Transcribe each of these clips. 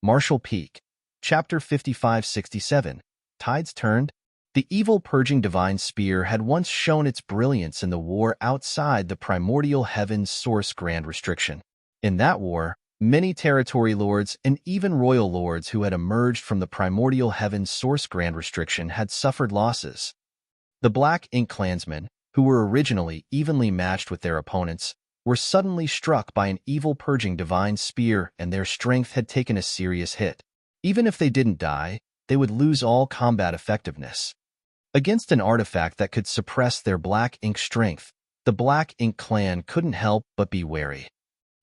Marshall Peak, Chapter 5567, Tides Turned. The evil purging divine spear had once shown its brilliance in the war outside the primordial heaven's source grand restriction. In that war, many territory lords and even royal lords who had emerged from the primordial heaven's source grand restriction had suffered losses. The Black Ink clansmen, who were originally evenly matched with their opponents, were suddenly struck by an evil purging divine spear, and their strength had taken a serious hit. Even if they didn't die, they would lose all combat effectiveness. Against an artifact that could suppress their Black Ink strength, the Black Ink clan couldn't help but be wary.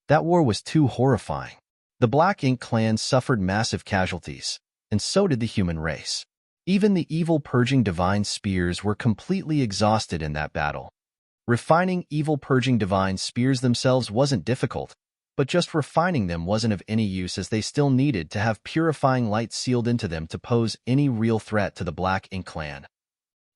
That war was too horrifying. The Black Ink clan suffered massive casualties, and so did the human race. Even the evil purging divine spears were completely exhausted in that battle. Refining evil purging divine spears themselves wasn't difficult, but just refining them wasn't of any use, as they still needed to have purifying light sealed into them to pose any real threat to the Black Ink clan.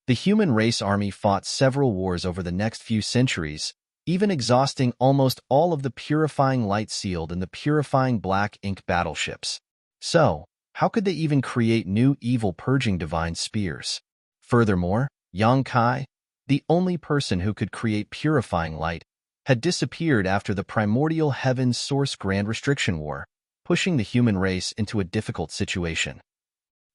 The human race army fought several wars over the next few centuries, even exhausting almost all of the purifying light sealed in the purifying Black Ink battleships. So, how could they even create new evil purging divine spears? Furthermore, Yang Kai, the only person who could create purifying light, had disappeared after the primordial heaven's source grand restriction war, pushing the human race into a difficult situation.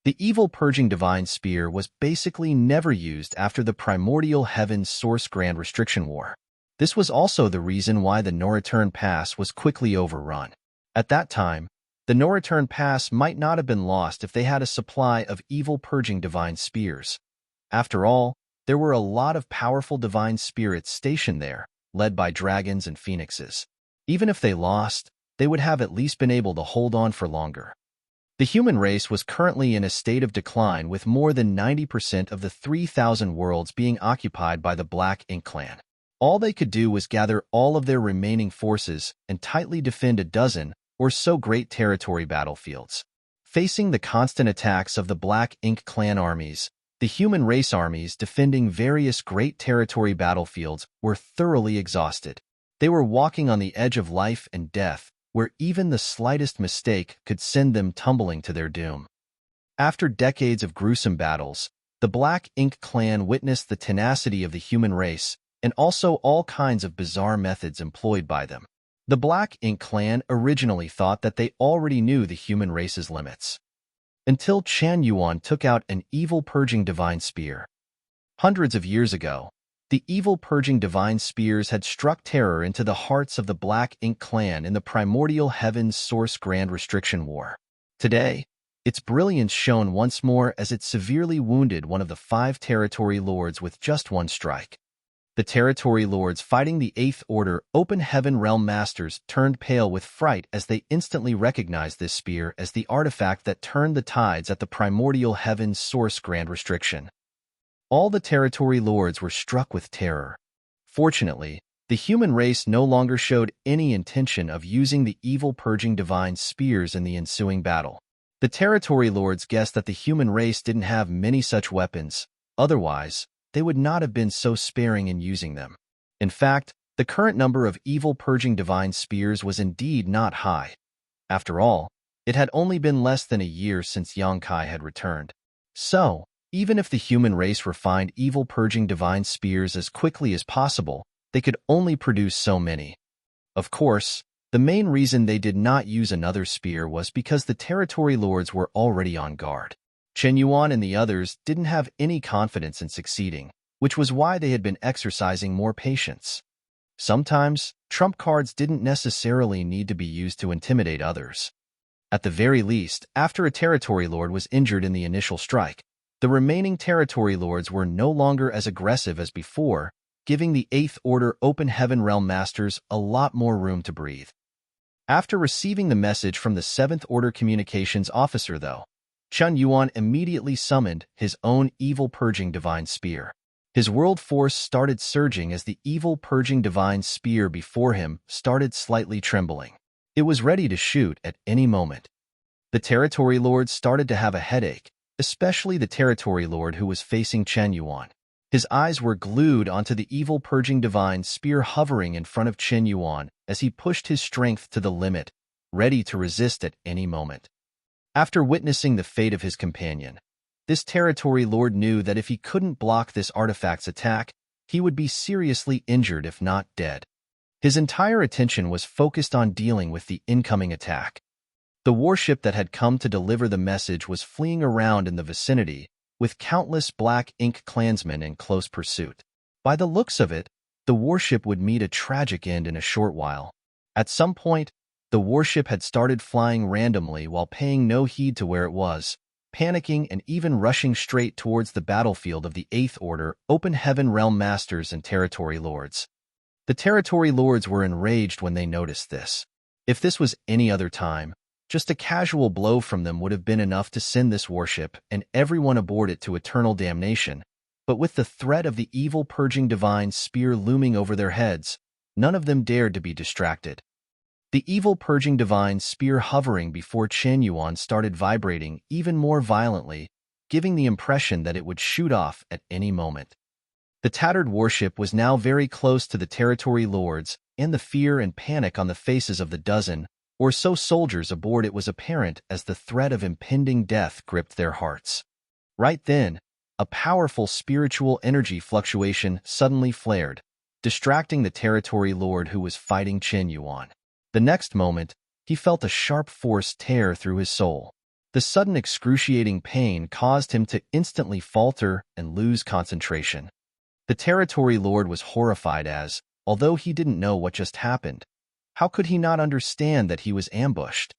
The evil purging divine spear was basically never used after the primordial heaven's source grand restriction war. This was also the reason why the no-return pass was quickly overrun. At that time, the no-return pass might not have been lost if they had a supply of evil purging divine spears. After all, there were a lot of powerful divine spirits stationed there, led by dragons and phoenixes. Even if they lost, they would have at least been able to hold on for longer. The human race was currently in a state of decline, with more than 90% of the 3,000 worlds being occupied by the Black Ink clan. All they could do was gather all of their remaining forces and tightly defend a dozen or so great territory battlefields. Facing the constant attacks of the Black Ink clan armies, the human race armies defending various great territory battlefields were thoroughly exhausted. They were walking on the edge of life and death, where even the slightest mistake could send them tumbling to their doom. After decades of gruesome battles, the Black Ink clan witnessed the tenacity of the human race and also all kinds of bizarre methods employed by them. The Black Ink clan originally thought that they already knew the human race's limits, until Chen Yuan took out an evil purging divine spear. Hundreds of years ago, the evil purging divine spears had struck terror into the hearts of the Black Ink clan in the primordial heaven's source grand restriction war. Today, its brilliance shone once more as it severely wounded one of the 5 territory lords with just one strike. The territory lords fighting the 8th Order Open Heaven Realm Masters turned pale with fright as they instantly recognized this spear as the artifact that turned the tides at the primordial heaven's source grand restriction. All the territory lords were struck with terror. Fortunately, the human race no longer showed any intention of using the evil purging divine spears in the ensuing battle. The territory lords guessed that the human race didn't have many such weapons, otherwise, they would not have been so sparing in using them. In fact, the current number of evil purging divine spears was indeed not high. After all, it had only been less than a year since Yang Kai had returned. So, even if the human race refined evil purging divine spears as quickly as possible, they could only produce so many. Of course, the main reason they did not use another spear was because the territory lords were already on guard. Chen Yuan and the others didn't have any confidence in succeeding, which was why they had been exercising more patience. Sometimes, trump cards didn't necessarily need to be used to intimidate others. At the very least, after a territory lord was injured in the initial strike, the remaining territory lords were no longer as aggressive as before, giving the 8th Order Open Heaven Realm Masters a lot more room to breathe. After receiving the message from the 7th Order Communications Officer, though, Chen Yuan immediately summoned his own evil purging divine spear. His world force started surging as the evil purging divine spear before him started slightly trembling. It was ready to shoot at any moment. The territory lords started to have a headache, especially the territory lord who was facing Chen Yuan. His eyes were glued onto the evil purging divine spear hovering in front of Chen Yuan as he pushed his strength to the limit, ready to resist at any moment. After witnessing the fate of his companion, this territory lord knew that if he couldn't block this artifact's attack, he would be seriously injured if not dead. His entire attention was focused on dealing with the incoming attack. The warship that had come to deliver the message was fleeing around in the vicinity, with countless black ink clansmen in close pursuit. By the looks of it, the warship would meet a tragic end in a short while. At some point, the warship had started flying randomly while paying no heed to where it was, panicking and even rushing straight towards the battlefield of the Eighth Order, Open Heaven Realm Masters and Territory Lords. The Territory Lords were enraged when they noticed this. If this was any other time, just a casual blow from them would have been enough to send this warship and everyone aboard it to eternal damnation. But with the threat of the evil purging divine spear looming over their heads, none of them dared to be distracted. The evil purging divine spear hovering before Chen Yuan started vibrating even more violently, giving the impression that it would shoot off at any moment. The tattered warship was now very close to the Territory Lords, and the fear and panic on the faces of the dozen or so soldiers aboard it was apparent as the threat of impending death gripped their hearts. Right then, a powerful spiritual energy fluctuation suddenly flared, distracting the Territory Lord who was fighting Chen Yuan. The next moment, he felt a sharp force tear through his soul. The sudden excruciating pain caused him to instantly falter and lose concentration. The Territory Lord was horrified as, although he didn't know what just happened, how could he not understand that he was ambushed?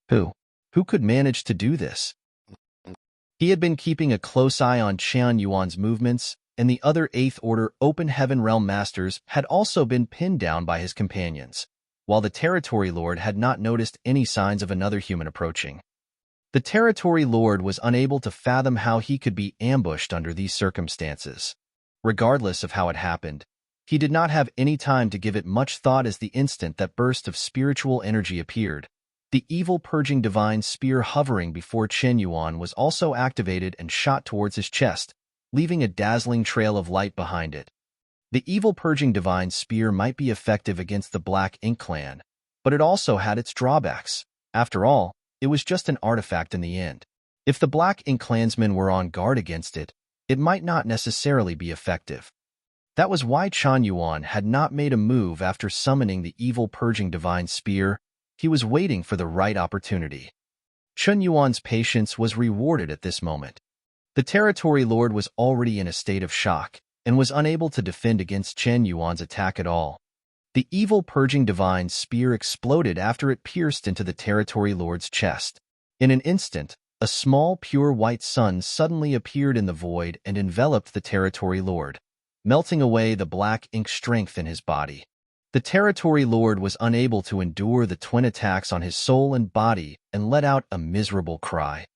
Who could manage to do this? He had been keeping a close eye on Chen Yuan's movements, and the other Eighth Order Open Heaven Realm Masters had also been pinned down by his companions, while the Territory Lord had not noticed any signs of another human approaching. The Territory Lord was unable to fathom how he could be ambushed under these circumstances. Regardless of how it happened, he did not have any time to give it much thought as the instant that burst of spiritual energy appeared. The evil purging divine spear hovering before Chen Yuan was also activated and shot towards his chest, leaving a dazzling trail of light behind it. The evil purging divine spear might be effective against the Black Ink clan, but it also had its drawbacks. After all, it was just an artifact in the end. If the Black Ink clansmen were on guard against it, it might not necessarily be effective. That was why Chen Yuan had not made a move after summoning the evil purging divine spear. He was waiting for the right opportunity. Chen Yuan's patience was rewarded at this moment. The Territory Lord was already in a state of shock and was unable to defend against Chen Yuan's attack at all. The evil purging divine spear exploded after it pierced into the Territory Lord's chest. In an instant, a small pure white sun suddenly appeared in the void and enveloped the Territory Lord, melting away the black ink strength in his body. The Territory Lord was unable to endure the twin attacks on his soul and body and let out a miserable cry.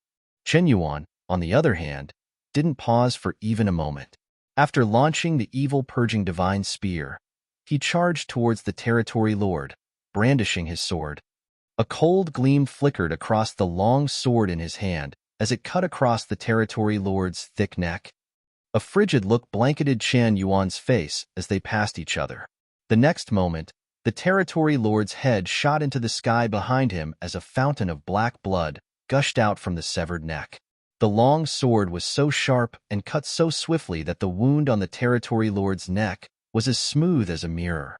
Chen Yuan, on the other hand, didn't pause for even a moment. After launching the evil purging divine spear, he charged towards the Territory Lord, brandishing his sword. A cold gleam flickered across the long sword in his hand as it cut across the Territory Lord's thick neck. A frigid look blanketed Chen Yuan's face as they passed each other. The next moment, the Territory Lord's head shot into the sky behind him as a fountain of black blood gushed out from the severed neck. The long sword was so sharp and cut so swiftly that the wound on the Territory Lord's neck was as smooth as a mirror.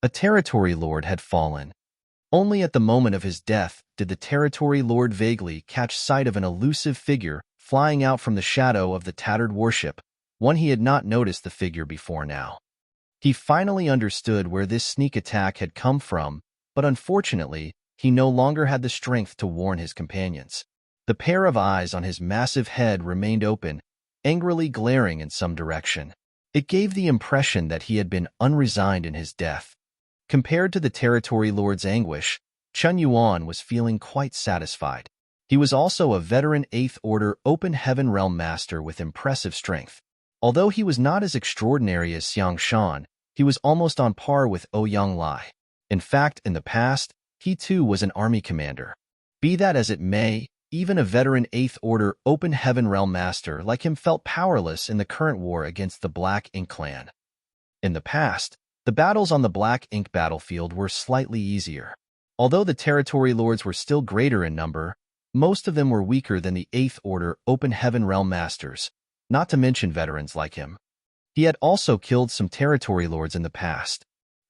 A Territory Lord had fallen. Only at the moment of his death did the Territory Lord vaguely catch sight of an elusive figure flying out from the shadow of the tattered warship, one he had not noticed the figure before now. He finally understood where this sneak attack had come from, but unfortunately, he no longer had the strength to warn his companions. The pair of eyes on his massive head remained open, angrily glaring in some direction. It gave the impression that he had been unresigned in his death. Compared to the Territory Lord's anguish, Chen Yuan was feeling quite satisfied. He was also a veteran Eighth Order Open Heaven Realm Master with impressive strength. Although he was not as extraordinary as Xiang Shan, he was almost on par with Ouyang Lai. In fact, in the past, he too was an army commander. Be that as it may, even a veteran Eighth Order Open Heaven Realm Master like him felt powerless in the current war against the Black Ink clan. In the past, the battles on the Black Ink battlefield were slightly easier. Although the Territory Lords were still greater in number, Most of them were weaker than the Eighth Order Open Heaven Realm Masters, not to mention veterans like him. He had also killed some territory lords in the past.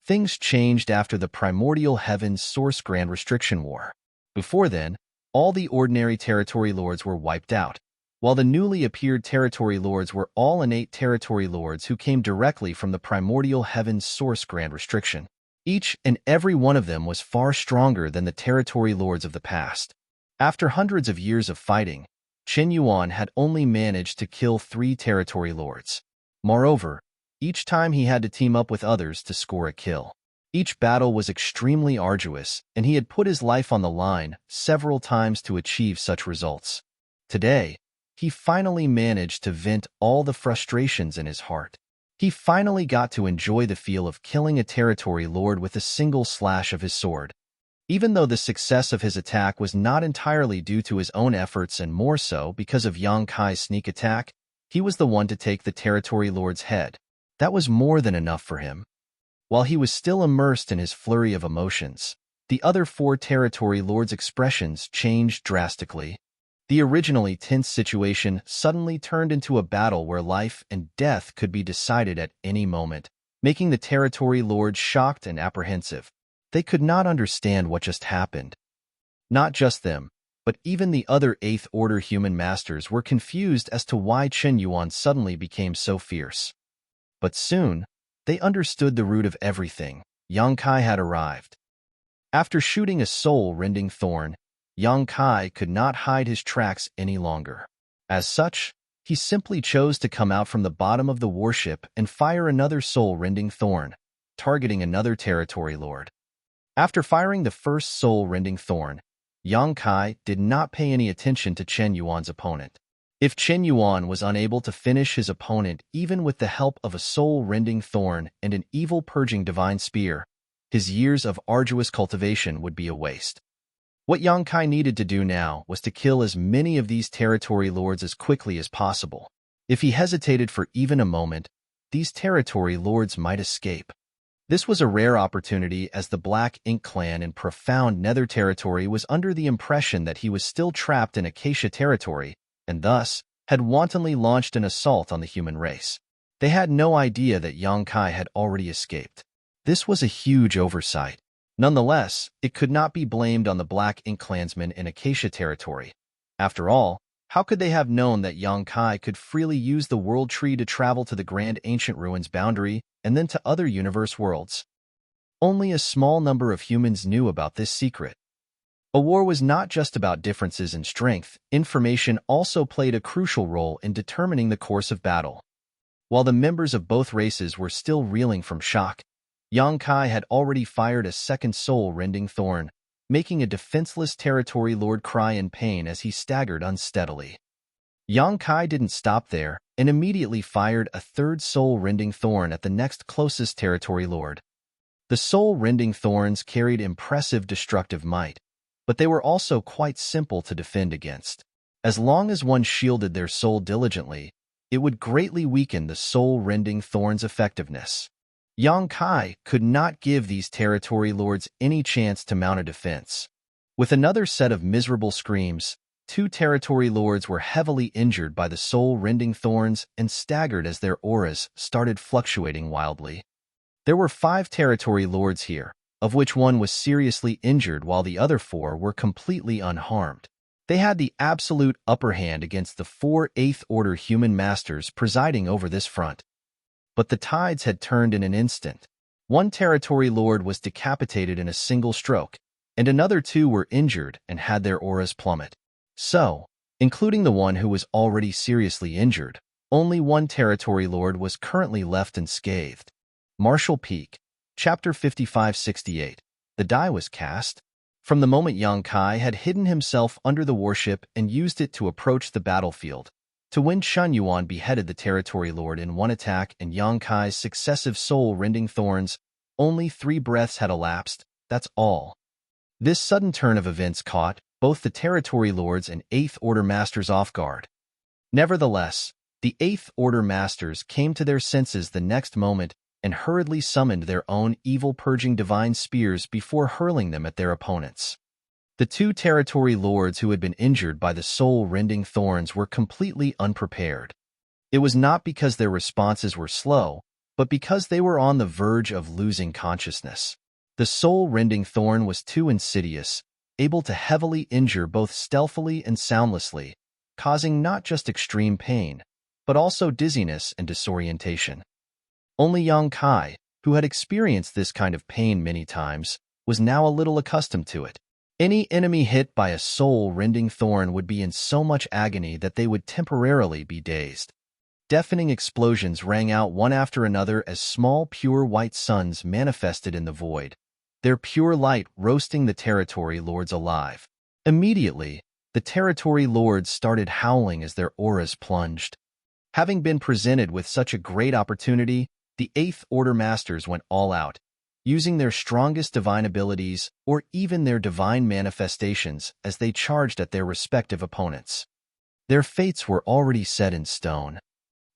Things changed after the Primordial Heavens Source Grand Restriction War. Before then, all the ordinary territory lords were wiped out, while the newly appeared territory lords were all innate territory lords who came directly from the Primordial Heavens Source Grand Restriction. Each and every one of them was far stronger than the territory lords of the past. After hundreds of years of fighting, Chen Yuan had only managed to kill 3 territory lords. Moreover, each time he had to team up with others to score a kill. Each battle was extremely arduous, and he had put his life on the line several times to achieve such results. Today, he finally managed to vent all the frustrations in his heart. He finally got to enjoy the feel of killing a territory lord with a single slash of his sword. Even though the success of his attack was not entirely due to his own efforts and more so because of Yang Kai's sneak attack, he was the one to take the territory lord's head. That was more than enough for him. While he was still immersed in his flurry of emotions, the other 4 territory lords' expressions changed drastically. The originally tense situation suddenly turned into a battle where life and death could be decided at any moment, making the territory lords shocked and apprehensive. They could not understand what just happened. Not just them, but even the other Eighth Order human masters were confused as to why Chen Yuan suddenly became so fierce. But soon, they understood the root of everything. Yang Kai had arrived. After shooting a soul-rending thorn, Yang Kai could not hide his tracks any longer. As such, he simply chose to come out from the bottom of the warship and fire another soul-rending thorn, targeting another territory lord. After firing the first soul-rending thorn, Yang Kai did not pay any attention to Chen Yuan's opponent. If Chen Yuan was unable to finish his opponent even with the help of a soul-rending thorn and an evil-purging divine spear, his years of arduous cultivation would be a waste. What Yang Kai needed to do now was to kill as many of these territory lords as quickly as possible. If he hesitated for even a moment, these territory lords might escape. This was a rare opportunity as the Black Ink clan in profound Nether territory was under the impression that he was still trapped in Acacia territory and thus had wantonly launched an assault on the human race. They had no idea that Yang Kai had already escaped. This was a huge oversight. Nonetheless, it could not be blamed on the Black Ink clansmen in Acacia territory. After all, how could they have known that Yang Kai could freely use the World Tree to travel to the Grand Ancient Ruins boundary and then to other universe worlds? Only a small number of humans knew about this secret. A war was not just about differences in strength. Information also played a crucial role in determining the course of battle. While the members of both races were still reeling from shock, Yang Kai had already fired a second soul-rending thorn, making a defenseless territory lord cry in pain as he staggered unsteadily. Yang Kai didn't stop there and immediately fired a third soul-rending thorn at the next closest territory lord. The soul-rending thorns carried impressive destructive might, but they were also quite simple to defend against. As long as one shielded their soul diligently, it would greatly weaken the soul-rending thorn's effectiveness. Yang Kai could not give these territory lords any chance to mount a defense. With another set of miserable screams, 2 territory lords were heavily injured by the soul-rending thorns and staggered as their auras started fluctuating wildly. There were 5 territory lords here, of which one was seriously injured while the other 4 were completely unharmed. They had the absolute upper hand against the 4 Eighth Order human masters presiding over this front. But the tides had turned in an instant. One territory lord was decapitated in a single stroke, and another 2 were injured and had their auras plummet. So, including the one who was already seriously injured, only one territory lord was currently left unscathed. Martial Peak, Chapter 5568. The die was cast. From the moment Yang Kai had hidden himself under the warship and used it to approach the battlefield, to when Chen Yuan beheaded the territory lord in one attack and Yang Kai's successive soul-rending thorns, only 3 breaths had elapsed, that's all. This sudden turn of events caught both the territory lords and Eighth Order masters off guard. Nevertheless, the Eighth Order masters came to their senses the next moment and hurriedly summoned their own evil-purging divine spears before hurling them at their opponents. The two territory lords who had been injured by the soul-rending thorns were completely unprepared. It was not because their responses were slow, but because they were on the verge of losing consciousness. The soul-rending thorn was too insidious, able to heavily injure both stealthily and soundlessly, causing not just extreme pain, but also dizziness and disorientation. Only Yang Kai, who had experienced this kind of pain many times, was now a little accustomed to it. Any enemy hit by a soul-rending thorn would be in so much agony that they would temporarily be dazed. Deafening explosions rang out one after another as small pure white suns manifested in the void, their pure light roasting the territory lords alive. Immediately, the territory lords started howling as their auras plunged. Having been presented with such a great opportunity, the Eighth Order Masters went all out, using their strongest divine abilities or even their divine manifestations as they charged at their respective opponents. Their fates were already set in stone.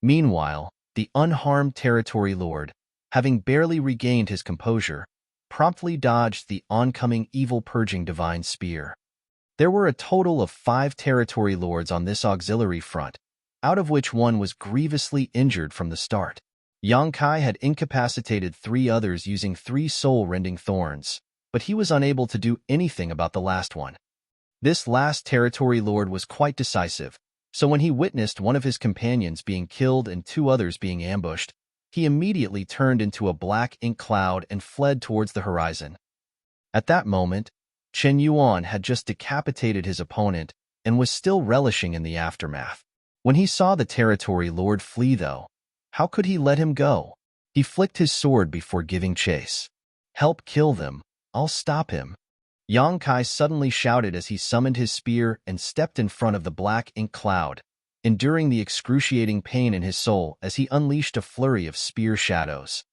Meanwhile, the unharmed territory lord, having barely regained his composure, promptly dodged the oncoming evil-purging divine spear. There were a total of 5 territory lords on this auxiliary front, out of which one was grievously injured from the start. Yang Kai had incapacitated 3 others using 3 soul-rending thorns, but he was unable to do anything about the last one. This last territory lord was quite decisive, so when he witnessed one of his companions being killed and 2 others being ambushed, he immediately turned into a black ink cloud and fled towards the horizon. At that moment, Chen Yuan had just decapitated his opponent and was still relishing in the aftermath. When he saw the territory lord flee, though, how could he let him go? He flicked his sword before giving chase. "Help kill them. I'll stop him." Yang Kai suddenly shouted as he summoned his spear and stepped in front of the black ink cloud, enduring the excruciating pain in his soul as he unleashed a flurry of spear shadows.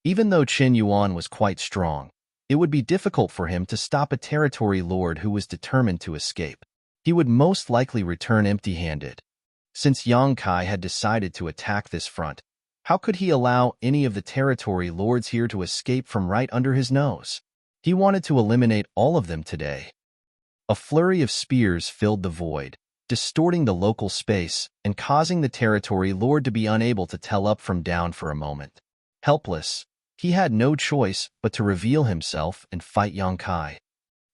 Even though Chen Yuan was quite strong, it would be difficult for him to stop a territory lord who was determined to escape. He would most likely return empty-handed. Since Yang Kai had decided to attack this front, how could he allow any of the territory lords here to escape from right under his nose? He wanted to eliminate all of them today. A flurry of spears filled the void, distorting the local space and causing the territory lord to be unable to tell up from down for a moment. Helpless, he had no choice but to reveal himself and fight Yang Kai.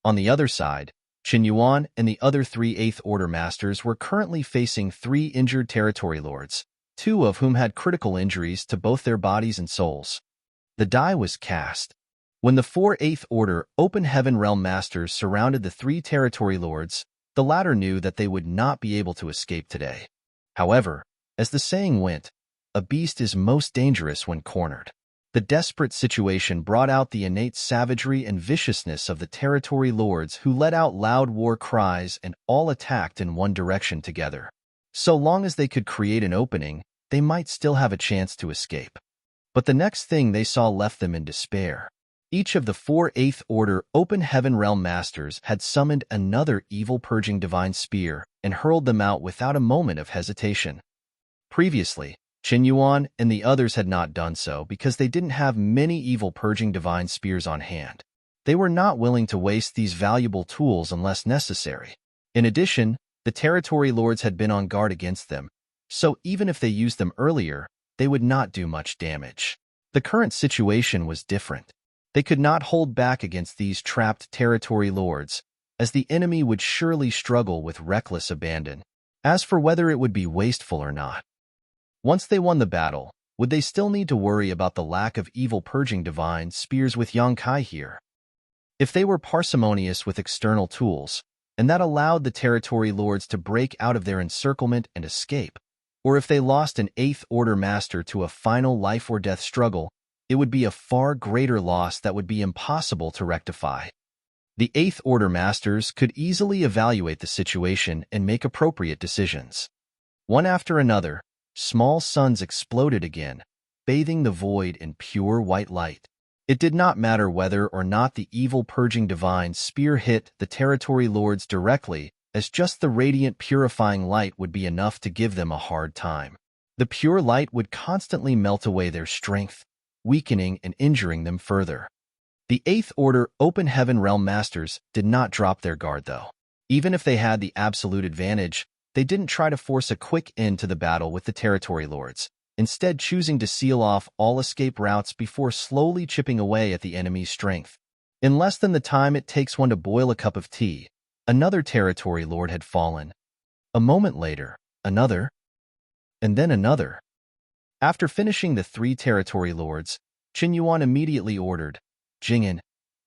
On the other side, Chen Yuan and the other 3 Eighth Order Masters were currently facing 3 injured territory lords, 2 of whom had critical injuries to both their bodies and souls. The die was cast. When the 4 Eighth Order Open Heaven Realm Masters surrounded the 3 territory lords, the latter knew that they would not be able to escape today. However, as the saying went, a beast is most dangerous when cornered. The desperate situation brought out the innate savagery and viciousness of the territory lords, who let out loud war cries and all attacked in one direction together. So long as they could create an opening, they might still have a chance to escape. But the next thing they saw left them in despair. Each of the 4 Eighth Order Open Heaven Realm Masters had summoned another evil-purging divine spear and hurled them out without a moment of hesitation. Previously, Chen Yuan and the others had not done so because they didn't have many evil-purging divine spears on hand. They were not willing to waste these valuable tools unless necessary. In addition, the territory lords had been on guard against them, so even if they used them earlier, they would not do much damage. The current situation was different. They could not hold back against these trapped territory lords, as the enemy would surely struggle with reckless abandon. As for whether it would be wasteful or not, once they won the battle, would they still need to worry about the lack of evil-purging divine spears with Yang Kai here? If they were parsimonious with external tools, and that allowed the territory lords to break out of their encirclement and escape, or if they lost an Eighth Order Master to a final life-or-death struggle, it would be a far greater loss that would be impossible to rectify. The Eighth Order Masters could easily evaluate the situation and make appropriate decisions. One after another, small suns exploded again, bathing the void in pure white light. It did not matter whether or not the evil-purging divine spear hit the territory lords directly, as just the radiant purifying light would be enough to give them a hard time. The pure light would constantly melt away their strength, weakening and injuring them further. The Eighth Order Open Heaven Realm Masters did not drop their guard, though. Even if they had the absolute advantage, they didn't try to force a quick end to the battle with the Territory Lords, instead choosing to seal off all escape routes before slowly chipping away at the enemy's strength. In less than the time it takes one to boil a cup of tea, another Territory Lord had fallen. A moment later, another, and then another. After finishing the 3 Territory Lords, Qin Yuan immediately ordered, Jing'an,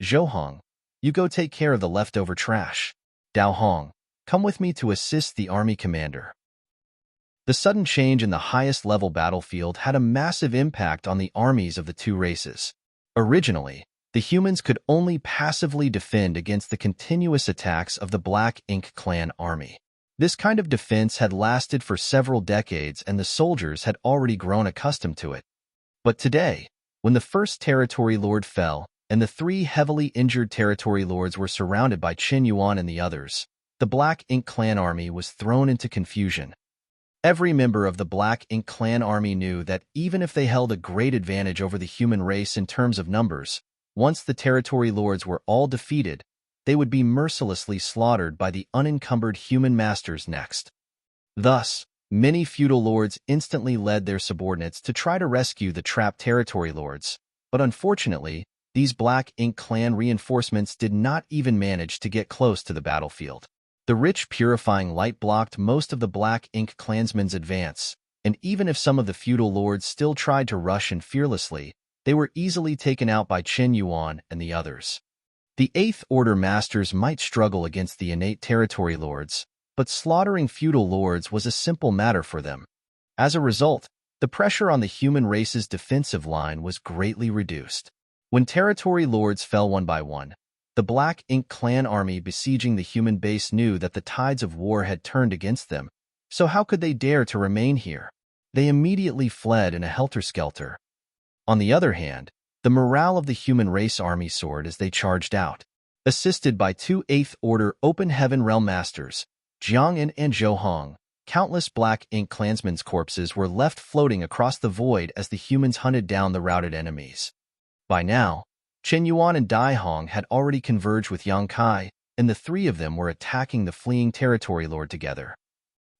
Zhou Hong, you go take care of the leftover trash. Dao Hong, come with me to assist the army commander. The sudden change in the highest level battlefield had a massive impact on the armies of the two races. Originally, the humans could only passively defend against the continuous attacks of the Black Ink clan army. This kind of defense had lasted for several decades and the soldiers had already grown accustomed to it. But today, when the first Territory Lord fell and the 3 heavily injured Territory Lords were surrounded by Qin Yuan and the others, the Black Ink clan army was thrown into confusion. Every member of the Black Ink clan army knew that even if they held a great advantage over the human race in terms of numbers, once the Territory Lords were all defeated, they would be mercilessly slaughtered by the unencumbered human masters next. Thus, many feudal lords instantly led their subordinates to try to rescue the trapped Territory Lords, but unfortunately, these Black Ink clan reinforcements did not even manage to get close to the battlefield. The rich purifying light blocked most of the Black Ink clansmen's advance, and even if some of the feudal lords still tried to rush in fearlessly, they were easily taken out by Qin Yuan and the others. The Eighth Order Masters might struggle against the innate Territory Lords, but slaughtering feudal lords was a simple matter for them. As a result, the pressure on the human race's defensive line was greatly reduced. When Territory Lords fell one by one, the Black Ink clan army besieging the human base knew that the tides of war had turned against them, so how could they dare to remain here? They immediately fled in a helter-skelter. On the other hand, the morale of the human race army soared as they charged out. Assisted by 2 Eighth Order Open Heaven Realm Masters, Jiang'an and Zhou Hong, countless Black Ink clansmen's corpses were left floating across the void as the humans hunted down the routed enemies. By now, Qin Yuan and Dai Hong had already converged with Yang Kai, and the 3 of them were attacking the fleeing Territory Lord together.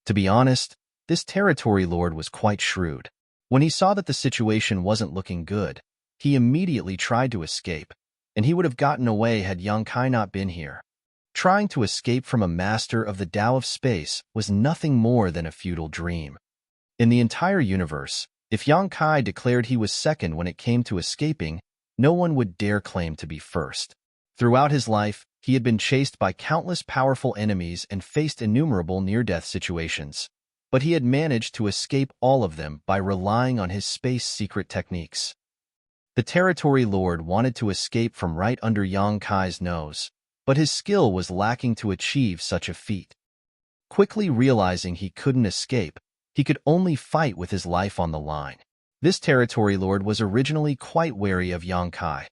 To be honest, this Territory Lord was quite shrewd. When he saw that the situation wasn't looking good, he immediately tried to escape, and he would have gotten away had Yang Kai not been here. Trying to escape from a master of the Tao of Space was nothing more than a futile dream. In the entire universe, if Yang Kai declared he was second when it came to escaping, no one would dare claim to be first. Throughout his life, he had been chased by countless powerful enemies and faced innumerable near-death situations, but he had managed to escape all of them by relying on his space secret techniques. The Territory Lord wanted to escape from right under Yang Kai's nose, but his skill was lacking to achieve such a feat. Quickly realizing he couldn't escape, he could only fight with his life on the line. This Territory Lord was originally quite wary of Yang Kai.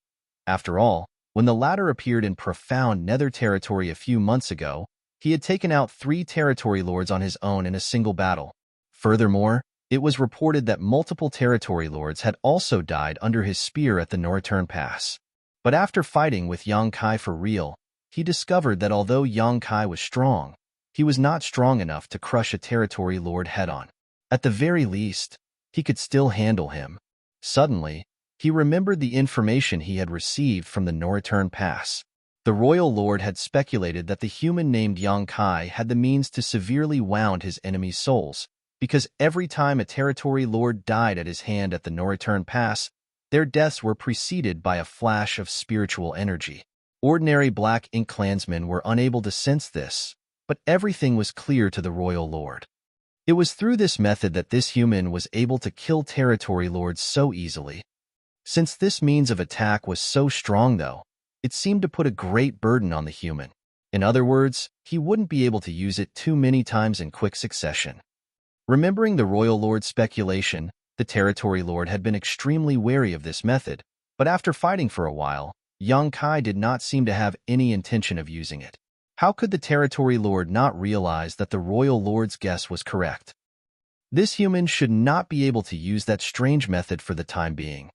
After all, when the latter appeared in profound Nether territory a few months ago, he had taken out 3 Territory Lords on his own in a single battle. Furthermore, it was reported that multiple Territory Lords had also died under his spear at the Northern Pass. But after fighting with Yang Kai for real, he discovered that although Yang Kai was strong, he was not strong enough to crush a Territory Lord head-on. At the very least, he could still handle him. Suddenly, he remembered the information he had received from the Northern Pass. The Royal Lord had speculated that the human named Yang Kai had the means to severely wound his enemies' souls, because every time a Territory Lord died at his hand at the Northern Pass, their deaths were preceded by a flash of spiritual energy. Ordinary Black Ink clansmen were unable to sense this, but everything was clear to the Royal Lord. It was through this method that this human was able to kill Territory Lords so easily. Since this means of attack was so strong, though, it seemed to put a great burden on the human. In other words, he wouldn't be able to use it too many times in quick succession. Remembering the Royal Lord's speculation, the Territory Lord had been extremely wary of this method, but after fighting for a while, Yang Kai did not seem to have any intention of using it. How could the Territory Lord not realize that the Royal Lord's guess was correct? This human should not be able to use that strange method for the time being.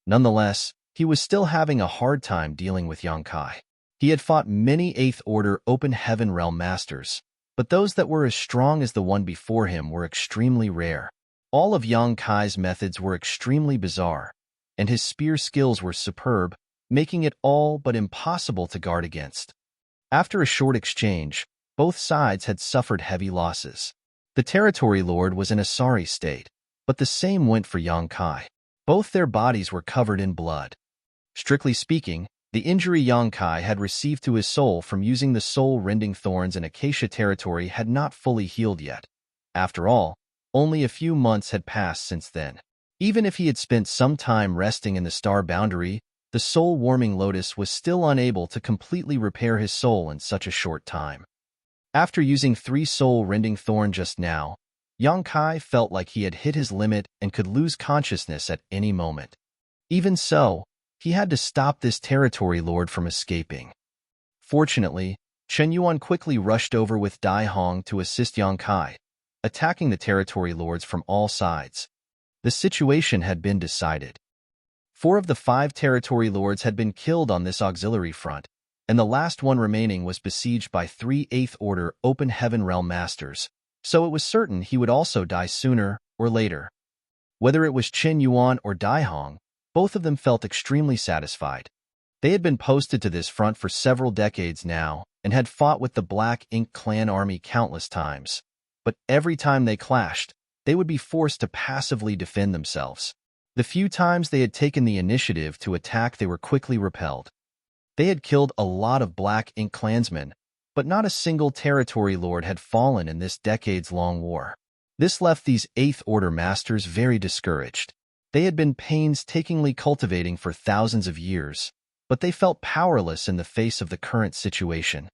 Nonetheless, he was still having a hard time dealing with Yongkai. He had fought many 8th Order Open Heaven Realm Masters, but those that were as strong as the one before him were extremely rare. All of Yongkai's methods were extremely bizarre, and his spear skills were superb, making it all but impossible to guard against. After a short exchange, both sides had suffered heavy losses. The Territory Lord was in a sorry state, but the same went for Yongkai. Both their bodies were covered in blood. Strictly speaking, the injury Yongkai had received to his soul from using the soul-rending thorns in Acacia territory had not fully healed yet. After all, only a few months had passed since then. Even if he had spent some time resting in the star boundary, the soul-warming lotus was still unable to completely repair his soul in such a short time. After using 3 soul-rending thorn just now, Yongkai felt like he had hit his limit and could lose consciousness at any moment. Even so, he had to stop this Territory Lord from escaping. Fortunately, Chen Yuan quickly rushed over with Dai Hong to assist Yongkai, attacking the Territory Lords from all sides. The situation had been decided. 4 of the 5 Territory Lords had been killed on this auxiliary front, and the last one remaining was besieged by 3 8th Order Open Heaven Realm Masters, so it was certain he would also die sooner or later. Whether it was Chen Yuan or Dai Hong, both of them felt extremely satisfied. They had been posted to this front for several decades now and had fought with the Black Ink clan army countless times. But every time they clashed, they would be forced to passively defend themselves. The few times they had taken the initiative to attack, they were quickly repelled. They had killed a lot of Black Ink clansmen, but not a single Territory Lord had fallen in this decades-long war. This left these 8th Order Masters very discouraged. They had been painstakingly cultivating for thousands of years, but they felt powerless in the face of the current situation.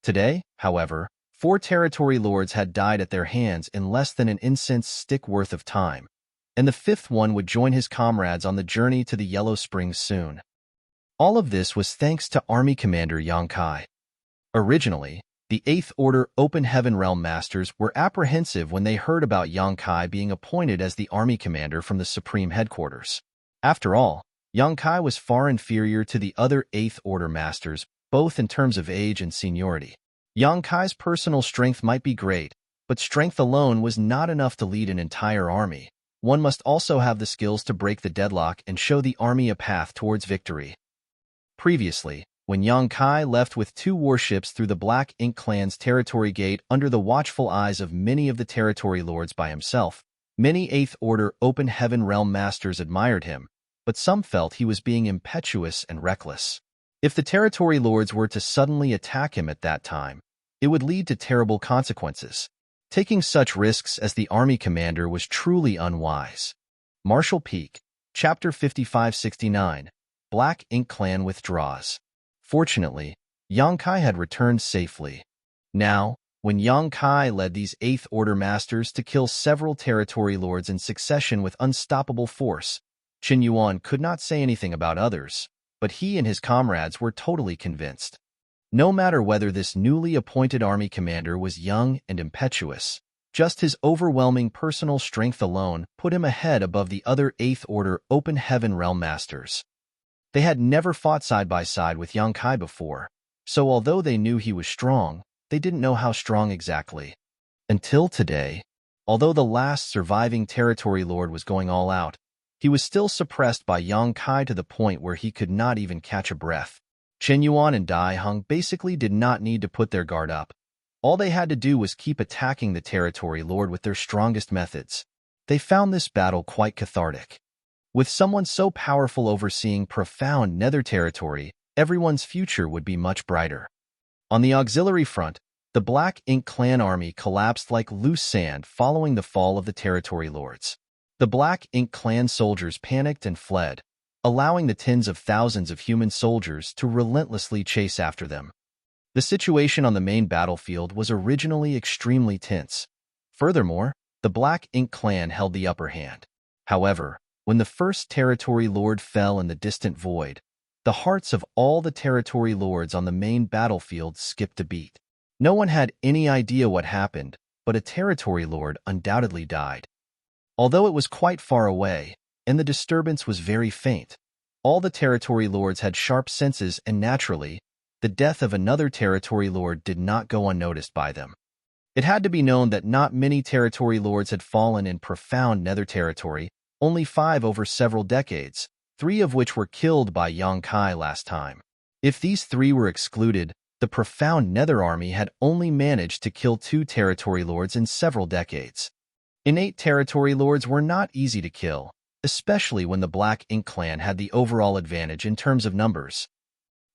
Today, however, 4 Territory Lords had died at their hands in less than an incense stick worth of time, and the 5th one would join his comrades on the journey to the Yellow Springs soon. All of this was thanks to Army Commander Yongkai. Originally, the 8th Order Open Heaven Realm Masters were apprehensive when they heard about Yongkai being appointed as the army commander from the Supreme Headquarters. After all, Yongkai was far inferior to the other 8th Order Masters, both in terms of age and seniority. Yongkai's personal strength might be great, but strength alone was not enough to lead an entire army. One must also have the skills to break the deadlock and show the army a path towards victory. Previously, when Yongkai left with 2 warships through the Black Ink clan's territory gate under the watchful eyes of many of the Territory Lords by himself, many 8th Order Open Heaven Realm Masters admired him, but some felt he was being impetuous and reckless. If the Territory Lords were to suddenly attack him at that time, it would lead to terrible consequences. Taking such risks as the army commander was truly unwise. Marshall Peak, Chapter 5569, Black Ink Clan withdraws. Fortunately, Yongkai had returned safely. Now, when Yongkai led these 8th Order Masters to kill several Territory Lords in succession with unstoppable force, Chen Yuan could not say anything about others, but he and his comrades were totally convinced. No matter whether this newly appointed army commander was young and impetuous, just his overwhelming personal strength alone put him ahead above the other 8th Order Open Heaven Realm Masters. They had never fought side by side with Yongkai before, so although they knew he was strong, they didn't know how strong exactly. Until today, although the last surviving Territory Lord was going all out, he was still suppressed by Yongkai to the point where he could not even catch a breath. Chen Yuan and Dai Hong basically did not need to put their guard up. All they had to do was keep attacking the Territory Lord with their strongest methods. They found this battle quite cathartic. With someone so powerful overseeing profound nether territory, everyone's future would be much brighter. On the auxiliary front, the Black Ink clan army collapsed like loose sand following the fall of the Territory Lords. The Black Ink clan soldiers panicked and fled, allowing the tens of thousands of human soldiers to relentlessly chase after them. The situation on the main battlefield was originally extremely tense. Furthermore, the Black Ink clan held the upper hand. However, when the first Territory Lord fell in the distant void, the hearts of all the Territory Lords on the main battlefield skipped a beat. No one had any idea what happened, but a Territory Lord undoubtedly died. Although it was quite far away, and the disturbance was very faint, All the territory lords had sharp senses, and naturally, the death of another territory lord did not go unnoticed by them. It had to be known that not many territory lords had fallen in profound nether territory, only 5 over several decades, 3 of which were killed by Yang Kai last time. If these 3 were excluded, the profound nether army had only managed to kill 2 territory lords in several decades. Innate territory lords were not easy to kill, especially when the Black Ink clan had the overall advantage in terms of numbers.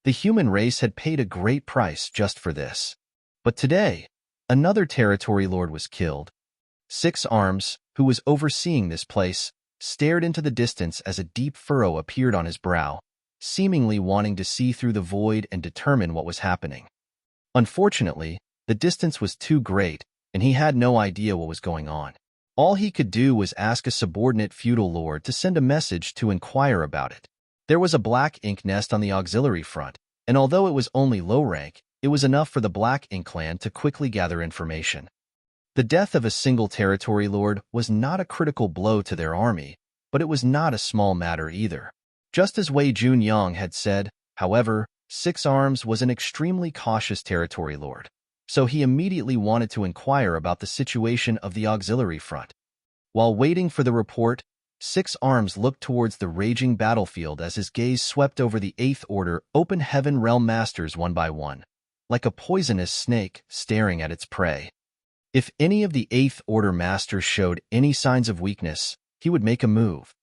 The human race had paid a great price just for this. But today, another territory lord was killed. 6 Arms, who was overseeing this place, stared into the distance as a deep furrow appeared on his brow, seemingly wanting to see through the void and determine what was happening. Unfortunately, the distance was too great, and he had no idea what was going on. All he could do was ask a subordinate feudal lord to send a message to inquire about it. There was a Black Ink nest on the auxiliary front, and although it was only low rank, it was enough for the Black Ink clan to quickly gather information. The death of a single territory lord was not a critical blow to their army, but it was not a small matter either. Just as Wei Junyang had said, however, 6 Arms was an extremely cautious territory lord, so he immediately wanted to inquire about the situation of the auxiliary front. While waiting for the report, 6 Arms looked towards the raging battlefield as his gaze swept over the 8th Order Open Heaven Realm Masters one by one, like a poisonous snake staring at its prey. If any of the 8th Order Masters showed any signs of weakness, he would make a move.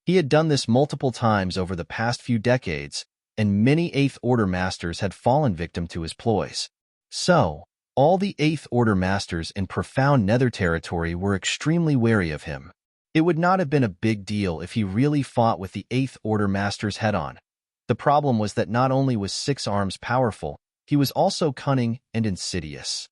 He had done this multiple times over the past few decades, and many 8th Order Masters had fallen victim to his ploys. So, all the 8th Order Masters in profound nether territory were extremely wary of him. It would not have been a big deal if he really fought with the 8th Order Masters head-on. The problem was that not only was 6 Arms powerful, he was also cunning and insidious.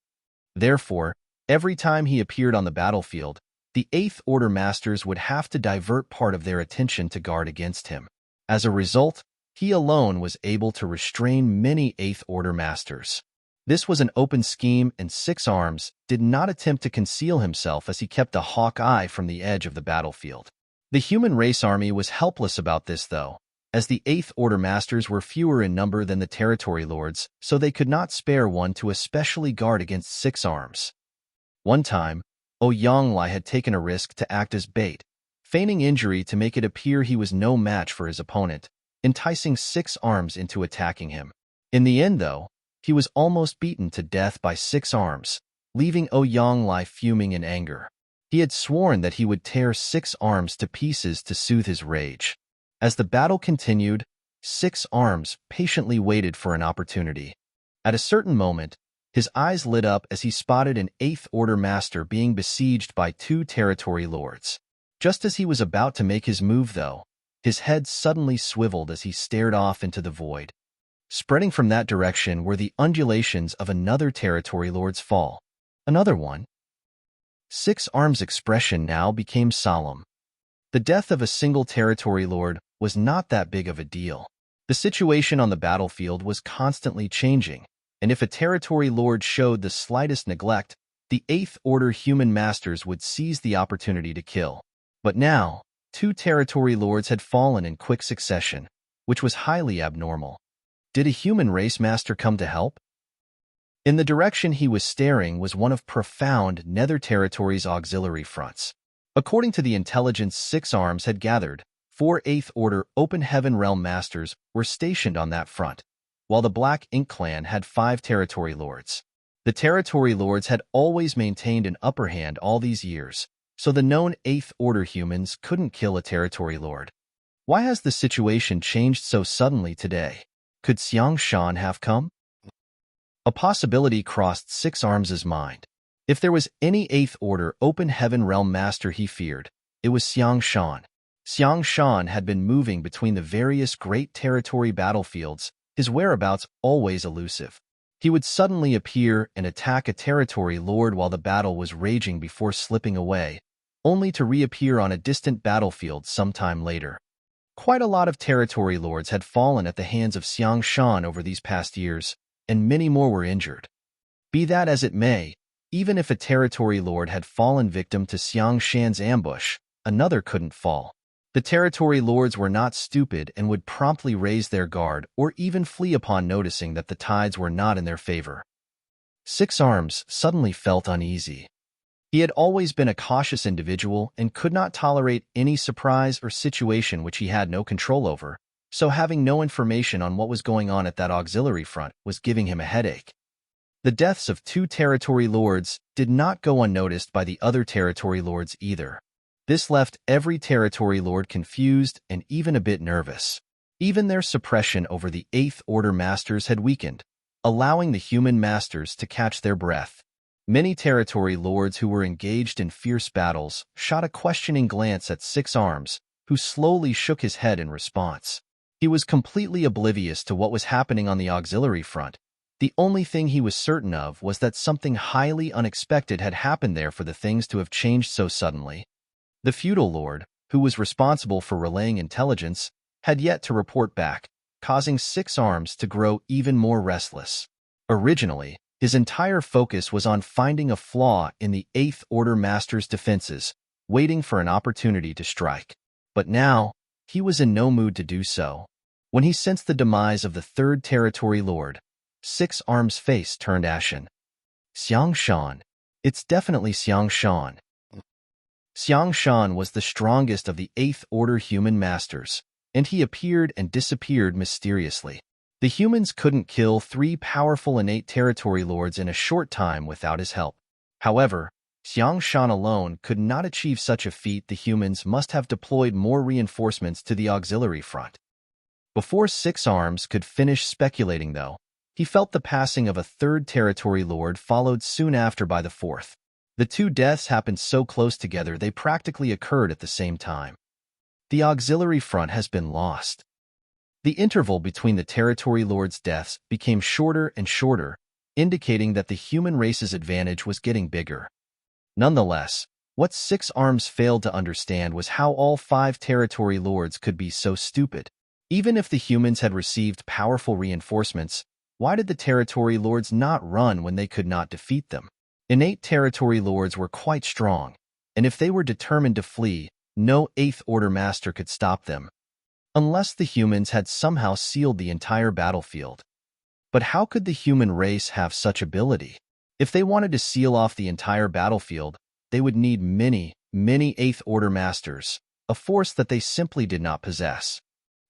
Therefore, every time he appeared on the battlefield, the 8th Order Masters would have to divert part of their attention to guard against him. As a result, he alone was able to restrain many 8th Order Masters. This was an open scheme, and 6 Arms did not attempt to conceal himself as he kept a hawk eye from the edge of the battlefield. The human race army was helpless about this, though, as the 8th Order Masters were fewer in number than the territory lords, so they could not spare one to especially guard against 6 Arms. One time, Oyanglai had taken a risk to act as bait, feigning injury to make it appear he was no match for his opponent, enticing 6 Arms into attacking him. In the end, though, he was almost beaten to death by 6 Arms, leaving Oyanglai fuming in anger. He had sworn that he would tear 6 Arms to pieces to soothe his rage. As the battle continued, 6 Arms patiently waited for an opportunity. At a certain moment, his eyes lit up as he spotted an 8th Order Master being besieged by 2 territory lords. Just as he was about to make his move, though, his head suddenly swiveled as he stared off into the void. Spreading from that direction were the undulations of another territory lord's fall. Another one. 6 Arms' expression now became solemn. The death of a single territory lord was not that big of a deal. The situation on the battlefield was constantly changing, and if a territory lord showed the slightest neglect, the 8th Order human masters would seize the opportunity to kill. But now, 2 territory lords had fallen in quick succession, which was highly abnormal. Did a human race master come to help? In the direction he was staring was one of profound nether territory's auxiliary fronts. According to the intelligence 6 Arms had gathered, 4 8th Order Open Heaven Realm Masters were stationed on that front, while the Black Ink clan had 5 territory lords. The territory lords had always maintained an upper hand all these years, so the known 8th Order humans couldn't kill a territory lord. Why has the situation changed so suddenly today? Could Xiang Shan have come? A possibility crossed 6 Arms' mind. If there was any 8th Order Open Heaven Realm Master he feared, it was Xiang Shan. Xiang Shan had been moving between the various great territory battlefields, his whereabouts always elusive. He would suddenly appear and attack a territory lord while the battle was raging before slipping away, only to reappear on a distant battlefield sometime later. Quite a lot of territory lords had fallen at the hands of Xiang Shan over these past years, and many more were injured. Be that as it may, even if a territory lord had fallen victim to Xiang Shan's ambush, another couldn't fall. The territory lords were not stupid and would promptly raise their guard or even flee upon noticing that the tides were not in their favor. Six Arms suddenly felt uneasy. He had always been a cautious individual and could not tolerate any surprise or situation which he had no control over, so having no information on what was going on at that auxiliary front was giving him a headache. The deaths of two territory lords did not go unnoticed by the other territory lords either. This left every territory lord confused and even a bit nervous. Even their suppression over the Eighth Order masters had weakened, allowing the human masters to catch their breath. Many territory lords who were engaged in fierce battles shot a questioning glance at Six Arms, who slowly shook his head in response. He was completely oblivious to what was happening on the auxiliary front. The only thing he was certain of was that something highly unexpected had happened there for the things to have changed so suddenly. The feudal lord, who was responsible for relaying intelligence, had yet to report back, causing Six Arms to grow even more restless. Originally, his entire focus was on finding a flaw in the Eighth Order Master's defenses, waiting for an opportunity to strike. But now, he was in no mood to do so. When he sensed the demise of the Third Territory Lord, Six Arms' face turned ashen. Xiang Shan. It's definitely Xiang Shan. Xiang Shan was the strongest of the Eighth Order human masters, and he appeared and disappeared mysteriously. The humans couldn't kill three powerful innate territory lords in a short time without his help. However, Xiang Shan alone could not achieve such a feat. The humans must have deployed more reinforcements to the auxiliary front. Before Six Arms could finish speculating, though, he felt the passing of a third territory lord followed soon after by the fourth. The two deaths happened so close together they practically occurred at the same time. The auxiliary front has been lost. The interval between the territory lords' deaths became shorter and shorter, indicating that the human race's advantage was getting bigger. Nonetheless, what Six Arms failed to understand was how all five territory lords could be so stupid. Even if the humans had received powerful reinforcements, why did the territory lords not run when they could not defeat them? Innate territory lords were quite strong, and if they were determined to flee, no Eighth Order master could stop them. Unless the humans had somehow sealed the entire battlefield. But how could the human race have such ability? If they wanted to seal off the entire battlefield, they would need many Eighth Order masters, a force that they simply did not possess.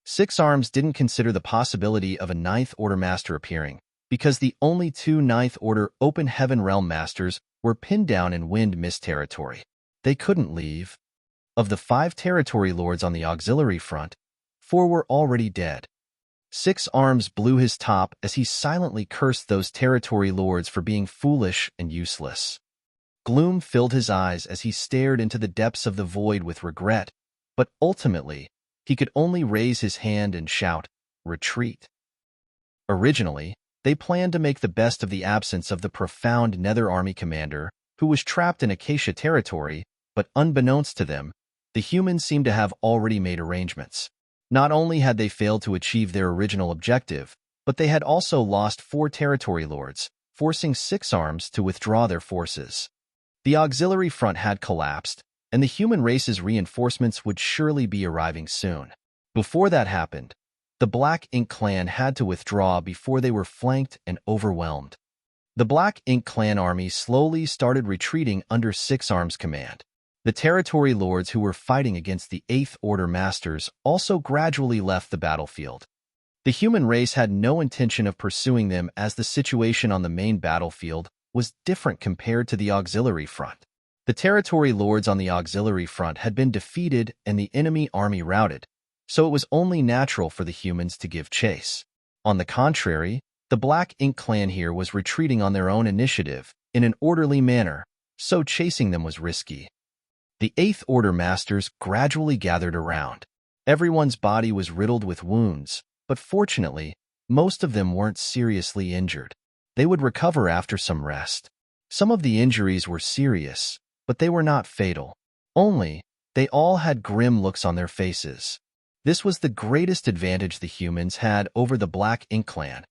Six Arms didn't consider the possibility of a Ninth Order master appearing, because the only two Ninth Order Open Heaven Realm masters were pinned down in Wind Mist territory. They couldn't leave. Of the five territory lords on the auxiliary front, four were already dead. Six Arms blew his top as he silently cursed those territory lords for being foolish and useless. Gloom filled his eyes as he stared into the depths of the void with regret, but ultimately, he could only raise his hand and shout, "Retreat." Originally, they planned to make the best of the absence of the profound Nether Army commander, who was trapped in Acacia territory, but unbeknownst to them, the humans seemed to have already made arrangements. Not only had they failed to achieve their original objective, but they had also lost four territory lords, forcing Six Arms to withdraw their forces. The auxiliary front had collapsed, and the human race's reinforcements would surely be arriving soon. Before that happened, the Black Ink clan had to withdraw before they were flanked and overwhelmed. The Black Ink clan army slowly started retreating under Six Arms' command. The territory lords who were fighting against the Eighth Order masters also gradually left the battlefield. The human race had no intention of pursuing them as the situation on the main battlefield was different compared to the auxiliary front. The territory lords on the auxiliary front had been defeated and the enemy army routed, so it was only natural for the humans to give chase. On the contrary, the Black Ink clan here was retreating on their own initiative in an orderly manner, so chasing them was risky. The Eighth Order masters gradually gathered around. Everyone's body was riddled with wounds, but fortunately, most of them weren't seriously injured. They would recover after some rest. Some of the injuries were serious, but they were not fatal. Only, they all had grim looks on their faces. This was the greatest advantage the humans had over the Black Ink clan.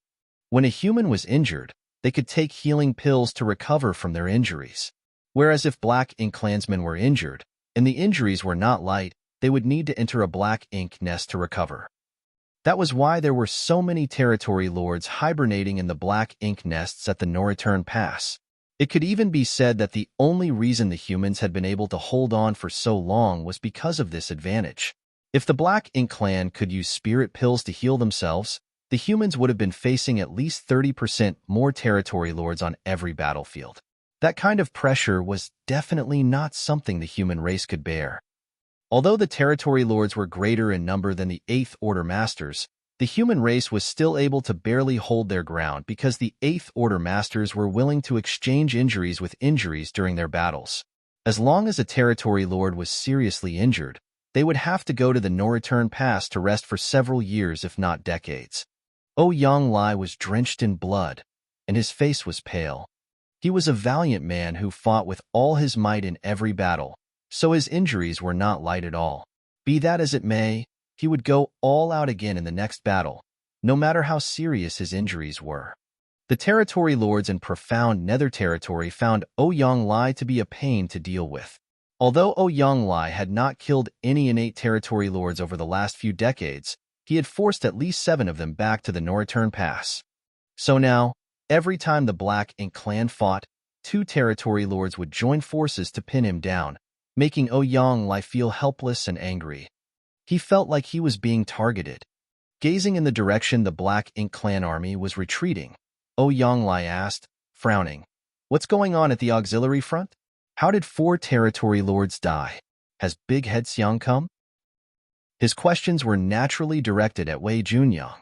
When a human was injured, they could take healing pills to recover from their injuries. Whereas if Black Ink clansmen were injured, and the injuries were not light, they would need to enter a black ink nest to recover. That was why there were so many territory lords hibernating in the black ink nests at the no-return pass. It could even be said that the only reason the humans had been able to hold on for so long was because of this advantage. If the Black Ink clan could use spirit pills to heal themselves, the humans would have been facing at least 30% more territory lords on every battlefield. That kind of pressure was definitely not something the human race could bear. Although the territory lords were greater in number than the Eighth Order Masters, the human race was still able to barely hold their ground because the Eighth Order Masters were willing to exchange injuries with injuries during their battles. As long as a territory lord was seriously injured, they would have to go to the no-return pass to rest for several years if not decades. Yang Lai was drenched in blood, and his face was pale. He was a valiant man who fought with all his might in every battle, so his injuries were not light at all. Be that as it may, he would go all out again in the next battle, no matter how serious his injuries were. The territory lords in profound Nether territory found Yang Lai to be a pain to deal with. Although Yang Lai had not killed any innate territory lords over the last few decades, he had forced at least 7 of them back to the no-return pass. So now, every time the Black Ink clan fought, 2 territory lords would join forces to pin him down, making Yang Lai feel helpless and angry. He felt like he was being targeted. Gazing in the direction the Black Ink clan army was retreating, Yang Lai asked, frowning, "What's going on at the auxiliary front? How did 4 territory lords die? Has Big Head Xiang come?" His questions were naturally directed at Wei Junyang.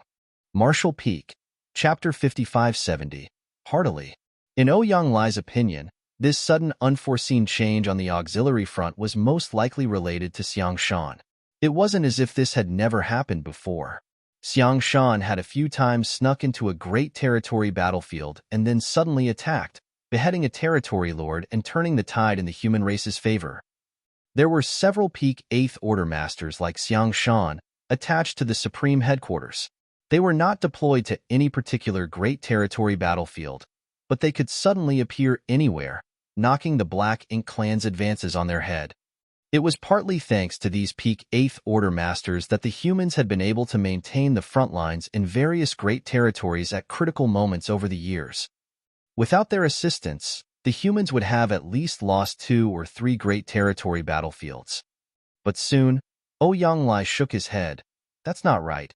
Martial Peak, Chapter 5570, heartily. In Yang Lai's opinion, this sudden unforeseen change on the auxiliary front was most likely related to Xiang Shan. It wasn't as if this had never happened before. Xiang Shan had a few times snuck into a great territory battlefield and then suddenly attacked, beheading a territory lord and turning the tide in the human race's favor. There were several peak 8th Order Masters like Xiang Shan attached to the Supreme Headquarters. They were not deployed to any particular great territory battlefield, but they could suddenly appear anywhere, knocking the Black Ink clan's advances on their head. It was partly thanks to these peak 8th Order Masters that the humans had been able to maintain the front lines in various great territories at critical moments over the years. Without their assistance, the humans would have at least lost 2 or 3 great territory battlefields. But soon, Yang Lai shook his head. That's not right.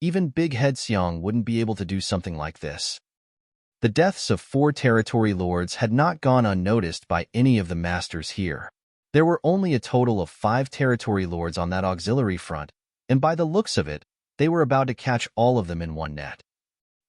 Even Big Head Xiang wouldn't be able to do something like this. The deaths of 4 territory lords had not gone unnoticed by any of the masters here. There were only a total of 5 territory lords on that auxiliary front, and by the looks of it, they were about to catch all of them in one net.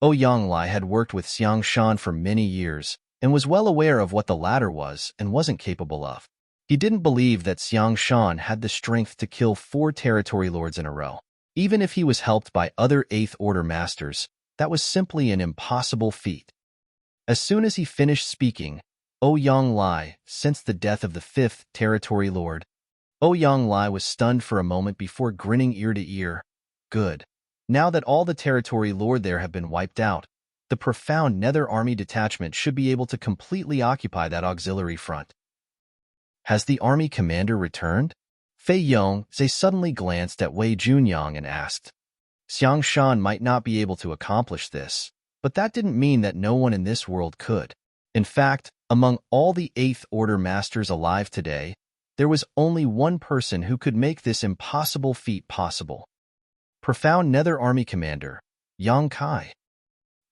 Yang Lai had worked with Xiang Shan for many years, and was well aware of what the latter was and wasn't capable of. He didn't believe that Xiang Shan had the strength to kill 4 territory lords in a row. Even if he was helped by other 8th Order Masters, that was simply an impossible feat. As soon as he finished speaking, Yang Lai sensed the death of the 5th Territory Lord. Yang Lai was stunned for a moment before grinning ear to ear. Good. Now that all the Territory Lord there have been wiped out, the profound Nether Army detachment should be able to completely occupy that auxiliary front. Has the army commander returned? Fei Yongzhe suddenly glanced at Wei Junyang and asked. Xiang Shan might not be able to accomplish this, but that didn't mean that no one in this world could. In fact, among all the 8th Order Masters alive today, there was only one person who could make this impossible feat possible. Profound Nether Army Commander, Yang Kai.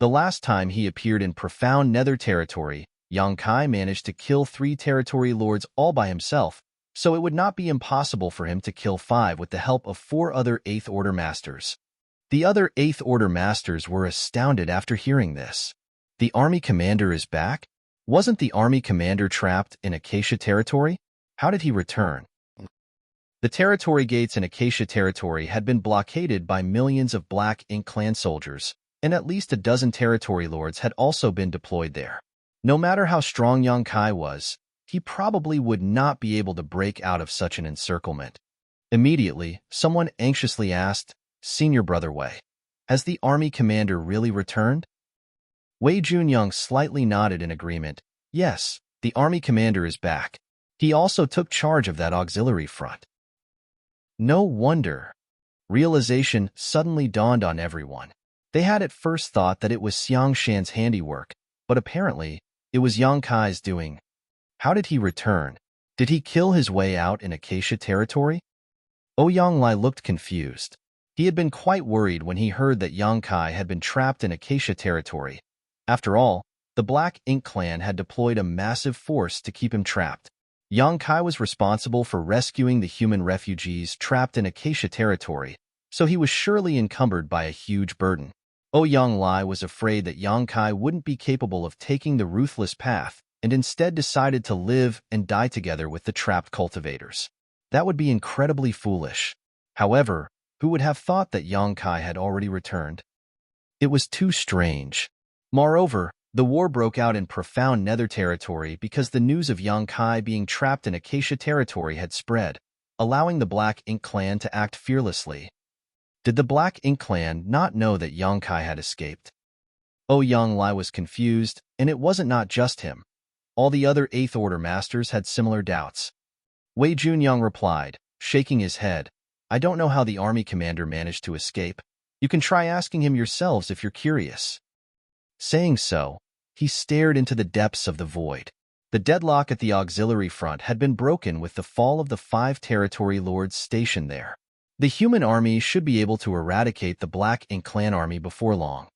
The last time he appeared in Profound Nether territory, Yang Kai managed to kill 3 territory lords all by himself, so it would not be impossible for him to kill 5 with the help of 4 other 8th Order Masters. The other 8th Order Masters were astounded after hearing this. The army commander is back? Wasn't the army commander trapped in Acacia territory? How did he return? The territory gates in Acacia territory had been blockaded by millions of Black Ink clan soldiers, and at least a dozen territory lords had also been deployed there. No matter how strong Yang Kai was, he probably would not be able to break out of such an encirclement. Immediately, someone anxiously asked, Senior Brother Wei, has the army commander really returned? Wei Junyang slightly nodded in agreement. Yes, the army commander is back. He also took charge of that auxiliary front. No wonder. Realization suddenly dawned on everyone. They had at first thought that it was Xiang Shan's handiwork, but apparently, it was Yang Kai's doing. How did he return? Did he kill his way out in Acacia territory? Ouyang Lai looked confused. He had been quite worried when he heard that Yang Kai had been trapped in Acacia territory. After all, the Black Ink clan had deployed a massive force to keep him trapped. Yang Kai was responsible for rescuing the human refugees trapped in Acacia territory, so he was surely encumbered by a huge burden. Ouyang Lai was afraid that Yang Kai wouldn't be capable of taking the ruthless path and instead decided to live and die together with the trapped cultivators. That would be incredibly foolish. However, who would have thought that Yang Kai had already returned? It was too strange. Moreover, the war broke out in profound Nether territory because the news of Yang Kai being trapped in Acacia territory had spread, allowing the Black Ink clan to act fearlessly. Did the Black Ink clan not know that Yang Kai had escaped? Ouyang Lai was confused, and it wasn't not just him. All the other Eighth Order masters had similar doubts. Wei Junyang replied, shaking his head, I don't know how the army commander managed to escape. You can try asking him yourselves if you're curious. Saying so, he stared into the depths of the void. The deadlock at the auxiliary front had been broken with the fall of the 5 territory lords stationed there. The human army should be able to eradicate the Black Ink clan army before long.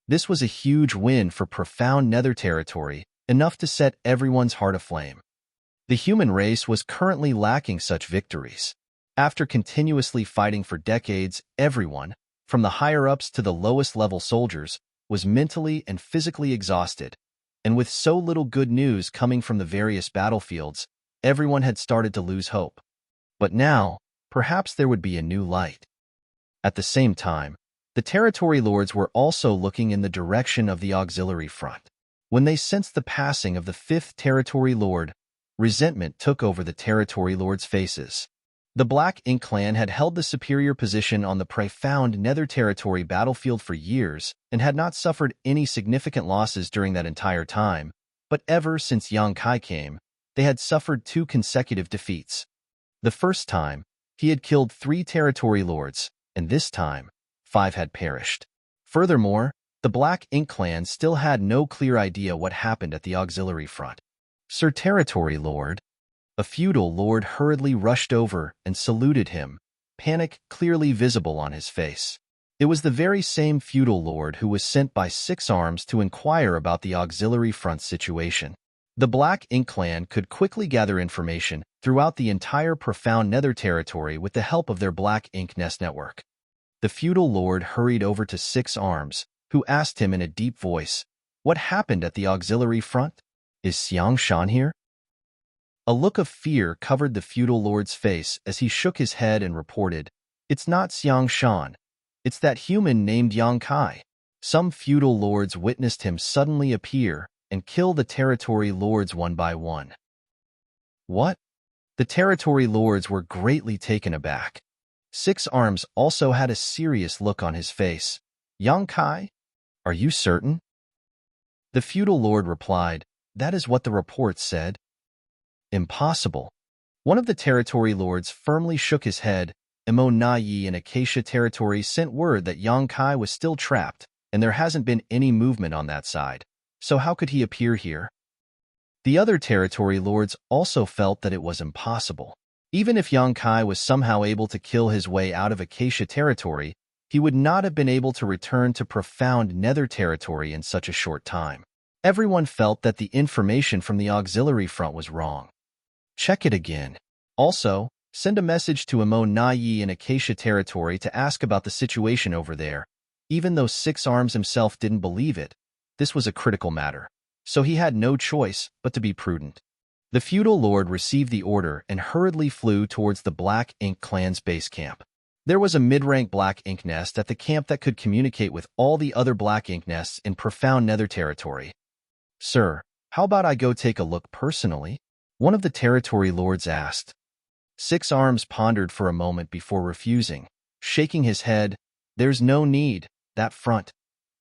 This was a huge win for profound Nether territory, enough to set everyone's heart aflame. The human race was currently lacking such victories. After continuously fighting for decades, everyone, from the higher-ups to the lowest-level soldiers, was mentally and physically exhausted, and with so little good news coming from the various battlefields, everyone had started to lose hope. But now, perhaps there would be a new light. At the same time, the territory lords were also looking in the direction of the auxiliary front. When they sensed the passing of the 5th territory lord, resentment took over the territory lords' faces. The Black Ink clan had held the superior position on the profound Nether territory battlefield for years and had not suffered any significant losses during that entire time, but ever since Yang Kai came, they had suffered 2 consecutive defeats. The first time, he had killed 3 territory lords, and this time, 5 had perished. Furthermore, the Black Ink clan still had no clear idea what happened at the auxiliary front. Sir Territory Lord, a feudal lord hurriedly rushed over and saluted him, panic clearly visible on his face. It was the very same feudal lord who was sent by 6 Arms to inquire about the auxiliary front situation. The Black Ink clan could quickly gather information throughout the entire profound Nether territory with the help of their Black Ink Nest network. The feudal lord hurried over to 6 Arms, who asked him in a deep voice, What happened at the auxiliary front? Is Xiang Shan here? A look of fear covered the feudal lord's face as he shook his head and reported, It's not Xiang Shan. It's that human named Yang Kai. Some feudal lords witnessed him suddenly appear and kill the territory lords one by one. What? The territory lords were greatly taken aback. 6 Arms also had a serious look on his face. Yang Kai? Are you certain? The feudal lord replied, That is what the report said. Impossible. One of the territory lords firmly shook his head. Emo Na Yi in Acacia territory sent word that Yang Kai was still trapped, and there hasn't been any movement on that side. So how could he appear here? The other territory lords also felt that it was impossible. Even if Yang Kai was somehow able to kill his way out of Acacia territory, he would not have been able to return to profound Nether territory in such a short time. Everyone felt that the information from the auxiliary front was wrong. Check it again. Also, send a message to Emo Na Yi in Acacia territory to ask about the situation over there. Even though 6 Arms himself didn't believe it, this was a critical matter, so he had no choice but to be prudent. The feudal lord received the order and hurriedly flew towards the Black Ink clan's base camp. There was a mid-rank Black Ink nest at the camp that could communicate with all the other Black Ink nests in profound Nether territory. Sir, how about I go take a look personally? One of the territory lords asked. 6 Arms pondered for a moment before refusing, shaking his head. There's no need. That front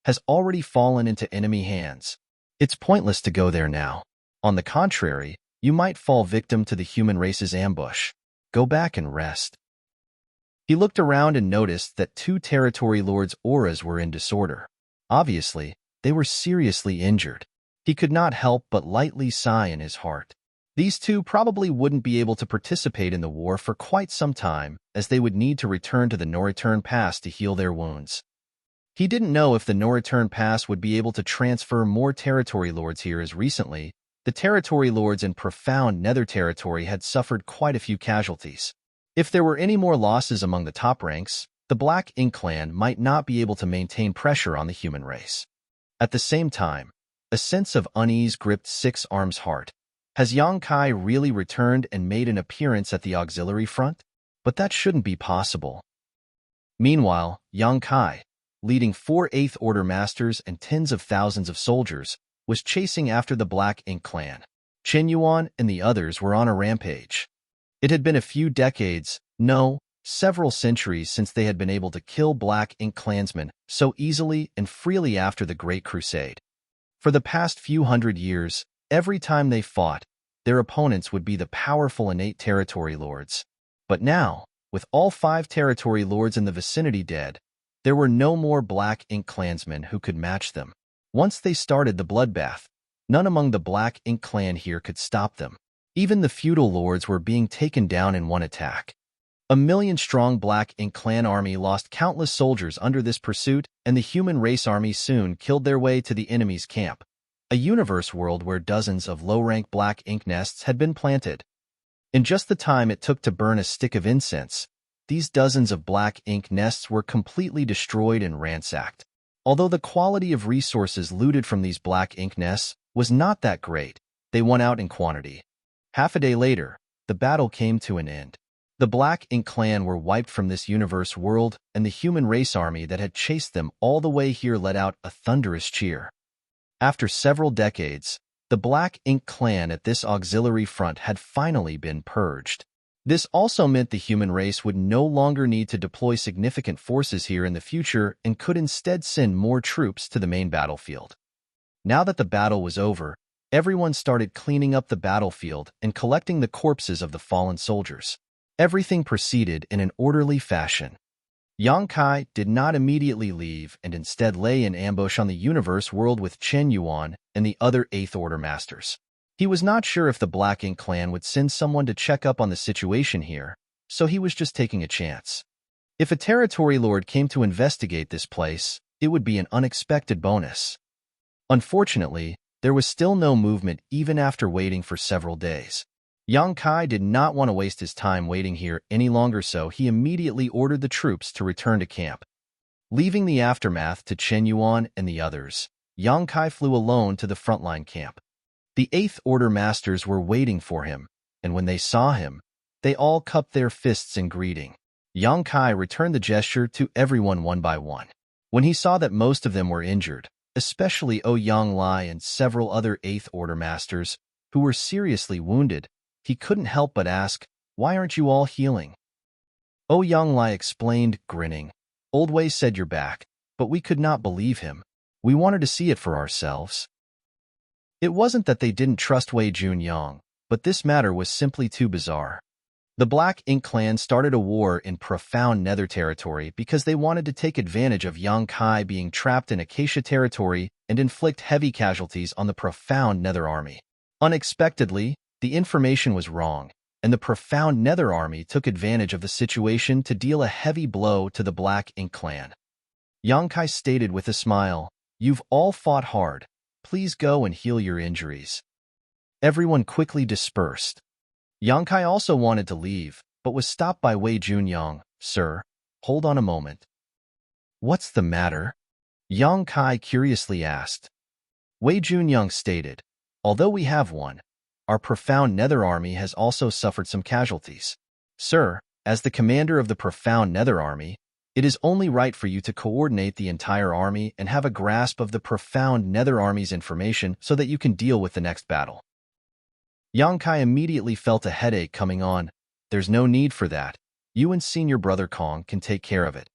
has already fallen into enemy hands. It's pointless to go there now. On the contrary, you might fall victim to the human race's ambush. Go back and rest. He looked around and noticed that two territory lords' auras were in disorder. Obviously, they were seriously injured. He could not help but lightly sigh in his heart. These two probably wouldn't be able to participate in the war for quite some time, as they would need to return to the no-return pass to heal their wounds. He didn't know if the no-return pass would be able to transfer more territory lords here, as recently, the territory lords in profound nether territory had suffered quite a few casualties. If there were any more losses among the top ranks, the Black Ink clan might not be able to maintain pressure on the human race. At the same time, a sense of unease gripped Six Arms' heart. Has Yang Kai really returned and made an appearance at the auxiliary front? But that shouldn't be possible. Meanwhile, Yang Kai, leading 4 Eighth Order masters and tens of thousands of soldiers, was chasing after the Black Ink clan. Chen Yuan and the others were on a rampage. It had been a few decades, no, several centuries since they had been able to kill Black Ink clansmen so easily and freely after the Great Crusade. For the past few hundred years, every time they fought, their opponents would be the powerful innate territory lords. But now, with all 5 territory lords in the vicinity dead, there were no more Black Ink clansmen who could match them. Once they started the bloodbath, none among the Black Ink clan here could stop them. Even the feudal lords were being taken down in one attack. A million-strong Black Ink clan army lost countless soldiers under this pursuit, and the human race army soon killed their way to the enemy's camp, a universe world where dozens of low-rank Black Ink nests had been planted. In just the time it took to burn a stick of incense, these dozens of Black Ink nests were completely destroyed and ransacked. Although the quality of resources looted from these Black Ink nests was not that great, they won out in quantity. Half a day later, the battle came to an end. The Black Ink clan were wiped from this universe world, and the human race army that had chased them all the way here let out a thunderous cheer. After several decades, the Black Ink clan at this auxiliary front had finally been purged. This also meant the human race would no longer need to deploy significant forces here in the future and could instead send more troops to the main battlefield. Now that the battle was over, everyone started cleaning up the battlefield and collecting the corpses of the fallen soldiers. Everything proceeded in an orderly fashion. Yang Kai did not immediately leave and instead lay in ambush on the universe world with Chen Yuan and the other Eighth Order masters. He was not sure if the Black Ink clan would send someone to check up on the situation here, so he was just taking a chance. If a territory lord came to investigate this place, it would be an unexpected bonus. Unfortunately, there was still no movement even after waiting for several days. Yang Kai did not want to waste his time waiting here any longer, so he immediately ordered the troops to return to camp. Leaving the aftermath to Chen Yuan and the others, Yang Kai flew alone to the frontline camp. The Eighth Order masters were waiting for him, and when they saw him, they all cupped their fists in greeting. Yang Kai returned the gesture to everyone one by one. When he saw that most of them were injured, especially Yang Lai and several other Eighth Order masters, who were seriously wounded, he couldn't help but ask, "Why aren't you all healing?" Yang Lai explained, grinning. "Old Wei said you're back, but we could not believe him. We wanted to see it for ourselves." It wasn't that they didn't trust Wei Junyang, but this matter was simply too bizarre. The Black Ink clan started a war in profound nether territory because they wanted to take advantage of Yang Kai being trapped in Acacia territory and inflict heavy casualties on the profound nether army. Unexpectedly, the information was wrong, and the profound nether army took advantage of the situation to deal a heavy blow to the Black Ink clan. Yang Kai stated with a smile, "You've all fought hard. Please go and heal your injuries." Everyone quickly dispersed. Yang Kai also wanted to leave, but was stopped by Wei Junyang. "Sir, hold on a moment." "What's the matter?" Yang Kai curiously asked. Wei Junyang stated, "Although we have won, our profound nether army has also suffered some casualties. Sir, as the commander of the profound nether army, it is only right for you to coordinate the entire army and have a grasp of the profound nether army's information so that you can deal with the next battle." Yang Kai immediately felt a headache coming on. "There's no need for that. You and senior brother Kong can take care of it."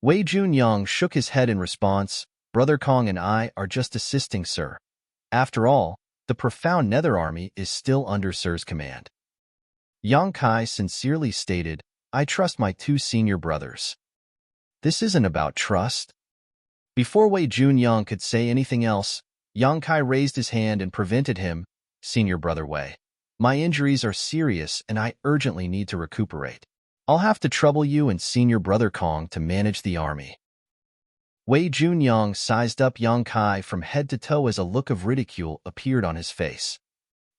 Wei Junyang shook his head in response. "Brother Kong and I are just assisting, sir. After all, the profound nether army is still under sir's command." Yang Kai sincerely stated, I trust my two senior brothers. This isn't about trust. Before Wei Junyang could say anything else, Yang Kai raised his hand and prevented him. Senior brother Wei, my injuries are serious and I urgently need to recuperate. I'll have to trouble you and senior brother Kong to manage the army. Wei Junyang sized up Yang Kai from head to toe as a look of ridicule appeared on his face.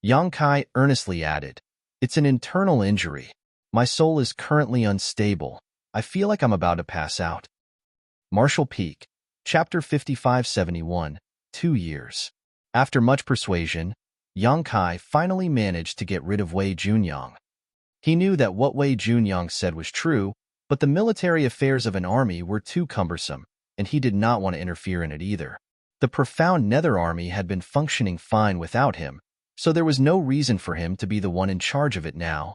Yang Kai earnestly added, it's an internal injury. My soul is currently unstable. I feel like I'm about to pass out. Martial Peak, Chapter 5571, 2 years. After much persuasion, Yang Kai finally managed to get rid of Wei Junyang. He knew that what Wei Junyang said was true, but the military affairs of an army were too cumbersome, and he did not want to interfere in it either. The profound Nether Army had been functioning fine without him, so there was no reason for him to be the one in charge of it now.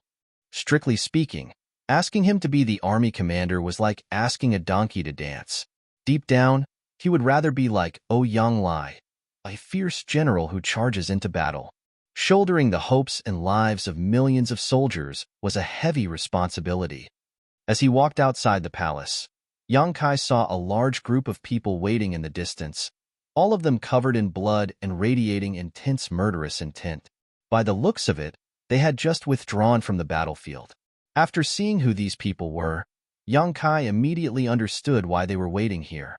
Strictly speaking, asking him to be the army commander was like asking a donkey to dance. Deep down, he would rather be like Yang Lai, a fierce general who charges into battle. Shouldering the hopes and lives of millions of soldiers was a heavy responsibility. As he walked outside the palace, Yang Kai saw a large group of people waiting in the distance, all of them covered in blood and radiating intense murderous intent. By the looks of it, they had just withdrawn from the battlefield. After seeing who these people were, Yang Kai immediately understood why they were waiting here.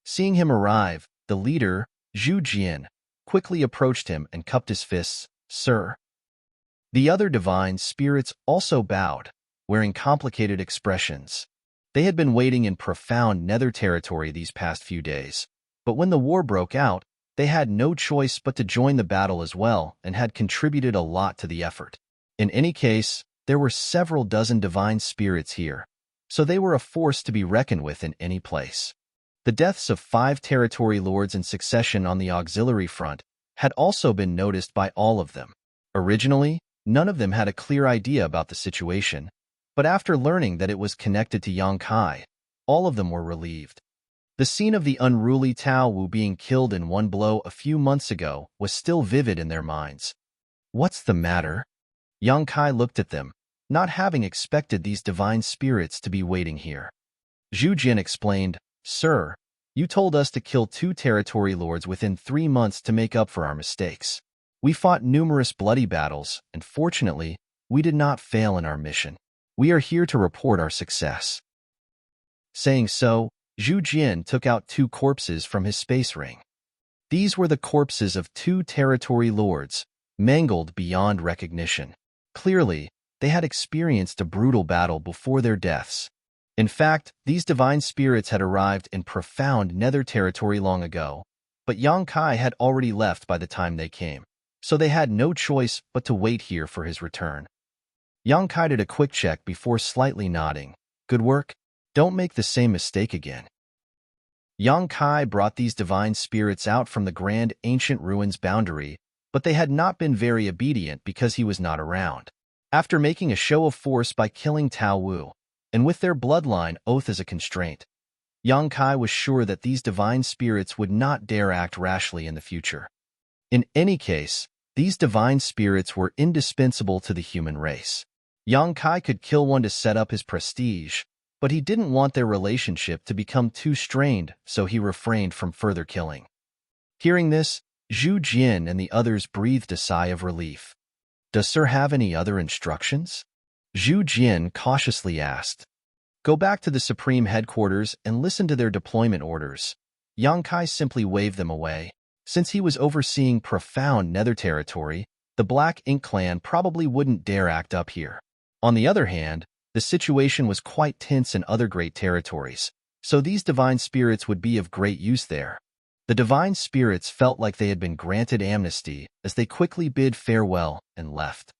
Seeing him arrive, the leader, Zhu Jian, quickly approached him and cupped his fists. Sir. The other divine spirits also bowed, wearing complicated expressions. They had been waiting in profound nether territory these past few days, but when the war broke out, they had no choice but to join the battle as well and had contributed a lot to the effort. In any case, there were several dozen divine spirits here, so they were a force to be reckoned with in any place. The deaths of 5 territory lords in succession on the auxiliary front had also been noticed by all of them. Originally, none of them had a clear idea about the situation, but after learning that it was connected to Yang Kai, all of them were relieved. The scene of the unruly Tao Wu being killed in one blow a few months ago was still vivid in their minds. What's the matter? Yang Kai looked at them, not having expected these divine spirits to be waiting here. Zhu Jin explained, Sir, you told us to kill 2 territory lords within 3 months to make up for our mistakes. We fought numerous bloody battles, and fortunately, we did not fail in our mission. We are here to report our success. Saying so, Zhu Jin took out 2 corpses from his space ring. These were the corpses of 2 territory lords, mangled beyond recognition. Clearly, they had experienced a brutal battle before their deaths. In fact, these divine spirits had arrived in profound nether territory long ago, but Yang Kai had already left by the time they came, so they had no choice but to wait here for his return. Yang Kai did a quick check before slightly nodding. Good work. Don't make the same mistake again. Yang Kai brought these divine spirits out from the grand ancient ruins boundary, but they had not been very obedient because he was not around. After making a show of force by killing Tao Wu, and with their bloodline oath as a constraint, Yang Kai was sure that these divine spirits would not dare act rashly in the future. In any case, these divine spirits were indispensable to the human race. Yang Kai could kill one to set up his prestige, but he didn't want their relationship to become too strained, so he refrained from further killing. Hearing this, Zhu Jin and the others breathed a sigh of relief. Does Sir have any other instructions? Zhu Jin cautiously asked. Go back to the Supreme Headquarters and listen to their deployment orders. Yang Kai simply waved them away. Since he was overseeing profound nether territory, the Black Ink clan probably wouldn't dare act up here. On the other hand, the situation was quite tense in other great territories, so these divine spirits would be of great use there. The divine spirits felt like they had been granted amnesty as they quickly bid farewell and left.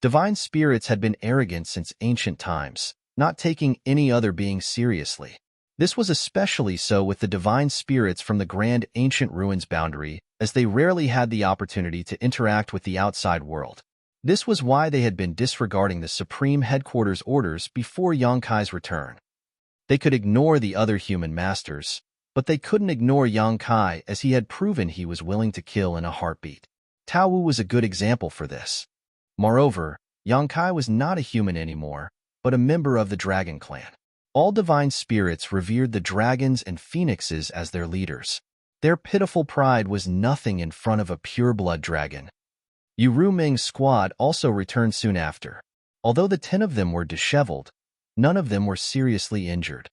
Divine spirits had been arrogant since ancient times, not taking any other being seriously. This was especially so with the divine spirits from the grand ancient ruins boundary, as they rarely had the opportunity to interact with the outside world. This was why they had been disregarding the Supreme Headquarters orders before Yang Kai's return. They could ignore the other human masters, but they couldn't ignore Yang Kai as he had proven he was willing to kill in a heartbeat. Tao Wu was a good example for this. Moreover, Yang Kai was not a human anymore, but a member of the dragon clan. All divine spirits revered the dragons and phoenixes as their leaders. Their pitiful pride was nothing in front of a pure-blood dragon. Yu Ming's squad also returned soon after. Although the 10 of them were disheveled, none of them were seriously injured.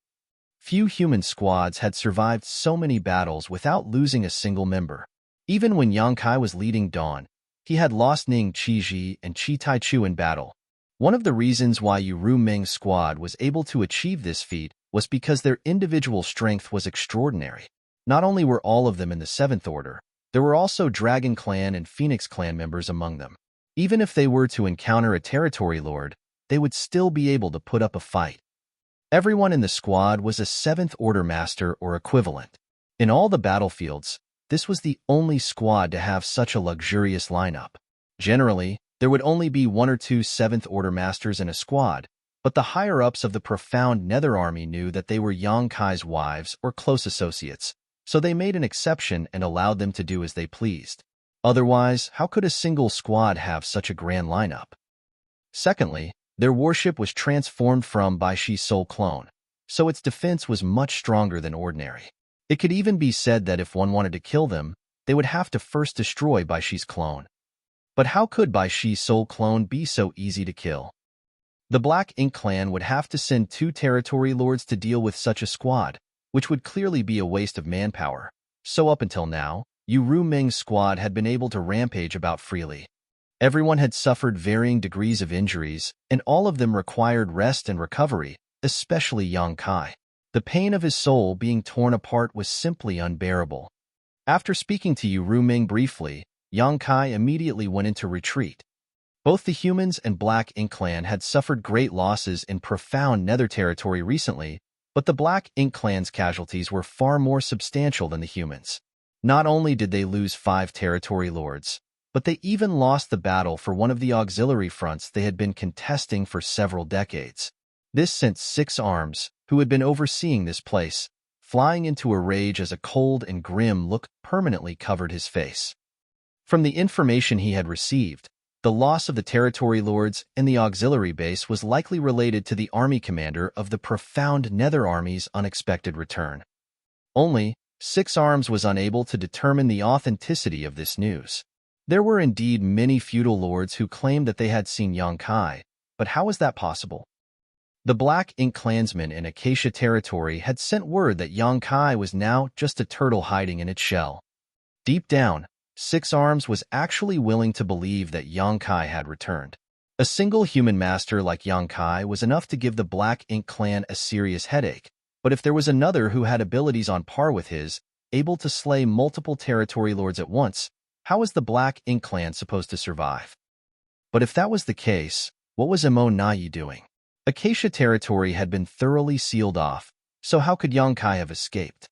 Few human squads had survived so many battles without losing a single member. Even when Yang Kai was leading Dawn, he had lost Ning Qiji and Qi Taichu in battle. One of the reasons why Yu Ming's squad was able to achieve this feat was because their individual strength was extraordinary. Not only were all of them in the 7th Order, there were also Dragon Clan and Phoenix Clan members among them. Even if they were to encounter a territory lord, they would still be able to put up a fight. Everyone in the squad was a 7th Order master or equivalent. In all the battlefields, this was the only squad to have such a luxurious lineup. Generally, there would only be 1 or 2 7th Order masters in a squad, but the higher-ups of the profound Nether Army knew that they were Yang Kai's wives or close associates, so they made an exception and allowed them to do as they pleased. Otherwise, how could a single squad have such a grand lineup? Secondly, their warship was transformed from Baishi's soul clone, so its defense was much stronger than ordinary. It could even be said that if one wanted to kill them, they would have to first destroy Baishi's clone. But how could Baishi's soul clone be so easy to kill? The Black Ink clan would have to send 2 territory lords to deal with such a squad, which would clearly be a waste of manpower. So up until now, Yu Ming's squad had been able to rampage about freely. Everyone had suffered varying degrees of injuries, and all of them required rest and recovery, especially Yang Kai. The pain of his soul being torn apart was simply unbearable. After speaking to Yu Ming briefly, Yang Kai immediately went into retreat. Both the humans and Black Ink clan had suffered great losses in profound Nether territory recently, but the Black Ink clan's casualties were far more substantial than the humans. Not only did they lose 5 territory lords, but they even lost the battle for one of the auxiliary fronts they had been contesting for several decades. This sent 6 Arms, who had been overseeing this place, flying into a rage as a cold and grim look permanently covered his face. From the information he had received, the loss of the territory lords and the auxiliary base was likely related to the army commander of the profound Nether Army's unexpected return. Only, 6 Arms was unable to determine the authenticity of this news. There were indeed many feudal lords who claimed that they had seen Yang Kai, but how was that possible? The Black Ink clansmen in Acacia territory had sent word that Yang Kai was now just a turtle hiding in its shell. Deep down, 6 Arms was actually willing to believe that Yang Kai had returned. A single human master like Yang Kai was enough to give the Black Ink clan a serious headache, but if there was another who had abilities on par with his, able to slay multiple territory lords at once, how was the Black Ink clan supposed to survive? But if that was the case, what was Emo Nai doing? Acacia territory had been thoroughly sealed off, so how could Yang Kai have escaped?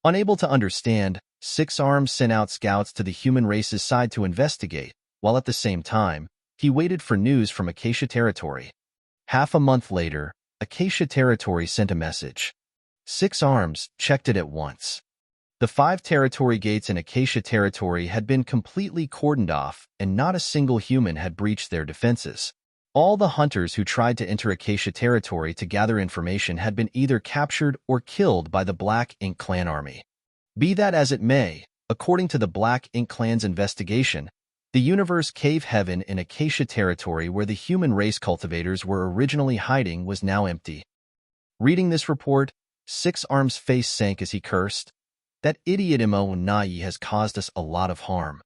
Unable to understand, 6 Arms sent out scouts to the human race's side to investigate, while at the same time, he waited for news from Acacia territory. Half a month later, Acacia territory sent a message. 6 Arms checked it at once. The 5 territory gates in Acacia territory had been completely cordoned off, and not a single human had breached their defenses. All the hunters who tried to enter Acacia territory to gather information had been either captured or killed by the Black Ink clan army. Be that as it may, according to the Black Ink clan's investigation, the universe cave heaven in Acacia territory where the human race cultivators were originally hiding was now empty. Reading this report, 6 Arms' face sank as he cursed. That idiot Emo Nai has caused us a lot of harm.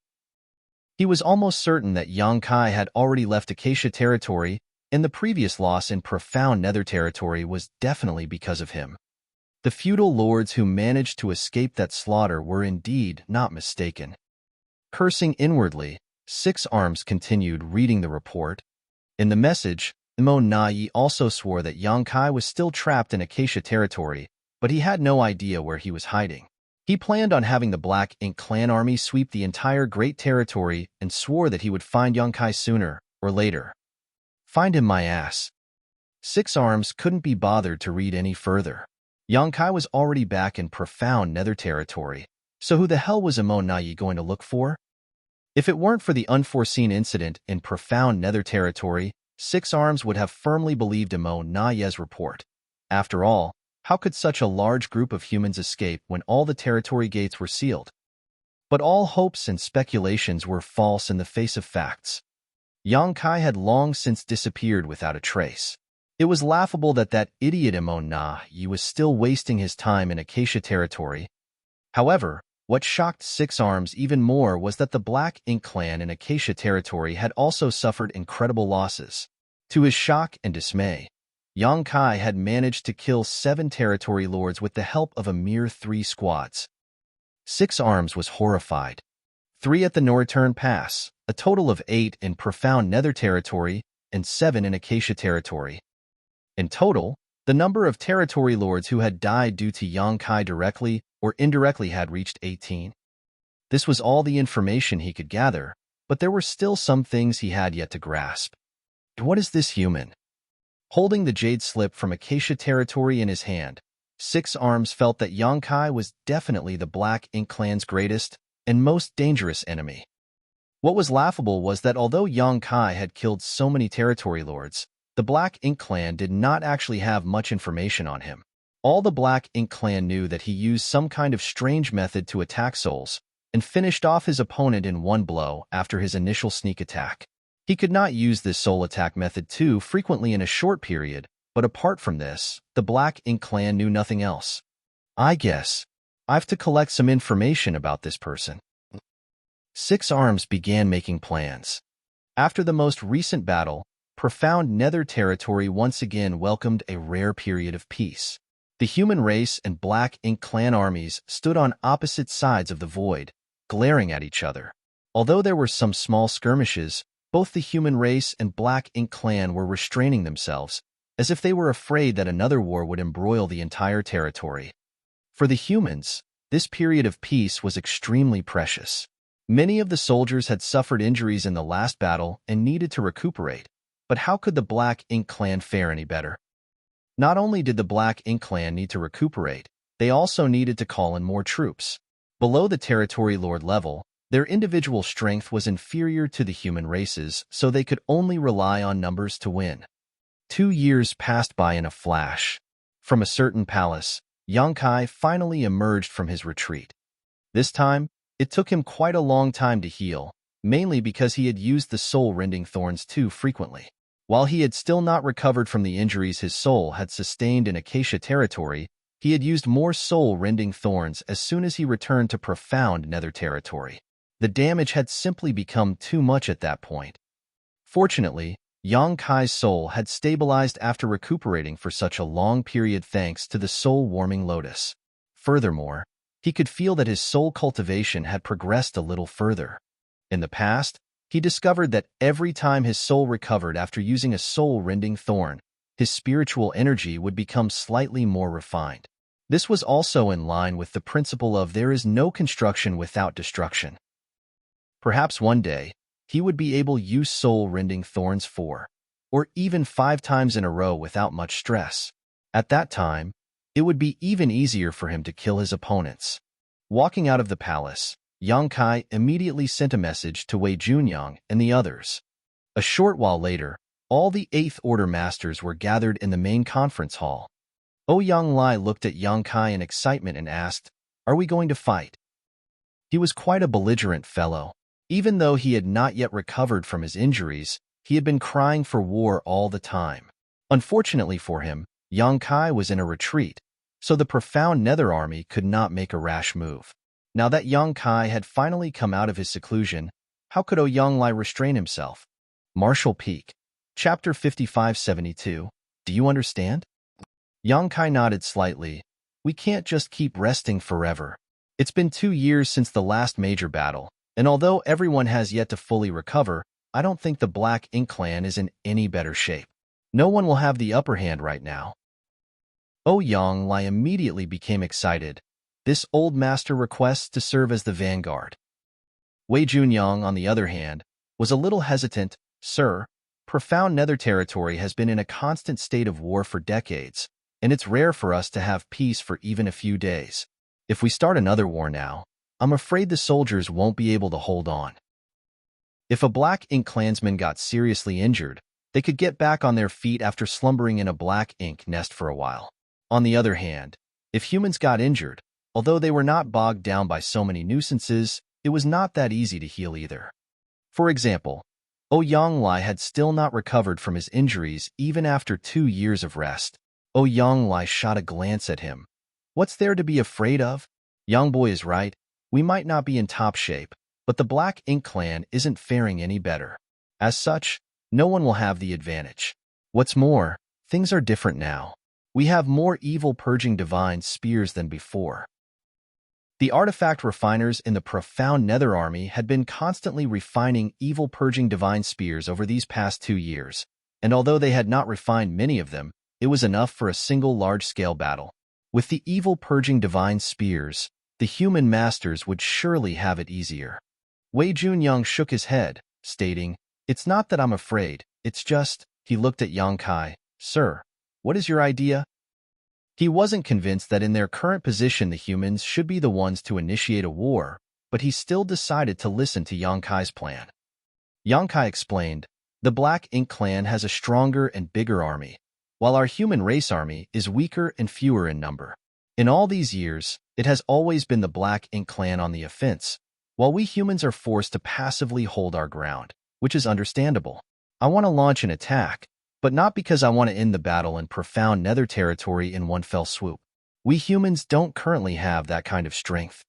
He was almost certain that Yang Kai had already left Acacia territory, and the previous loss in profound Nether territory was definitely because of him. The feudal lords who managed to escape that slaughter were indeed not mistaken. Cursing inwardly, 6 Arms continued reading the report. In the message, Emo Nai also swore that Yang Kai was still trapped in Acacia territory, but he had no idea where he was hiding. He planned on having the Black Ink clan army sweep the entire Great Territory and swore that he would find Yang Kai sooner or later. Find him my ass. 6 Arms couldn't be bothered to read any further. Yang Kai was already back in profound Nether territory, so who the hell was Emo Nai going to look for? If it weren't for the unforeseen incident in profound Nether territory, Six Arms would have firmly believed Emo Naye's report. After all, how could such a large group of humans escape when all the territory gates were sealed? But all hopes and speculations were false in the face of facts. Yang Kai had long since disappeared without a trace. It was laughable that idiot Emo Naye was still wasting his time in Acacia territory. However, what shocked Six Arms even more was that the Black Ink clan in Acacia territory had also suffered incredible losses. To his shock and dismay, Yang Kai had managed to kill 7 territory lords with the help of a mere 3 squads. Six Arms was horrified. 3 at the Northern Pass, a total of 8 in Profound Nether territory, and 7 in Acacia territory. In total, the number of territory lords who had died due to Yang Kai directly or indirectly had reached 18. This was all the information he could gather, but there were still some things he had yet to grasp. What is this human? Holding the jade slip from Acacia territory in his hand, Six Arms felt that Yang Kai was definitely the Black Ink clan's greatest and most dangerous enemy. What was laughable was that although Yang Kai had killed so many territory lords, the Black Ink clan did not actually have much information on him. All the Black Ink clan knew that he used some kind of strange method to attack souls, and finished off his opponent in one blow after his initial sneak attack. He could not use this soul attack method too frequently in a short period, but apart from this, the Black Ink clan knew nothing else. I guess I've to collect some information about this person. Six Arms began making plans. After the most recent battle, Profound Nether territory once again welcomed a rare period of peace. The human race and Black Ink clan armies stood on opposite sides of the void, glaring at each other. Although there were some small skirmishes, both the human race and Black Ink clan were restraining themselves, as if they were afraid that another war would embroil the entire territory. For the humans, this period of peace was extremely precious. Many of the soldiers had suffered injuries in the last battle and needed to recuperate, but how could the Black Ink clan fare any better? Not only did the Black Ink clan need to recuperate, they also needed to call in more troops. Below the territory lord level, their individual strength was inferior to the human races, so they could only rely on numbers to win. 2 years passed by in a flash. From a certain palace, Yang Kai finally emerged from his retreat. This time, it took him quite a long time to heal, mainly because he had used the soul-rending thorns too frequently. While he had still not recovered from the injuries his soul had sustained in Acacia territory, he had used more soul-rending thorns as soon as he returned to Profound Nether territory. The damage had simply become too much at that point. Fortunately, Yang Kai's soul had stabilized after recuperating for such a long period thanks to the soul-warming lotus. Furthermore, he could feel that his soul cultivation had progressed a little further. In the past, he discovered that every time his soul recovered after using a soul-rending thorn, his spiritual energy would become slightly more refined. This was also in line with the principle of there is no construction without destruction. Perhaps one day, he would be able to use soul-rending thorns 4, or even 5 times in a row without much stress. At that time, it would be even easier for him to kill his opponents. Walking out of the palace, Yang Kai immediately sent a message to Wei Junyang and the others. A short while later, all the 8th Order Masters were gathered in the main conference hall. Yang Lai looked at Yang Kai in excitement and asked, "Are we going to fight?" He was quite a belligerent fellow. Even though he had not yet recovered from his injuries, he had been crying for war all the time. Unfortunately for him, Yang Kai was in a retreat, so the Profound Nether army could not make a rash move. Now that Yang Kai had finally come out of his seclusion, how could Yang Lai restrain himself? Martial Peak. Chapter 5572. Do you understand? Yang Kai nodded slightly. We can't just keep resting forever. It's been 2 years since the last major battle, and although everyone has yet to fully recover, I don't think the Black Ink clan is in any better shape. No one will have the upper hand right now. Yang Lai immediately became excited. This old master requests to serve as the vanguard. Wei Junyang, on the other hand, was a little hesitant. Sir, Profound Nether territory has been in a constant state of war for decades, and it's rare for us to have peace for even a few days. If we start another war now, I'm afraid the soldiers won't be able to hold on. If a Black Ink clansman got seriously injured, They could get back on their feet after slumbering in a black ink nest for a while. On the other hand, if humans got injured, although they were not bogged down by so many nuisances, it was not that easy to heal either. For example, Yonglai had still not recovered from his injuries even after 2 years of rest. Yonglai shot a glance at him. What's there to be afraid of? Yongboy is right. We might not be in top shape, but the Black Ink clan isn't faring any better. As such, no one will have the advantage. What's more, things are different now. We have more evil purging divine spears than before. The artifact refiners in the profound Nether Army had been constantly refining evil purging divine spears over these past 2 years, and although they had not refined many of them, it was enough for a single large-scale battle. With the evil purging divine spears, the human masters would surely have it easier. Wei Junyang shook his head, stating, "It's not that I'm afraid, it's just," he looked at Yang Kai, "Sir, what is your idea?" He wasn't convinced that in their current position the humans should be the ones to initiate a war, but he still decided to listen to Yang Kai's plan. Yang Kai explained, "The Black Ink clan has a stronger and bigger army, while our human race army is weaker and fewer in number. In all these years, it has always been the Black Ink clan on the offense, while we humans are forced to passively hold our ground, which is understandable. I want to launch an attack, but not because I want to end the battle in profound Nether territory in one fell swoop. We humans don't currently have that kind of strength."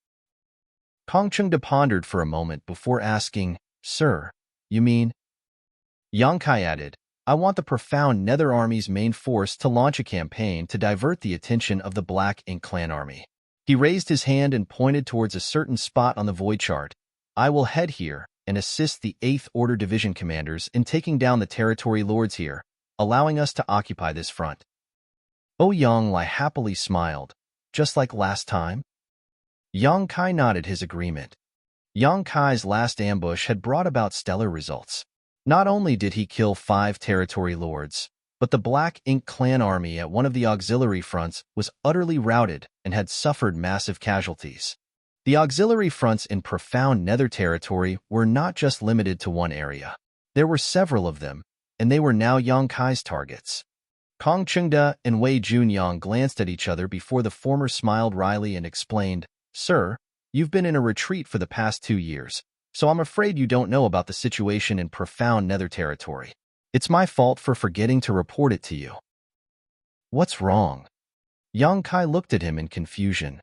Kong Chengda pondered for a moment before asking, "Sir, you mean?" Yang Kai added, "I want the profound Nether Army's main force to launch a campaign to divert the attention of the Black Ink clan army." He raised his hand and pointed towards a certain spot on the void chart. "I will head here and assist the 8th Order Division commanders in taking down the territory lords here, allowing us to occupy this front." Yonglai happily smiled. "Just like last time?" Yang Kai nodded his agreement. Yang Kai's last ambush had brought about stellar results. Not only did he kill 5 territory lords, but the Black Ink clan army at one of the auxiliary fronts was utterly routed and had suffered massive casualties. The auxiliary fronts in profound Nether territory were not just limited to one area. There were several of them, and they were now Yang Kai's targets. Kong Chengda and Wei Junyang glanced at each other before the former smiled wryly and explained, "Sir, you've been in a retreat for the past 2 years, so I'm afraid you don't know about the situation in profound Nether territory. It's my fault for forgetting to report it to you." "What's wrong?" Yang Kai looked at him in confusion.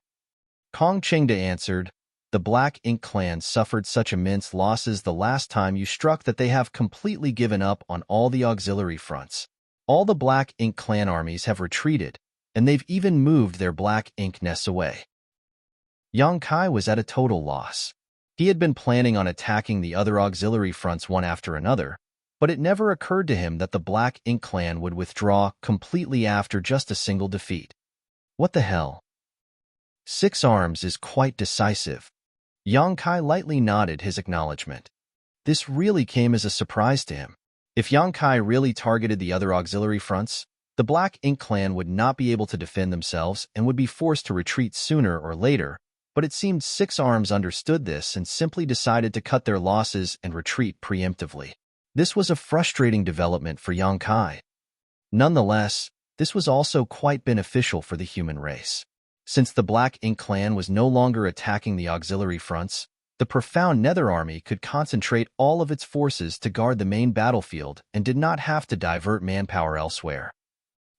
Kong Chengda answered, "The Black Ink clan suffered such immense losses the last time you struck that they have completely given up on all the auxiliary fronts. All the Black Ink clan armies have retreated, and they've even moved their Black Ink nests away." Yang Kai was at a total loss. He had been planning on attacking the other auxiliary fronts one after another, but it never occurred to him that the Black Ink clan would withdraw completely after just a single defeat. What the hell? 6 arms is quite decisive. Yang Kai lightly nodded his acknowledgement. This really came as a surprise to him. If Yang Kai really targeted the other auxiliary fronts, the Black Ink clan would not be able to defend themselves and would be forced to retreat sooner or later, but it seemed 6 arms understood this and simply decided to cut their losses and retreat preemptively. This was a frustrating development for Yang Kai. Nonetheless, this was also quite beneficial for the human race. Since the Black Ink clan was no longer attacking the auxiliary fronts, the profound Nether Army could concentrate all of its forces to guard the main battlefield and did not have to divert manpower elsewhere.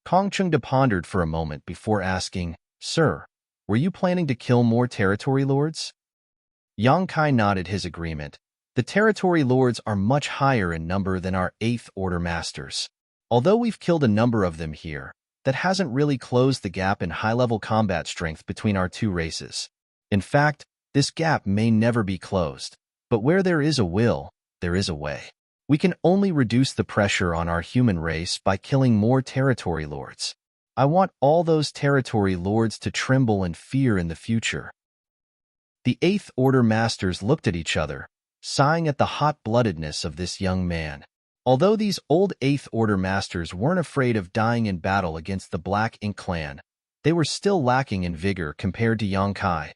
Kong Chengda pondered for a moment before asking, "Sir, were you planning to kill more territory lords?" Yang Kai nodded his agreement. "The territory lords are much higher in number than our 8th Order masters. Although we've killed a number of them here, that hasn't really closed the gap in high-level combat strength between our 2 races. In fact, this gap may never be closed, but where there is a will, there is a way. We can only reduce the pressure on our human race by killing more territory lords. I want all those territory lords to tremble in fear in the future." The 8th Order masters looked at each other, sighing at the hot-bloodedness of this young man. Although these old 8th Order masters weren't afraid of dying in battle against the Black Ink clan, they were still lacking in vigor compared to Yang Kai.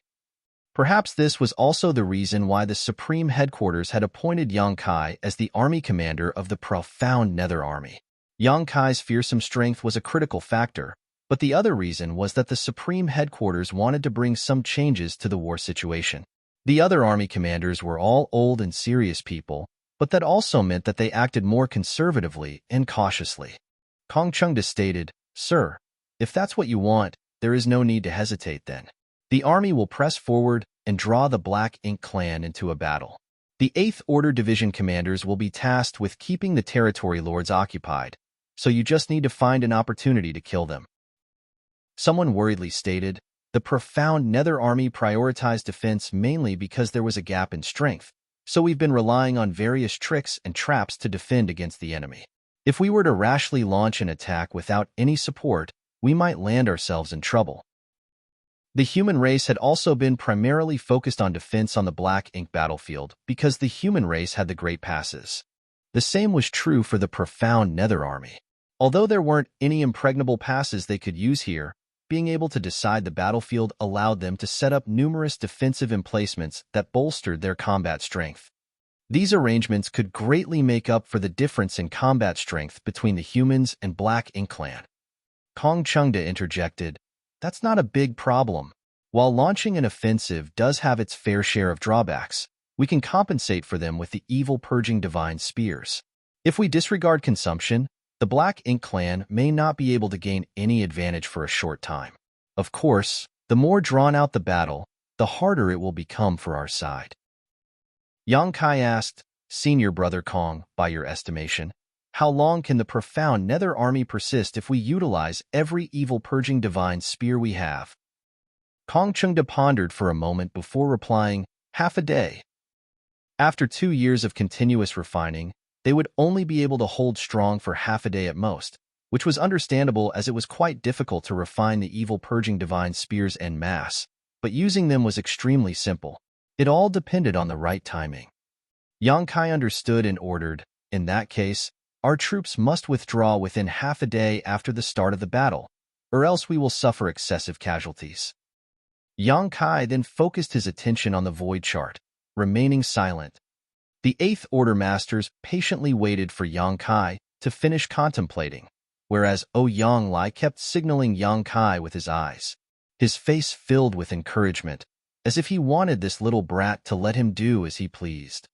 Perhaps this was also the reason why the Supreme Headquarters had appointed Yang Kai as the army commander of the profound Nether Army. Yang Kai's fearsome strength was a critical factor, but the other reason was that the Supreme Headquarters wanted to bring some changes to the war situation. The other army commanders were all old and serious people, but that also meant that they acted more conservatively and cautiously. Kong Chengda stated, "Sir, if that's what you want, there is no need to hesitate then. The army will press forward and draw the Black Ink clan into a battle. The 8th Order Division commanders will be tasked with keeping the territory lords occupied, so you just need to find an opportunity to kill them." Someone worriedly stated, "The profound Nether Army prioritized defense mainly because there was a gap in strength, so we've been relying on various tricks and traps to defend against the enemy. If we were to rashly launch an attack without any support, we might land ourselves in trouble." The human race had also been primarily focused on defense on the Black Ink battlefield because the human race had the Great Passes. The same was true for the profound Nether Army. Although there weren't any impregnable passes they could use here, being able to decide the battlefield allowed them to set up numerous defensive emplacements that bolstered their combat strength. These arrangements could greatly make up for the difference in combat strength between the humans and Black Ink clan. Kong Chengda interjected, "That's not a big problem. While launching an offensive does have its fair share of drawbacks, we can compensate for them with the evil-purging divine spears. If we disregard consumption, the Black Ink clan may not be able to gain any advantage for a short time. Of course, the more drawn out the battle, the harder it will become for our side." Yang Kai asked, "Senior Brother Kong, by your estimation, how long can the profound Nether Army persist if we utilize every evil-purging divine spear we have?" Kong Chengda pondered for a moment before replying, "Half a day." After 2 years of continuous refining, they would only be able to hold strong for half a day at most, which was understandable as it was quite difficult to refine the evil-purging divine spears en masse, but using them was extremely simple. It all depended on the right timing. Yang Kai understood and ordered, "In that case, our troops must withdraw within half a day after the start of the battle, or else we will suffer excessive casualties." Yang Kai then focused his attention on the void chart, remaining silent. The 8th Order Masters patiently waited for Yang Kai to finish contemplating, whereas Yang Lai kept signaling Yang Kai with his eyes. His face filled with encouragement, as if he wanted this little brat to let him do as he pleased.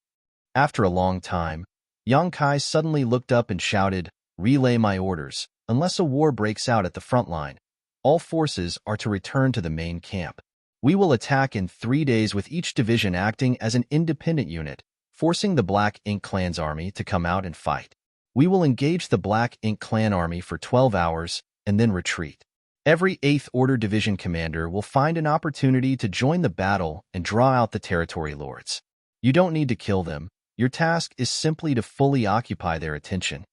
After a long time, Yang Kai suddenly looked up and shouted, "Relay my orders. Unless a war breaks out at the front line, all forces are to return to the main camp. We will attack in 3 days with each division acting as an independent unit, forcing the Black Ink clan's army to come out and fight. We will engage the Black Ink clan army for 12 hours and then retreat. Every 8th Order Division commander will find an opportunity to join the battle and draw out the territory lords. You don't need to kill them. Your task is simply to fully occupy their attention."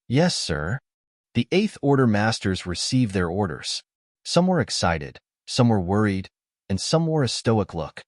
"Yes, sir." The 8th Order Masters received their orders. Some were excited, some were worried, and some wore a stoic look.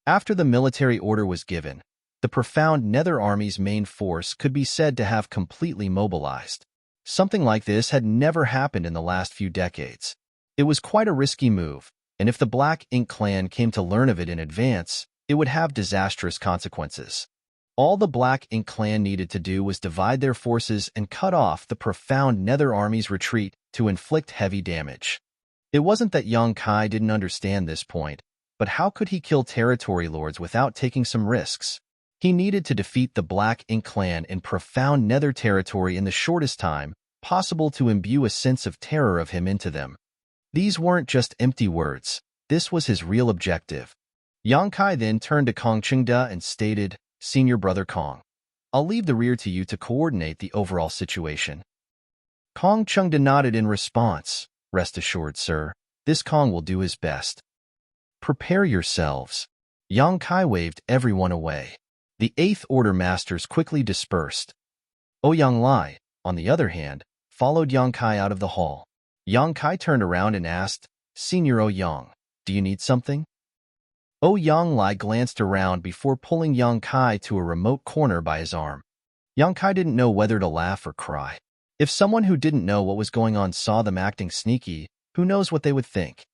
After the military order was given, the profound Nether Army's main force could be said to have completely mobilized. Something like this had never happened in the last few decades. It was quite a risky move, and if the Black Ink clan came to learn of it in advance, it would have disastrous consequences. All the Black Ink clan needed to do was divide their forces and cut off the profound Nether Army's retreat to inflict heavy damage. It wasn't that Yang Kai didn't understand this point, but how could he kill territory lords without taking some risks? He needed to defeat the Black Ink clan in profound Nether territory in the shortest time possible to imbue a sense of terror of him into them. These weren't just empty words. This was his real objective. Yang Kai then turned to Kong Chengda and stated, "Senior Brother Kong, I'll leave the rear to you to coordinate the overall situation." Kong Chengda nodded in response. "Rest assured, sir, this Kong will do his best. Prepare yourselves." Yang Kai waved everyone away. The 8th Order Masters quickly dispersed. Yang Lai, on the other hand, followed Yang Kai out of the hall. Yang Kai turned around and asked, "Senior Yang, do you need something?" Yang Lai glanced around before pulling Yang Kai to a remote corner by his arm. Yang Kai didn't know whether to laugh or cry. If someone who didn't know what was going on saw them acting sneaky, who knows what they would think?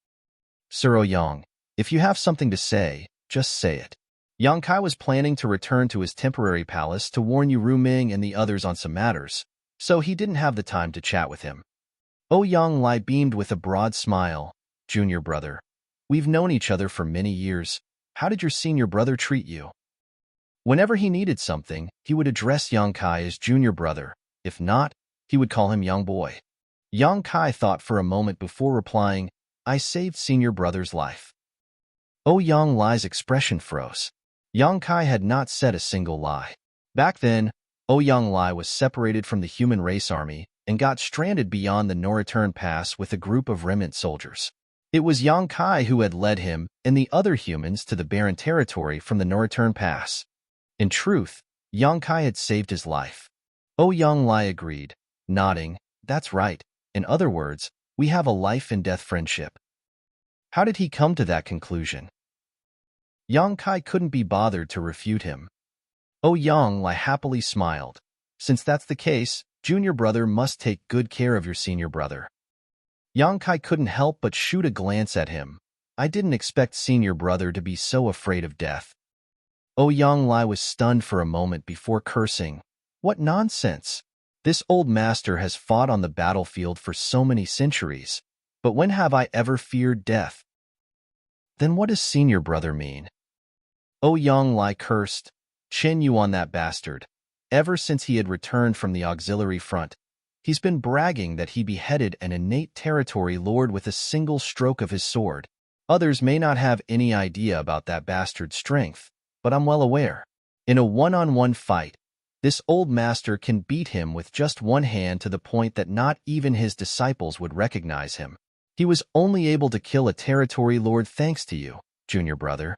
"Sir Yang, If you have something to say, just say it. Yang Kai was planning to return to his temporary palace to warn Yu Ruming and the others on some matters, so he didn't have the time to chat with him. Yang Lai beamed with a broad smile. Junior brother, we've known each other for many years. How did your senior brother treat you? Whenever he needed something, he would address Yang Kai as junior brother. If not, he would call him young boy. Yang Kai thought for a moment before replying, I saved senior brother's life. Yang Lai's expression froze. Yang Kai had not said a single lie. Back then, Yang Lai was separated from the human race army and got stranded beyond the no-return pass with a group of remnant soldiers. It was Yang Kai who had led him and the other humans to the barren territory from the no-return pass. In truth, Yang Kai had saved his life. Yang Lai agreed, nodding, that's right. In other words, we have a life-and-death friendship. How did he come to that conclusion? Yang Kai couldn't be bothered to refute him. Yang Lai happily smiled. Since that's the case, junior brother must take good care of your senior brother. Yang Kai couldn't help but shoot a glance at him. I didn't expect senior brother to be so afraid of death. Yang Lai was stunned for a moment before cursing. What nonsense! This old master has fought on the battlefield for so many centuries, but when have I ever feared death? Then what does senior brother mean? Yang Lai cursed. Chin you on that bastard. Ever since he had returned from the auxiliary front, he's been bragging that he beheaded an innate territory lord with a single stroke of his sword. Others may not have any idea about that bastard's strength, but I'm well aware. In a one-on-one fight, this old master can beat him with just one hand to the point that not even his disciples would recognize him. He was only able to kill a territory lord thanks to you, junior brother.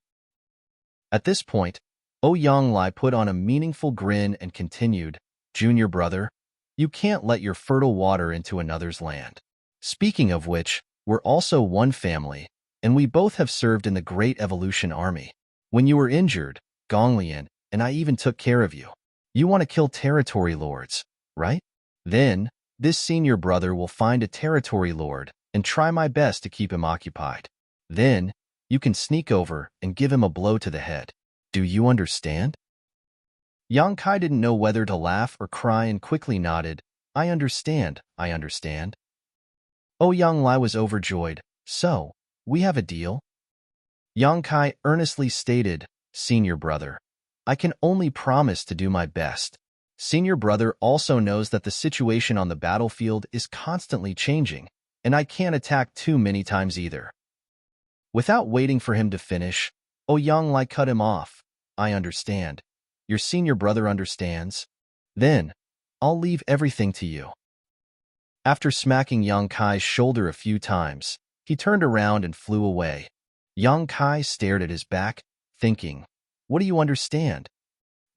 At this point, Yang Lai put on a meaningful grin and continued, Junior brother, you can't let your fertile water into another's land. Speaking of which, we're also one family, and we both have served in the Great Evolution Army. When you were injured, Gonglian, and I even took care of you. You want to kill territory lords, right? Then, this senior brother will find a territory lord and try my best to keep him occupied. Then, you can sneak over and give him a blow to the head. Do you understand? Yang Kai didn't know whether to laugh or cry and quickly nodded. I understand, I understand. Yang Lai was overjoyed. So, we have a deal? Yang Kai earnestly stated, Senior brother, I can only promise to do my best. Senior brother also knows that the situation on the battlefield is constantly changing, and I can't attack too many times either. Without waiting for him to finish, Yang Lai cut him off. I understand. Your senior brother understands. Then, I'll leave everything to you. After smacking Yang Kai's shoulder a few times, he turned around and flew away. Yang Kai stared at his back, thinking, what do you understand?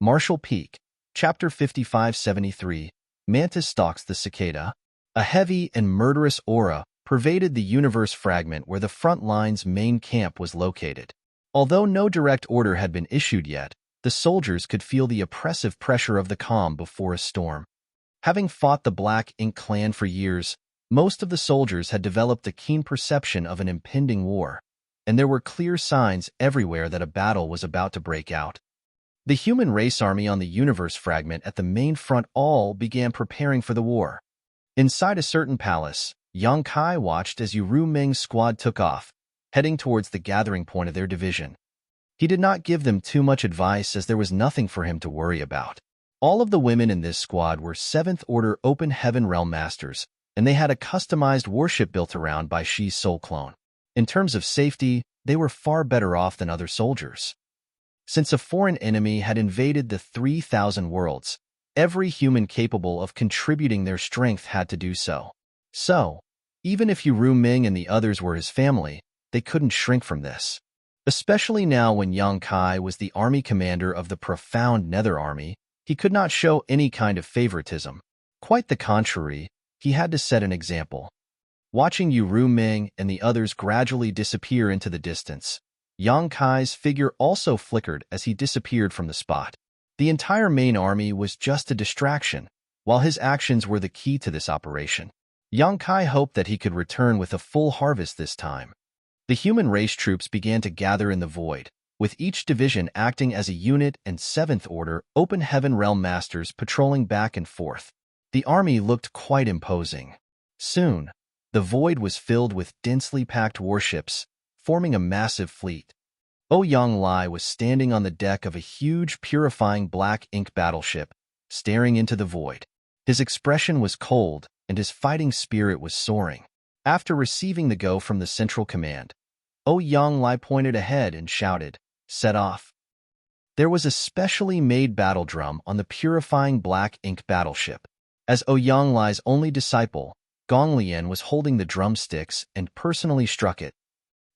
Martial Peak, Chapter 5573, Mantis stalks the cicada. A heavy and murderous aura pervaded the universe fragment where the front line's main camp was located. Although no direct order had been issued yet, the soldiers could feel the oppressive pressure of the calm before a storm. Having fought the Black Ink clan for years, most of the soldiers had developed a keen perception of an impending war, and there were clear signs everywhere that a battle was about to break out. The human race army on the universe fragment at the main front all began preparing for the war. Inside a certain palace, Yang Kai watched as Yu Ruming's squad took off, heading towards the gathering point of their division. He did not give them too much advice as there was nothing for him to worry about. All of the women in this squad were 7th Order Open Heaven Realm Masters, and they had a customized warship built around by Shi's soul clone. In terms of safety, they were far better off than other soldiers. Since a foreign enemy had invaded the 3,000 worlds, every human capable of contributing their strength had to do so. So, even if Yu Ruming and the others were his family, they couldn't shrink from this. Especially now when Yang Kai was the army commander of the profound Nether Army, he could not show any kind of favoritism. Quite the contrary, he had to set an example. Watching Yu Ruming and the others gradually disappear into the distance, Yang Kai's figure also flickered as he disappeared from the spot. The entire main army was just a distraction, while his actions were the key to this operation. Yang Kai hoped that he could return with a full harvest this time. The human race troops began to gather in the void, with each division acting as a unit and Seventh Order Open Heaven Realm Masters patrolling back and forth. The army looked quite imposing. Soon, the void was filled with densely packed warships, forming a massive fleet. Ouyang Lai was standing on the deck of a huge, purifying black ink battleship, staring into the void. His expression was cold, and his fighting spirit was soaring. After receiving the go from the Central Command, Ouyang Lai pointed ahead and shouted, "Set off." There was a specially made battle drum on the purifying black ink battleship. As Ouyang Lai's only disciple, Gong Lian was holding the drumsticks and personally struck it.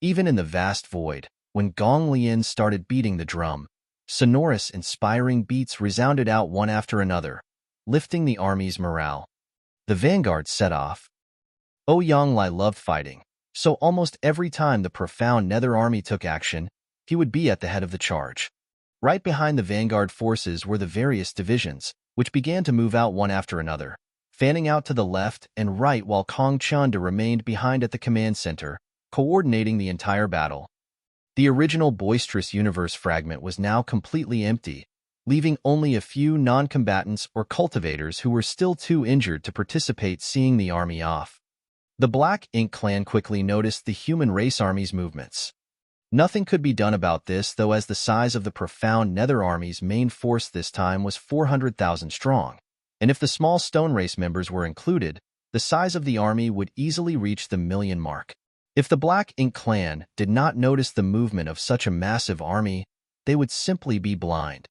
Even in the vast void, when Gong Lian started beating the drum, sonorous, inspiring beats resounded out one after another, lifting the army's morale. The vanguard set off. Ouyang Lai loved fighting, so almost every time the profound Nether army took action, he would be at the head of the charge. Right behind the vanguard forces were the various divisions, which began to move out one after another, fanning out to the left and right while Kong Chunda remained behind at the command center, coordinating the entire battle. The original boisterous universe fragment was now completely empty, leaving only a few non-combatants or cultivators who were still too injured to participate, seeing the army off. The Black Ink clan quickly noticed the human race army's movements. Nothing could be done about this, though, as the size of the profound Nether army's main force this time was 400,000 strong, and if the small stone race members were included, the size of the army would easily reach the million mark. If the Black Ink clan did not notice the movement of such a massive army, they would simply be blind.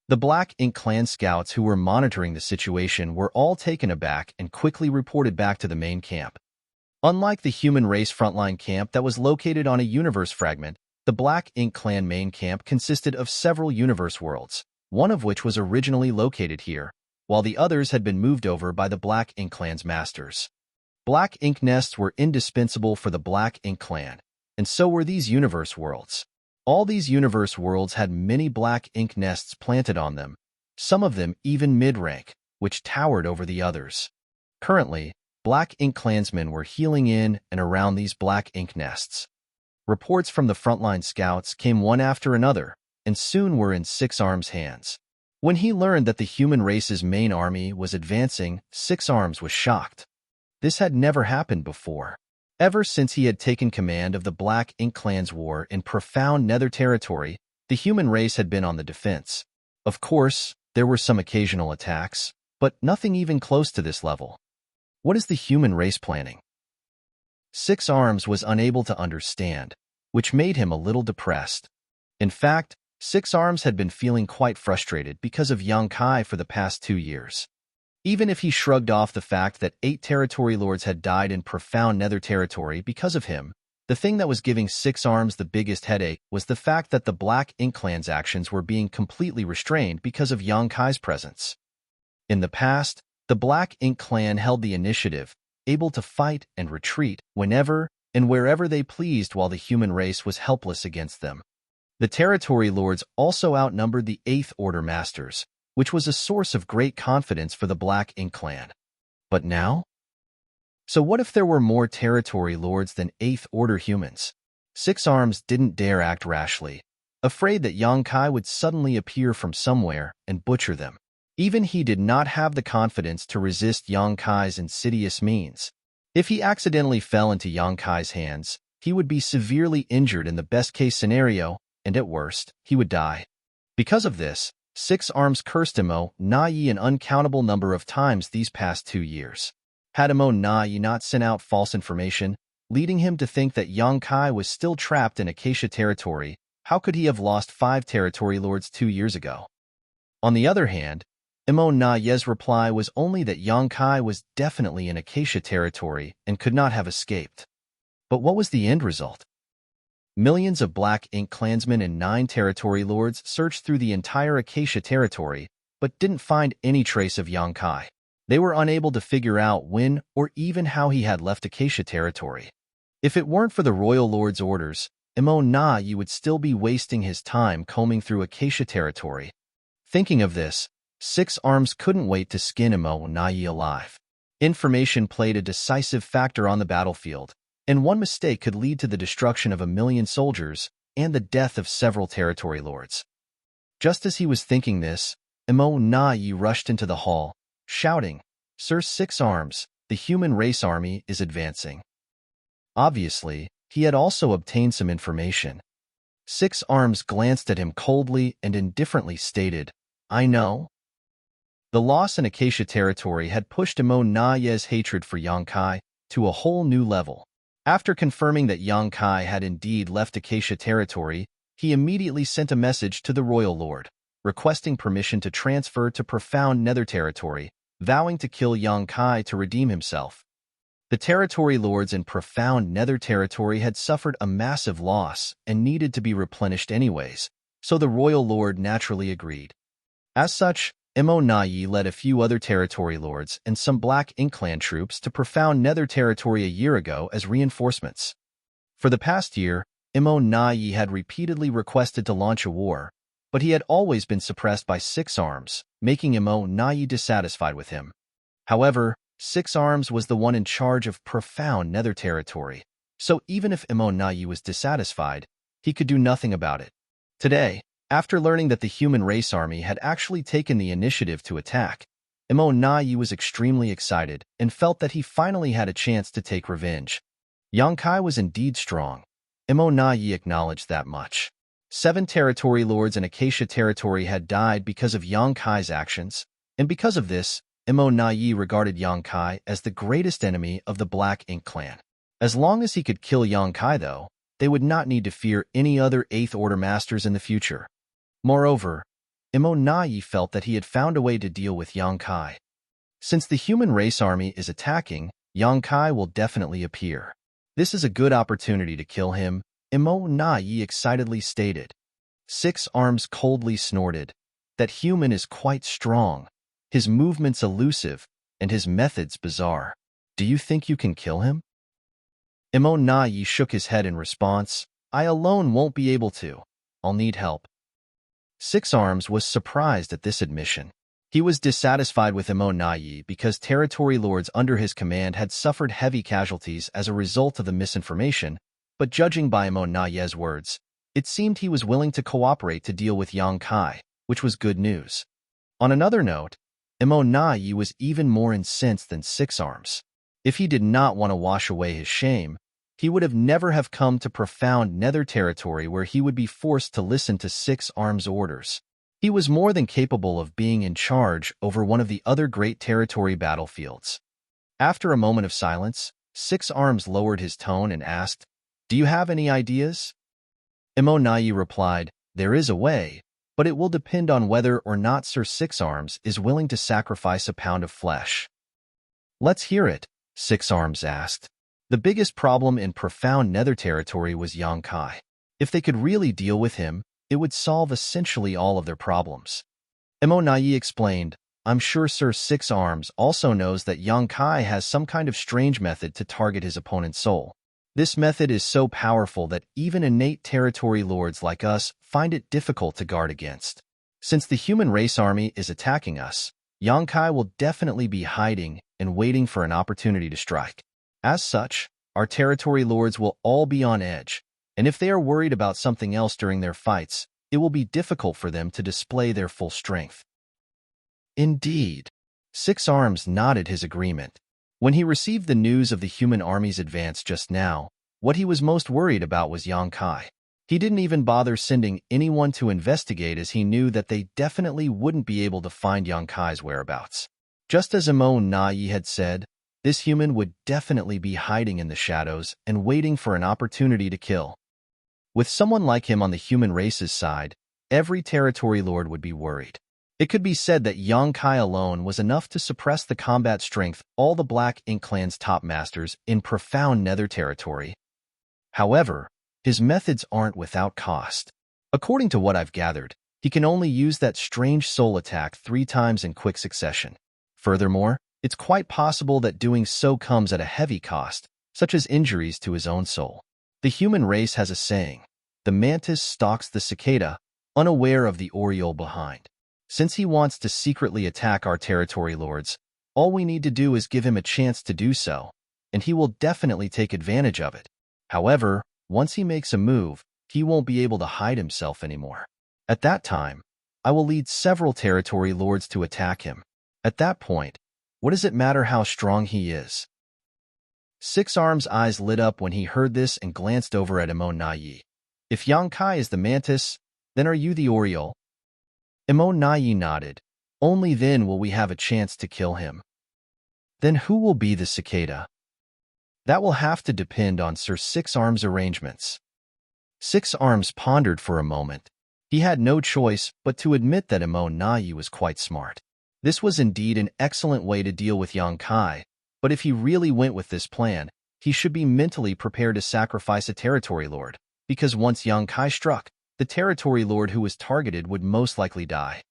The Black Ink clan scouts who were monitoring the situation were all taken aback and quickly reported back to the main camp. Unlike the human race frontline camp that was located on a universe fragment, the Black Ink clan main camp consisted of several universe worlds, one of which was originally located here, while the others had been moved over by the Black Ink clan's masters. Black Ink nests were indispensable for the Black Ink clan, and so were these universe worlds. All these universe worlds had many Black Ink nests planted on them, some of them even mid-rank, which towered over the others. Currently, Black Ink clansmen were healing in and around these Black Ink nests. Reports from the frontline scouts came one after another, and soon were in Six Arms' hands. When he learned that the human race's main army was advancing, Six Arms was shocked. This had never happened before. Ever since he had taken command of the Black Ink clan's war in profound Nether territory, the human race had been on the defense. Of course, there were some occasional attacks, but nothing even close to this level. What is the human race planning? Six Arms was unable to understand, which made him a little depressed. In fact, Six Arms had been feeling quite frustrated because of Yang Kai for the past 2 years. Even if he shrugged off the fact that 8 territory lords had died in profound Nether territory because of him, the thing that was giving Six Arms the biggest headache was the fact that the Black Ink clan's actions were being completely restrained because of Yang Kai's presence. In the past, the Black Ink clan held the initiative, able to fight and retreat whenever and wherever they pleased while the human race was helpless against them. The territory lords also outnumbered the Eighth Order masters, which was a source of great confidence for the Black Ink clan. But now? So what if there were more territory lords than Eighth Order humans? Six Arms didn't dare act rashly, afraid that Yang Kai would suddenly appear from somewhere and butcher them. Even he did not have the confidence to resist Yang Kai's insidious means. If he accidentally fell into Yang Kai's hands, he would be severely injured in the best-case scenario, and at worst, he would die. Because of this, Six Arms cursed Imo Na-Yi an uncountable number of times these past 2 years. Had Imo Na-Yi not sent out false information, leading him to think that Yang Kai was still trapped in Acacia territory, how could he have lost 5 territory lords 2 years ago? On the other hand, Imo Na-Ye's reply was only that Yang Kai was definitely in Acacia territory and could not have escaped. But what was the end result? Millions of Black Ink clansmen and 9 territory lords searched through the entire Acacia territory, but didn't find any trace of Yang Kai. They were unable to figure out when or even how he had left Acacia territory. If it weren't for the Royal Lord's orders, Imo Na-Yi would still be wasting his time combing through Acacia territory. Thinking of this, Six Arms couldn't wait to skin Imo Na-Yi alive. Information played a decisive factor on the battlefield, and one mistake could lead to the destruction of 1,000,000 soldiers and the death of several territory lords. Just as he was thinking this, Emo-Na-Yi rushed into the hall, shouting, "Sir Six Arms, the human race army is advancing." Obviously, he had also obtained some information. Six Arms glanced at him coldly and indifferently stated, "I know." The loss in Acacia territory had pushed Emo-Na-Yi's hatred for Yang Kai to a whole new level. After confirming that Yang Kai had indeed left Acacia territory, he immediately sent a message to the royal lord, requesting permission to transfer to Profound Nether territory, vowing to kill Yang Kai to redeem himself. The territory lords in Profound Nether territory had suffered a massive loss and needed to be replenished anyways, so the royal lord naturally agreed. As such, Emo-Na-Yi led a few other territory lords and some Black Ink Clan troops to Profound Nether territory a year ago as reinforcements. For the past year, Emo-Na-Yi had repeatedly requested to launch a war, but he had always been suppressed by Six Arms, making Emo-Na-Yi dissatisfied with him. However, Six Arms was the one in charge of Profound Nether territory, so even if Emo-Na-Yi was dissatisfied, he could do nothing about it. Today, after learning that the human race army had actually taken the initiative to attack, Emo-Na-Yi was extremely excited and felt that he finally had a chance to take revenge. Yang Kai was indeed strong. Emo-Na-Yi acknowledged that much. 7 territory lords in Acacia territory had died because of Yang Kai's actions, and because of this, Emo-Na-Yi regarded Yang Kai as the greatest enemy of the Black Ink Clan. As long as he could kill Yang Kai, though, they would not need to fear any other 8th Order masters in the future. Moreover, Emo-Na-Yi felt that he had found a way to deal with Yang Kai. Since the human race army is attacking, Yang Kai will definitely appear. This is a good opportunity to kill him, Emo-Na-Yi excitedly stated. Six Arms coldly snorted. That human is quite strong, his movements elusive, and his methods bizarre. Do you think you can kill him? Emo-Na-Yi shook his head in response. I alone won't be able to. I'll need help. Six Arms was surprised at this admission. He was dissatisfied with Emo-Na-Yi because territory lords under his command had suffered heavy casualties as a result of the misinformation, but judging by Emo-Na-Yi's words, it seemed he was willing to cooperate to deal with Yang Kai, which was good news. On another note, Emo-Na-Yi was even more incensed than Six Arms. If he did not want to wash away his shame, he would have never have come to Profound Nether territory where he would be forced to listen to Six Arms' orders. He was more than capable of being in charge over one of the other great territory battlefields. After a moment of silence, Six Arms lowered his tone and asked, Do you have any ideas? Emo-Na-Yi replied, There is a way, but it will depend on whether or not Sir Six Arms is willing to sacrifice a pound of flesh. Let's hear it, Six Arms asked. The biggest problem in Profound Nether territory was Yang Kai. If they could really deal with him, it would solve essentially all of their problems. Emo-Na-Yi explained, I'm sure Sir Six Arms also knows that Yang Kai has some kind of strange method to target his opponent's soul. This method is so powerful that even innate territory lords like us find it difficult to guard against. Since the human race army is attacking us, Yang Kai will definitely be hiding and waiting for an opportunity to strike. As such, our territory lords will all be on edge, and if they are worried about something else during their fights, it will be difficult for them to display their full strength. Indeed. Six Arms nodded his agreement. When he received the news of the human army's advance just now, what he was most worried about was Yang Kai. He didn't even bother sending anyone to investigate as he knew that they definitely wouldn't be able to find Yang Kai's whereabouts. Just as Emo-Na-Yi had said, this human would definitely be hiding in the shadows and waiting for an opportunity to kill. With someone like him on the human race's side, every territory lord would be worried. It could be said that Yang Kai alone was enough to suppress the combat strength all the Black Ink Clan's top masters in Profound Nether territory. However, his methods aren't without cost. According to what I've gathered, he can only use that strange soul attack 3 times in quick succession. Furthermore, it's quite possible that doing so comes at a heavy cost, such as injuries to his own soul. The human race has a saying, the mantis stalks the cicada, unaware of the oriole behind. Since he wants to secretly attack our territory lords, all we need to do is give him a chance to do so, and he will definitely take advantage of it. However, once he makes a move, he won't be able to hide himself anymore. At that time, I will lead several territory lords to attack him. At that point, what does it matter how strong he is? Six Arms' eyes lit up when he heard this and glanced over at Imo Nai. If Yang Kai is the mantis, then are you the Oriole? Imo Nai nodded. Only then will we have a chance to kill him. Then who will be the cicada? That will have to depend on Sir Six Arms' arrangements. Six Arms pondered for a moment. He had no choice but to admit that Imo Nai was quite smart. This was indeed an excellent way to deal with Yang Kai, but if he really went with this plan, he should be mentally prepared to sacrifice a territory lord, because once Yang Kai struck, the territory lord who was targeted would most likely die.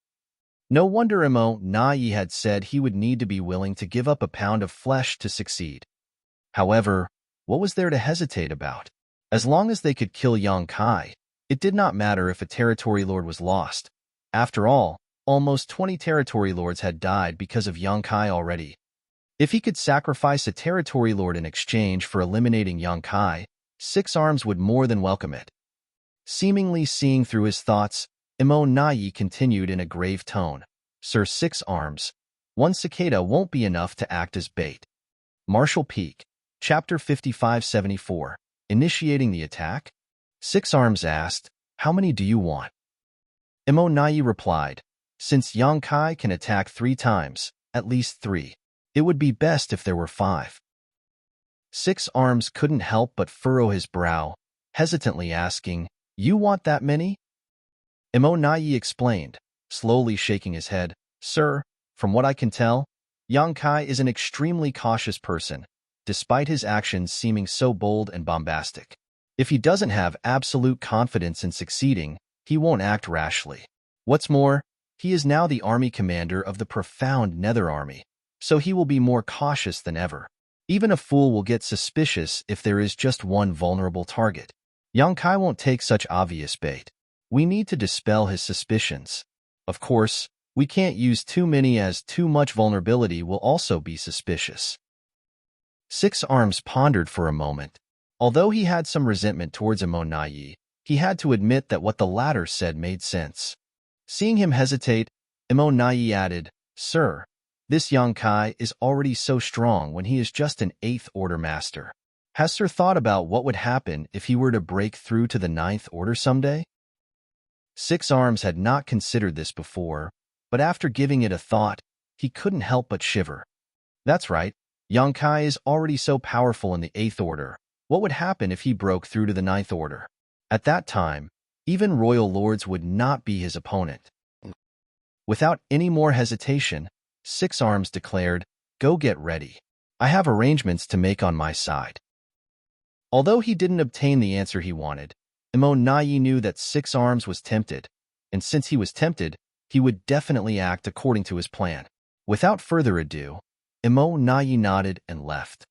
No wonder Imo Nai had said he would need to be willing to give up a pound of flesh to succeed. However, what was there to hesitate about? As long as they could kill Yang Kai, it did not matter if a territory lord was lost. After all, almost 20 territory lords had died because of Yang Kai already. If he could sacrifice a territory lord in exchange for eliminating Yang Kai, Six Arms would more than welcome it. Seemingly seeing through his thoughts, Imo Nai continued in a grave tone. Sir Six Arms, one cicada won't be enough to act as bait. Marshall Peak, Chapter 5574, Initiating the Attack? Six Arms asked, how many do you want? Imo Nai replied, since Yang Kai can attack 3 times, at least 3. It would be best if there were 5. Six Arms couldn't help but furrow his brow, hesitantly asking, you want that many? Imo Nai explained, slowly shaking his head, sir, from what I can tell, Yang Kai is an extremely cautious person, despite his actions seeming so bold and bombastic. If he doesn't have absolute confidence in succeeding, he won't act rashly. What's more, he is now the army commander of the profound Nether Army, so he will be more cautious than ever. Even a fool will get suspicious if there is just one vulnerable target. Yang Kai won't take such obvious bait. We need to dispel his suspicions. Of course, we can't use too many, as too much vulnerability will also be suspicious. Six Arms pondered for a moment. Although he had some resentment towards Imo Nai, he had to admit that what the latter said made sense. Seeing him hesitate, Imo Nai added, sir, this Yang Kai is already so strong when he is just an 8th Order master. Has Sir thought about what would happen if he were to break through to the 9th Order someday? Six Arms had not considered this before, but after giving it a thought, he couldn't help but shiver. That's right, Yang Kai is already so powerful in the 8th Order. What would happen if he broke through to the 9th Order? At that time, even royal lords would not be his opponent. Without any more hesitation, Six Arms declared, go get ready. I have arrangements to make on my side. Although he didn't obtain the answer he wanted, Imo Nai knew that Six Arms was tempted, and since he was tempted, he would definitely act according to his plan. Without further ado, Imo Nai nodded and left.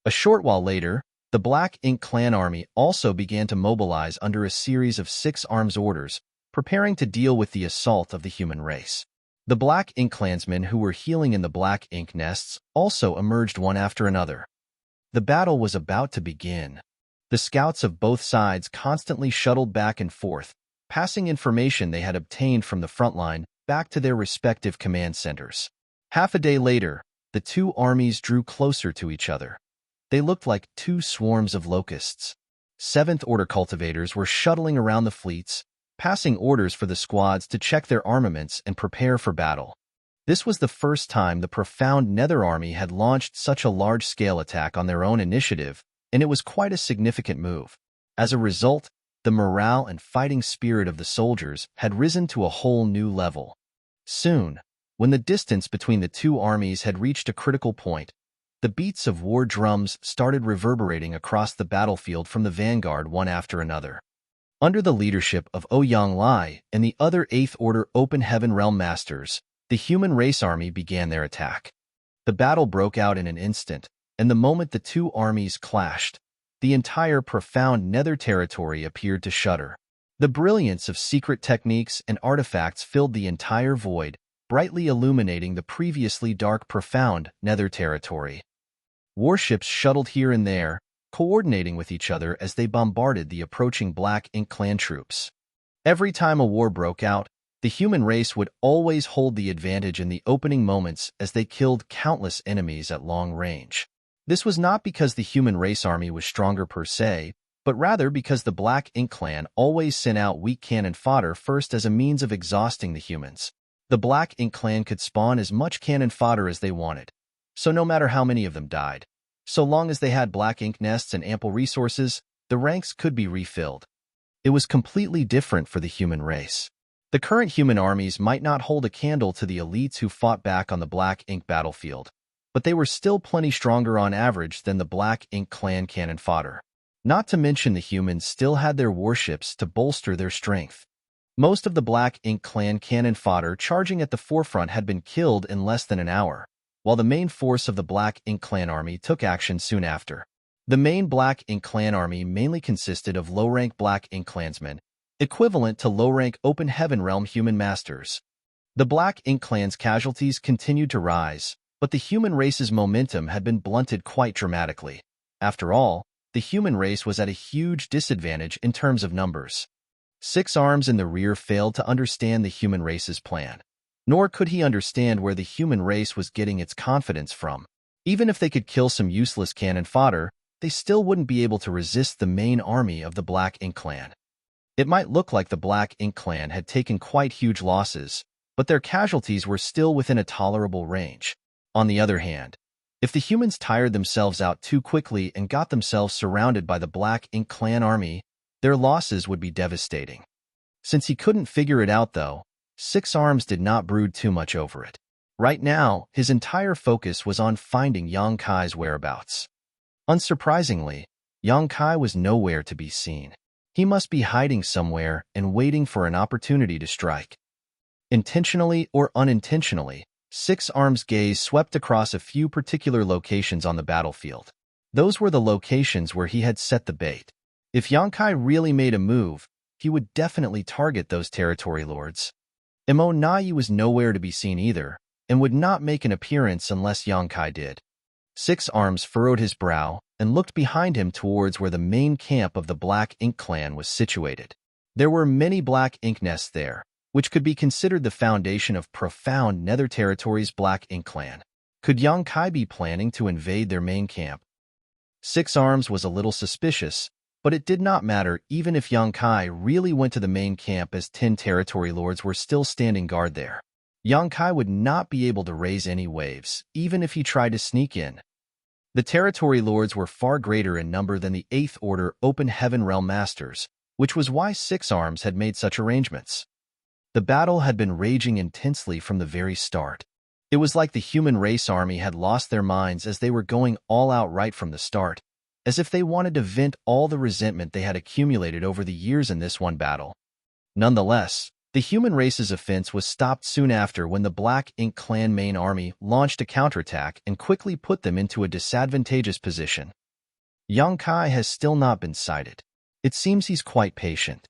A short while later, the Black Ink clan army also began to mobilize under a series of Six Arms orders, preparing to deal with the assault of the human race. The Black Ink clansmen who were healing in the Black Ink nests also emerged one after another. The battle was about to begin. The scouts of both sides constantly shuttled back and forth, passing information they had obtained from the front line back to their respective command centers. Half a day later, the two armies drew closer to each other. They looked like 2 swarms of locusts. 7th Order cultivators were shuttling around the fleets, passing orders for the squads to check their armaments and prepare for battle. This was the first time the profound Nether Army had launched such a large-scale attack on their own initiative, and it was quite a significant move. As a result, the morale and fighting spirit of the soldiers had risen to a whole new level. Soon, when the distance between the two armies had reached a critical point, the beats of war drums started reverberating across the battlefield from the vanguard one after another. Under the leadership of Ouyang Lai and the other 8th Order Open Heaven Realm Masters, the human race army began their attack. The battle broke out in an instant, and the moment the two armies clashed, the entire profound Nether territory appeared to shudder. The brilliance of secret techniques and artifacts filled the entire void, brightly illuminating the previously dark profound Nether territory. Warships shuttled here and there, coordinating with each other as they bombarded the approaching Black Ink Clan troops. Every time a war broke out, the human race would always hold the advantage in the opening moments as they killed countless enemies at long range. This was not because the human race army was stronger per se, but rather because the Black Ink Clan always sent out weak cannon fodder first as a means of exhausting the humans. The Black Ink Clan could spawn as much cannon fodder as they wanted, so no matter how many of them died, so long as they had black ink nests and ample resources, the ranks could be refilled. It was completely different for the human race. The current human armies might not hold a candle to the elites who fought back on the Black Ink battlefield, but they were still plenty stronger on average than the Black Ink Clan cannon fodder. Not to mention the humans still had their warships to bolster their strength. Most of the Black Ink Clan cannon fodder charging at the forefront had been killed in less than an hour, while the main force of the Black Ink Clan army took action soon after. The main Black Ink Clan army mainly consisted of low-rank Black Ink Clansmen, equivalent to low-rank Open Heaven Realm human masters. The Black Ink Clan's casualties continued to rise, but the human race's momentum had been blunted quite dramatically. After all, the human race was at a huge disadvantage in terms of numbers. 6 Arms in the rear failed to understand the human race's plan. Nor could he understand where the human race was getting its confidence from. Even if they could kill some useless cannon fodder, they still wouldn't be able to resist the main army of the Black Ink Clan. It might look like the Black Ink Clan had taken quite huge losses, but their casualties were still within a tolerable range. On the other hand, if the humans tired themselves out too quickly and got themselves surrounded by the Black Ink Clan army, their losses would be devastating. Since he couldn't figure it out, though, 6 Arms did not brood too much over it. Right now, his entire focus was on finding Yang Kai's whereabouts. Unsurprisingly, Yang Kai was nowhere to be seen. He must be hiding somewhere and waiting for an opportunity to strike. Intentionally or unintentionally, 6 Arms' gaze swept across a few particular locations on the battlefield. Those were the locations where he had set the bait. If Yang Kai really made a move, he would definitely target those territory lords. Emo Nai was nowhere to be seen either, and would not make an appearance unless Yang Kai did. 6 Arms furrowed his brow and looked behind him towards where the main camp of the Black Ink Clan was situated. There were many Black Ink nests there, which could be considered the foundation of profound Nether Territory's Black Ink Clan. Could Yang Kai be planning to invade their main camp? 6 Arms was a little suspicious, but it did not matter even if Yang Kai really went to the main camp, as 10 territory lords were still standing guard there. Yang Kai would not be able to raise any waves, even if he tried to sneak in. The territory lords were far greater in number than the 8th Order Open Heaven Realm Masters, which was why 6 Arms had made such arrangements. The battle had been raging intensely from the very start. It was like the human race army had lost their minds as they were going all out right from the start, as if they wanted to vent all the resentment they had accumulated over the years in this one battle. Nonetheless, the human race's offense was stopped soon after when the Black Ink Clan main army launched a counterattack and quickly put them into a disadvantageous position. Yang Kai has still not been sighted. It seems he's quite patient.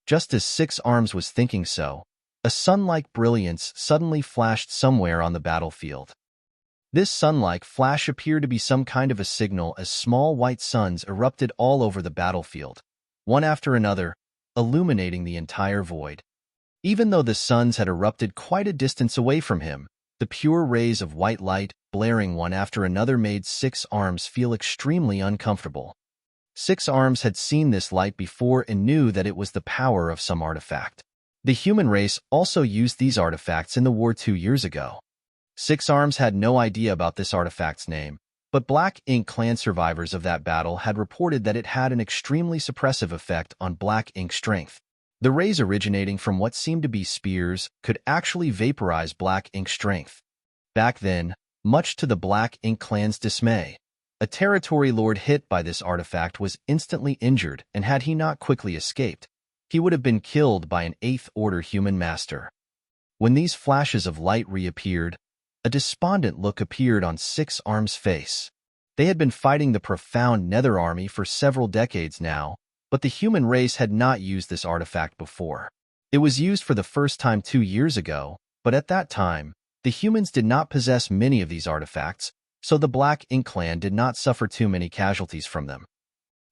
Just as 6 Arms was thinking so, a sun-like brilliance suddenly flashed somewhere on the battlefield. This sun-like flash appeared to be some kind of a signal as small white suns erupted all over the battlefield, one after another, illuminating the entire void. Even though the suns had erupted quite a distance away from him, the pure rays of white light, blaring one after another, made 6 Arms feel extremely uncomfortable. 6 Arms had seen this light before and knew that it was the power of some artifact. The human race also used these artifacts in the war 2 years ago. 6 Arms had no idea about this artifact's name, but Black Ink Clan survivors of that battle had reported that it had an extremely suppressive effect on Black Ink strength. The rays originating from what seemed to be spears could actually vaporize Black Ink strength. Back then, much to the Black Ink Clan's dismay, a territory lord hit by this artifact was instantly injured, and had he not quickly escaped, he would have been killed by an 8th Order human master. When these flashes of light reappeared, a despondent look appeared on 6 Arms' face. They had been fighting the profound Nether army for several decades now, but the human race had not used this artifact before. It was used for the first time 2 years ago, but at that time, the humans did not possess many of these artifacts, so the Black Ink clan did not suffer too many casualties from them.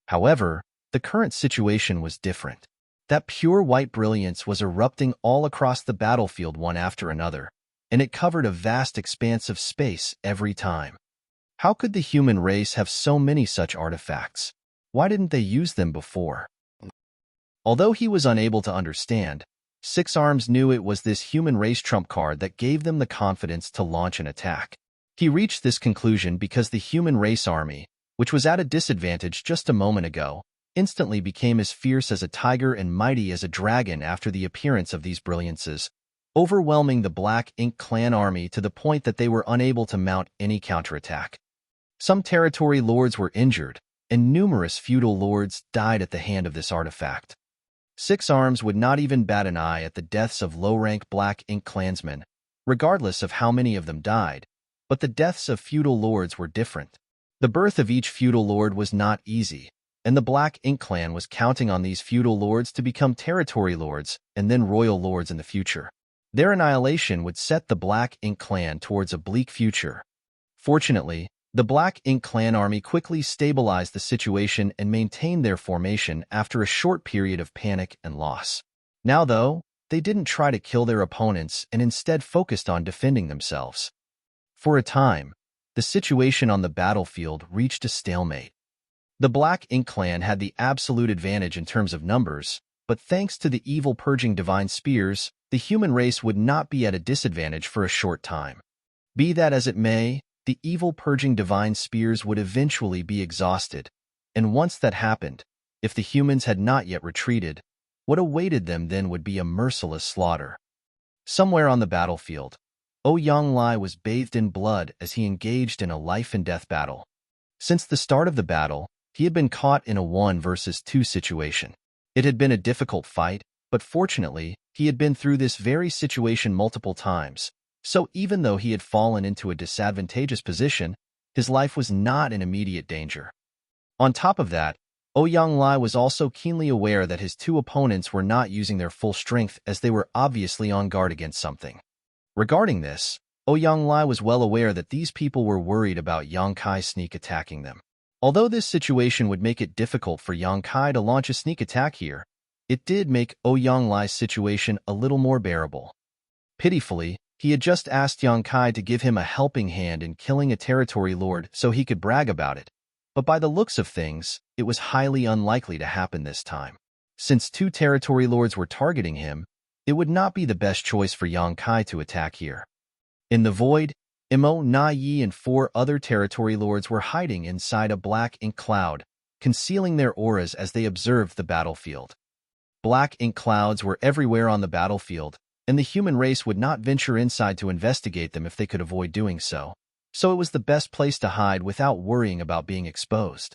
However, the current situation was different. That pure white brilliance was erupting all across the battlefield one after another, and it covered a vast expanse of space every time. How could the human race have so many such artifacts? Why didn't they use them before? Although he was unable to understand, Six Arms knew it was this human race trump card that gave them the confidence to launch an attack. He reached this conclusion because the human race army, which was at a disadvantage just a moment ago, instantly became as fierce as a tiger and mighty as a dragon after the appearance of these brilliances, overwhelming the Black Ink clan army to the point that they were unable to mount any counterattack. Some territory lords were injured, and numerous feudal lords died at the hand of this artifact. Six Arms would not even bat an eye at the deaths of low-rank Black Ink clansmen, regardless of how many of them died, but the deaths of feudal lords were different. The birth of each feudal lord was not easy, and the Black Ink clan was counting on these feudal lords to become territory lords and then royal lords in the future. Their annihilation would set the Black Ink clan towards a bleak future. Fortunately, the Black Ink clan army quickly stabilized the situation and maintained their formation after a short period of panic and loss. Now, though, they didn't try to kill their opponents and instead focused on defending themselves. For a time, the situation on the battlefield reached a stalemate. The Black Ink clan had the absolute advantage in terms of numbers, but thanks to the evil purging divine spears, the human race would not be at a disadvantage for a short time. Be that as it may, the evil purging divine spears would eventually be exhausted, and once that happened, if the humans had not yet retreated, what awaited them then would be a merciless slaughter. Somewhere on the battlefield, Ouyang-Lai was bathed in blood as he engaged in a life-and-death battle. Since the start of the battle, he had been caught in a 1 versus 2 situation. It had been a difficult fight, but fortunately, he had been through this very situation multiple times. So even though he had fallen into a disadvantageous position, his life was not in immediate danger. On top of that, Ouyang-Lai was also keenly aware that his two opponents were not using their full strength as they were obviously on guard against something. Regarding this, Ouyang-Lai was well aware that these people were worried about Yang Kai sneak attacking them. Although this situation would make it difficult for Yang Kai to launch a sneak attack here, it did make Ouyang-Lai's situation a little more bearable. Pitifully, he had just asked Yang Kai to give him a helping hand in killing a territory lord so he could brag about it, but by the looks of things, it was highly unlikely to happen this time. Since 2 territory lords were targeting him, it would not be the best choice for Yang Kai to attack here. In the void, Imo, Na Yi, and 4 other territory lords were hiding inside a Black Ink cloud, concealing their auras as they observed the battlefield. Black Ink clouds were everywhere on the battlefield, and the human race would not venture inside to investigate them if they could avoid doing so. So it was the best place to hide without worrying about being exposed.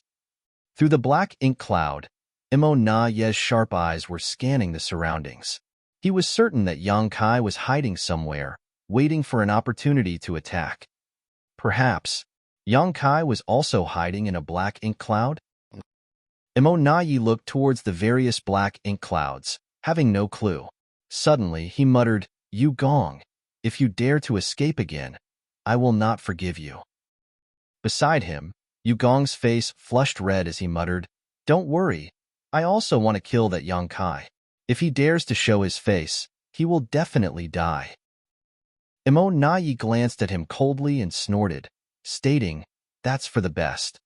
Through the Black Ink cloud, Imo Na Ye's sharp eyes were scanning the surroundings. He was certain that Yang Kai was hiding somewhere, waiting for an opportunity to attack. Perhaps, Yang Kai was also hiding in a Black Ink cloud? Imo Na Yi looked towards the various Black Ink clouds, having no clue. Suddenly, he muttered, "Yu Gong, if you dare to escape again, I will not forgive you." Beside him, Yu Gong's face flushed red as he muttered, "Don't worry, I also want to kill that Yang Kai. If he dares to show his face, he will definitely die." Imo Na Yi glanced at him coldly and snorted, stating, "That's for the best."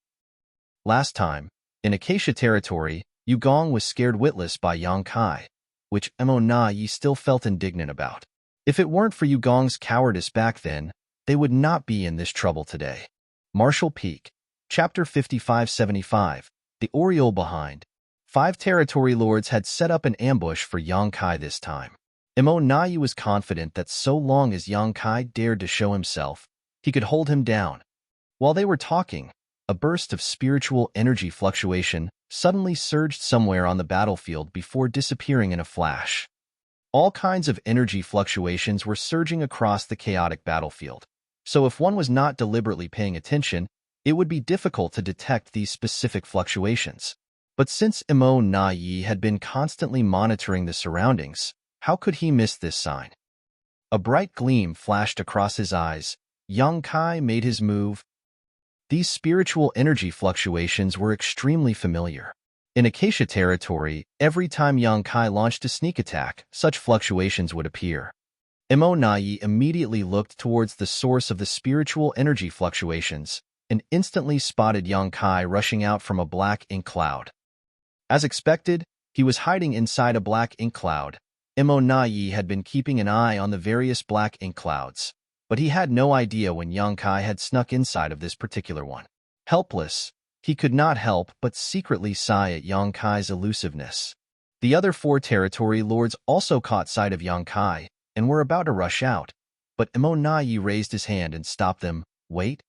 Last time, in Acacia territory, Yu Gong was scared witless by Yang Kai, which Imo Na Yi still felt indignant about. If it weren't for Yu Gong's cowardice back then, they would not be in this trouble today. Martial Peak, Chapter 5575, The Oriole Behind. 5 territory lords had set up an ambush for Yang Kai this time. Imo Na Yi was confident that so long as Yang Kai dared to show himself, he could hold him down. While they were talking, a burst of spiritual energy fluctuation suddenly surged somewhere on the battlefield before disappearing in a flash. All kinds of energy fluctuations were surging across the chaotic battlefield, so if one was not deliberately paying attention, it would be difficult to detect these specific fluctuations. But since Imo Na Yi had been constantly monitoring the surroundings, how could he miss this sign? A bright gleam flashed across his eyes. Yang Kai made his move. These spiritual energy fluctuations were extremely familiar. In Acacia territory, every time Yang Kai launched a sneak attack, such fluctuations would appear. Nai immediately looked towards the source of the spiritual energy fluctuations and instantly spotted Yang Kai rushing out from a black ink cloud. As expected, he was hiding inside a black ink cloud. Nai had been keeping an eye on the various black ink clouds, but he had no idea when Yang Kai had snuck inside of this particular one. Helpless, he could not help but secretly sigh at Yang Kai's elusiveness. The other 4 territory lords also caught sight of Yang Kai and were about to rush out, but Nai raised his hand and stopped them. Wait.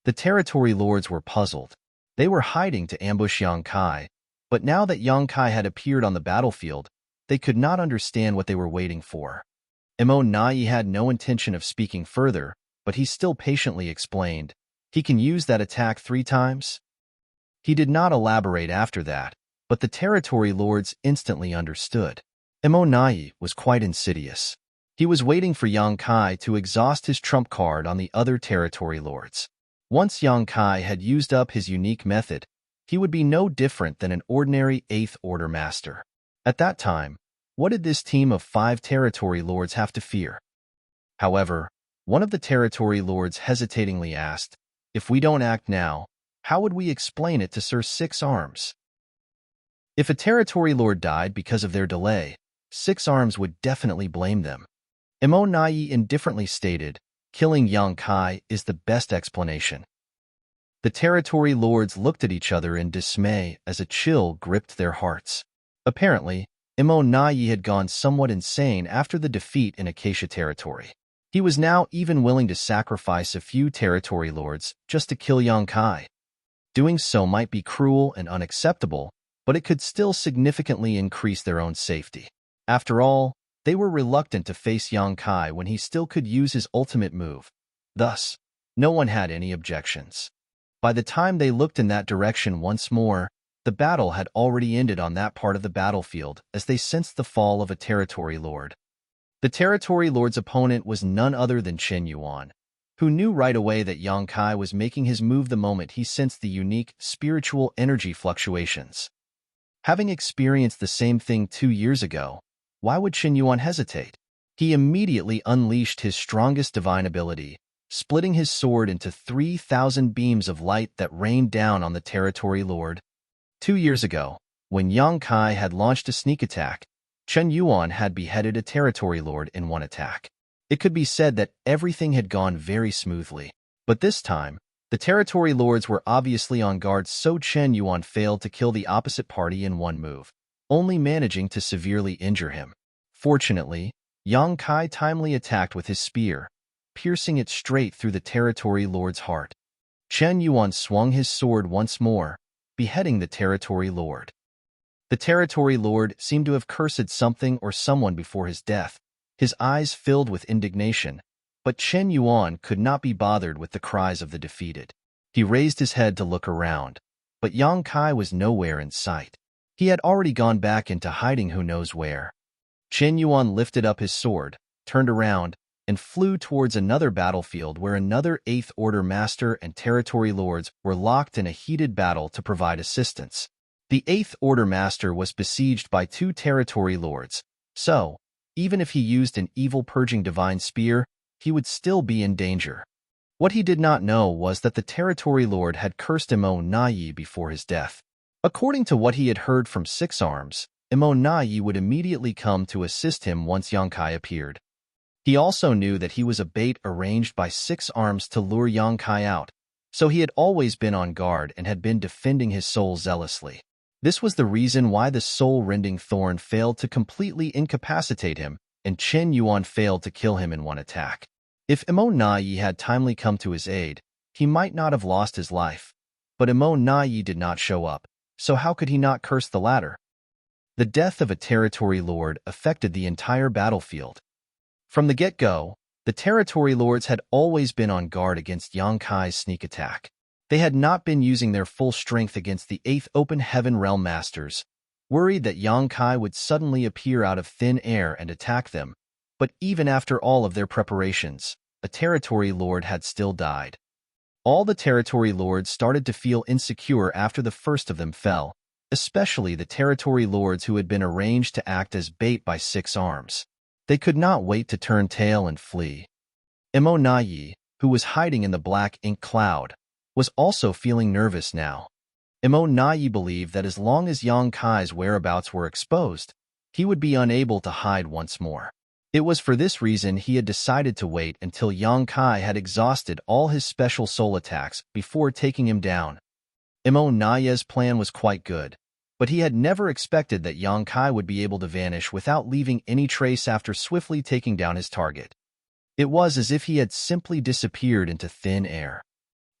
The territory lords were puzzled. They were hiding to ambush Yang Kai, but now that Yang Kai had appeared on the battlefield, they could not understand what they were waiting for. Nai had no intention of speaking further, but he still patiently explained, "He can use that attack 3 times?" He did not elaborate after that, but the territory lords instantly understood. Nai was quite insidious. He was waiting for Yang Kai to exhaust his trump card on the other territory lords. Once Yang Kai had used up his unique method, he would be no different than an ordinary 8th Order master. At that time, what did this team of 5 territory lords have to fear? However, one of the territory lords hesitatingly asked, "If we don't act now, how would we explain it to Sir Six Arms?" If a territory lord died because of their delay, Six Arms would definitely blame them. Nai indifferently stated, "Killing Yang Kai is the best explanation." The territory lords looked at each other in dismay as a chill gripped their hearts. Apparently, Nai had gone somewhat insane after the defeat in Acacia territory. He was now even willing to sacrifice a few territory lords just to kill Yang Kai. Doing so might be cruel and unacceptable, but it could still significantly increase their own safety. After all, they were reluctant to face Yang Kai when he still could use his ultimate move. Thus, no one had any objections. By the time they looked in that direction once more, the battle had already ended on that part of the battlefield as they sensed the fall of a territory lord. The territory lord's opponent was none other than Chen Yuan, who knew right away that Yang Kai was making his move the moment he sensed the unique spiritual energy fluctuations. Having experienced the same thing 2 years ago, why would Chen Yuan hesitate? He immediately unleashed his strongest divine ability, splitting his sword into 3,000 beams of light that rained down on the territory lord. 2 years ago, when Yang Kai had launched a sneak attack, Chen Yuan had beheaded a territory lord in one attack. It could be said that everything had gone very smoothly. But this time, the territory lords were obviously on guard, so Chen Yuan failed to kill the opposite party in one move, only managing to severely injure him. Fortunately, Yang Kai timely attacked with his spear, piercing it straight through the territory lord's heart. Chen Yuan swung his sword once more, beheading the territory lord. The territory lord seemed to have cursed something or someone before his death, his eyes filled with indignation, but Chen Yuan could not be bothered with the cries of the defeated. He raised his head to look around, but Yang Kai was nowhere in sight. He had already gone back into hiding who knows where. Chen Yuan lifted up his sword, turned around, and flew towards another battlefield where another 8th Order master and territory lords were locked in a heated battle to provide assistance. The 8th Order master was besieged by 2 territory lords, so, even if he used an evil purging divine spear, he would still be in danger. What he did not know was that the territory lord had cursed Nai before his death. According to what he had heard from Six Arms, Nai would immediately come to assist him once Yang Kai appeared. He also knew that he was a bait arranged by Six Arms to lure Yang Kai out, so he had always been on guard and had been defending his soul zealously. This was the reason why the soul-rending thorn failed to completely incapacitate him, and Chen Yuan failed to kill him in one attack. If Nai had timely come to his aid, he might not have lost his life, but Nai did not show up, so how could he not curse the latter? The death of a territory lord affected the entire battlefield. From the get-go, the territory lords had always been on guard against Yang Kai's sneak attack. They had not been using their full strength against the 8th Open Heaven Realm Masters, worried that Yang Kai would suddenly appear out of thin air and attack them. But even after all of their preparations, a territory lord had still died. All the territory lords started to feel insecure after the first of them fell, especially the territory lords who had been arranged to act as bait by 6 arms. They could not wait to turn tail and flee. Imo Nayi, who was hiding in the black ink cloud, was also feeling nervous now. Imo Nayi believed that as long as Yang Kai's whereabouts were exposed, he would be unable to hide once more. It was for this reason he had decided to wait until Yang Kai had exhausted all his special soul attacks before taking him down. Imo Naya's plan was quite good, but he had never expected that Yang Kai would be able to vanish without leaving any trace after swiftly taking down his target. It was as if he had simply disappeared into thin air.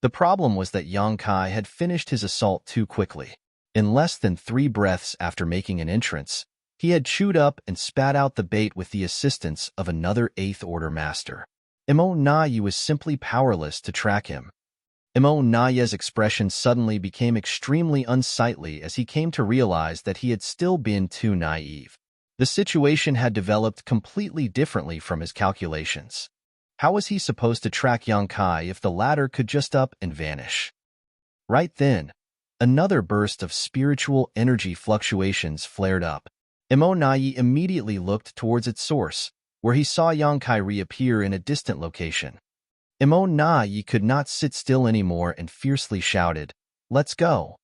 The problem was that Yang Kai had finished his assault too quickly. In less than 3 breaths after making an entrance, he had chewed up and spat out the bait with the assistance of another 8th Order Master. Imo Nayi was simply powerless to track him. Imo Naya's expression suddenly became extremely unsightly as he came to realize that he had still been too naive. The situation had developed completely differently from his calculations. How was he supposed to track Yang Kai if the latter could just up and vanish? Right then, another burst of spiritual energy fluctuations flared up. Imo Nayi immediately looked towards its source, where he saw Yang Kai reappear in a distant location. Imo Nayi could not sit still anymore and fiercely shouted, "Let's go!"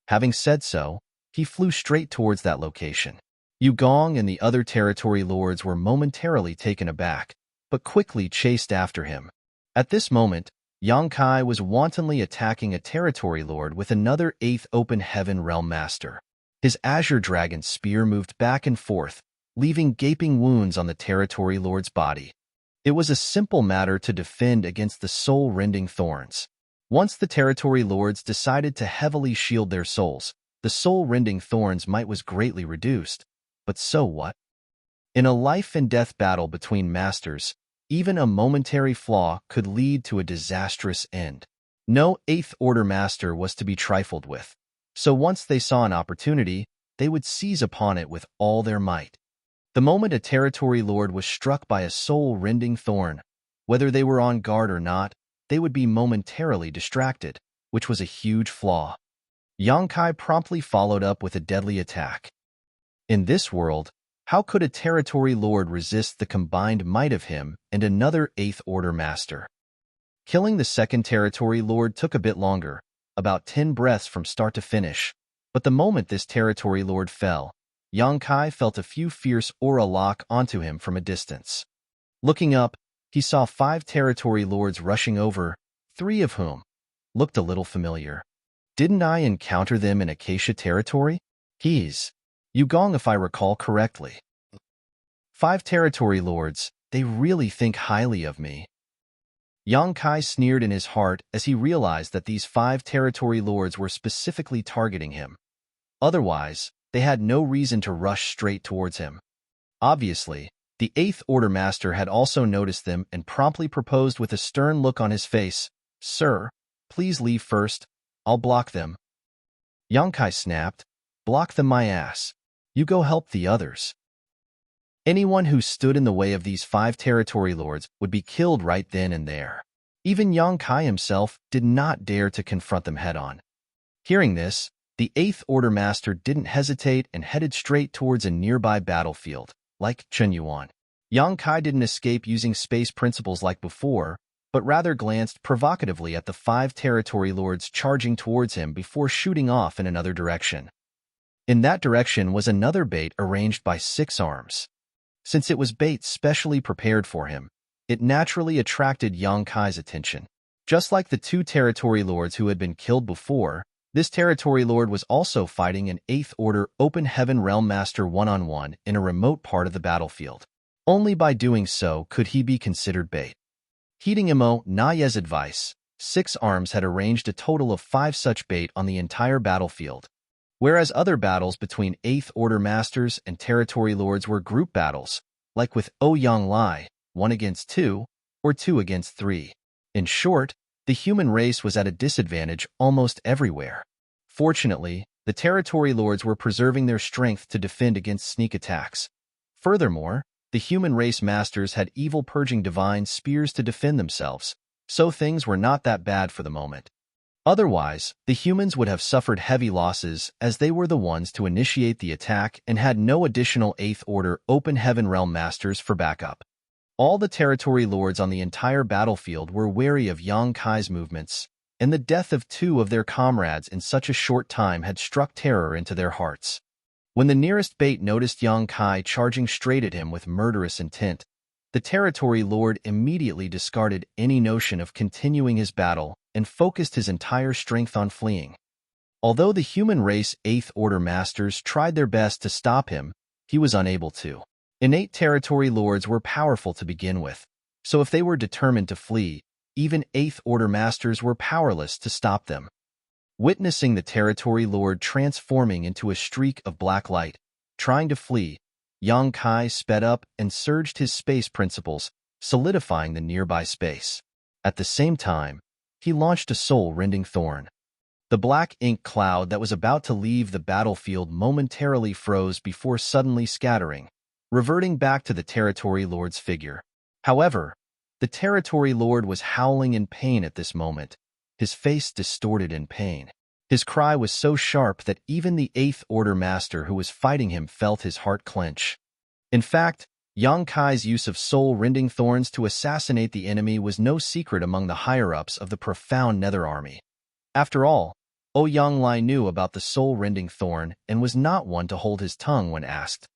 Having said so, he flew straight towards that location. Yu Gong and the other territory lords were momentarily taken aback, but quickly chased after him. At this moment, Yang Kai was wantonly attacking a territory lord with another 8th Open Heaven Realm Master. His Azure Dragon spear moved back and forth, leaving gaping wounds on the territory lord's body. It was a simple matter to defend against the soul-rending thorns. Once the territory lords decided to heavily shield their souls, the soul-rending thorns' might was greatly reduced. But so what? In a life-and-death battle between masters, even a momentary flaw could lead to a disastrous end. No 8th Order Master was to be trifled with. So once they saw an opportunity, they would seize upon it with all their might. The moment a territory lord was struck by a soul-rending thorn, whether they were on guard or not, they would be momentarily distracted, which was a huge flaw. Yang Kai promptly followed up with a deadly attack. In this world, how could a territory lord resist the combined might of him and another 8th Order Master? Killing the second territory lord took a bit longer, about 10 breaths from start to finish, but the moment this territory lord fell, Yang Kai felt a few fierce aura lock onto him from a distance. Looking up, he saw 5 territory lords rushing over, 3 of whom looked a little familiar. Didn't I encounter them in Acacia territory? He's Yu Gong, if I recall correctly. 5 territory lords, they really think highly of me. Yang Kai sneered in his heart as he realized that these 5 territory lords were specifically targeting him. Otherwise, they had no reason to rush straight towards him. Obviously, the 8th Order Master had also noticed them and promptly proposed with a stern look on his face, "Sir, please leave first. I'll block them." Yang Kai snapped, "Block them my ass. You go help the others." Anyone who stood in the way of these 5 territory lords would be killed right then and there. Even Yang Kai himself did not dare to confront them head-on. Hearing this, the 8th Order Master didn't hesitate and headed straight towards a nearby battlefield, like Chunyuan. Yang Kai didn't escape using space principles like before, but rather glanced provocatively at the 5 territory lords charging towards him before shooting off in another direction. In that direction was another bait arranged by 6 arms. Since it was bait specially prepared for him, it naturally attracted Yang Kai's attention. Just like the 2 territory lords who had been killed before, this territory lord was also fighting an 8th Order Open Heaven Realm Master one-on-one in a remote part of the battlefield. Only by doing so could he be considered bait. Heeding Imo Naya's advice, 6 arms had arranged a total of 5 such bait on the entire battlefield. Whereas other battles between 8th Order Masters and territory lords were group battles, like with Ouyang Lai, 1 against 2, or 2 against 3. In short, the human race was at a disadvantage almost everywhere. Fortunately, the territory lords were preserving their strength to defend against sneak attacks. Furthermore, the human race masters had evil purging divine spears to defend themselves, so things were not that bad for the moment. Otherwise, the humans would have suffered heavy losses as they were the ones to initiate the attack and had no additional 8th Order Open Heaven Realm Masters for backup. All the territory lords on the entire battlefield were wary of Yang Kai's movements, and the death of 2 of their comrades in such a short time had struck terror into their hearts. When the nearest bait noticed Yang Kai charging straight at him with murderous intent, the territory lord immediately discarded any notion of continuing his battle and focused his entire strength on fleeing. Although the human race 8th Order Masters tried their best to stop him, he was unable to. Innate territory lords were powerful to begin with, so if they were determined to flee, even 8th Order Masters were powerless to stop them. Witnessing the territory lord transforming into a streak of black light, trying to flee, Yang Kai sped up and surged his space principles, solidifying the nearby space. At the same time, he launched a soul-rending thorn. The black ink cloud that was about to leave the battlefield momentarily froze before suddenly scattering, reverting back to the territory lord's figure. However, the territory lord was howling in pain at this moment, his face distorted in pain. His cry was so sharp that even the 8th Order Master who was fighting him felt his heart clench. In fact, Yang Kai's use of soul-rending thorns to assassinate the enemy was no secret among the higher-ups of the profound Nether Army. After all, Ouyang Lai knew about the soul-rending thorn and was not one to hold his tongue when asked.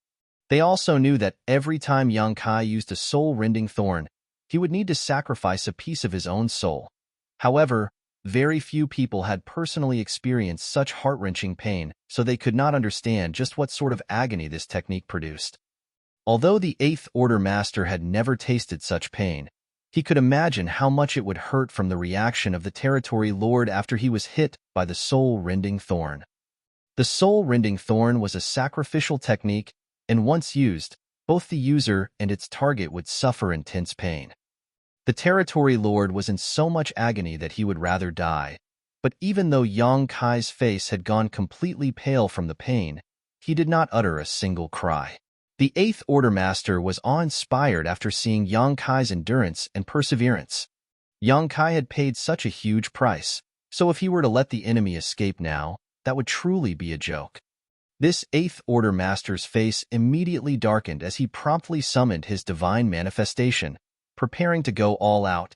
They also knew that every time Yang Kai used a soul-rending thorn, he would need to sacrifice a piece of his own soul. However, very few people had personally experienced such heart-wrenching pain, so they could not understand just what sort of agony this technique produced. Although the 8th Order Master had never tasted such pain, he could imagine how much it would hurt from the reaction of the territory lord after he was hit by the soul-rending thorn. The soul-rending thorn was a sacrificial technique, and once used, both the user and its target would suffer intense pain. The territory lord was in so much agony that he would rather die, but even though Yang Kai's face had gone completely pale from the pain, he did not utter a single cry. The 8th Order Master was awe-inspired after seeing Yang Kai's endurance and perseverance. Yang Kai had paid such a huge price, so if he were to let the enemy escape now, that would truly be a joke. This 8th Order Master's face immediately darkened as he promptly summoned his divine manifestation, preparing to go all out.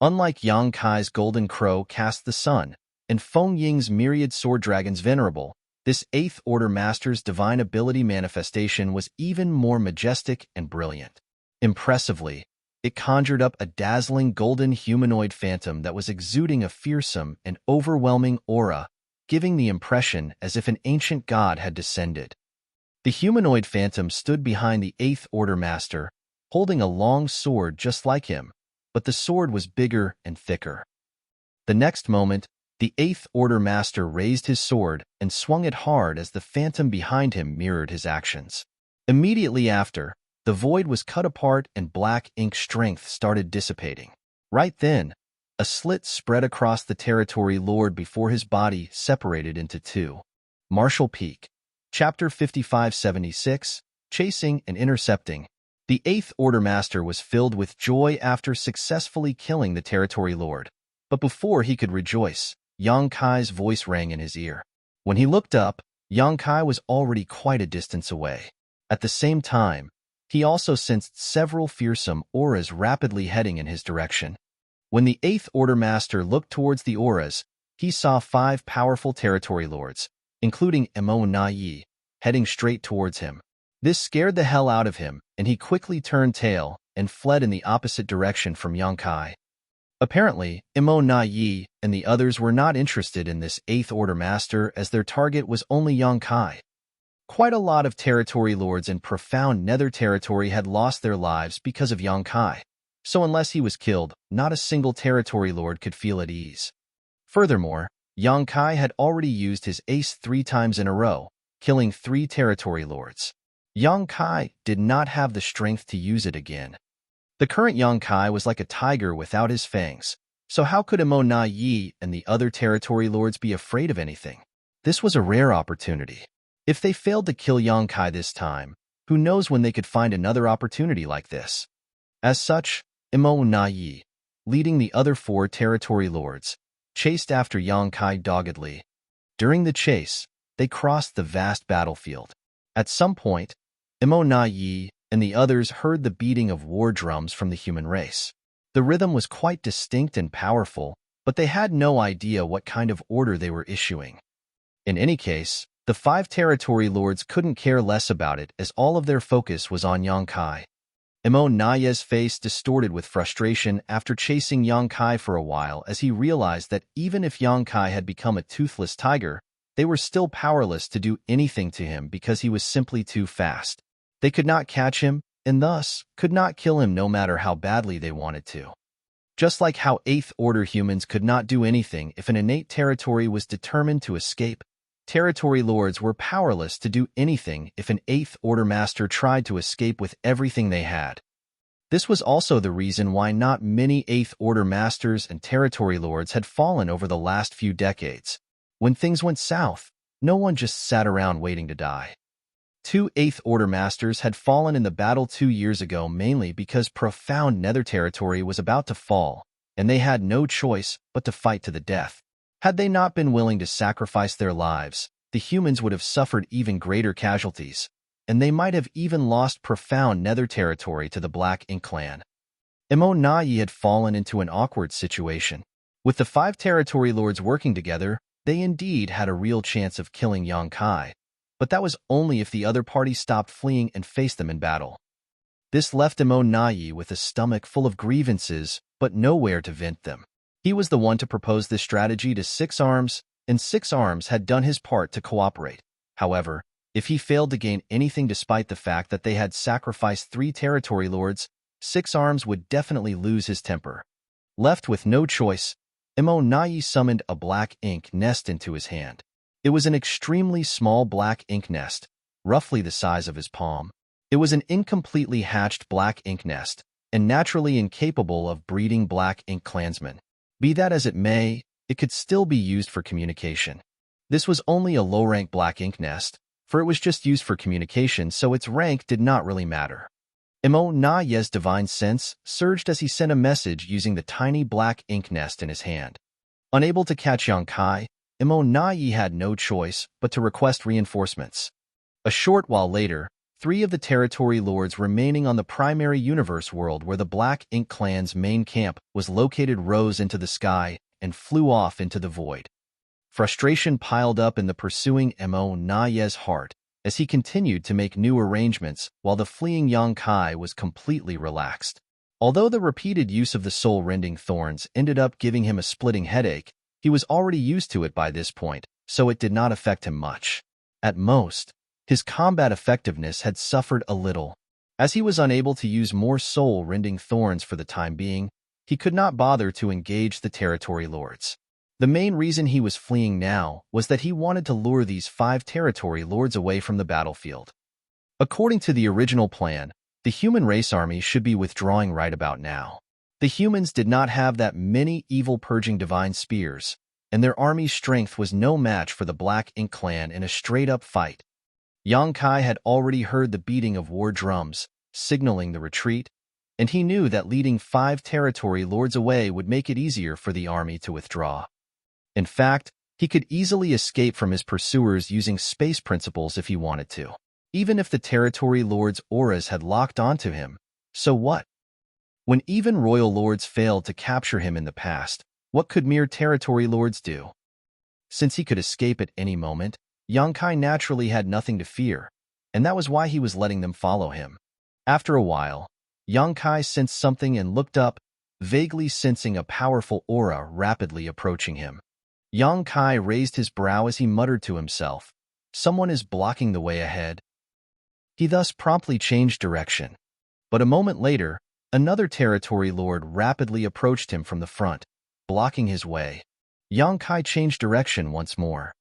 Unlike Yang Kai's Golden Crow cast the sun, and Feng Ying's myriad sword dragons venerable, this 8th Order Master's divine ability manifestation was even more majestic and brilliant. Impressively, it conjured up a dazzling golden humanoid phantom that was exuding a fearsome and overwhelming aura, giving the impression as if an ancient god had descended. The humanoid phantom stood behind the 8th Order Master, holding a long sword just like him, but the sword was bigger and thicker. The next moment, the 8th Order Master raised his sword and swung it hard as the phantom behind him mirrored his actions. Immediately after, the void was cut apart and black ink strength started dissipating. Right then, a slit spread across the territory lord before his body separated into 2. Martial Peak. Chapter 5576, Chasing and Intercepting. The 8th Order Master was filled with joy after successfully killing the territory lord. But before he could rejoice, Yang Kai's voice rang in his ear. When he looked up, Yang Kai was already quite a distance away. At the same time, he also sensed several fearsome auras rapidly heading in his direction. When the 8th Order Master looked towards the auras, he saw 5 powerful territory lords, including Emo Na Yi, heading straight towards him. This scared the hell out of him, and he quickly turned tail and fled in the opposite direction from Yang Kai. Apparently, Emo Na Yi and the others were not interested in this 8th Order Master as their target was only Yang Kai. Quite a lot of territory lords in profound nether territory had lost their lives because of Yang Kai, so unless he was killed, not a single territory lord could feel at ease. Furthermore, Yang Kai had already used his ace 3 times in a row, killing 3 territory lords. Yang Kai did not have the strength to use it again. The current Yang Kai was like a tiger without his fangs, so how could Emo Na Yi and the other territory lords be afraid of anything? This was a rare opportunity. If they failed to kill Yang Kai this time, who knows when they could find another opportunity like this? As such, Emo Na Yi, leading the other 4 territory lords, chased after Yang Kai doggedly. During the chase, they crossed the vast battlefield. At some point, Imo Na Yi and the others heard the beating of war drums from the human race. The rhythm was quite distinct and powerful, but they had no idea what kind of order they were issuing. In any case, the 5 territory lords couldn't care less about it as all of their focus was on Yang Kai. Imo Naye's face distorted with frustration after chasing Yang Kai for a while as he realized that even if Yang Kai had become a toothless tiger, they were still powerless to do anything to him because he was simply too fast. They could not catch him, and thus could not kill him no matter how badly they wanted to. Just like how 8th Order humans could not do anything if an innate territory was determined to escape, territory lords were powerless to do anything if an 8th Order master tried to escape with everything they had. This was also the reason why not many 8th Order masters and territory lords had fallen over the last few decades. When things went south, no one just sat around waiting to die. 2 8th Order masters had fallen in the battle 2 years ago mainly because profound nether territory was about to fall, and they had no choice but to fight to the death. Had they not been willing to sacrifice their lives, the humans would have suffered even greater casualties, and they might have even lost profound nether territory to the Black Ink clan. Imo Na Yi had fallen into an awkward situation. With the 5 territory lords working together, they indeed had a real chance of killing Yang Kai, but that was only if the other party stopped fleeing and faced them in battle. This left Imo Na Yi with a stomach full of grievances, but nowhere to vent them. He was the one to propose this strategy to Six Arms, and Six Arms had done his part to cooperate. However, if he failed to gain anything despite the fact that they had sacrificed 3 territory lords, Six Arms would definitely lose his temper. Left with no choice, Imo Na Yi summoned a black ink nest into his hand. It was an extremely small black ink nest, roughly the size of his palm. It was an incompletely hatched black ink nest, and naturally incapable of breeding black ink clansmen. Be that as it may, it could still be used for communication. This was only a low-rank black ink nest, for it was just used for communication, so its rank did not really matter. Imo Na Ye's divine sense surged as he sent a message using the tiny black ink nest in his hand. Unable to catch Yang Kai, Imo Na Yi had no choice but to request reinforcements. A short while later, 3 of the territory lords remaining on the primary universe world where the Black Ink clan's main camp was located rose into the sky and flew off into the void. Frustration piled up in the pursuing Imo Na Ye's heart as he continued to make new arrangements while the fleeing Yang Kai was completely relaxed. Although the repeated use of the soul-rending thorns ended up giving him a splitting headache, he was already used to it by this point, so it did not affect him much. At most, his combat effectiveness had suffered a little. As he was unable to use more soul-rending thorns for the time being, he could not bother to engage the territory lords. The main reason he was fleeing now was that he wanted to lure these 5 territory lords away from the battlefield. According to the original plan, the human race army should be withdrawing right about now. The humans did not have that many evil-purging divine spears, and their army's strength was no match for the Black Ink clan in a straight-up fight. Yang Kai had already heard the beating of war drums, signaling the retreat, and he knew that leading 5 territory lords away would make it easier for the army to withdraw. In fact, he could easily escape from his pursuers using space principles if he wanted to. Even if the territory lords' auras had locked onto him, so what? When even royal lords failed to capture him in the past, what could mere territory lords do? Since he could escape at any moment, Yang Kai naturally had nothing to fear, and that was why he was letting them follow him. After a while, Yang Kai sensed something and looked up, vaguely sensing a powerful aura rapidly approaching him. Yang Kai raised his brow as he muttered to himself, "Someone is blocking the way ahead." He thus promptly changed direction. But a moment later, another territory lord rapidly approached him from the front, blocking his way. Yang Kai changed direction once more.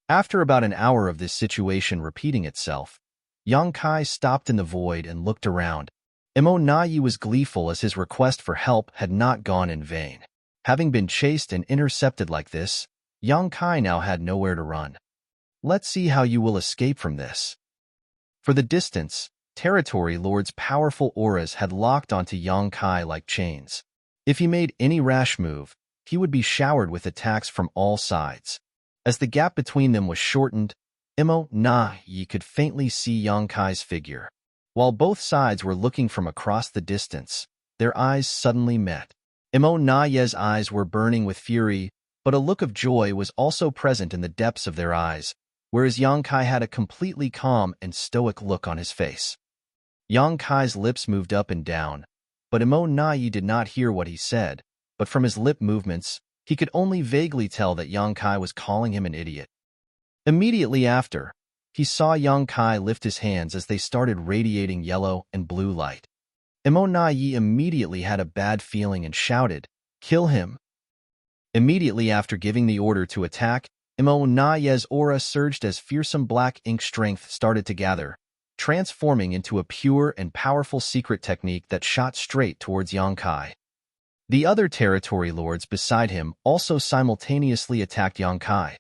After about an hour of this situation repeating itself, Yang Kai stopped in the void and looked around. Imo Na Yi was gleeful as his request for help had not gone in vain. Having been chased and intercepted like this, Yang Kai now had nowhere to run. Let's see how you will escape from this. For the distance, territory lords' powerful auras had locked onto Yang Kai like chains. If he made any rash move, he would be showered with attacks from all sides. As the gap between them was shortened, Imo Na Yi could faintly see Yang Kai's figure. While both sides were looking from across the distance, their eyes suddenly met. Imo Na Ye's eyes were burning with fury, but a look of joy was also present in the depths of their eyes, whereas Yang Kai had a completely calm and stoic look on his face. Yang Kai's lips moved up and down, but Imo Na Yi did not hear what he said, but from his lip movements, he could only vaguely tell that Yang Kai was calling him an idiot. Immediately after, he saw Yang Kai lift his hands as they started radiating yellow and blue light. Imo Na Yi immediately had a bad feeling and shouted, "Kill him!" Immediately after giving the order to attack, Imo Na Ye's aura surged as fearsome black ink strength started to gather, transforming into a pure and powerful secret technique that shot straight towards Yang Kai. The other territory lords beside him also simultaneously attacked Yang Kai.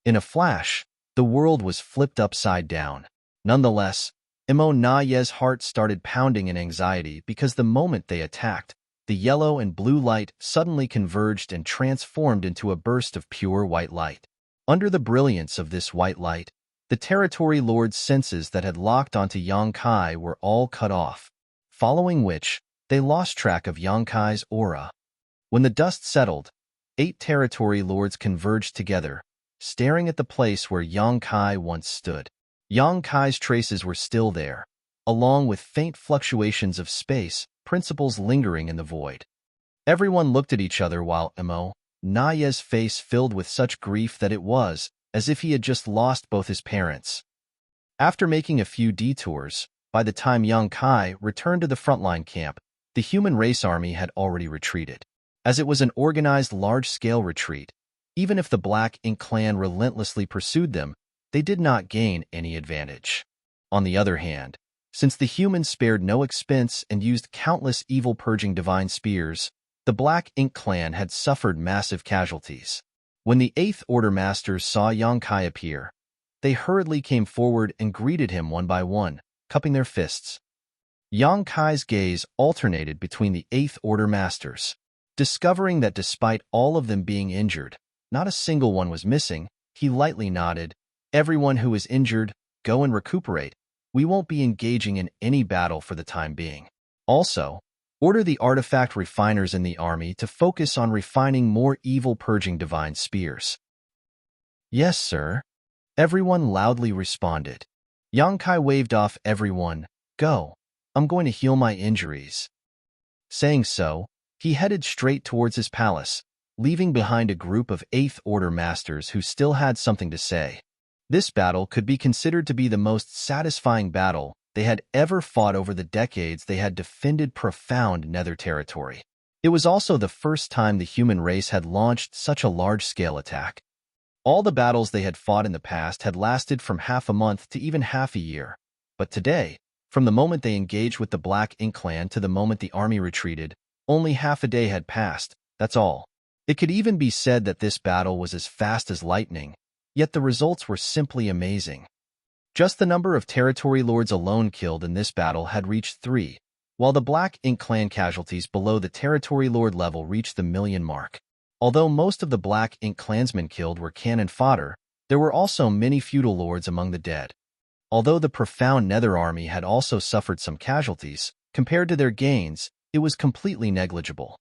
In a flash, the world was flipped upside down. Nonetheless, Imo Na Ye's heart started pounding in anxiety because the moment they attacked, the yellow and blue light suddenly converged and transformed into a burst of pure white light. Under the brilliance of this white light, the territory lord's senses that had locked onto Yang Kai were all cut off, following which, they lost track of Yang Kai's aura. When the dust settled, 8 territory lords converged together, staring at the place where Yang Kai once stood. Yang Kai's traces were still there, along with faint fluctuations of space, principles lingering in the void. Everyone looked at each other while Imo Na Ye's face filled with such grief that it was as if he had just lost both his parents. After making a few detours, by the time Yang Kai returned to the frontline camp, the human race army had already retreated. As it was an organized large-scale retreat, even if the Black Ink clan relentlessly pursued them, they did not gain any advantage. On the other hand, since the humans spared no expense and used countless evil-purging divine spears, the Black Ink clan had suffered massive casualties. When the 8th Order Masters saw Yang Kai appear, they hurriedly came forward and greeted him one by one, cupping their fists. Yang Kai's gaze alternated between the 8th Order Masters. Discovering that despite all of them being injured, not a single one was missing, he lightly nodded. "Everyone who is injured, go and recuperate. We won't be engaging in any battle for the time being. Also, order the artifact refiners in the army to focus on refining more evil-purging divine spears." "Yes, sir," everyone loudly responded. Yang Kai waved off everyone. "Go. I'm going to heal my injuries." Saying so, he headed straight towards his palace, leaving behind a group of 8th Order Masters who still had something to say. This battle could be considered to be the most satisfying battle they had ever fought over the decades they had defended profound nether territory. It was also the first time the human race had launched such a large-scale attack. All the battles they had fought in the past had lasted from half a month to even half a year, but today, from the moment they engaged with the Black Ink clan to the moment the army retreated, only half a day had passed, that's all. It could even be said that this battle was as fast as lightning, yet the results were simply amazing. Just the number of territory lords alone killed in this battle had reached 3, while the Black Ink clan casualties below the territory lord level reached the 1,000,000 mark. Although most of the Black Ink clansmen killed were cannon fodder, there were also many feudal lords among the dead. Although the profound Nether army had also suffered some casualties, compared to their gains, it was completely negligible.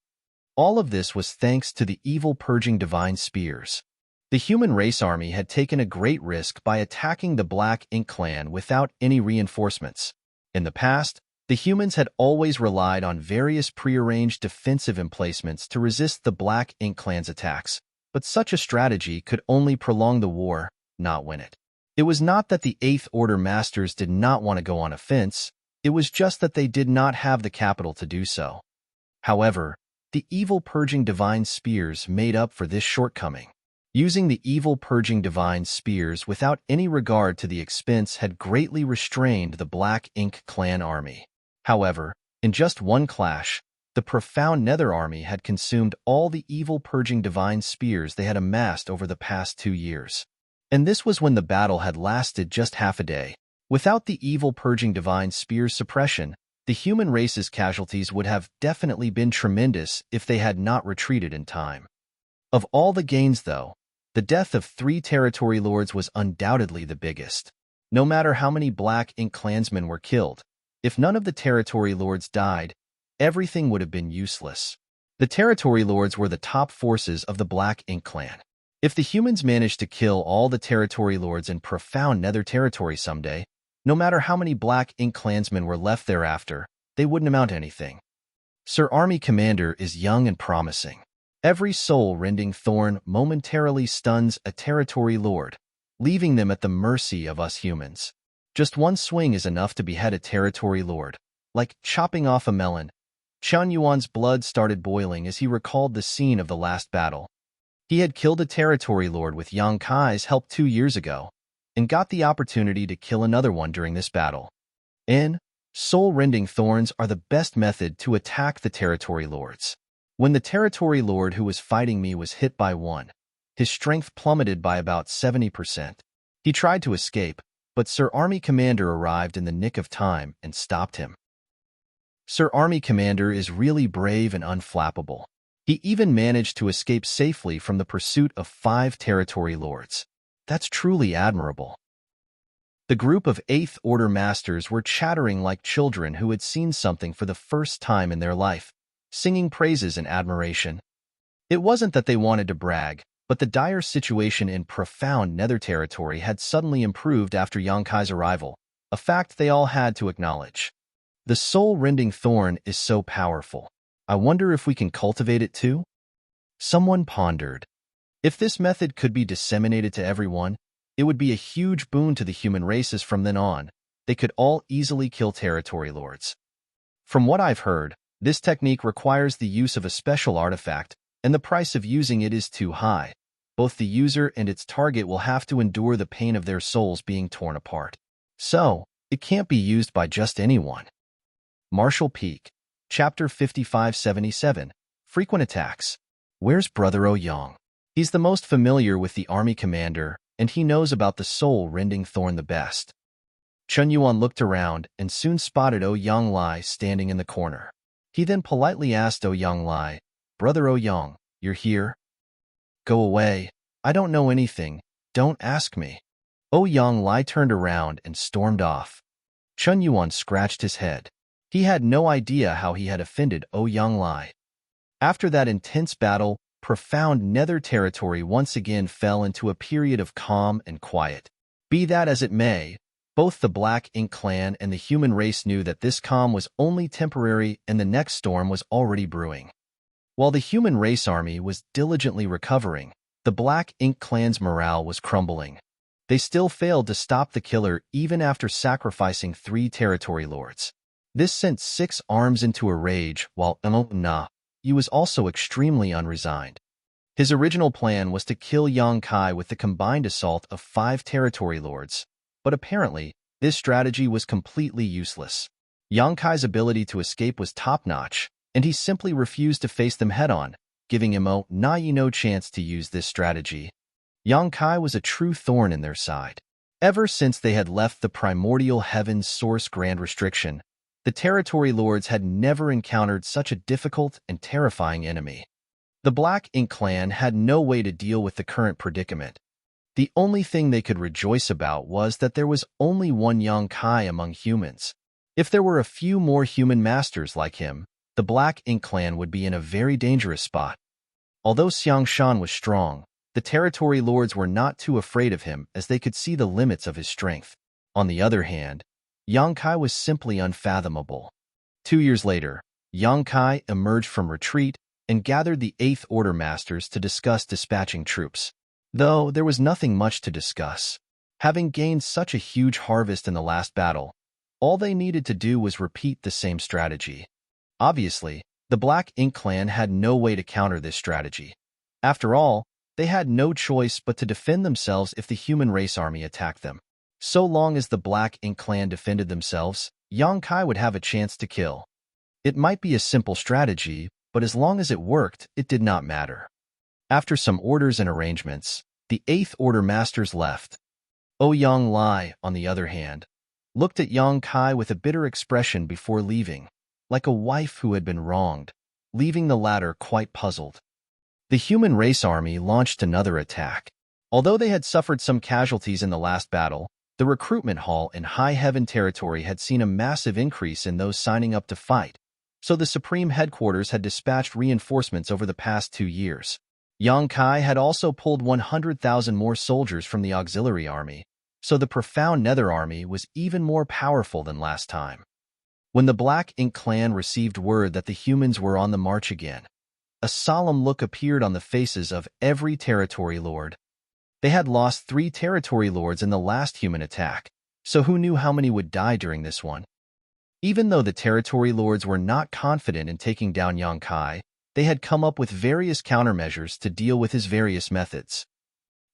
All of this was thanks to the evil-purging divine spears. The human race army had taken a great risk by attacking the Black Ink clan without any reinforcements. In the past, the humans had always relied on various prearranged defensive emplacements to resist the Black Ink clan's attacks, but such a strategy could only prolong the war, not win it. It was not that the 8th Order Masters did not want to go on offense, it was just that they did not have the capital to do so. However, the evil-purging divine spears made up for this shortcoming. Using the evil-purging divine spears without any regard to the expense had greatly restrained the Black Ink clan army. However, in just one clash, the profound Nether army had consumed all the evil-purging divine spears they had amassed over the past 2 years. And this was when the battle had lasted just half a day. Without the evil-purging divine spear's suppression, The human race's casualties would have definitely been tremendous if they had not retreated in time. Of all the gains, though, the death of 3 territory lords was undoubtedly the biggest. No matter how many Black Ink clansmen were killed, if none of the territory lords died, everything would have been useless. The territory lords were the top forces of the Black Ink clan. If the humans managed to kill all the territory lords in profound Nether territory someday, no matter how many Black Ink clansmen were left thereafter, they wouldn't amount to anything. Sir Army Commander is young and promising. Every soul-rending thorn momentarily stuns a territory lord, leaving them at the mercy of us humans. Just one swing is enough to behead a territory lord. Like chopping off a melon, Chun Yuan's blood started boiling as he recalled the scene of the last battle. He had killed a territory lord with Yang Kai's help 2 years ago, and got the opportunity to kill another one during this battle. Soul-rending thorns are the best method to attack the territory lords. When the territory lord who was fighting me was hit by one, his strength plummeted by about 70%. He tried to escape, but Sir Army Commander arrived in the nick of time and stopped him. Sir Army Commander is really brave and unflappable. He even managed to escape safely from the pursuit of 5 territory lords. That's truly admirable. The group of 8th Order Masters were chattering like children who had seen something for the first time in their life, singing praises and admiration. It wasn't that they wanted to brag, but the dire situation in profound Nether territory had suddenly improved after Yang Kai's arrival, a fact they all had to acknowledge. The soul-rending thorn is so powerful. I wonder if we can cultivate it too? Someone pondered. If this method could be disseminated to everyone, it would be a huge boon to the human races from then on. They could all easily kill territory lords. From what I've heard, this technique requires the use of a special artifact, and the price of using it is too high. Both the user and its target will have to endure the pain of their souls being torn apart. So, it can't be used by just anyone. Marshall Peak, Chapter 5577, Frequent Attacks. Where's Brother Ouyang? He's the most familiar with the army commander, and he knows about the soul-rending thorn the best. Chun Yuan looked around and soon spotted Ouyang Lai standing in the corner. He then politely asked Ouyang Lai, "Brother Ouyang, you're here?" "Go away. I don't know anything. Don't ask me." Ouyang Lai turned around and stormed off. Chun Yuan scratched his head. He had no idea how he had offended Ouyang Lai. After that intense battle, profound Nether territory once again fell into a period of calm and quiet. Be that as it may, both the Black Ink clan and the human race knew that this calm was only temporary and the next storm was already brewing. While the human race army was diligently recovering, the Black Ink clan's morale was crumbling. They still failed to stop the killer even after sacrificing 3 territory lords. This sent 6 arms into a rage, while he was also extremely unresigned. His original plan was to kill Yang Kai with the combined assault of 5 territory lords, but apparently, this strategy was completely useless. Yang Kai's ability to escape was top-notch, and he simply refused to face them head-on, giving him no chance to use this strategy. Yang Kai was a true thorn in their side. Ever since they had left the primordial heaven's source grand restriction, the territory lords had never encountered such a difficult and terrifying enemy. The Black Ink clan had no way to deal with the current predicament. The only thing they could rejoice about was that there was only one Yang Kai among humans. If there were a few more human masters like him, the Black Ink clan would be in a very dangerous spot. Although Xiang Shan was strong, the territory lords were not too afraid of him as they could see the limits of his strength. On the other hand, Yang Kai was simply unfathomable. 2 years later, Yang Kai emerged from retreat and gathered the 8th Order Masters to discuss dispatching troops. Though there was nothing much to discuss. Having gained such a huge harvest in the last battle, all they needed to do was repeat the same strategy. Obviously, the Black Ink clan had no way to counter this strategy. After all, they had no choice but to defend themselves if the human race army attacked them. So long as the Black Ink clan defended themselves, Yang Kai would have a chance to kill. It might be a simple strategy, but as long as it worked, it did not matter. After some orders and arrangements, the 8th Order Masters left. Ouyang Lai, on the other hand, looked at Yang Kai with a bitter expression before leaving, like a wife who had been wronged, leaving the latter quite puzzled. The human race army launched another attack. Although they had suffered some casualties in the last battle, the recruitment hall in High Heaven territory had seen a massive increase in those signing up to fight, so the Supreme Headquarters had dispatched reinforcements over the past 2 years. Yang Kai had also pulled 100,000 more soldiers from the auxiliary army, so the profound Nether Army was even more powerful than last time. When the Black Ink clan received word that the humans were on the march again, a solemn look appeared on the faces of every territory lord. They had lost 3 territory lords in the last human attack, so who knew how many would die during this one? Even though the territory lords were not confident in taking down Yang Kai, they had come up with various countermeasures to deal with his various methods.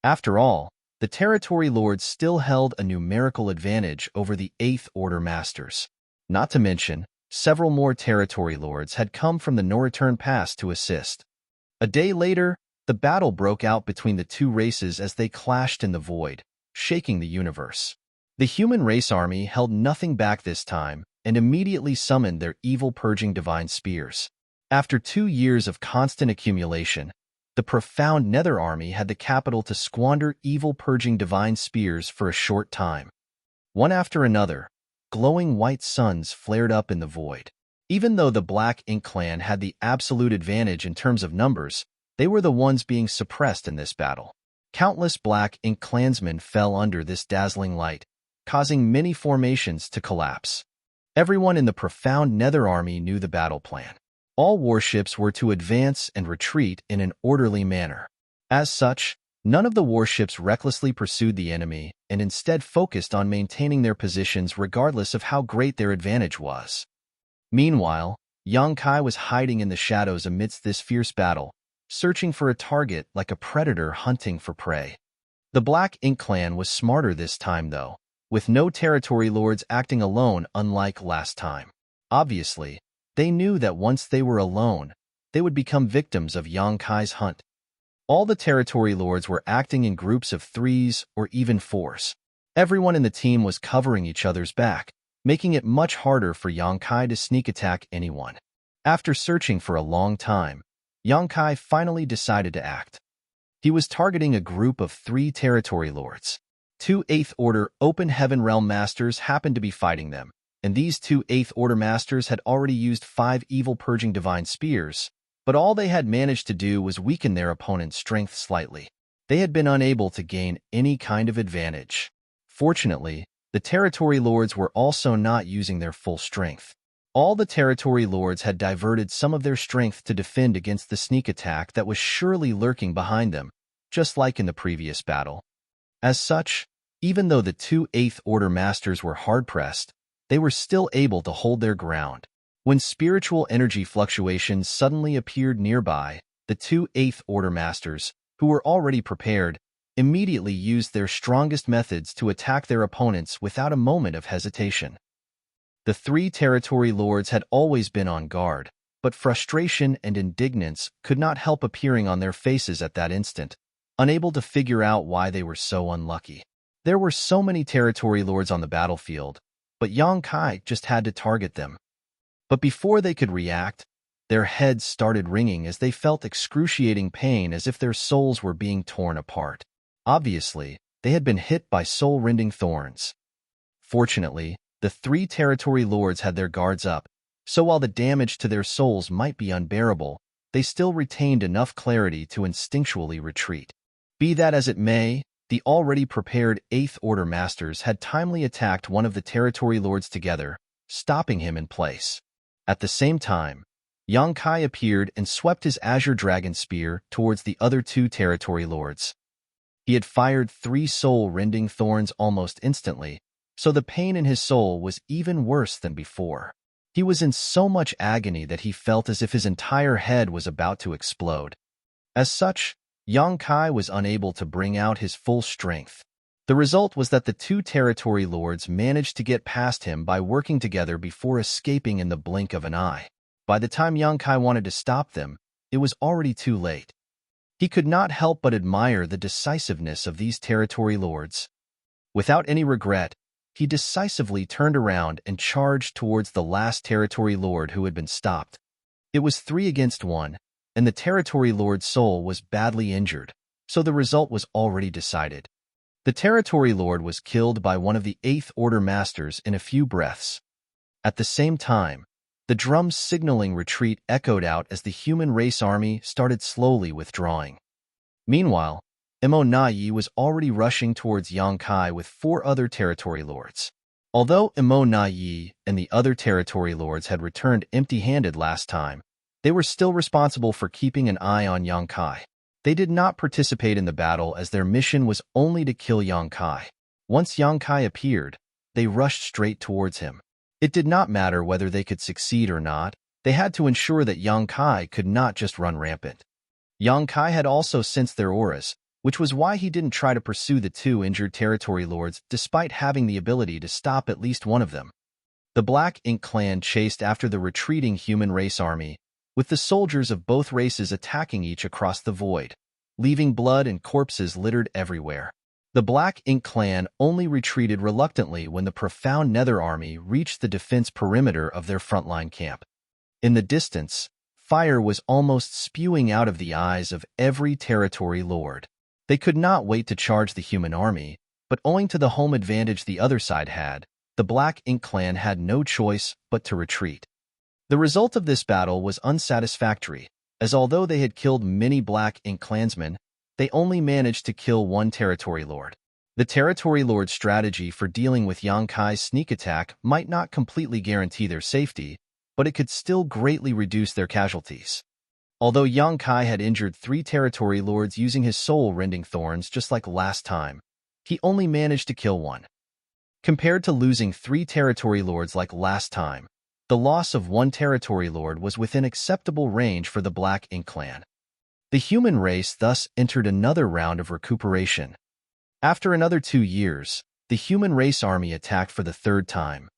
After all, the territory lords still held a numerical advantage over the 8th Order Masters. Not to mention, several more territory lords had come from the no-return pass to assist. A day later, the battle broke out between the two races as they clashed in the void, shaking the universe. The human race army held nothing back this time and immediately summoned their evil-purging divine spears. After 2 years of constant accumulation, the profound Nether Army had the capital to squander evil-purging divine spears for a short time. One after another, glowing white suns flared up in the void. Even though the Black Ink clan had the absolute advantage in terms of numbers, they were the ones being suppressed in this battle. Countless Black Ink clansmen fell under this dazzling light, causing many formations to collapse. Everyone in the profound Nether Army knew the battle plan. All warships were to advance and retreat in an orderly manner. As such, none of the warships recklessly pursued the enemy and instead focused on maintaining their positions regardless of how great their advantage was. Meanwhile, Yang Kai was hiding in the shadows amidst this fierce battle, searching for a target like a predator hunting for prey. The Black Ink clan was smarter this time, though, with no territory lords acting alone unlike last time. Obviously, they knew that once they were alone, they would become victims of Yang Kai's hunt. All the territory lords were acting in groups of 3s or even 4s. Everyone in the team was covering each other's back, making it much harder for Yang Kai to sneak attack anyone. After searching for a long time, Yang Kai finally decided to act. He was targeting a group of 3 territory lords. 2 8th Order Open Heaven Realm Masters happened to be fighting them, and these 2 8th Order Masters had already used 5 evil-purging divine spears, but all they had managed to do was weaken their opponent's strength slightly. They had been unable to gain any kind of advantage. Fortunately, the territory lords were also not using their full strength. All the territory lords had diverted some of their strength to defend against the sneak attack that was surely lurking behind them, just like in the previous battle. As such, even though the 2 8th Order Masters were hard-pressed, they were still able to hold their ground. When spiritual energy fluctuations suddenly appeared nearby, the 2 8th Order Masters, who were already prepared, immediately used their strongest methods to attack their opponents without a moment of hesitation. The 3 territory lords had always been on guard, but frustration and indignance could not help appearing on their faces at that instant, unable to figure out why they were so unlucky. There were so many territory lords on the battlefield, but Yang Kai just had to target them. But before they could react, their heads started ringing as they felt excruciating pain as if their souls were being torn apart. Obviously, they had been hit by soul-rending thorns. Fortunately, the 3 territory lords had their guards up, so while the damage to their souls might be unbearable, they still retained enough clarity to instinctually retreat. Be that as it may, the already prepared 8th Order Masters had timely attacked one of the territory lords together, stopping him in place. At the same time, Yang Kai appeared and swept his Azure Dragon Spear towards the other 2 territory lords. He had fired 3 soul-rending thorns almost instantly, so the pain in his soul was even worse than before. He was in so much agony that he felt as if his entire head was about to explode. As such, Yang Kai was unable to bring out his full strength. The result was that the 2 territory lords managed to get past him by working together before escaping in the blink of an eye. By the time Yang Kai wanted to stop them, it was already too late. He could not help but admire the decisiveness of these territory lords. Without any regret, he decisively turned around and charged towards the last territory lord who had been stopped. It was 3 against 1, and the territory lord's soul was badly injured, so the result was already decided. The territory lord was killed by one of the 8th Order Masters in a few breaths. At the same time, the drums signaling retreat echoed out as the human race army started slowly withdrawing. Meanwhile, Emo Nai was already rushing towards Yangkai with 4 other territory lords. Although Emo Nai and the other territory lords had returned empty-handed last time, they were still responsible for keeping an eye on Yangkai. They did not participate in the battle as their mission was only to kill Yangkai. Once Yangkai appeared, they rushed straight towards him. It did not matter whether they could succeed or not, they had to ensure that Yangkai could not just run rampant. Yangkai had also sensed their auras, which was why he didn't try to pursue the 2 injured territory lords despite having the ability to stop at least one of them. The Black Ink clan chased after the retreating human race army, with the soldiers of both races attacking each across the void, leaving blood and corpses littered everywhere. The Black Ink clan only retreated reluctantly when the profound Nether army reached the defense perimeter of their frontline camp. In the distance, fire was almost spewing out of the eyes of every territory lord. They could not wait to charge the human army, but owing to the home advantage the other side had, the Black Ink clan had no choice but to retreat. The result of this battle was unsatisfactory, as although they had killed many Black Ink clansmen, they only managed to kill 1 territory lord. The territory lord's strategy for dealing with Yangkai's sneak attack might not completely guarantee their safety, but it could still greatly reduce their casualties. Although Yangkai had injured 3 territory lords using his soul-rending thorns just like last time, he only managed to kill 1. Compared to losing 3 territory lords like last time, the loss of 1 territory lord was within acceptable range for the Black Ink clan. The human race thus entered another round of recuperation. After another 2 years, the human race army attacked for the 3rd time.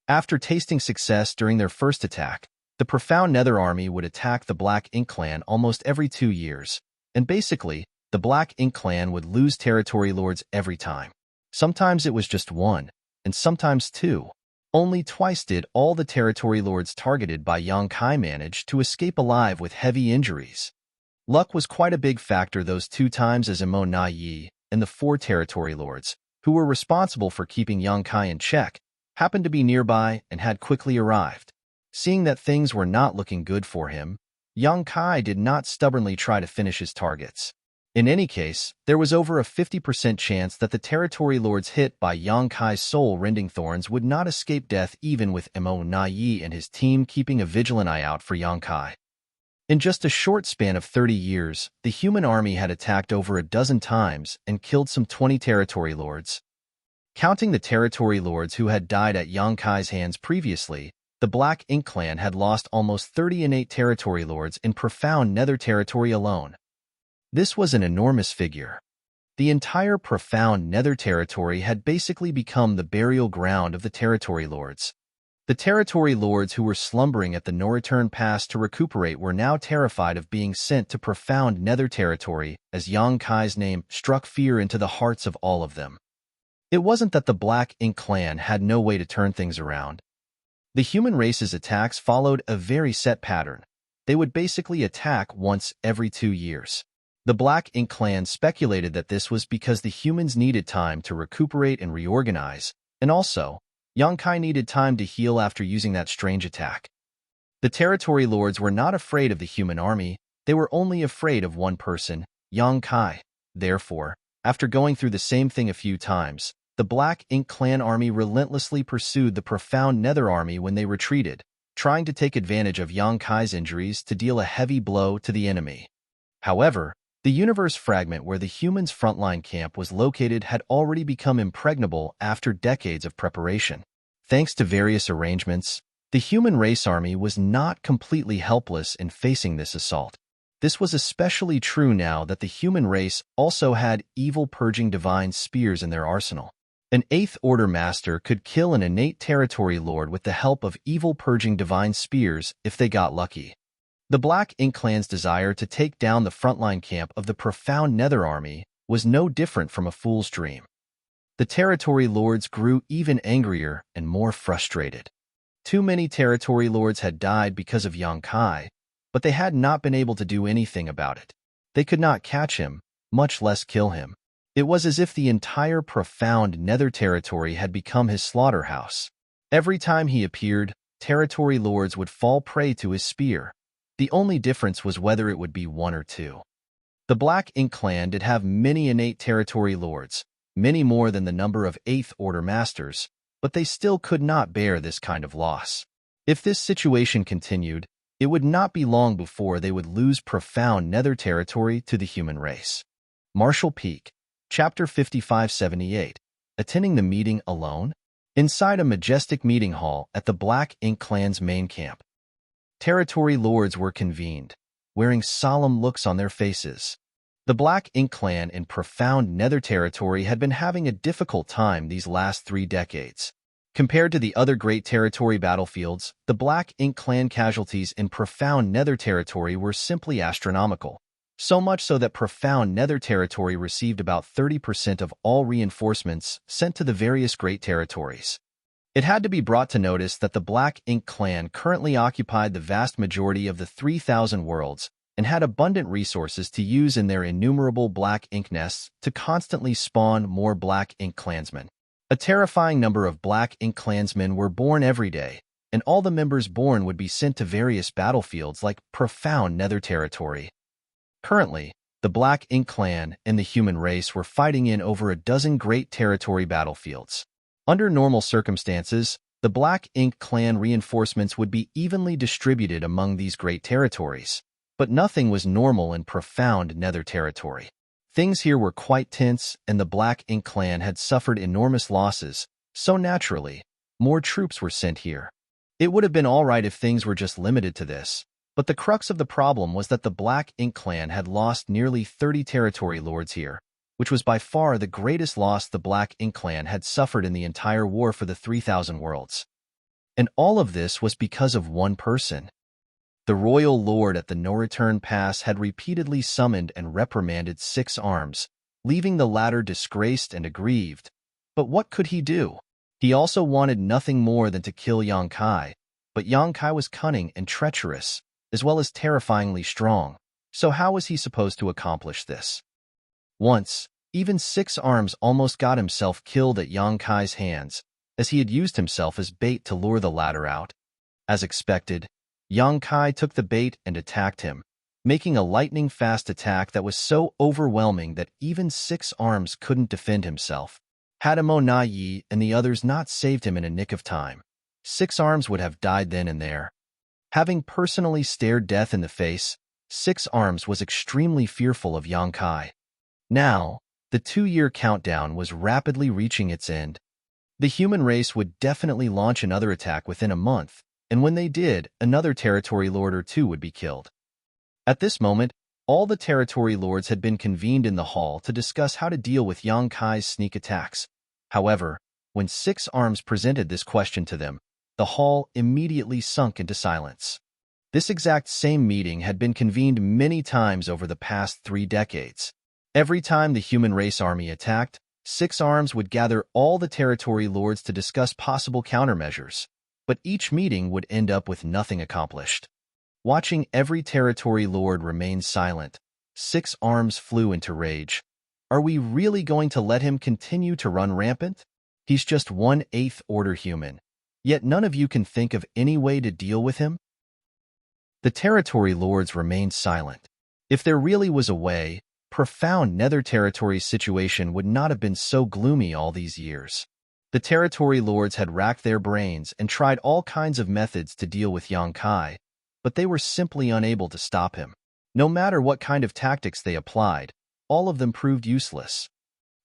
After tasting success during their first attack, the profound Nether army would attack the Black Ink clan almost every 2 years, and basically, the Black Ink clan would lose territory lords every time. Sometimes it was just 1, and sometimes 2. Only twice did all the territory lords targeted by Yangkai manage to escape alive with heavy injuries. Luck was quite a big factor those 2 times as Emo Nai and the 4 territory lords, who were responsible for keeping Yangkai in check, happened to be nearby and had quickly arrived. Seeing that things were not looking good for him, Yangkai did not stubbornly try to finish his targets. In any case, there was over a 50% chance that the territory lords hit by Yangkai's soul-rending thorns would not escape death even with Emo Nai and his team keeping a vigilant eye out for Yangkai. In just a short span of 30 years, the human army had attacked over a dozen times and killed some 20 territory lords. Counting the territory lords who had died at Yangkai's hands previously, the Black Ink clan had lost almost 30 innate territory lords in profound Nether territory alone. This was an enormous figure. The entire profound Nether territory had basically become the burial ground of the territory lords. The territory lords who were slumbering at the no-return pass to recuperate were now terrified of being sent to profound Nether territory as Yangkai's name struck fear into the hearts of all of them. It wasn't that the Black Ink clan had no way to turn things around. The human race's attacks followed a very set pattern. They would basically attack once every 2 years. The Black Ink clan speculated that this was because the humans needed time to recuperate and reorganize, and also, Yangkai needed time to heal after using that strange attack. The territory lords were not afraid of the human army, they were only afraid of one person, Yangkai. Therefore, after going through the same thing a few times, the Black Ink clan army relentlessly pursued the profound Nether army when they retreated, trying to take advantage of Yangkai's injuries to deal a heavy blow to the enemy. However, the universe fragment where the humans' frontline camp was located had already become impregnable after decades of preparation. Thanks to various arrangements, the human race army was not completely helpless in facing this assault. This was especially true now that the human race also had evil purging divine spears in their arsenal. An 8th Order Master could kill an innate territory lord with the help of evil purging divine spears if they got lucky. The Black Ink clan's desire to take down the frontline camp of the profound Nether army was no different from a fool's dream. The territory lords grew even angrier and more frustrated. Too many territory lords had died because of Yang Kai, but they had not been able to do anything about it. They could not catch him, much less kill him. It was as if the entire profound nether territory had become his slaughterhouse. Every time he appeared, territory lords would fall prey to his spear. The only difference was whether it would be one or two. The Black Ink clan did have many innate territory lords, many more than the number of 8th Order masters, but they still could not bear this kind of loss. If this situation continued, it would not be long before they would lose profound nether territory to the human race. Marshall Peak, Chapter 5578. Attending the meeting alone? Inside a majestic meeting hall at the Black Ink clan's main camp, territory lords were convened, wearing solemn looks on their faces. The Black Ink clan in profound nether territory had been having a difficult time these last 3 decades. Compared to the other great territory battlefields, the Black Ink clan casualties in profound nether territory were simply astronomical. So much so that profound nether territory received about 30% of all reinforcements sent to the various great territories. It had to be brought to notice that the Black Ink clan currently occupied the vast majority of the 3,000 worlds and had abundant resources to use in their innumerable Black Ink nests to constantly spawn more Black Ink clansmen. A terrifying number of Black Ink clansmen were born every day, and all the members born would be sent to various battlefields like profound nether territory. Currently, the Black Ink clan and the human race were fighting in over a dozen great territory battlefields. Under normal circumstances, the Black Ink clan reinforcements would be evenly distributed among these great territories, but nothing was normal in profound nether territory. Things here were quite tense, and the Black Ink clan had suffered enormous losses, so naturally, more troops were sent here. It would have been all right if things were just limited to this, but the crux of the problem was that the Black Ink clan had lost nearly 30 territory lords here, which was by far the greatest loss the Black Ink clan had suffered in the entire war for the 3,000 worlds. And all of this was because of one person. The royal lord at the no-return pass had repeatedly summoned and reprimanded Six Arms, leaving the latter disgraced and aggrieved. But what could he do? He also wanted nothing more than to kill Yang Kai, but Yang Kai was cunning and treacherous, as well as terrifyingly strong, so how was he supposed to accomplish this? Once, even Six Arms almost got himself killed at Yang Kai's hands, as he had used himself as bait to lure the latter out. As expected, Yang Kai took the bait and attacked him, making a lightning-fast attack that was so overwhelming that even Six Arms couldn't defend himself. Had Imo Na Yi and the others not saved him in a nick of time, Six Arms would have died then and there. Having personally stared death in the face, Six Arms was extremely fearful of Yang Kai. Now, the 2-year countdown was rapidly reaching its end. The human race would definitely launch another attack within a month, and when they did, another territory lord or two would be killed. At this moment, all the territory lords had been convened in the hall to discuss how to deal with Yang Kai's sneak attacks. However, when Six Arms presented this question to them, the hall immediately sunk into silence. This exact same meeting had been convened many times over the past 3 decades. Every time the human race army attacked, Six Arms would gather all the territory lords to discuss possible countermeasures, but each meeting would end up with nothing accomplished. Watching every territory lord remain silent, Six Arms flew into rage. Are we really going to let him continue to run rampant? He's just 1/8 order human. Yet none of you can think of any way to deal with him? The territory lords remained silent. If there really was a way, profound nether territory's situation would not have been so gloomy all these years. The territory lords had racked their brains and tried all kinds of methods to deal with Yang Kai, but they were simply unable to stop him. No matter what kind of tactics they applied, all of them proved useless.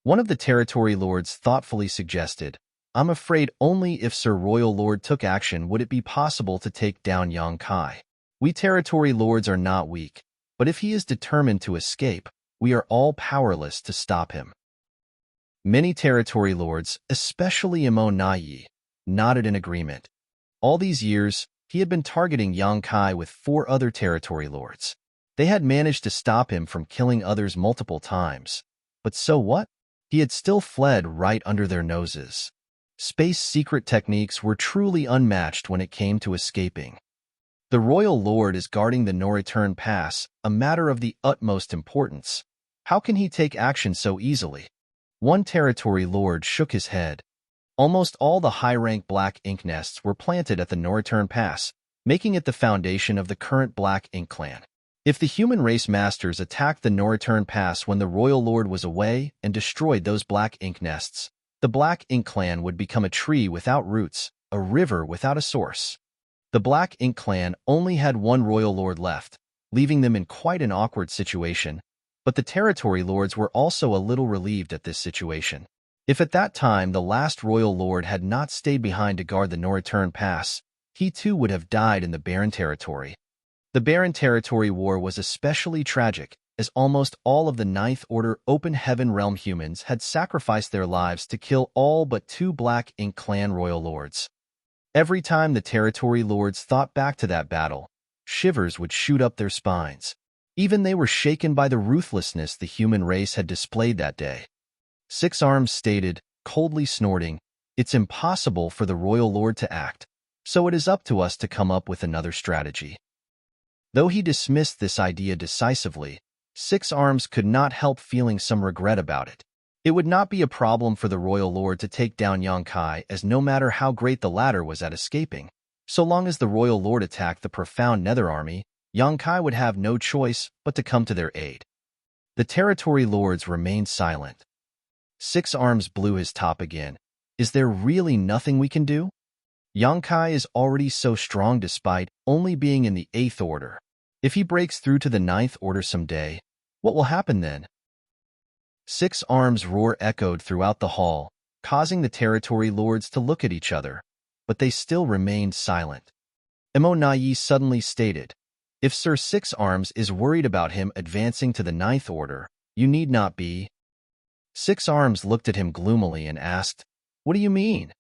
One of the territory lords thoughtfully suggested, "I'm afraid only if Sir Royal Lord took action would it be possible to take down Yang Kai. We territory lords are not weak, but if he is determined to escape, we are all powerless to stop him." Many territory lords, especially Imo Na Yi, nodded in agreement. All these years, he had been targeting Yang Kai with 4 other territory lords. They had managed to stop him from killing others multiple times. But so what? He had still fled right under their noses. Space secret techniques were truly unmatched when it came to escaping. The Royal Lord is guarding the no-return pass, a matter of the utmost importance. How can he take action so easily? One territory lord shook his head. Almost all the high-rank black ink nests were planted at the no-return pass, making it the foundation of the current Black Ink clan. If the human race masters attacked the no-return pass when the Royal Lord was away and destroyed those black ink nests, the Black Ink clan would become a tree without roots, a river without a source. The Black Ink clan only had one Royal Lord left, leaving them in quite an awkward situation, but the territory lords were also a little relieved at this situation. If at that time the last Royal Lord had not stayed behind to guard the no-return pass, he too would have died in the Barren Territory. The Barren Territory War was especially tragic, as almost all of the Ninth Order Open Heaven Realm humans had sacrificed their lives to kill all but 2 Black Ink clan Royal Lords. Every time the Territory Lords thought back to that battle, shivers would shoot up their spines. Even they were shaken by the ruthlessness the human race had displayed that day. Six Arms stated, coldly snorting, "It's impossible for the Royal Lord to act, so it is up to us to come up with another strategy." Though he dismissed this idea decisively, Six Arms could not help feeling some regret about it. It would not be a problem for the Royal Lord to take down Yongkai, as no matter how great the latter was at escaping, so long as the Royal Lord attacked the profound Nether Army, Yongkai would have no choice but to come to their aid. The Territory Lords remained silent. Six Arms blew his top again. "Is there really nothing we can do? Yongkai is already so strong despite only being in the 8th Order. If he breaks through to the 9th Order someday, what will happen then?" Six Arms' roar echoed throughout the hall, causing the Territory Lords to look at each other, but they still remained silent. Emo Nai suddenly stated, "If Sir Six Arms is worried about him advancing to the 9th Order, you need not be." Six Arms looked at him gloomily and asked, "What do you mean?"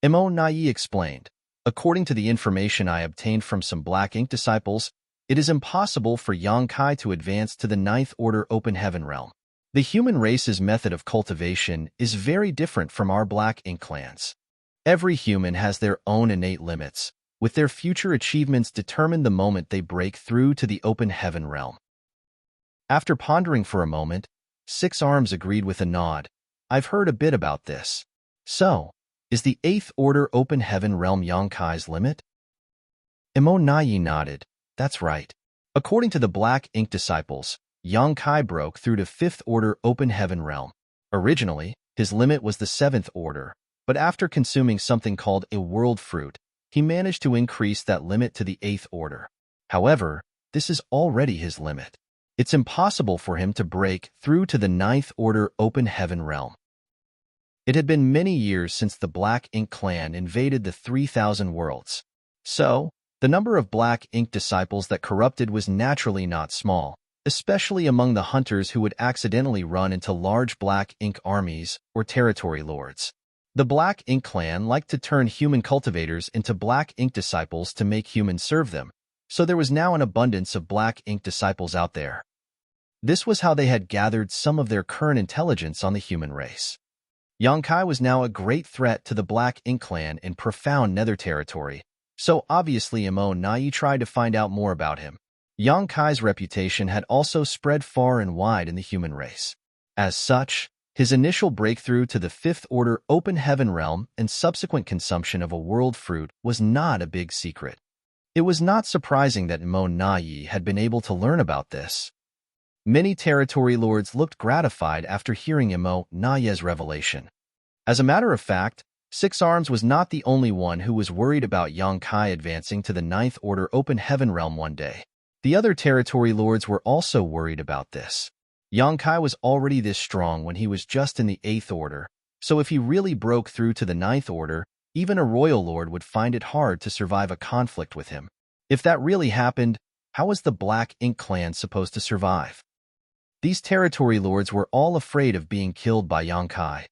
Emo Nai explained, "According to the information I obtained from some Black Ink disciples, it is impossible for Yongkai to advance to the 9th Order Open Heaven Realm. The human race's method of cultivation is very different from our Black Ink clans. Every human has their own innate limits, with their future achievements determined the moment they break through to the Open Heaven Realm." After pondering for a moment, Six Arms agreed with a nod. "I've heard a bit about this. So, is the 8th Order Open Heaven Realm Yonkai's limit?" Emo Nai nodded. "That's right. According to the Black Ink disciples, Yongkai broke through to 5th Order Open Heaven Realm. Originally, his limit was the 7th Order, but after consuming something called a world fruit, he managed to increase that limit to the 8th Order. However, this is already his limit. It's impossible for him to break through to the 9th Order Open Heaven Realm." It had been many years since the Black Ink clan invaded the 3,000 worlds. So, the number of Black Ink disciples that corrupted was naturally not small, especially among the hunters who would accidentally run into large Black Ink armies or territory lords. The Black Ink clan liked to turn human cultivators into Black Ink disciples to make humans serve them, so there was now an abundance of Black Ink disciples out there. This was how they had gathered some of their current intelligence on the human race. Yongkai was now a great threat to the Black Ink clan in profound Nether territory, so obviously Emo Nai tried to find out more about him. Yonkai's reputation had also spread far and wide in the human race. As such, his initial breakthrough to the 5th Order Open Heaven Realm and subsequent consumption of a world fruit was not a big secret. It was not surprising that Emo Nai had been able to learn about this. Many territory lords looked gratified after hearing Emo Nai's revelation. As a matter of fact, Six Arms was not the only one who was worried about Yongkai advancing to the 9th Order Open Heaven Realm one day. The other territory lords were also worried about this. Yongkai was already this strong when he was just in the 8th Order, so if he really broke through to the 9th Order, even a royal lord would find it hard to survive a conflict with him. If that really happened, how was the Black Ink clan supposed to survive? These territory lords were all afraid of being killed by Yongkai.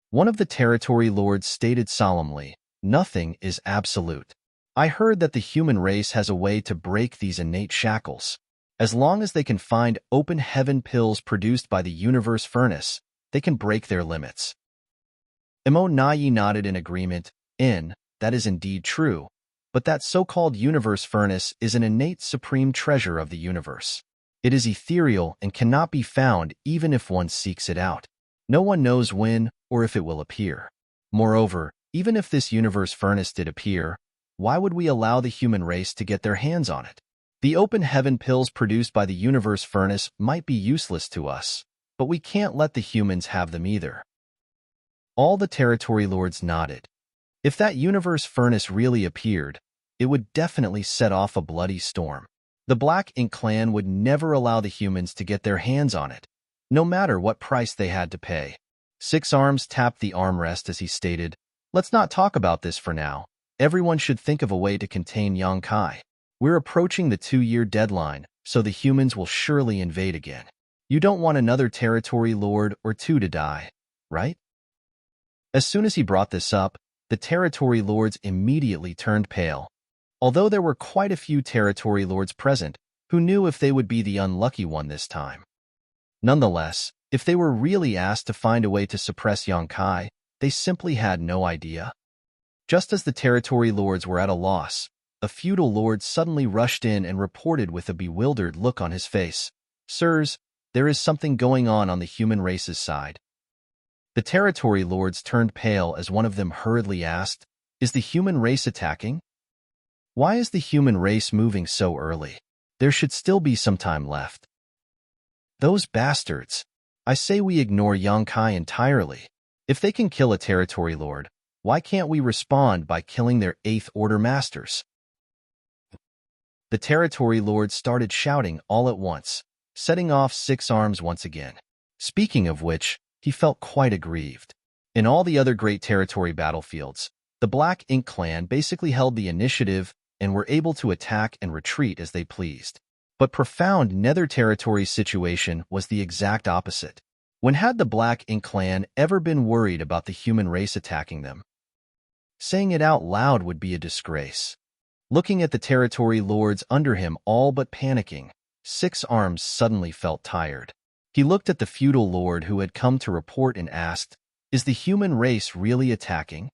One of the territory lords stated solemnly, "Nothing is absolute. I heard that the human race has a way to break these innate shackles. As long as they can find open heaven pills produced by the universe furnace, they can break their limits. Emonayi nodded in agreement. That is indeed true, but that so-called universe furnace is an innate supreme treasure of the universe. It is ethereal and cannot be found even if one seeks it out. No one knows when or if it will appear. Moreover, even if this universe furnace did appear, why would we allow the human race to get their hands on it? The open heaven pills produced by the universe furnace might be useless to us, but we can't let the humans have them either. All the territory lords nodded. If that universe furnace really appeared, it would definitely set off a bloody storm. The Black Ink clan would never allow the humans to get their hands on it, no matter what price they had to pay. Six Arms tapped the armrest as he stated, "Let's not talk about this for now. Everyone should think of a way to contain Yongkai. We're approaching the 2-year deadline, so the humans will surely invade again. You don't want another territory lord or two to die, right?" As soon as he brought this up, the territory lords immediately turned pale. Although there were quite a few territory lords present, who knew if they would be the unlucky one this time. Nonetheless, if they were really asked to find a way to suppress Yongkai, they simply had no idea. Just as the territory lords were at a loss, a feudal lord suddenly rushed in and reported with a bewildered look on his face, "Sirs, there is something going on the human race's side." The territory lords turned pale as one of them hurriedly asked, "Is the human race attacking? Why is the human race moving so early? There should still be some time left." "Those bastards. I say we ignore Yongkai entirely. If they can kill a territory lord, why can't we respond by killing their 8th Order masters?" The territory lords started shouting all at once, setting off Six Arms once again. Speaking of which, he felt quite aggrieved. In all the other great territory battlefields, the Black Ink clan basically held the initiative and were able to attack and retreat as they pleased. But profound Nether territory situation was the exact opposite. When had the Black Ink clan ever been worried about the human race attacking them? Saying it out loud would be a disgrace. Looking at the territory lords under him all but panicking, Six Arms suddenly felt tired. He looked at the feudal lord who had come to report and asked, "Is the human race really attacking?"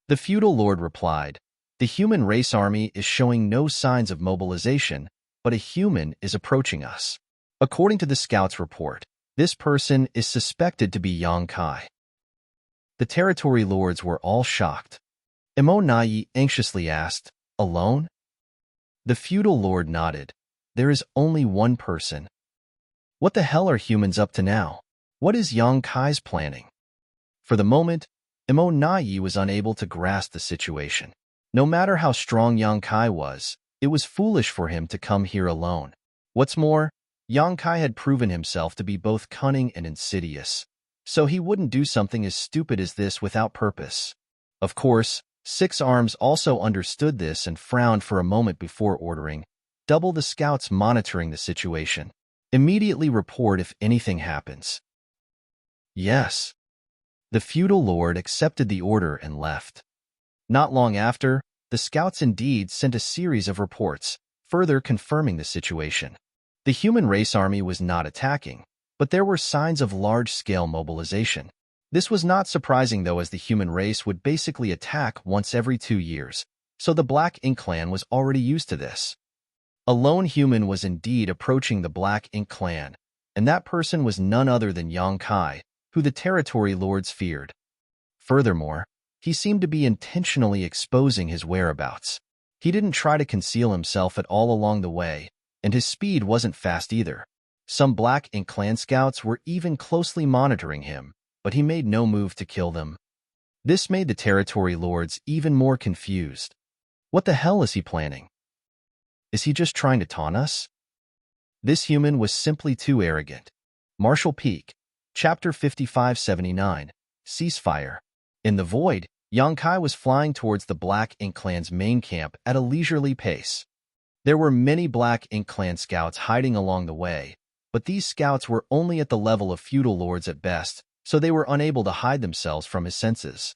The feudal lord replied, "The human race army is showing no signs of mobilization, but a human is approaching us. According to the scout's report, this person is suspected to be Yongkai." The territory lords were all shocked. Emonayi anxiously asked, "Alone?" The feudal lord nodded. "There is only one person." What the hell are humans up to now? What is Yongkai's planning? For the moment, Emonayi was unable to grasp the situation. No matter how strong Yongkai was, it was foolish for him to come here alone. What's more, Yongkai had proven himself to be both cunning and insidious, so he wouldn't do something as stupid as this without purpose. Of course, Six Arms also understood this and frowned for a moment before ordering, "Double the scouts monitoring the situation. Immediately report if anything happens." Yes. The feudal lord accepted the order and left. Not long after, the scouts indeed sent a series of reports, further confirming the situation. The human race army was not attacking, but there were signs of large-scale mobilization. This was not surprising though, as the human race would basically attack once every 2 years, so the Black Ink clan was already used to this. A lone human was indeed approaching the Black Ink clan, and that person was none other than Yongkai, who the territory lords feared. Furthermore, he seemed to be intentionally exposing his whereabouts. He didn't try to conceal himself at all along the way, and his speed wasn't fast either. Some Black Ink clan scouts were even closely monitoring him, but he made no move to kill them. This made the territory lords even more confused. What the hell is he planning? Is he just trying to taunt us? This human was simply too arrogant. Marshall Peak, Chapter 5579, Ceasefire. In the void, Yongkai was flying towards the Black Ink clan's main camp at a leisurely pace. There were many Black Ink clan scouts hiding along the way, but these scouts were only at the level of feudal lords at best, so they were unable to hide themselves from his senses.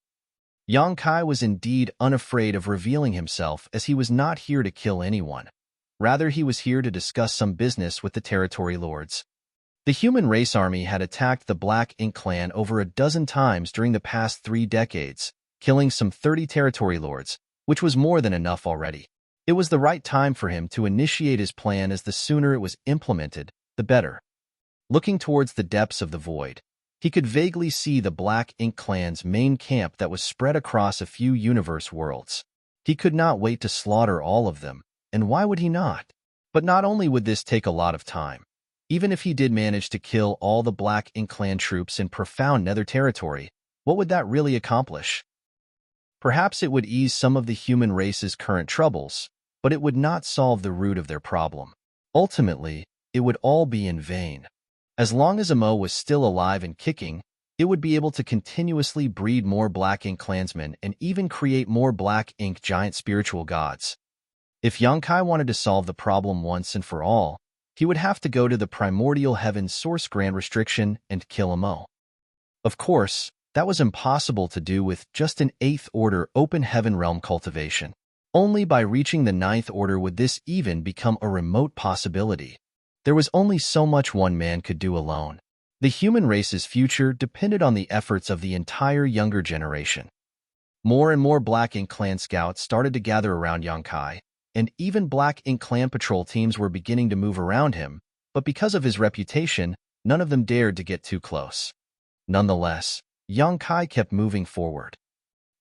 Yongkai was indeed unafraid of revealing himself, as he was not here to kill anyone. Rather, he was here to discuss some business with the territory lords. The human race army had attacked the Black Ink clan over a dozen times during the past 3 decades, killing some 30 territory lords, which was more than enough already. It was the right time for him to initiate his plan, as the sooner it was implemented, the better. Looking towards the depths of the void, he could vaguely see the Black Ink clan's main camp that was spread across a few universe worlds. He could not wait to slaughter all of them, and why would he not? But not only would this take a lot of time, even if he did manage to kill all the Black Ink clan troops in profound Nether territory, what would that really accomplish? Perhaps it would ease some of the human race's current troubles, but it would not solve the root of their problem. Ultimately, it would all be in vain. As long as Emo was still alive and kicking, it would be able to continuously breed more Black Ink clansmen and even create more Black Ink giant spiritual gods. If Yonkai wanted to solve the problem once and for all, he would have to go to the primordial heaven's source grand restriction and kill Emo. Of course, that was impossible to do with just an 8th order open heaven realm cultivation. Only by reaching the 9th order would this even become a remote possibility. There was only so much one man could do alone. The human race's future depended on the efforts of the entire younger generation. More and more Black Ink clan scouts started to gather around Yonkai, and even Black Ink clan patrol teams were beginning to move around him, but because of his reputation, none of them dared to get too close. Nonetheless, Yonkai kept moving forward.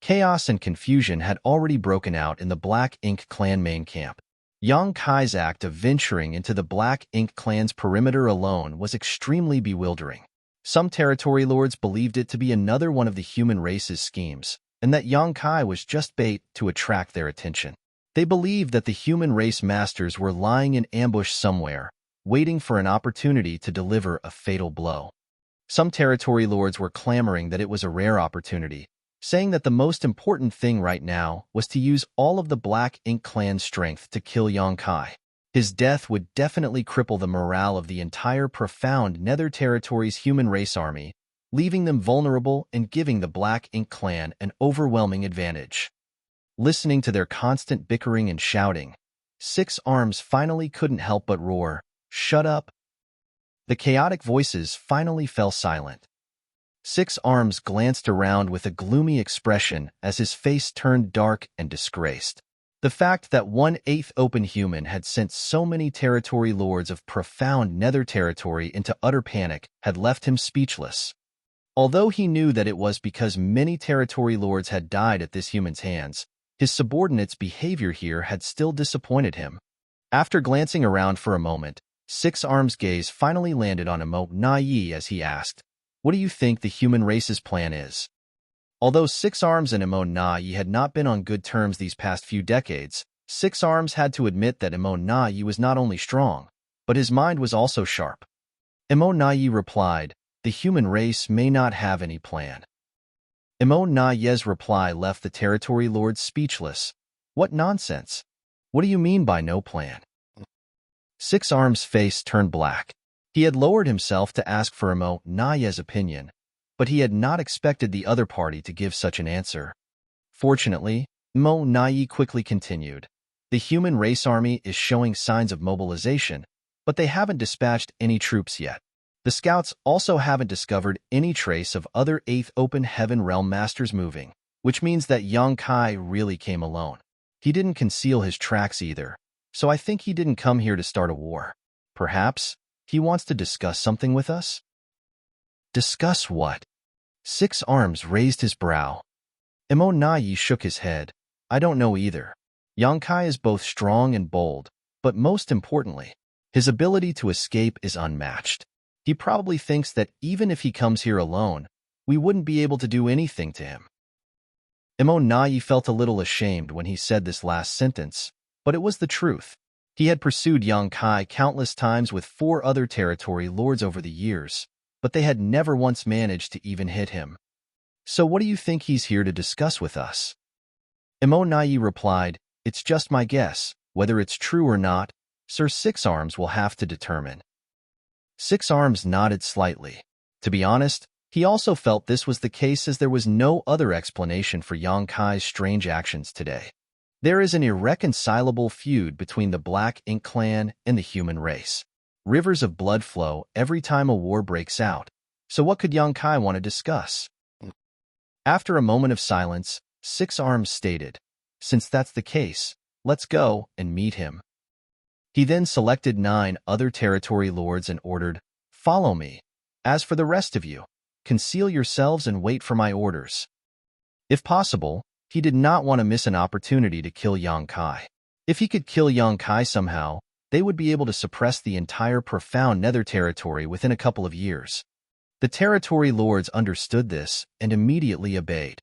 Chaos and confusion had already broken out in the Black Ink clan main camp. Yonkai's act of venturing into the Black Ink clan's perimeter alone was extremely bewildering. Some territory lords believed it to be another one of the human race's schemes, and that Yonkai was just bait to attract their attention. They believed that the human race masters were lying in ambush somewhere, waiting for an opportunity to deliver a fatal blow. Some territory lords were clamoring that it was a rare opportunity, saying that the most important thing right now was to use all of the Black Ink clan's strength to kill Yonkai. His death would definitely cripple the morale of the entire profound Nether Territory's human race army, leaving them vulnerable and giving the Black Ink clan an overwhelming advantage. Listening to their constant bickering and shouting, Six Arms finally couldn't help but roar, "Shut up!" The chaotic voices finally fell silent. Six Arms glanced around with a gloomy expression as his face turned dark and disgraced. The fact that 1/8 open human had sent so many territory lords of profound Nether territory into utter panic had left him speechless. Although he knew that it was because many territory lords had died at this human's hands, his subordinates' behavior here had still disappointed him. After glancing around for a moment, Six Arms' gaze finally landed on Emo Nai as he asked, "What do you think the human race's plan is?" Although Six Arms and Emo Nai had not been on good terms these past few decades, Six Arms had to admit that Emo Nai was not only strong, but his mind was also sharp. Emo Nai replied, "The human race may not have any plan." Emo Nai's reply left the territory lords speechless. What nonsense! What do you mean by no plan? Six Arms' face turned black. He had lowered himself to ask for Emo Nai's opinion, but he had not expected the other party to give such an answer. Fortunately, Emo Nai quickly continued, "The human race army is showing signs of mobilization, but they haven't dispatched any troops yet. The scouts also haven't discovered any trace of other 8th Open Heaven Realm Masters moving, which means that Yonkai really came alone. He didn't conceal his tracks either, so I think he didn't come here to start a war. Perhaps he wants to discuss something with us?" "Discuss what?" Six Arms raised his brow. Emo Nai shook his head. "I don't know either. Yonkai is both strong and bold, but most importantly, his ability to escape is unmatched. He probably thinks that even if he comes here alone, we wouldn't be able to do anything to him." Emo Nai felt a little ashamed when he said this last sentence, but it was the truth. He had pursued Yonkai countless times with 4 other territory lords over the years, but they had never once managed to even hit him. "So what do you think he's here to discuss with us?" Emo Nai replied, "It's just my guess. Whether it's true or not, Sir Six Arms will have to determine." Six Arms nodded slightly. To be honest, he also felt this was the case, as there was no other explanation for Yonkai's strange actions today. There is an irreconcilable feud between the Black Ink clan and the human race. Rivers of blood flow every time a war breaks out. So what could Yang Kai want to discuss? After a moment of silence, Six Arms stated, "Since that's the case, let's go and meet him." He then selected 9 other territory lords and ordered, "Follow me. As for the rest of you, conceal yourselves and wait for my orders." If possible, he did not want to miss an opportunity to kill Yang Kai. If he could kill Yang Kai somehow, they would be able to suppress the entire profound Nether territory within a couple of years. The territory lords understood this and immediately obeyed.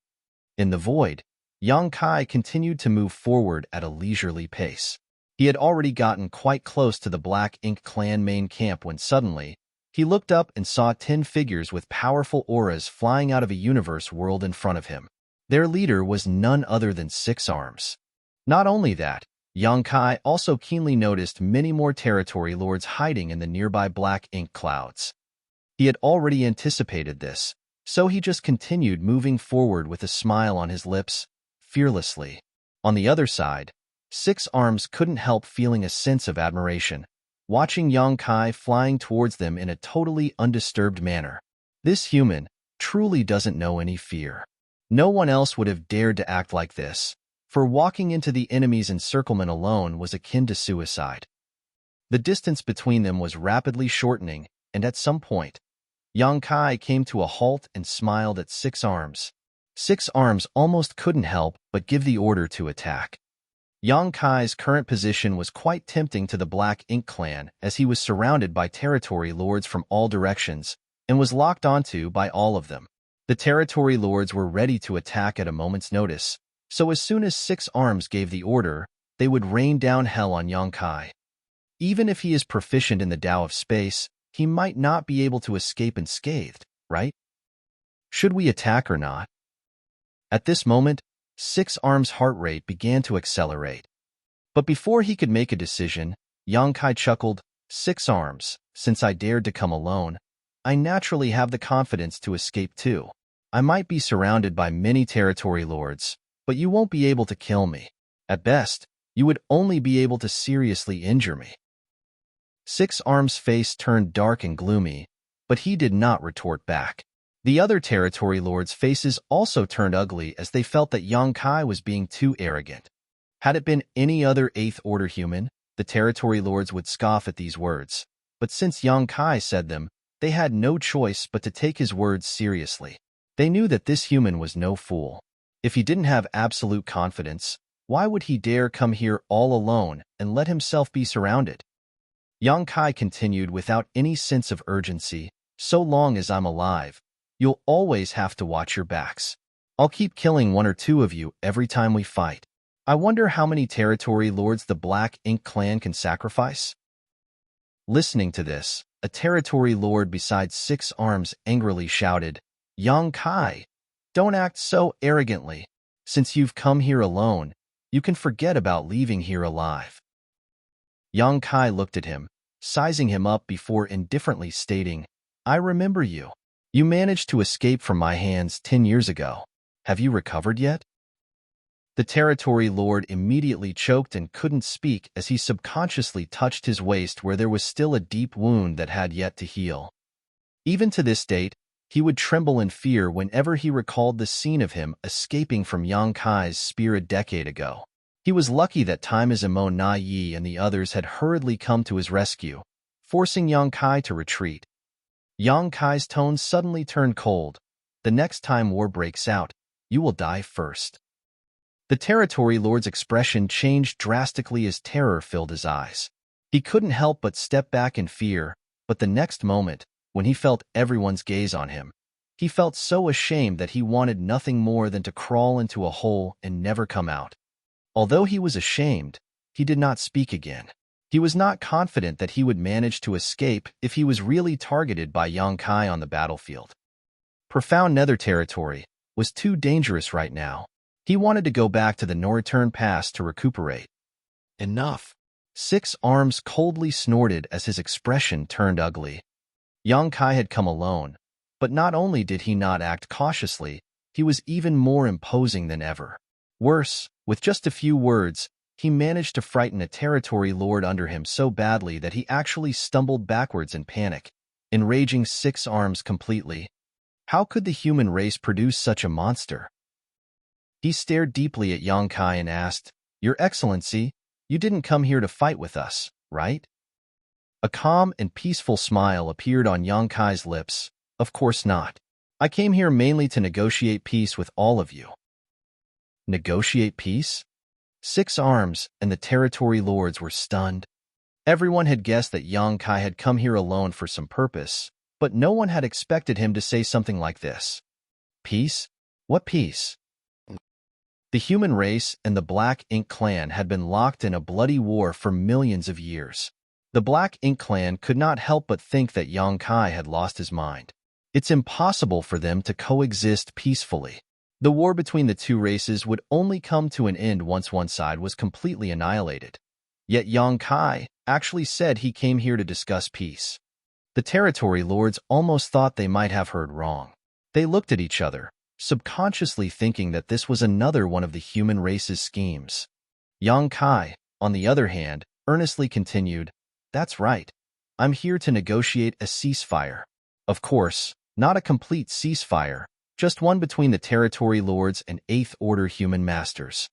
In the void, Yang Kai continued to move forward at a leisurely pace. He had already gotten quite close to the Black Ink clan main camp when suddenly, he looked up and saw 10 figures with powerful auras flying out of a universe world in front of him. Their leader was none other than Six Arms. Not only that, Yang Kai also keenly noticed many more territory lords hiding in the nearby Black Ink clouds. He had already anticipated this, so he just continued moving forward with a smile on his lips, fearlessly. On the other side, Six Arms couldn't help feeling a sense of admiration, watching Yang Kai flying towards them in a totally undisturbed manner. This human truly doesn't know any fear. No one else would have dared to act like this, for walking into the enemy's encirclement alone was akin to suicide. The distance between them was rapidly shortening, and at some point, Yang Kai came to a halt and smiled at Six Arms. Six Arms almost couldn't help but give the order to attack. Yang Kai's current position was quite tempting to the Black Ink clan as he was surrounded by territory lords from all directions and was locked onto by all of them. The territory lords were ready to attack at a moment's notice, so as soon as Six Arms gave the order, they would rain down hell on Yang Kai. Even if he is proficient in the Tao of Space, he might not be able to escape unscathed, right? Should we attack or not? At this moment, Six Arms' heart rate began to accelerate. But before he could make a decision, Yang Kai chuckled, "Six Arms, since I dared to come alone, I naturally have the confidence to escape too. I might be surrounded by many territory lords, but you won't be able to kill me. At best, you would only be able to seriously injure me." Six Arms' face turned dark and gloomy, but he did not retort back. The other territory lords' faces also turned ugly as they felt that Yang Kai was being too arrogant. Had it been any other 8th Order human, the territory lords would scoff at these words, but since Yang Kai said them, they had no choice but to take his words seriously. They knew that this human was no fool. If he didn't have absolute confidence, why would he dare come here all alone and let himself be surrounded? Yang Kai continued without any sense of urgency, "So long as I'm alive, you'll always have to watch your backs. I'll keep killing 1 or 2 of you every time we fight. I wonder how many territory lords the Black Ink clan can sacrifice?" Listening to this, a territory lord beside Six Arms angrily shouted, "Yang Kai, don't act so arrogantly. Since you've come here alone, you can forget about leaving here alive." Yang Kai looked at him, sizing him up before indifferently stating, "I remember you. You managed to escape from my hands 10 years ago. Have you recovered yet?" The territory lord immediately choked and couldn't speak as he subconsciously touched his waist where there was still a deep wound that had yet to heal. Even to this date, he would tremble in fear whenever he recalled the scene of him escaping from Yang Kai's spear a decade ago. He was lucky that Time is Imo Na Yi and the others had hurriedly come to his rescue, forcing Yang Kai to retreat. Yang Kai's tone suddenly turned cold. "The next time war breaks out, you will die first." The territory lord's expression changed drastically as terror filled his eyes. He couldn't help but step back in fear, but the next moment, when he felt everyone's gaze on him, he felt so ashamed that he wanted nothing more than to crawl into a hole and never come out. Although he was ashamed, he did not speak again. He was not confident that he would manage to escape if he was really targeted by Yang Kai on the battlefield. Profound Nether territory was too dangerous right now. He wanted to go back to the no-return past to recuperate. Enough. Six Arms coldly snorted as his expression turned ugly. Yang Kai had come alone, but not only did he not act cautiously, he was even more imposing than ever. Worse, with just a few words, he managed to frighten a territory lord under him so badly that he actually stumbled backwards in panic, enraging Six Arms completely. How could the human race produce such a monster? He stared deeply at Yongkai and asked, "Your Excellency, you didn't come here to fight with us, right?" A calm and peaceful smile appeared on Yongkai's lips. "Of course not. I came here mainly to negotiate peace with all of you." Negotiate peace? Six Arms and the territory lords were stunned. Everyone had guessed that Yongkai had come here alone for some purpose, but no one had expected him to say something like this. Peace? What peace? The human race and the Black Ink Clan had been locked in a bloody war for millions of years. The Black Ink Clan could not help but think that Yongkai had lost his mind. It's impossible for them to coexist peacefully. The war between the two races would only come to an end once one side was completely annihilated. Yet Yongkai actually said he came here to discuss peace. The territory lords almost thought they might have heard wrong. They looked at each other, subconsciously thinking that this was another one of the human race's schemes. Yongkai, on the other hand, earnestly continued, "That's right. I'm here to negotiate a ceasefire. Of course, not a complete ceasefire, just one between the territory lords and Eighth Order human masters."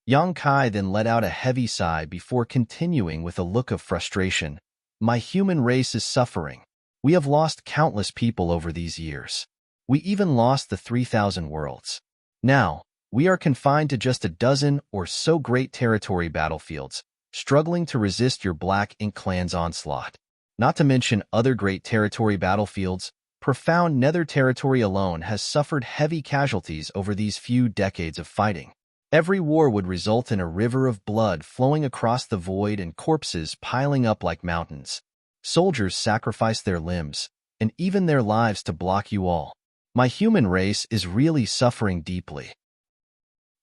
Yongkai then let out a heavy sigh before continuing with a look of frustration. "My human race is suffering. We have lost countless people over these years. We even lost the 3,000 worlds. Now, we are confined to just a dozen or so great territory battlefields, struggling to resist your Black Ink Clan's onslaught. Not to mention other great territory battlefields, profound Nether territory alone has suffered heavy casualties over these few decades of fighting. Every war would result in a river of blood flowing across the void and corpses piling up like mountains. Soldiers sacrifice their limbs, and even their lives to block you all. My human race is really suffering deeply."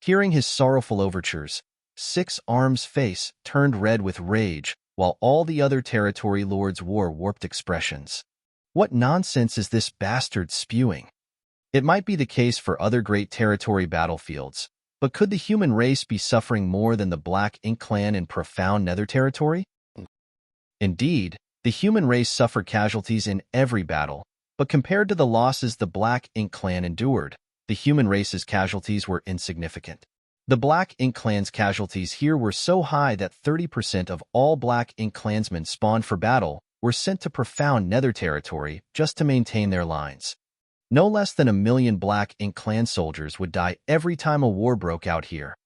Hearing his sorrowful overtures, Six Arms' face turned red with rage, while all the other territory lords wore warped expressions. What nonsense is this bastard spewing? It might be the case for other great territory battlefields, but could the human race be suffering more than the Black Ink Clan in profound Nether territory? Indeed, the human race suffered casualties in every battle, but compared to the losses the Black Ink Clan endured, the human race's casualties were insignificant. The Black Ink Clan's casualties here were so high that 30% of all Black Ink Clansmen spawned for battle were sent to profound Nether territory just to maintain their lines. No less than 1 million Black Ink Clan soldiers would die every time a war broke out here.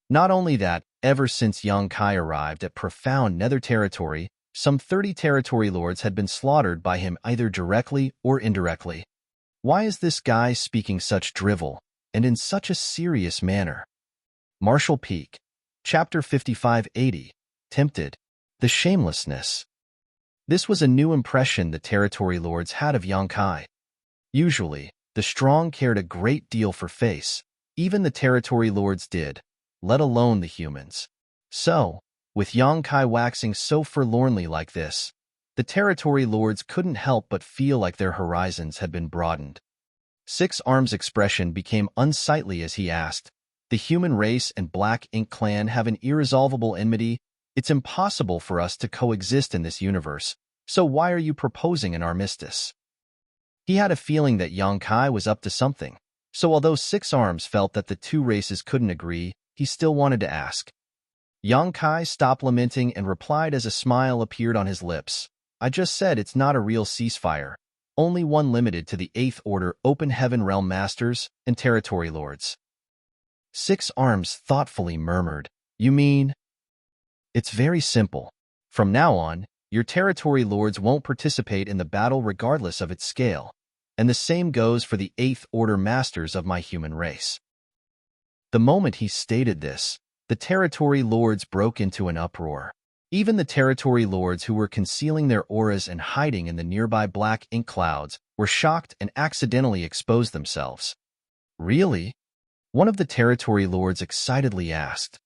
Not only that, ever since Yongkai arrived at profound Nether territory, some 30 territory lords had been slaughtered by him either directly or indirectly. Why is this guy speaking such drivel, and in such a serious manner? Marshall Peak, Chapter 5580, Tempted, the Shamelessness. This was a new impression the territory lords had of Yongkai. Usually, the strong cared a great deal for face, even the territory lords did, let alone the humans. So, with Yongkai waxing so forlornly like this, the territory lords couldn't help but feel like their horizons had been broadened. Six Arms' expression became unsightly as he asked, "The human race and Black Ink Clan have an irresolvable enmity. It's impossible for us to coexist in this universe, so why are you proposing an armistice?" He had a feeling that Yongkai was up to something, so although Six Arms felt that the two races couldn't agree, he still wanted to ask. Yongkai stopped lamenting and replied as a smile appeared on his lips. "I just said it's not a real ceasefire, only one limited to the Eighth Order Open Heaven Realm Masters and Territory Lords." Six Arms thoughtfully murmured, "You mean?" "It's very simple. From now on, your territory lords won't participate in the battle regardless of its scale, and the same goes for the Eighth Order Masters of my human race." The moment he stated this, the territory lords broke into an uproar. Even the territory lords who were concealing their auras and hiding in the nearby black ink clouds were shocked and accidentally exposed themselves. "Really?" one of the territory lords excitedly asked.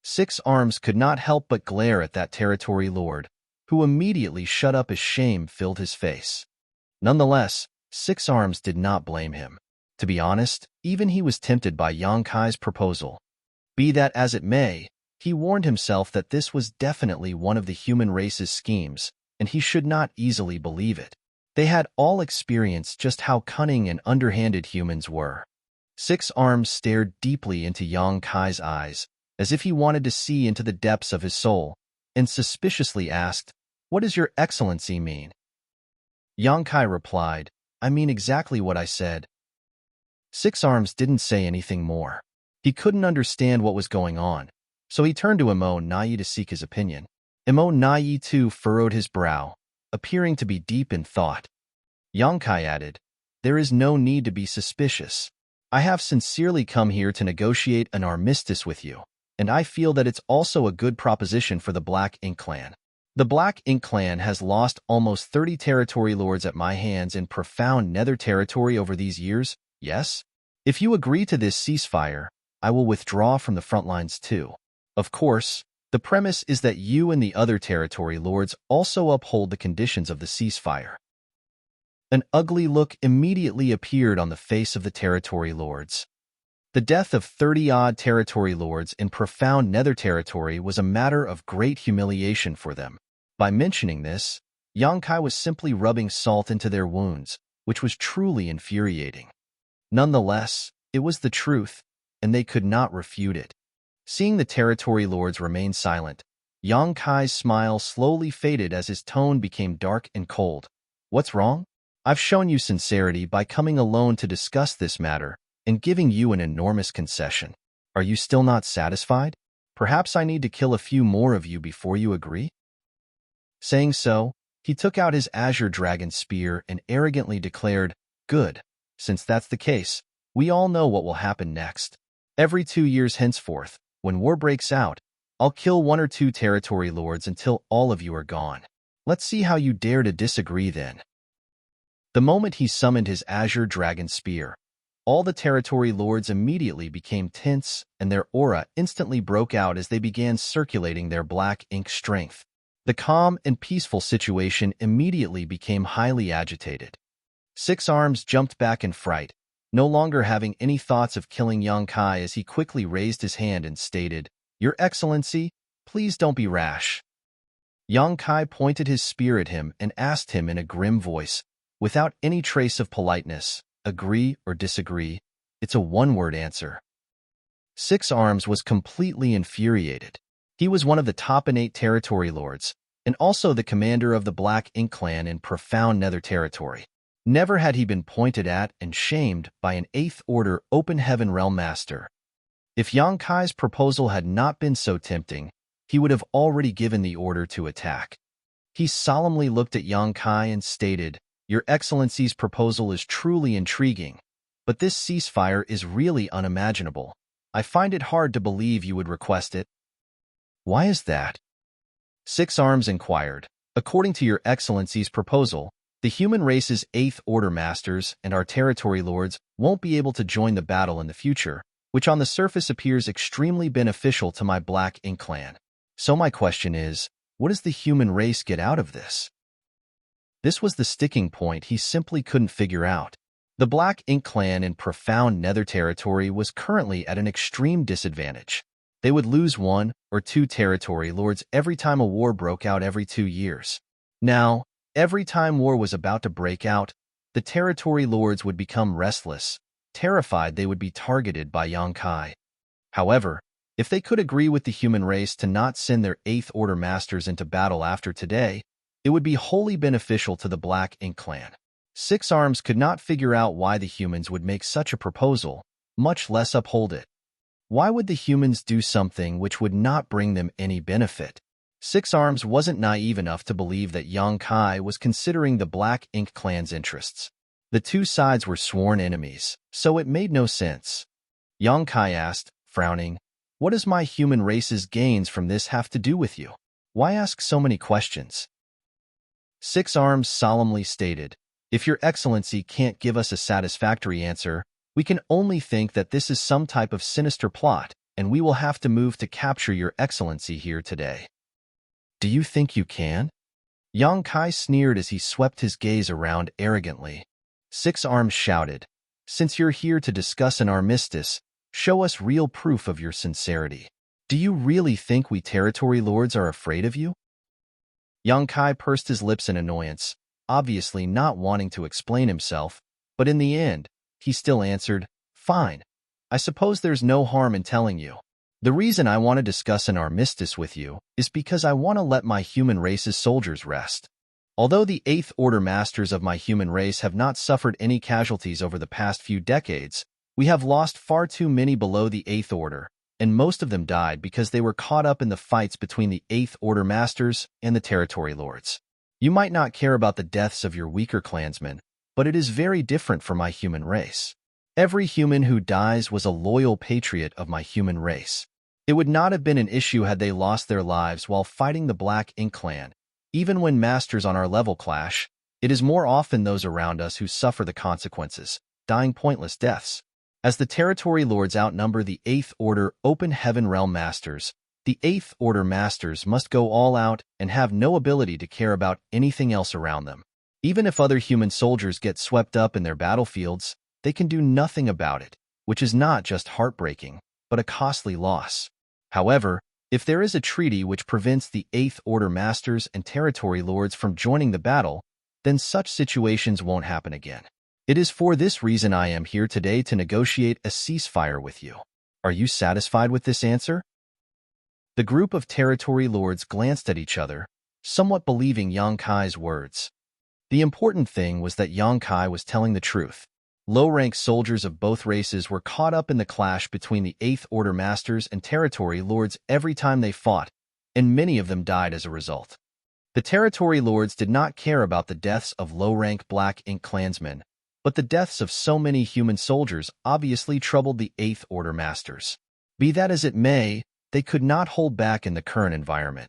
Six Arms could not help but glare at that territory lord, who immediately shut up as shame filled his face. Nonetheless, Six Arms did not blame him. To be honest, even he was tempted by Yonkai's proposal. Be that as it may, He warned himself that this was definitely one of the human race's schemes, and he should not easily believe it. They had all experienced just how cunning and underhanded humans were. Six Arms stared deeply into Yang Kai's eyes, as if he wanted to see into the depths of his soul, and suspiciously asked, "What does your excellency mean?" Yang Kai replied, "I mean exactly what I said." Six Arms didn't say anything more. He couldn't understand what was going on, so he turned to Emo Nai to seek his opinion. Emo Nai too furrowed his brow, appearing to be deep in thought. Yang Kai added, "There is no need to be suspicious. I have sincerely come here to negotiate an armistice with you, and I feel that it's also a good proposition for the Black Ink Clan. The Black Ink Clan has lost almost 30 territory lords at my hands in profound nether territory over these years, yes? If you agree to this ceasefire, I will withdraw from the front lines too. Of course, the premise is that you and the other territory lords also uphold the conditions of the ceasefire." An ugly look immediately appeared on the face of the territory lords. The death of 30-odd territory lords in profound nether territory was a matter of great humiliation for them. By mentioning this, Yang Kai was simply rubbing salt into their wounds, which was truly infuriating. Nonetheless, it was the truth, and they could not refute it. Seeing the territory lords remain silent, Yang Kai's smile slowly faded as his tone became dark and cold. "What's wrong? I've shown you sincerity by coming alone to discuss this matter and giving you an enormous concession. Are you still not satisfied? Perhaps I need to kill a few more of you before you agree?" Saying so, he took out his azure dragon spear and arrogantly declared, "Good. Since that's the case, we all know what will happen next. Every 2 years henceforth, when war breaks out, I'll kill 1 or 2 territory lords until all of you are gone. Let's see how you dare to disagree then." The moment he summoned his azure dragon spear, all the territory lords immediately became tense, and their aura instantly broke out as they began circulating their black ink strength. The calm and peaceful situation immediately became highly agitated. Six Arms jumped back in fright, no longer having any thoughts of killing Yang Kai, as he quickly raised his hand and stated, "Your Excellency, please don't be rash." Yang Kai pointed his spear at him and asked him in a grim voice, without any trace of politeness, "Agree or disagree? It's a one-word answer." Six Arms was completely infuriated. He was one of the top innate territory lords, and also the commander of the Black Ink Clan in profound nether territory. Never had he been pointed at and shamed by an 8th Order Open Heaven Realm Master. If Yang Kai's proposal had not been so tempting, he would have already given the order to attack. He solemnly looked at Yang Kai and stated, "Your Excellency's proposal is truly intriguing, but this ceasefire is really unimaginable. I find it hard to believe you would request it." "Why is that?" Six Arms inquired. "According to your Excellency's proposal, the human race's 8th Order Masters and our territory lords won't be able to join the battle in the future, which on the surface appears extremely beneficial to my Black Ink Clan. So my question is, what does the human race get out of this?" This was the sticking point he simply couldn't figure out. The Black Ink Clan in profound nether territory was currently at an extreme disadvantage. They would lose 1 or 2 territory lords every time a war broke out every 2 years. Now, every time war was about to break out, the territory lords would become restless, terrified they would be targeted by Yang Kai. However, if they could agree with the human race to not send their 8th Order Masters into battle after today, it would be wholly beneficial to the Black Ink Clan. Six Arms could not figure out why the humans would make such a proposal, much less uphold it. Why would the humans do something which would not bring them any benefit? Six Arms wasn't naive enough to believe that Yang Kai was considering the Black Ink Clan's interests. The two sides were sworn enemies, so it made no sense. Yang Kai asked, frowning, "What does my human race's gains from this have to do with you? Why ask so many questions?" Six Arms solemnly stated, "If your Excellency can't give us a satisfactory answer, we can only think that this is some type of sinister plot, and we will have to move to capture your Excellency here today." "Do you think you can?" Yang Kai sneered as he swept his gaze around arrogantly. Six Arms shouted, "Since you're here to discuss an armistice, show us real proof of your sincerity." Do you really think we territory lords are afraid of you? Yang Kai pursed his lips in annoyance, obviously not wanting to explain himself, but in the end, he still answered, "Fine. I suppose there's no harm in telling you. The reason I want to discuss an armistice with you is because I want to let my human race's soldiers rest. Although the Eighth Order masters of my human race have not suffered any casualties over the past few decades, we have lost far too many below the Eighth Order, and most of them died because they were caught up in the fights between the Eighth Order masters and the territory lords. You might not care about the deaths of your weaker clansmen, but it is very different for my human race. Every human who dies was a loyal patriot of my human race. It would not have been an issue had they lost their lives while fighting the Black Ink clan. Even when masters on our level clash, it is more often those around us who suffer the consequences, dying pointless deaths. As the territory lords outnumber the Eighth Order Open Heaven Realm masters, the Eighth Order masters must go all out and have no ability to care about anything else around them. Even if other human soldiers get swept up in their battlefields, they can do nothing about it, which is not just heartbreaking, but a costly loss. However, if there is a treaty which prevents the Eighth Order masters and territory lords from joining the battle, then such situations won't happen again. It is for this reason I am here today to negotiate a ceasefire with you. Are you satisfied with this answer? The group of territory lords glanced at each other, somewhat believing Yang Kai's words. The important thing was that Yang Kai was telling the truth. Low-rank soldiers of both races were caught up in the clash between the Eighth Order masters and territory lords every time they fought, and many of them died as a result. The territory lords did not care about the deaths of low-rank Black Ink clansmen, but the deaths of so many human soldiers obviously troubled the Eighth Order masters. Be that as it may, they could not hold back in the current environment.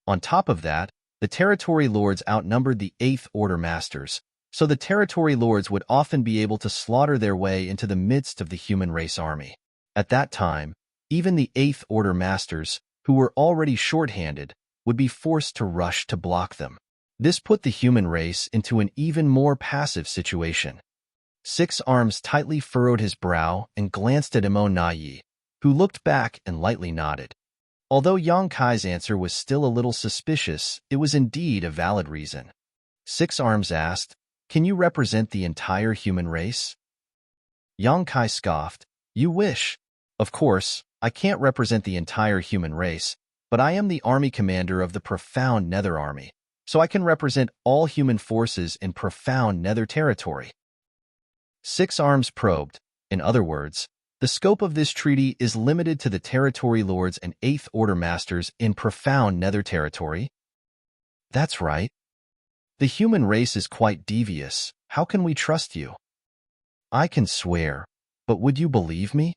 On top of that, the territory lords outnumbered the Eighth Order masters, so the territory lords would often be able to slaughter their way into the midst of the human race army. At that time, even the Eighth Order masters, who were already short-handed, would be forced to rush to block them. This put the human race into an even more passive situation. Six Arms tightly furrowed his brow and glanced at Imo Nayi, who looked back and lightly nodded. Although Yang Kai's answer was still a little suspicious, it was indeed a valid reason. Six Arms asked, "Can you represent the entire human race?" Yang Kai scoffed, "You wish. Of course, I can't represent the entire human race, but I am the army commander of the Profound Nether Army, so I can represent all human forces in Profound Nether territory." Six Arms probed. In other words, the scope of this treaty is limited to the territory lords and Eighth Order masters in Profound Nether territory? That's right. The human race is quite devious. How can we trust you? I can swear, but would you believe me?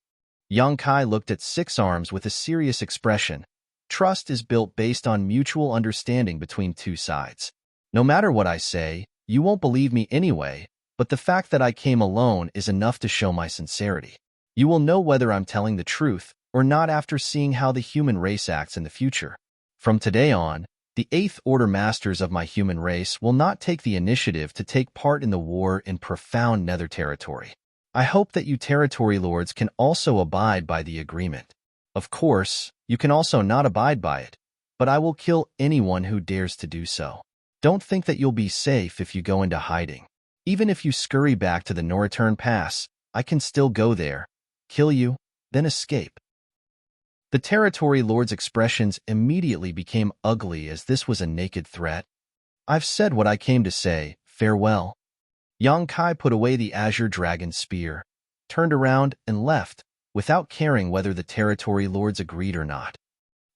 Yang Kai looked at Six Arms with a serious expression. Trust is built based on mutual understanding between two sides. No matter what I say, you won't believe me anyway, but the fact that I came alone is enough to show my sincerity. You will know whether I'm telling the truth or not after seeing how the human race acts in the future. From today on, the Eighth Order masters of my human race will not take the initiative to take part in the war in Profound Nether territory. I hope that you territory lords can also abide by the agreement. Of course, you can also not abide by it, but I will kill anyone who dares to do so. Don't think that you'll be safe if you go into hiding. Even if you scurry back to the no-return pass, I can still go there, kill you, then escape. The territory lord's expressions immediately became ugly as this was a naked threat. I've said what I came to say, farewell. Yang Kai put away the Azure Dragon spear, turned around and left, without caring whether the territory lords agreed or not.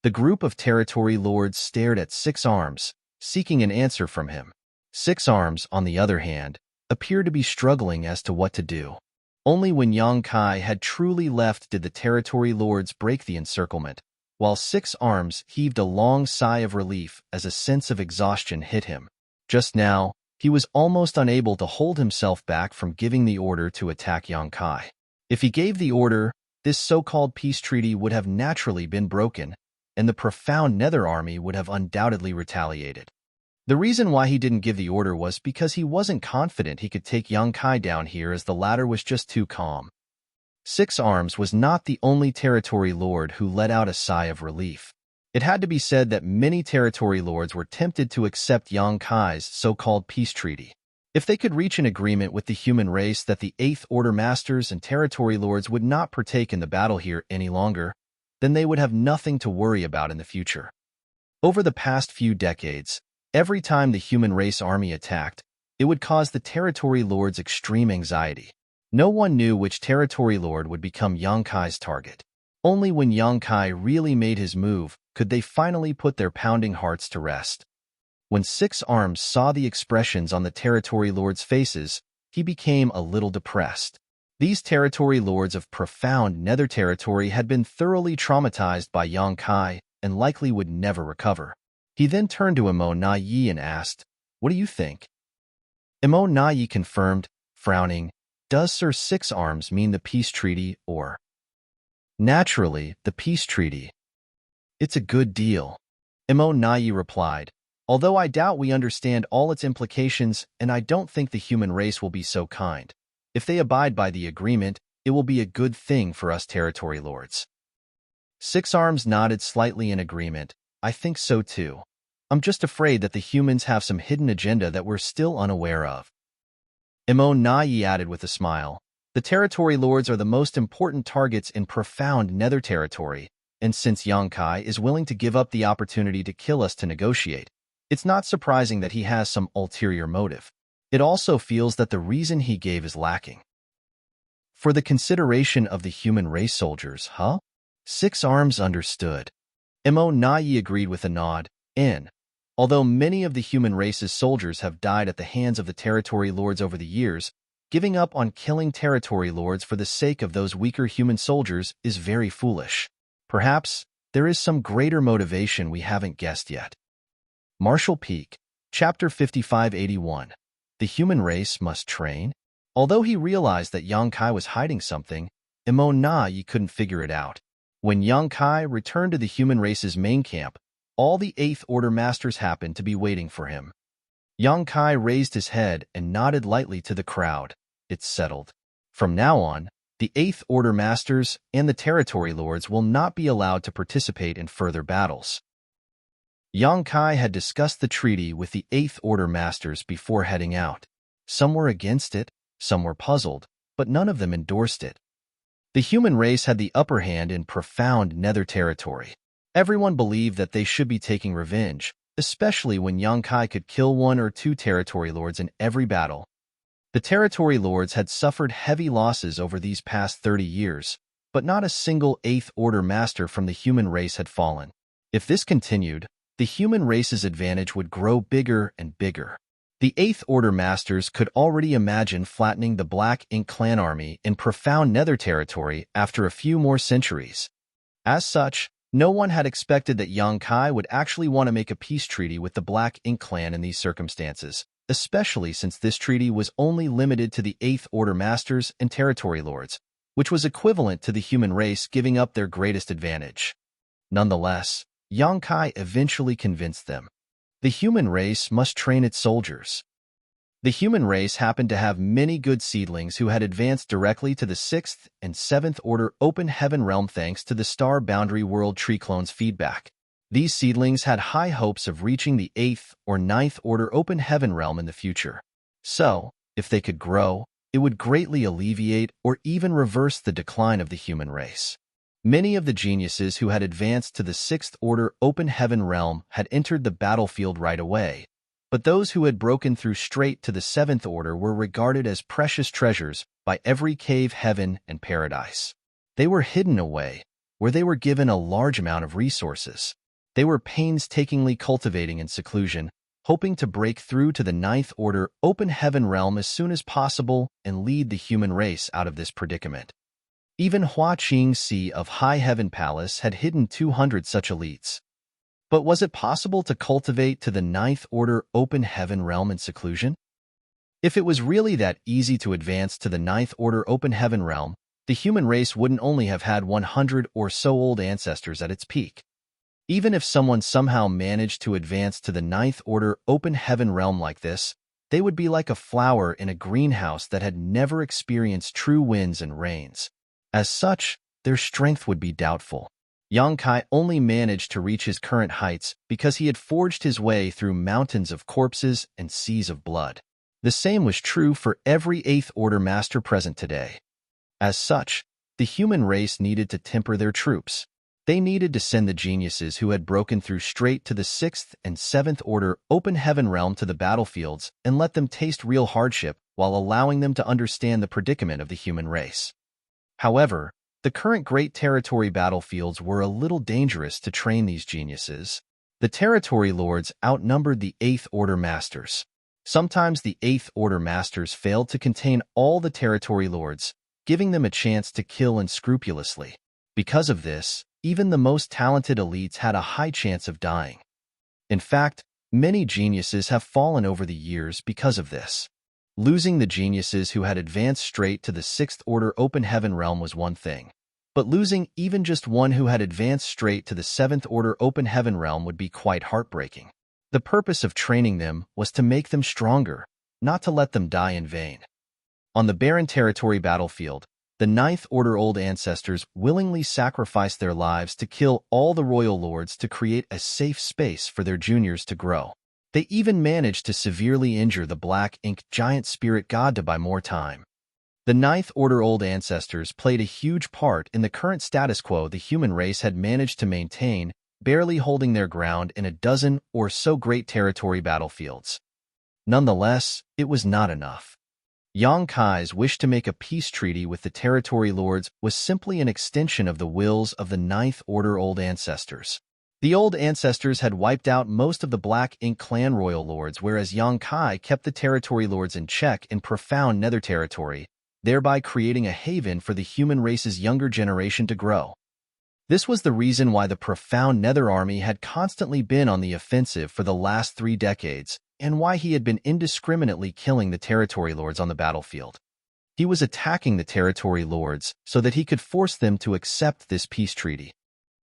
The group of territory lords stared at Six Arms, seeking an answer from him. Six Arms, on the other hand, appeared to be struggling as to what to do. Only when Yang Kai had truly left did the territory lords break the encirclement, while Six Arms heaved a long sigh of relief as a sense of exhaustion hit him. Just now, he was almost unable to hold himself back from giving the order to attack Yang Kai. If he gave the order, this so-called peace treaty would have naturally been broken, and the Profound Nether Army would have undoubtedly retaliated. The reason why he didn't give the order was because he wasn't confident he could take Yang Kai down here, as the latter was just too calm. Six Arms was not the only territory lord who let out a sigh of relief. It had to be said that many territory lords were tempted to accept Yang Kai's so-called peace treaty. If they could reach an agreement with the human race that the Eighth Order Masters and territory lords would not partake in the battle here any longer, then they would have nothing to worry about in the future. Over the past few decades, every time the human race army attacked, it would cause the territory lords extreme anxiety. No one knew which territory lord would become Yang Kai's target. Only when Yang Kai really made his move could they finally put their pounding hearts to rest. When Six Arms saw the expressions on the territory lords' faces, he became a little depressed. These territory lords of profound nether territory had been thoroughly traumatized by Yang Kai and likely would never recover. He then turned to Emo Na Yi and asked, "What do you think?" Emo Na Yi confirmed, frowning, "Does Sir Six Arms mean the peace treaty or—" "Naturally, the peace treaty. It's a good deal," Emo Na Yi replied, "although I doubt we understand all its implications and I don't think the human race will be so kind. If they abide by the agreement, it will be a good thing for us territory lords." Six Arms nodded slightly in agreement. "I think so too. I'm just afraid that the humans have some hidden agenda that we're still unaware of." Emo Na Yi added with a smile, "The territory lords are the most important targets in profound nether territory, and since Yang Kai is willing to give up the opportunity to kill us to negotiate, it's not surprising that he has some ulterior motive. It also feels that the reason he gave is lacking." "For the consideration of the human race soldiers, huh?" Six Arms understood. Emo Na Yi agreed with a nod, and, although many of the human race's soldiers have died at the hands of the territory lords over the years, giving up on killing territory lords for the sake of those weaker human soldiers is very foolish. Perhaps there is some greater motivation we haven't guessed yet. Marshall Peak, Chapter 5581. The human race must train? Although he realized that Yang Kai was hiding something, Emo Na Yi couldn't figure it out. When Yang Kai returned to the human race's main camp, all the Eighth Order Masters happened to be waiting for him. Yang Kai raised his head and nodded lightly to the crowd. It's settled. From now on, the Eighth Order Masters and the Territory Lords will not be allowed to participate in further battles. Yang Kai had discussed the treaty with the Eighth Order Masters before heading out. Some were against it, some were puzzled, but none of them endorsed it. The human race had the upper hand in profound nether territory. Everyone believed that they should be taking revenge, especially when Yang Kai could kill one or two territory lords in every battle. The territory lords had suffered heavy losses over these past 30 years, but not a single Eighth Order Master from the human race had fallen. If this continued, the human race's advantage would grow bigger and bigger. The Eighth Order Masters could already imagine flattening the Black Ink clan army in profound nether territory after a few more centuries. As such, no one had expected that Yang Kai would actually want to make a peace treaty with the Black Ink clan in these circumstances, especially since this treaty was only limited to the Eighth Order Masters and Territory Lords, which was equivalent to the human race giving up their greatest advantage. Nonetheless, Yang Kai eventually convinced them. The human race must train its soldiers. The human race happened to have many good seedlings who had advanced directly to the 6th and 7th Order Open Heaven Realm thanks to the Star Boundary World Tree Clone's feedback. These seedlings had high hopes of reaching the 8th or 9th Order Open Heaven Realm in the future. So, if they could grow, it would greatly alleviate or even reverse the decline of the human race. Many of the geniuses who had advanced to the 6th Order Open Heaven Realm had entered the battlefield right away, but those who had broken through straight to the 7th Order were regarded as precious treasures by every cave, heaven, and paradise. They were hidden away, where they were given a large amount of resources. They were painstakingly cultivating in seclusion, hoping to break through to the 9th Order Open Heaven Realm as soon as possible and lead the human race out of this predicament. Even Hua Qingxi of High Heaven Palace had hidden 200 such elites. But was it possible to cultivate to the 9th Order Open Heaven Realm in seclusion? If it was really that easy to advance to the 9th Order Open Heaven Realm, the human race wouldn't only have had 100 or so old ancestors at its peak. Even if someone somehow managed to advance to the 9th Order Open Heaven Realm like this, they would be like a flower in a greenhouse that had never experienced true winds and rains. As such, their strength would be doubtful. Yang Kai only managed to reach his current heights because he had forged his way through mountains of corpses and seas of blood. The same was true for every Eighth Order master present today. As such, the human race needed to temper their troops. They needed to send the geniuses who had broken through straight to the Sixth and Seventh Order open heaven realm to the battlefields and let them taste real hardship while allowing them to understand the predicament of the human race. However, the current Great Territory battlefields were a little dangerous to train these geniuses. The Territory Lords outnumbered the Eighth Order Masters. Sometimes the Eighth Order Masters failed to contain all the Territory Lords, giving them a chance to kill unscrupulously. Because of this, even the most talented elites had a high chance of dying. In fact, many geniuses have fallen over the years because of this. Losing the geniuses who had advanced straight to the Sixth Order open heaven realm was one thing, but losing even just one who had advanced straight to the Seventh Order open heaven realm would be quite heartbreaking. The purpose of training them was to make them stronger, not to let them die in vain. On the barren territory battlefield, the Ninth Order old ancestors willingly sacrificed their lives to kill all the royal lords to create a safe space for their juniors to grow. They even managed to severely injure the black ink giant spirit god to buy more time. The Ninth Order old ancestors played a huge part in the current status quo the human race had managed to maintain, barely holding their ground in a dozen or so great territory battlefields. Nonetheless, it was not enough. Yang Kai's wish to make a peace treaty with the Territory Lords was simply an extension of the wills of the Ninth Order old ancestors. The old ancestors had wiped out most of the Black Ink clan royal lords, whereas Yang Kai kept the Territory Lords in check in profound nether territory, thereby creating a haven for the human race's younger generation to grow. This was the reason why the profound nether army had constantly been on the offensive for the last 3 decades, and why he had been indiscriminately killing the Territory Lords on the battlefield. He was attacking the Territory Lords so that he could force them to accept this peace treaty.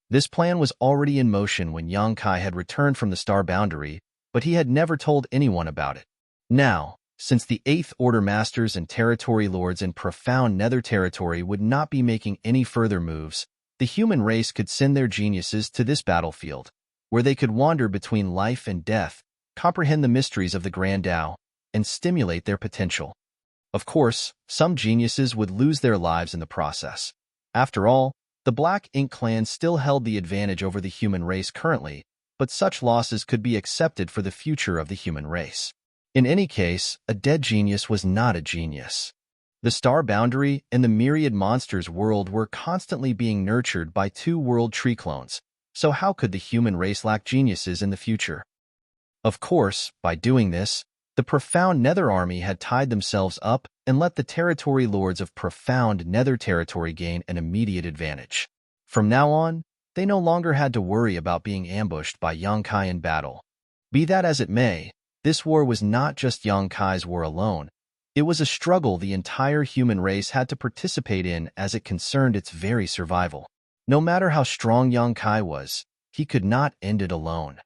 This plan was already in motion when Yang Kai had returned from the Star Boundary, but he had never told anyone about it. Now, since the Eighth Order Masters and Territory Lords in profound nether territory would not be making any further moves, the human race could send their geniuses to this battlefield, where they could wander between life and death, comprehend the mysteries of the Grand Tao, and stimulate their potential. Of course, some geniuses would lose their lives in the process. After all, the Black Ink clan still held the advantage over the human race currently, but such losses could be accepted for the future of the human race. In any case, a dead genius was not a genius. The Star Boundary and the myriad monsters world were constantly being nurtured by 2 world tree clones, so how could the human race lack geniuses in the future? Of course, by doing this, the profound nether army had tied themselves up and let the Territory Lords of profound nether territory gain an immediate advantage. From now on, they no longer had to worry about being ambushed by Yang Kai in battle. Be that as it may, this war was not just Yang Kai's war alone. It was a struggle the entire human race had to participate in as it concerned its very survival. No matter how strong Yang Kai was, he could not end it alone.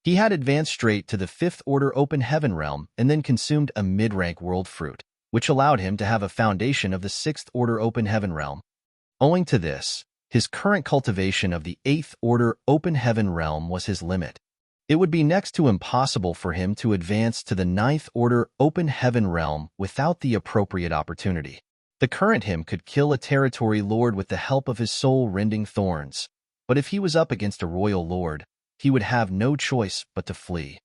He had advanced straight to the Fifth Order open heaven realm and then consumed a mid-rank world fruit, which allowed him to have a foundation of the Sixth Order open heaven realm. Owing to this, his current cultivation of the Eighth Order open heaven realm was his limit. It would be next to impossible for him to advance to the Ninth Order open heaven realm without the appropriate opportunity. The current him could kill a Territory Lord with the help of his soul-rending thorns, but if he was up against a royal lord, he would have no choice but to flee.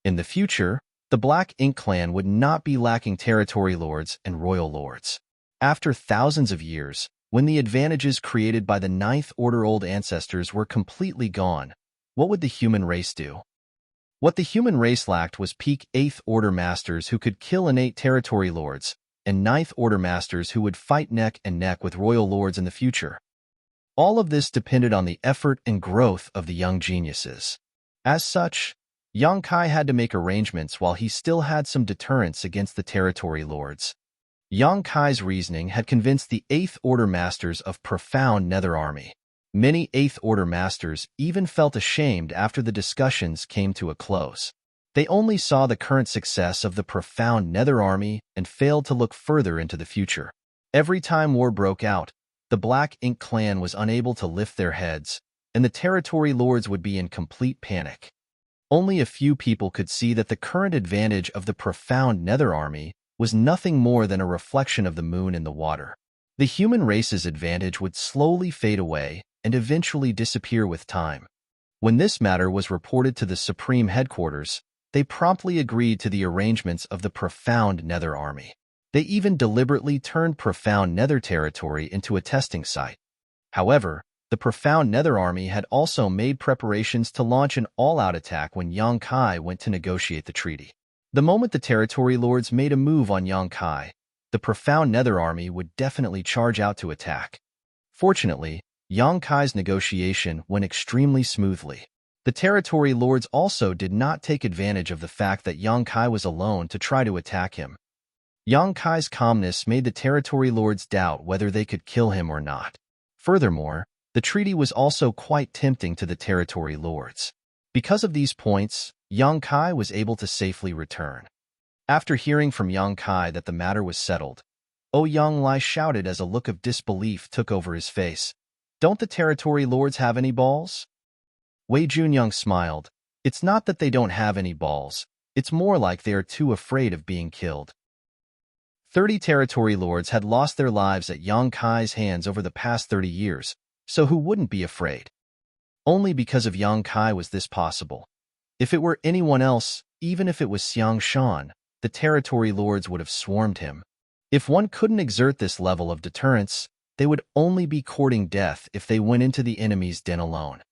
In the future, the Black Ink clan would not be lacking Territory Lords and royal lords. After thousands of years, when the advantages created by the Ninth Order old ancestors were completely gone, what would the human race do? What the human race lacked was peak Eighth Order masters who could kill innate Territory Lords, and Ninth Order masters who would fight neck and neck with royal lords in the future. All of this depended on the effort and growth of the young geniuses. As such, Yang Kai had to make arrangements while he still had some deterrence against the Territory Lords. Yang Kai's reasoning had convinced the Eighth Order masters of profound nether army. Many Eighth Order masters even felt ashamed after the discussions came to a close. They only saw the current success of the profound nether army and failed to look further into the future. Every time war broke out, the Black Ink clan was unable to lift their heads, and the territory lords would be in complete panic. Only a few people could see that the current advantage of the profound Nether army was nothing more than a reflection of the moon in the water. The human race's advantage would slowly fade away and eventually disappear with time. When this matter was reported to the Supreme Headquarters, they promptly agreed to the arrangements of the profound Nether army. They even deliberately turned profound Nether territory into a testing site. However, the profound Nether army had also made preparations to launch an all-out attack when Yang Kai went to negotiate the treaty. The moment the territory lords made a move on Yang Kai, the profound Nether army would definitely charge out to attack. Fortunately, Yang Kai's negotiation went extremely smoothly. The territory lords also did not take advantage of the fact that Yang Kai was alone to try to attack him. Yang Kai's calmness made the territory lords doubt whether they could kill him or not. Furthermore, the treaty was also quite tempting to the territory lords. Because of these points, Yang Kai was able to safely return. After hearing from Yang Kai that the matter was settled, Yang Lai shouted as a look of disbelief took over his face. "Don't the territory lords have any balls?" Wei Junyang smiled. "It's not that they don't have any balls. It's more like they are too afraid of being killed." 30 territory lords had lost their lives at Yang Kai's hands over the past 30 years, so who wouldn't be afraid? Only because of Yang Kai was this possible. If it were anyone else, even if it was Xiang Shan, the territory lords would have swarmed him. If one couldn't exert this level of deterrence, they would only be courting death if they went into the enemy's den alone.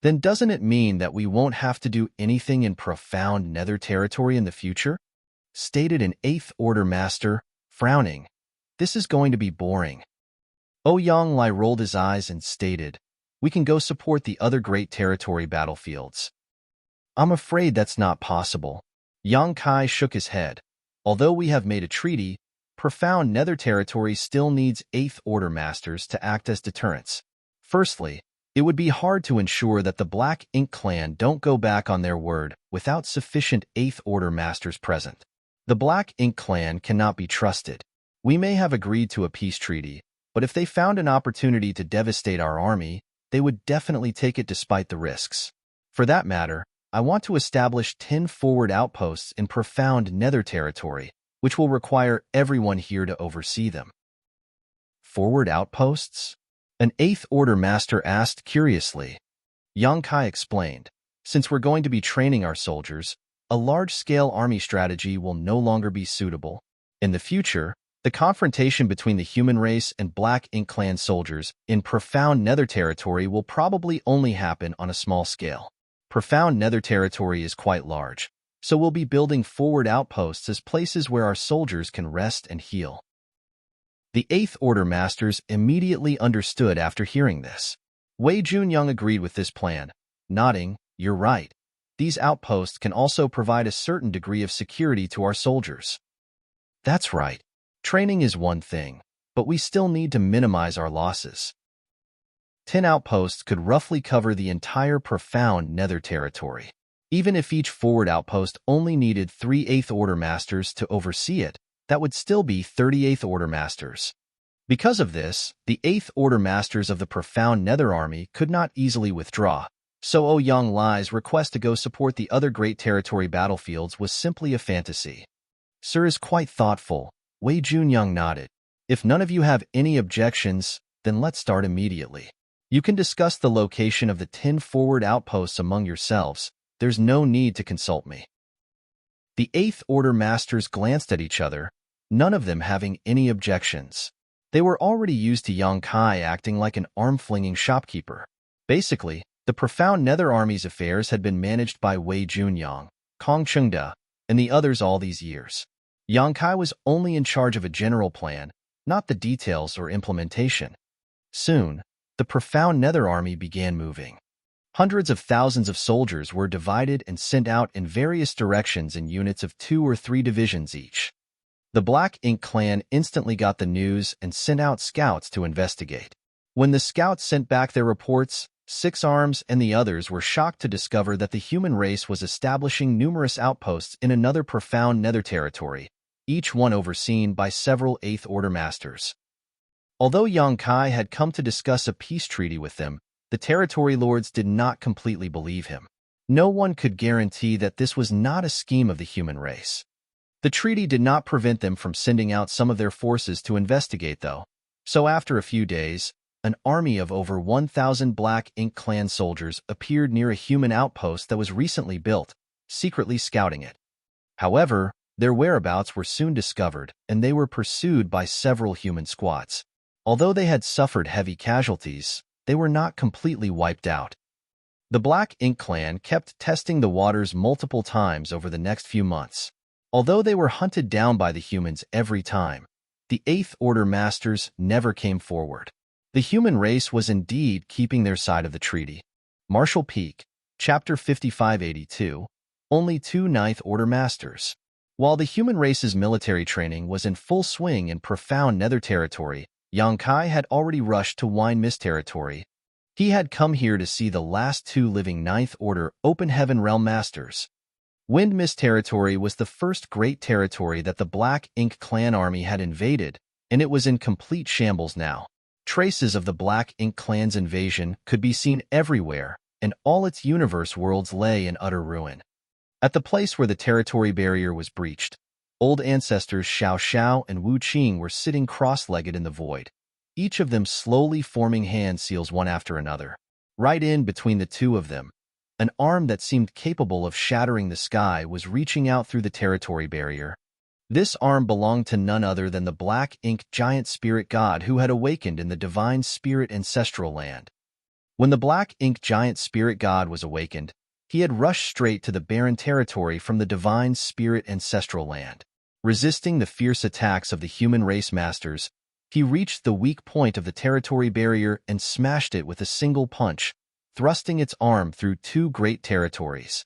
Then doesn't it mean that we won't have to do anything in profound Nether territory in the future? Stated an 8th Order Master, frowning. "This is going to be boring." Yang Lai rolled his eyes and stated, "We can go support the other great territory battlefields." "I'm afraid that's not possible." Yang Kai shook his head. "Although we have made a treaty, profound Nether territory still needs 8th Order Masters to act as deterrents. Firstly, it would be hard to ensure that the Black Ink clan don't go back on their word without sufficient 8th Order Masters present. The Black Ink clan cannot be trusted. We may have agreed to a peace treaty, but if they found an opportunity to devastate our army, they would definitely take it despite the risks. For that matter, I want to establish 10 forward outposts in profound Nether territory, which will require everyone here to oversee them." "Forward outposts?" an 8th Order Master asked curiously. Yang Kai explained, "Since we're going to be training our soldiers, a large-scale army strategy will no longer be suitable. In the future, the confrontation between the human race and Black Ink clan soldiers in profound Nether territory will probably only happen on a small scale. Profound Nether territory is quite large, so we'll be building forward outposts as places where our soldiers can rest and heal." The 8th Order Masters immediately understood after hearing this. Wei Junyang agreed with this plan, nodding, "You're right. These outposts can also provide a certain degree of security to our soldiers." "That's right. Training is one thing, but we still need to minimize our losses." 10 outposts could roughly cover the entire profound Nether territory. Even if each forward outpost only needed 3 8th Order Masters to oversee it, that would still be 38th Order Masters. Because of this, the 8th Order Masters of the profound Nether army could not easily withdraw, so Yang Lai's request to go support the other great territory battlefields was simply a fantasy. "Sir is quite thoughtful," Wei Junyang nodded. "If none of you have any objections, then let's start immediately. You can discuss the location of the 10 forward outposts among yourselves. There's no need to consult me." The 8th Order Masters glanced at each other, none of them having any objections. They were already used to Yang Kai acting like an arm-flinging shopkeeper. Basically, the profound Nether army's affairs had been managed by Wei Junyang, Kong Chengda, and the others all these years. Yang Kai was only in charge of a general plan, not the details or implementation. Soon, the profound Nether army began moving. Hundreds of thousands of soldiers were divided and sent out in various directions in units of 2 or 3 divisions each. The Black Ink clan instantly got the news and sent out scouts to investigate. When the scouts sent back their reports, Six Arms and the others were shocked to discover that the human race was establishing numerous outposts in another profound Nether territory, each one overseen by several 8th Order Masters. Although Yang Kai had come to discuss a peace treaty with them, the territory lords did not completely believe him. No one could guarantee that this was not a scheme of the human race. The treaty did not prevent them from sending out some of their forces to investigate, though. So after a few days, an army of over 1,000 Black Ink Clan soldiers appeared near a human outpost that was recently built, secretly scouting it. However, their whereabouts were soon discovered, and they were pursued by several human squads. Although they had suffered heavy casualties, they were not completely wiped out. The Black Ink Clan kept testing the waters multiple times over the next few months. Although they were hunted down by the humans every time, the Eighth Order Masters never came forward. The human race was indeed keeping their side of the treaty. Marshall Peak, Chapter 5582, only 2 Ninth Order Masters. While the human race's military training was in full swing in profound Nether territory, Yang Kai had already rushed to Wine Mist territory. He had come here to see the last 2 living Ninth Order Open Heaven Realm Masters. Wind Mist territory was the first great territory that the Black Ink Clan army had invaded, and it was in complete shambles now. Traces of the Black Ink Clan's invasion could be seen everywhere, and all its universe worlds lay in utter ruin. At the place where the territory barrier was breached, old ancestors Xiao Xiao and Wu Qing were sitting cross-legged in the void, each of them slowly forming hand seals one after another. Right in between the two of them, an arm that seemed capable of shattering the sky was reaching out through the territory barrier. This arm belonged to none other than the Black Ink Giant Spirit God who had awakened in the Divine Spirit Ancestral Land. When the Black Ink Giant Spirit God was awakened, he had rushed straight to the barren territory from the Divine Spirit Ancestral Land. Resisting the fierce attacks of the human race masters, he reached the weak point of the territory barrier and smashed it with a single punch, thrusting its arm through 2 great territories.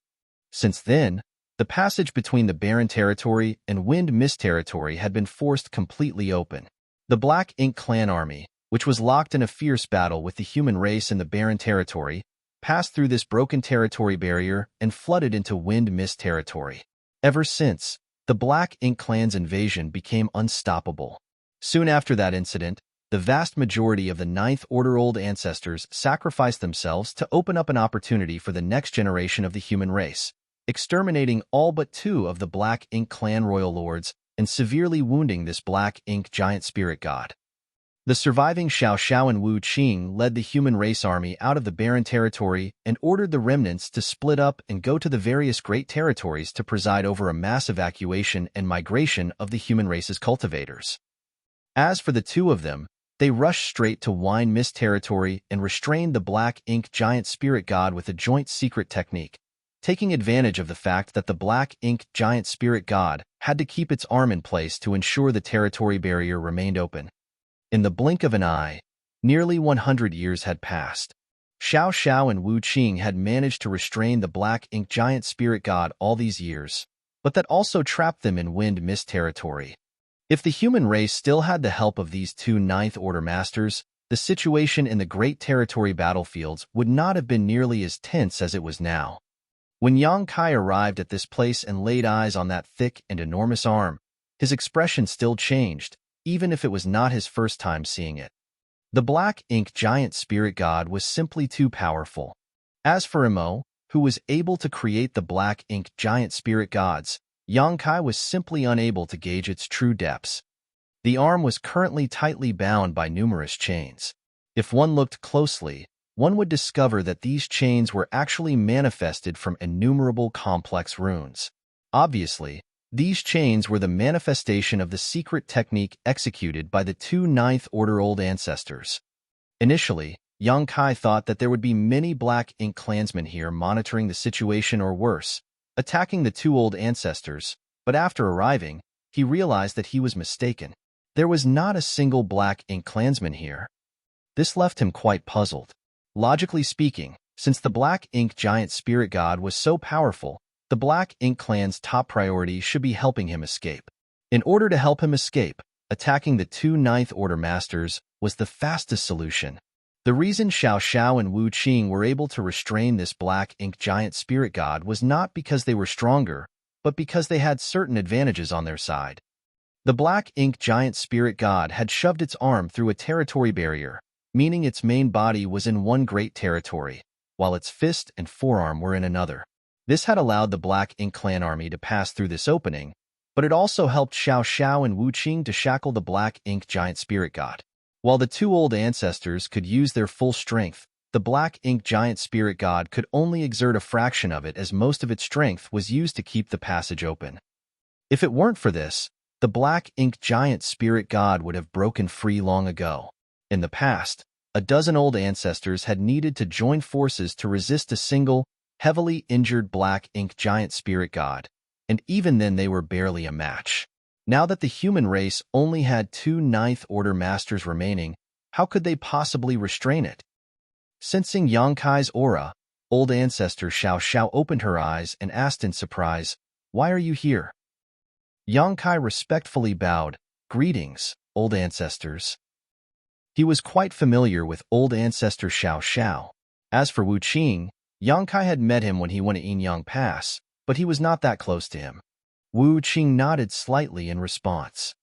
Since then, the passage between the barren territory and Wind Mist territory had been forced completely open. The Black Ink Clan army, which was locked in a fierce battle with the human race in the barren territory, passed through this broken territory barrier and flooded into Wind Mist territory. Ever since, the Black Ink Clan's invasion became unstoppable. Soon after that incident, the vast majority of the Ninth Order Old Ancestors sacrificed themselves to open up an opportunity for the next generation of the human race, exterminating all but 2 of the Black Ink Clan royal lords and severely wounding this Black Ink Giant Spirit God. The surviving Xiao Xiao and Wu Qing led the human race army out of the barren territory and ordered the remnants to split up and go to the various great territories to preside over a mass evacuation and migration of the human race's cultivators. As for the 2 of them, they rushed straight to Wine Mist territory and restrained the Black Ink Giant Spirit God with a joint secret technique, taking advantage of the fact that the Black Ink Giant Spirit God had to keep its arm in place to ensure the territory barrier remained open. In the blink of an eye, nearly 100 years had passed. Xiao Xiao and Wu Qing had managed to restrain the Black Ink Giant Spirit God all these years, but that also trapped them in Wind Mist territory. If the human race still had the help of these 2 Ninth Order Masters, the situation in the Great Territory battlefields would not have been nearly as tense as it was now. When Yang Kai arrived at this place and laid eyes on that thick and enormous arm, his expression still changed, even if it was not his first time seeing it. The Black Ink Giant Spirit God was simply too powerful. As for Imo, who was able to create the Black Ink Giant Spirit Gods, Yang Kai was simply unable to gauge its true depths. The arm was currently tightly bound by numerous chains. If one looked closely, one would discover that these chains were actually manifested from innumerable complex runes. Obviously, these chains were the manifestation of the secret technique executed by the 2 Ninth Order Old Ancestors. Initially, Yang Kai thought that there would be many Black Ink clansmen here monitoring the situation or worse, attacking the 2 Old Ancestors, but after arriving, he realized that he was mistaken. There was not a single Black Ink clansman here. This left him quite puzzled. Logically speaking, since the Black Ink Giant Spirit God was so powerful, the Black Ink Clan's top priority should be helping him escape. In order to help him escape, attacking the 2 Ninth Order Masters was the fastest solution. The reason Xiao Xiao and Wu Qing were able to restrain this Black Ink Giant Spirit God was not because they were stronger, but because they had certain advantages on their side. The black ink giant spirit god had shoved its arm through a territory barrier, meaning its main body was in one great territory, while its fist and forearm were in another. This had allowed the Black Ink clan army to pass through this opening, but it also helped Xiao Xiao and Wu Qing to shackle the Black Ink giant spirit god. While the two old ancestors could use their full strength, the Black Ink giant spirit god could only exert a fraction of it, as most of its strength was used to keep the passage open. If it weren't for this, the Black Ink giant spirit god would have broken free long ago. In the past, a dozen old ancestors had needed to join forces to resist a single, heavily injured Black Ink giant spirit god, and even then they were barely a match. Now that the human race only had 2 Ninth Order Masters remaining, how could they possibly restrain it? Sensing Yang Kai's aura, old ancestor Xiao Xiao opened her eyes and asked in surprise, "Why are you here?" Yang Kai respectfully bowed, "Greetings, old ancestors." He was quite familiar with old ancestor Xiao Xiao. As for Wu Qing, Yang Kai had met him when he went to Yinyang Pass, but he was not that close to him. Wu Qing nodded slightly in response.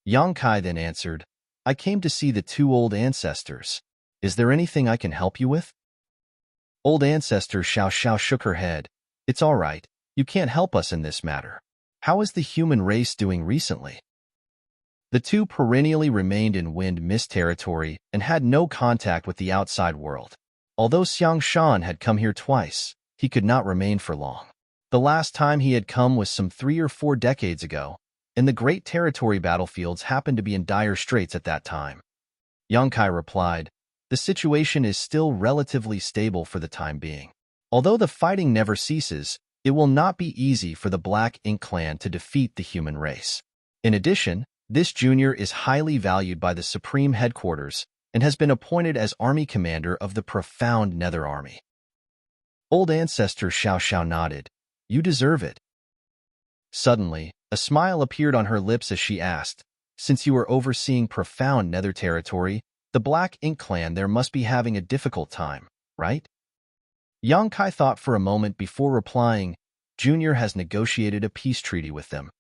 Yang Kai then answered, "I came to see the two old ancestors. Is there anything I can help you with?" Old ancestor Xiao Xiao shook her head. "It's all right. You can't help us in this matter. How is the human race doing recently?" The two perennially remained in wind mist territory and had no contact with the outside world. Although Xiang Shan had come here twice, he could not remain for long. The last time he had come was some 3 or 4 decades ago, and the great territory battlefields happened to be in dire straits at that time. Yang Kai replied, "The situation is still relatively stable for the time being. Although the fighting never ceases, it will not be easy for the Black Ink clan to defeat the human race. In addition, this junior is highly valued by the Supreme Headquarters and has been appointed as Army Commander of the Profound Nether Army." Old ancestor Xiao Xiao nodded. "You deserve it." Suddenly, a smile appeared on her lips as she asked, "Since you are overseeing Profound Nether territory, the Black Ink clan there must be having a difficult time, right?" Yang Kai thought for a moment before replying, "Junior has negotiated a peace treaty with them."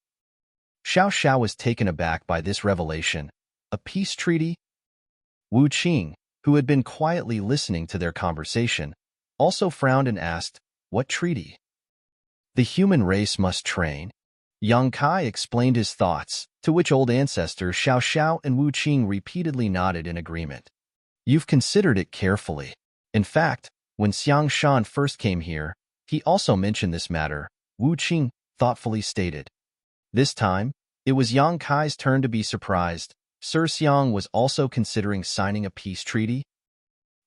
Xiao Xiao was taken aback by this revelation. A peace treaty? Wu Qing, who had been quietly listening to their conversation, also frowned and asked, "What treaty?" "The human race must train." Yang Kai explained his thoughts, to which old ancestors Xiao Xiao and Wu Qing repeatedly nodded in agreement. "You've considered it carefully. In fact, when Xiang Shan first came here, he also mentioned this matter," Wu Qing thoughtfully stated. This time, it was Yang Kai's turn to be surprised. Sir Xiang was also considering signing a peace treaty?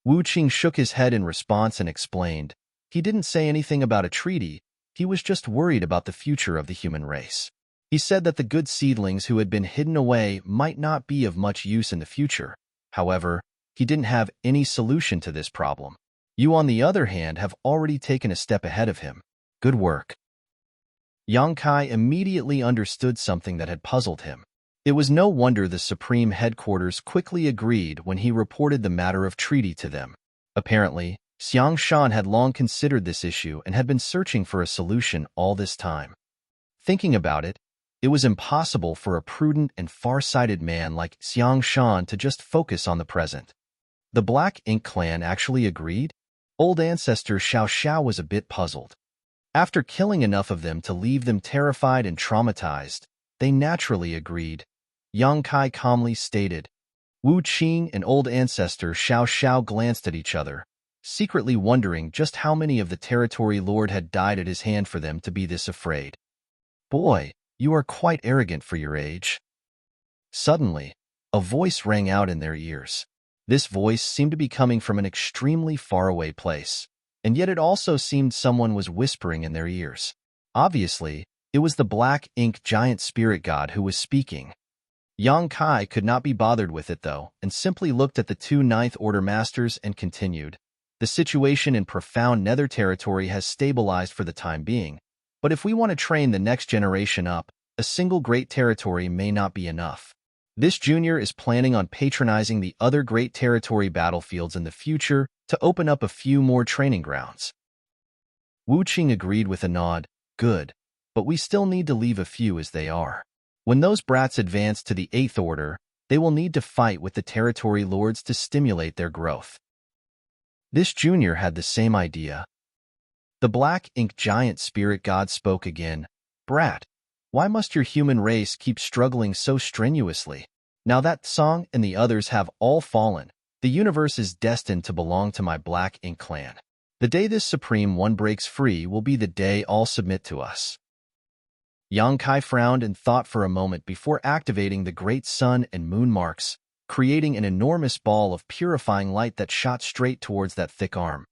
Wu Qing shook his head in response and explained, "He didn't say anything about a treaty, he was just worried about the future of the human race. He said that the good seedlings who had been hidden away might not be of much use in the future. However, he didn't have any solution to this problem. You, on the other hand, have already taken a step ahead of him. Good work." Yang Kai immediately understood something that had puzzled him. It was no wonder the Supreme Headquarters quickly agreed when he reported the matter of treaty to them. Apparently, Xiang Shan had long considered this issue and had been searching for a solution all this time. Thinking about it, it was impossible for a prudent and far-sighted man like Xiang Shan to just focus on the present. The Black Ink clan actually agreed? Old ancestor Xiao Xiao was a bit puzzled. After killing enough of them to leave them terrified and traumatized, they naturally agreed. Yang Kai calmly stated. Wu Qing and old ancestor Xiao Xiao glanced at each other, secretly wondering just how many of the territory lord had died at his hand for them to be this afraid. "Boy, you are quite arrogant for your age." Suddenly, a voice rang out in their ears. This voice seemed to be coming from an extremely faraway place, and yet it also seemed someone was whispering in their ears. Obviously, it was the Black Ink giant spirit god who was speaking. Yang Kai could not be bothered with it, though, and simply looked at the 2 Ninth Order Masters and continued. "The situation in Profound Nether territory has stabilized for the time being, but if we want to train the next generation up, a single great territory may not be enough. This junior is planning on patronizing the other great territory battlefields in the future to open up a few more training grounds." Wu Qing agreed with a nod. "Good, but we still need to leave a few as they are." When those brats advance to the 8th order, they will need to fight with the territory lords to stimulate their growth. This junior had the same idea. The black ink giant spirit god spoke again. Brat, why must your human race keep struggling so strenuously? Now that Song and the others have all fallen, the universe is destined to belong to my black ink clan. The day this supreme one breaks free will be the day all submit to us. Yang Kai frowned and thought for a moment before activating the great sun and moon marks, creating an enormous ball of purifying light that shot straight towards that thick arm.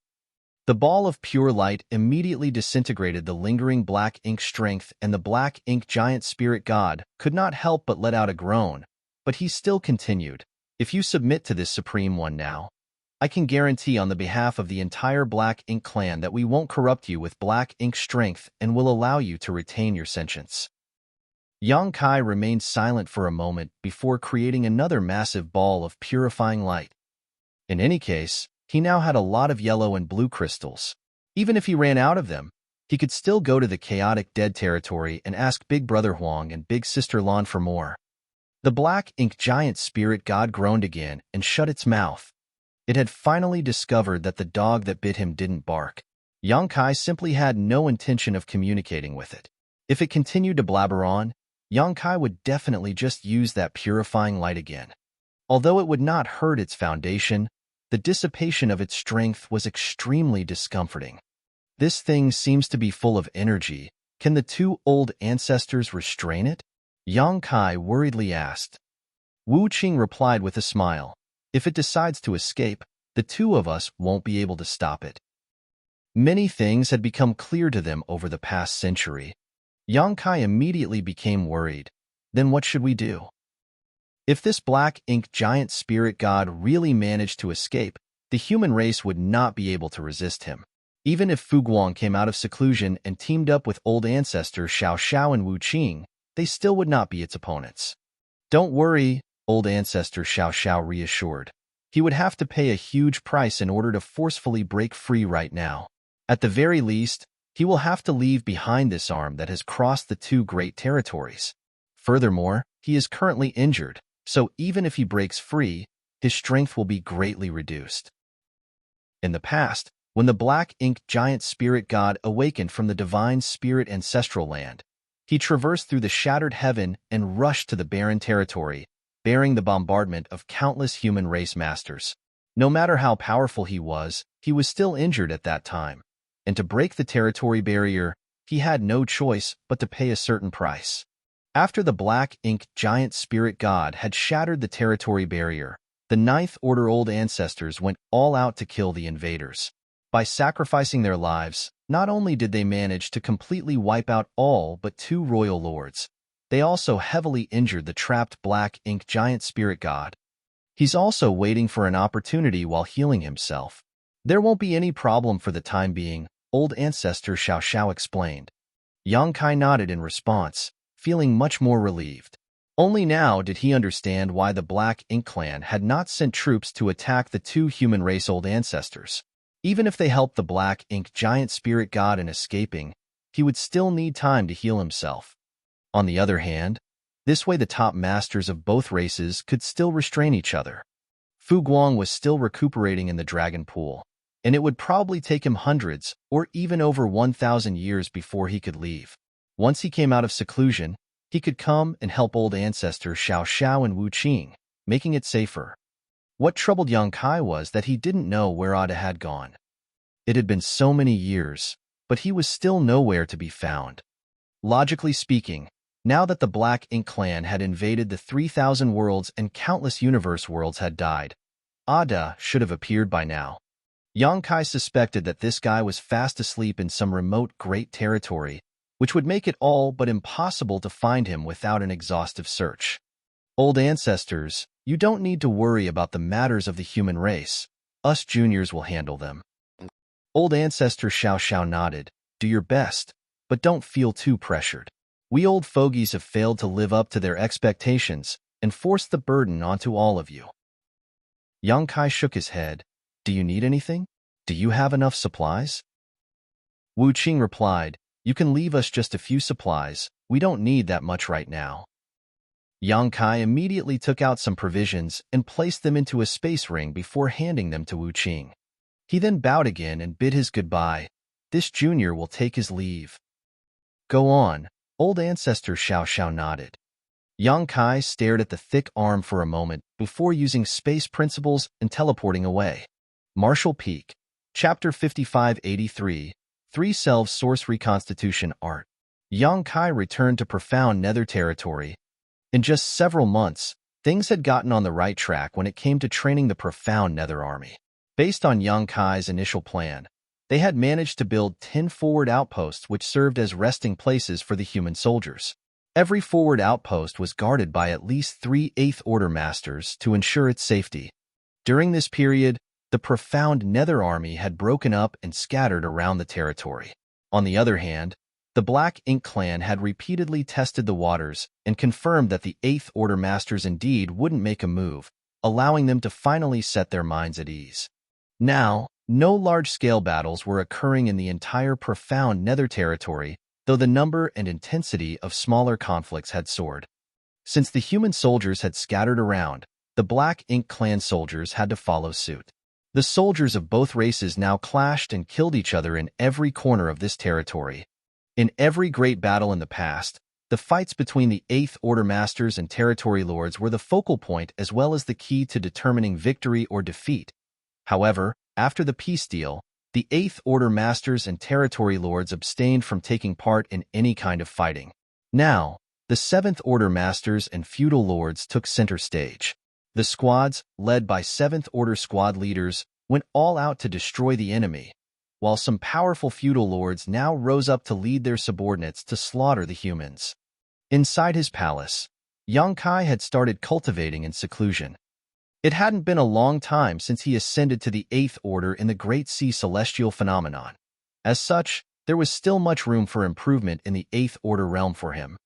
The ball of pure light immediately disintegrated the lingering black ink strength, and the black ink giant spirit god could not help but let out a groan, but he still continued. If you submit to this supreme one now, I can guarantee on the behalf of the entire black ink clan that we won't corrupt you with black ink strength and will allow you to retain your sentience. Yang Kai remained silent for a moment before creating another massive ball of purifying light. In any case, he now had a lot of yellow and blue crystals. Even if he ran out of them, he could still go to the chaotic dead territory and ask Big Brother Huang and Big Sister Lan for more. The black ink giant spirit god groaned again and shut its mouth. It had finally discovered that the dog that bit him didn't bark. Yang Kai simply had no intention of communicating with it. If it continued to blabber on, Yang Kai would definitely just use that purifying light again. Although it would not hurt its foundation, the dissipation of its strength was extremely discomforting. This thing seems to be full of energy. Can the two old ancestors restrain it? Yang Kai worriedly asked. Wu Qing replied with a smile. If it decides to escape, the two of us won't be able to stop it. Many things had become clear to them over the past century. Yang Kai immediately became worried. Then what should we do? If this black ink giant spirit god really managed to escape, the human race would not be able to resist him. Even if Fu Guang came out of seclusion and teamed up with old ancestors Xiao Xiao and Wu Qing, they still would not be its opponents. Don't worry, old ancestor Xiao Xiao reassured. He would have to pay a huge price in order to forcefully break free right now. At the very least, he will have to leave behind this arm that has crossed the two great territories. Furthermore, he is currently injured, so even if he breaks free, his strength will be greatly reduced. In the past, when the black ink giant spirit god awakened from the divine spirit ancestral land, he traversed through the shattered heaven and rushed to the barren territory, bearing the bombardment of countless human race masters. No matter how powerful he was still injured at that time, and to break the territory barrier, he had no choice but to pay a certain price. After the black ink giant spirit god had shattered the territory barrier, the 9th Order old ancestors went all out to kill the invaders. By sacrificing their lives, not only did they manage to completely wipe out all but 2 royal lords, they also heavily injured the trapped black ink giant spirit god. He's also waiting for an opportunity while healing himself. There won't be any problem for the time being, old ancestor Xiao Xiao explained. Yang Kai nodded in response, feeling much more relieved. Only now did he understand why the Black Ink clan had not sent troops to attack the 2 human race old ancestors. Even if they helped the Black Ink giant spirit god in escaping, he would still need time to heal himself. On the other hand, this way the top masters of both races could still restrain each other. Fu Guang was still recuperating in the dragon pool, and it would probably take him hundreds or even over 1,000 years before he could leave. Once he came out of seclusion, he could come and help old ancestors Xiao Xiao and Wu Qing, making it safer. What troubled Yang Kai was that he didn't know where Ada had gone. It had been so many years, but he was still nowhere to be found. Logically speaking, now that the Black Ink clan had invaded the 3,000 worlds and countless universe worlds had died, Ada should have appeared by now. Yang Kai suspected that this guy was fast asleep in some remote great territory, which would make it all but impossible to find him without an exhaustive search. Old ancestors, you don't need to worry about the matters of the human race. Us juniors will handle them. Old ancestor Xiao Xiao nodded. Do your best, but don't feel too pressured. We old fogies have failed to live up to their expectations and forced the burden onto all of you. Yang Kai shook his head. Do you need anything? Do you have enough supplies? Wu Qing replied, you can leave us just a few supplies. We don't need that much right now. Yang Kai immediately took out some provisions and placed them into a space ring before handing them to Wu Qing. He then bowed again and bid his goodbye. This junior will take his leave. Go on, old ancestor Xiao Xiao nodded. Yang Kai stared at the thick arm for a moment before using space principles and teleporting away. Martial Peak, Chapter 5583, Three Selves Source Reconstitution Art. Yang Kai returned to profound nether territory. In just several months, things had gotten on the right track when it came to training the profound nether army. Based on Yang Kai's initial plan, they had managed to build 10 forward outposts which served as resting places for the human soldiers. Every forward outpost was guarded by at least 3 8th Order Masters to ensure its safety. During this period, the profound nether army had broken up and scattered around the territory. On the other hand, the Black Ink clan had repeatedly tested the waters and confirmed that the 8th Order Masters indeed wouldn't make a move, allowing them to finally set their minds at ease. Now, no large-scale battles were occurring in the entire profound nether territory, though the number and intensity of smaller conflicts had soared. Since the human soldiers had scattered around, the Black Ink clan soldiers had to follow suit. The soldiers of both races now clashed and killed each other in every corner of this territory. In every great battle in the past, the fights between the 8th Order Masters and Territory Lords were the focal point as well as the key to determining victory or defeat. However, after the peace deal, the 8th Order Masters and Territory Lords abstained from taking part in any kind of fighting. Now, the 7th Order Masters and Feudal Lords took center stage. The squads, led by 7th Order squad leaders, went all out to destroy the enemy, while some powerful feudal lords now rose up to lead their subordinates to slaughter the humans. Inside his palace, Yang Kai had started cultivating in seclusion. It hadn't been a long time since he ascended to the 8th Order in the Great Sea Celestial phenomenon. As such, there was still much room for improvement in the 8th Order realm for him.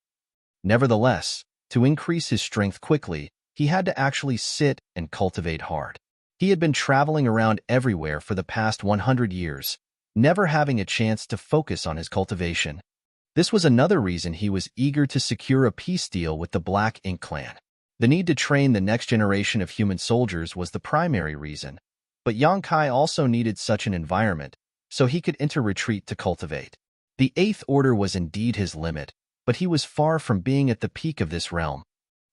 Nevertheless, to increase his strength quickly, he had to actually sit and cultivate hard. He had been traveling around everywhere for the past 100 years, never having a chance to focus on his cultivation. This was another reason he was eager to secure a peace deal with the Black Ink clan. The need to train the next generation of human soldiers was the primary reason, but Yang Kai also needed such an environment, so he could enter retreat to cultivate. The 8th Order was indeed his limit, but he was far from being at the peak of this realm.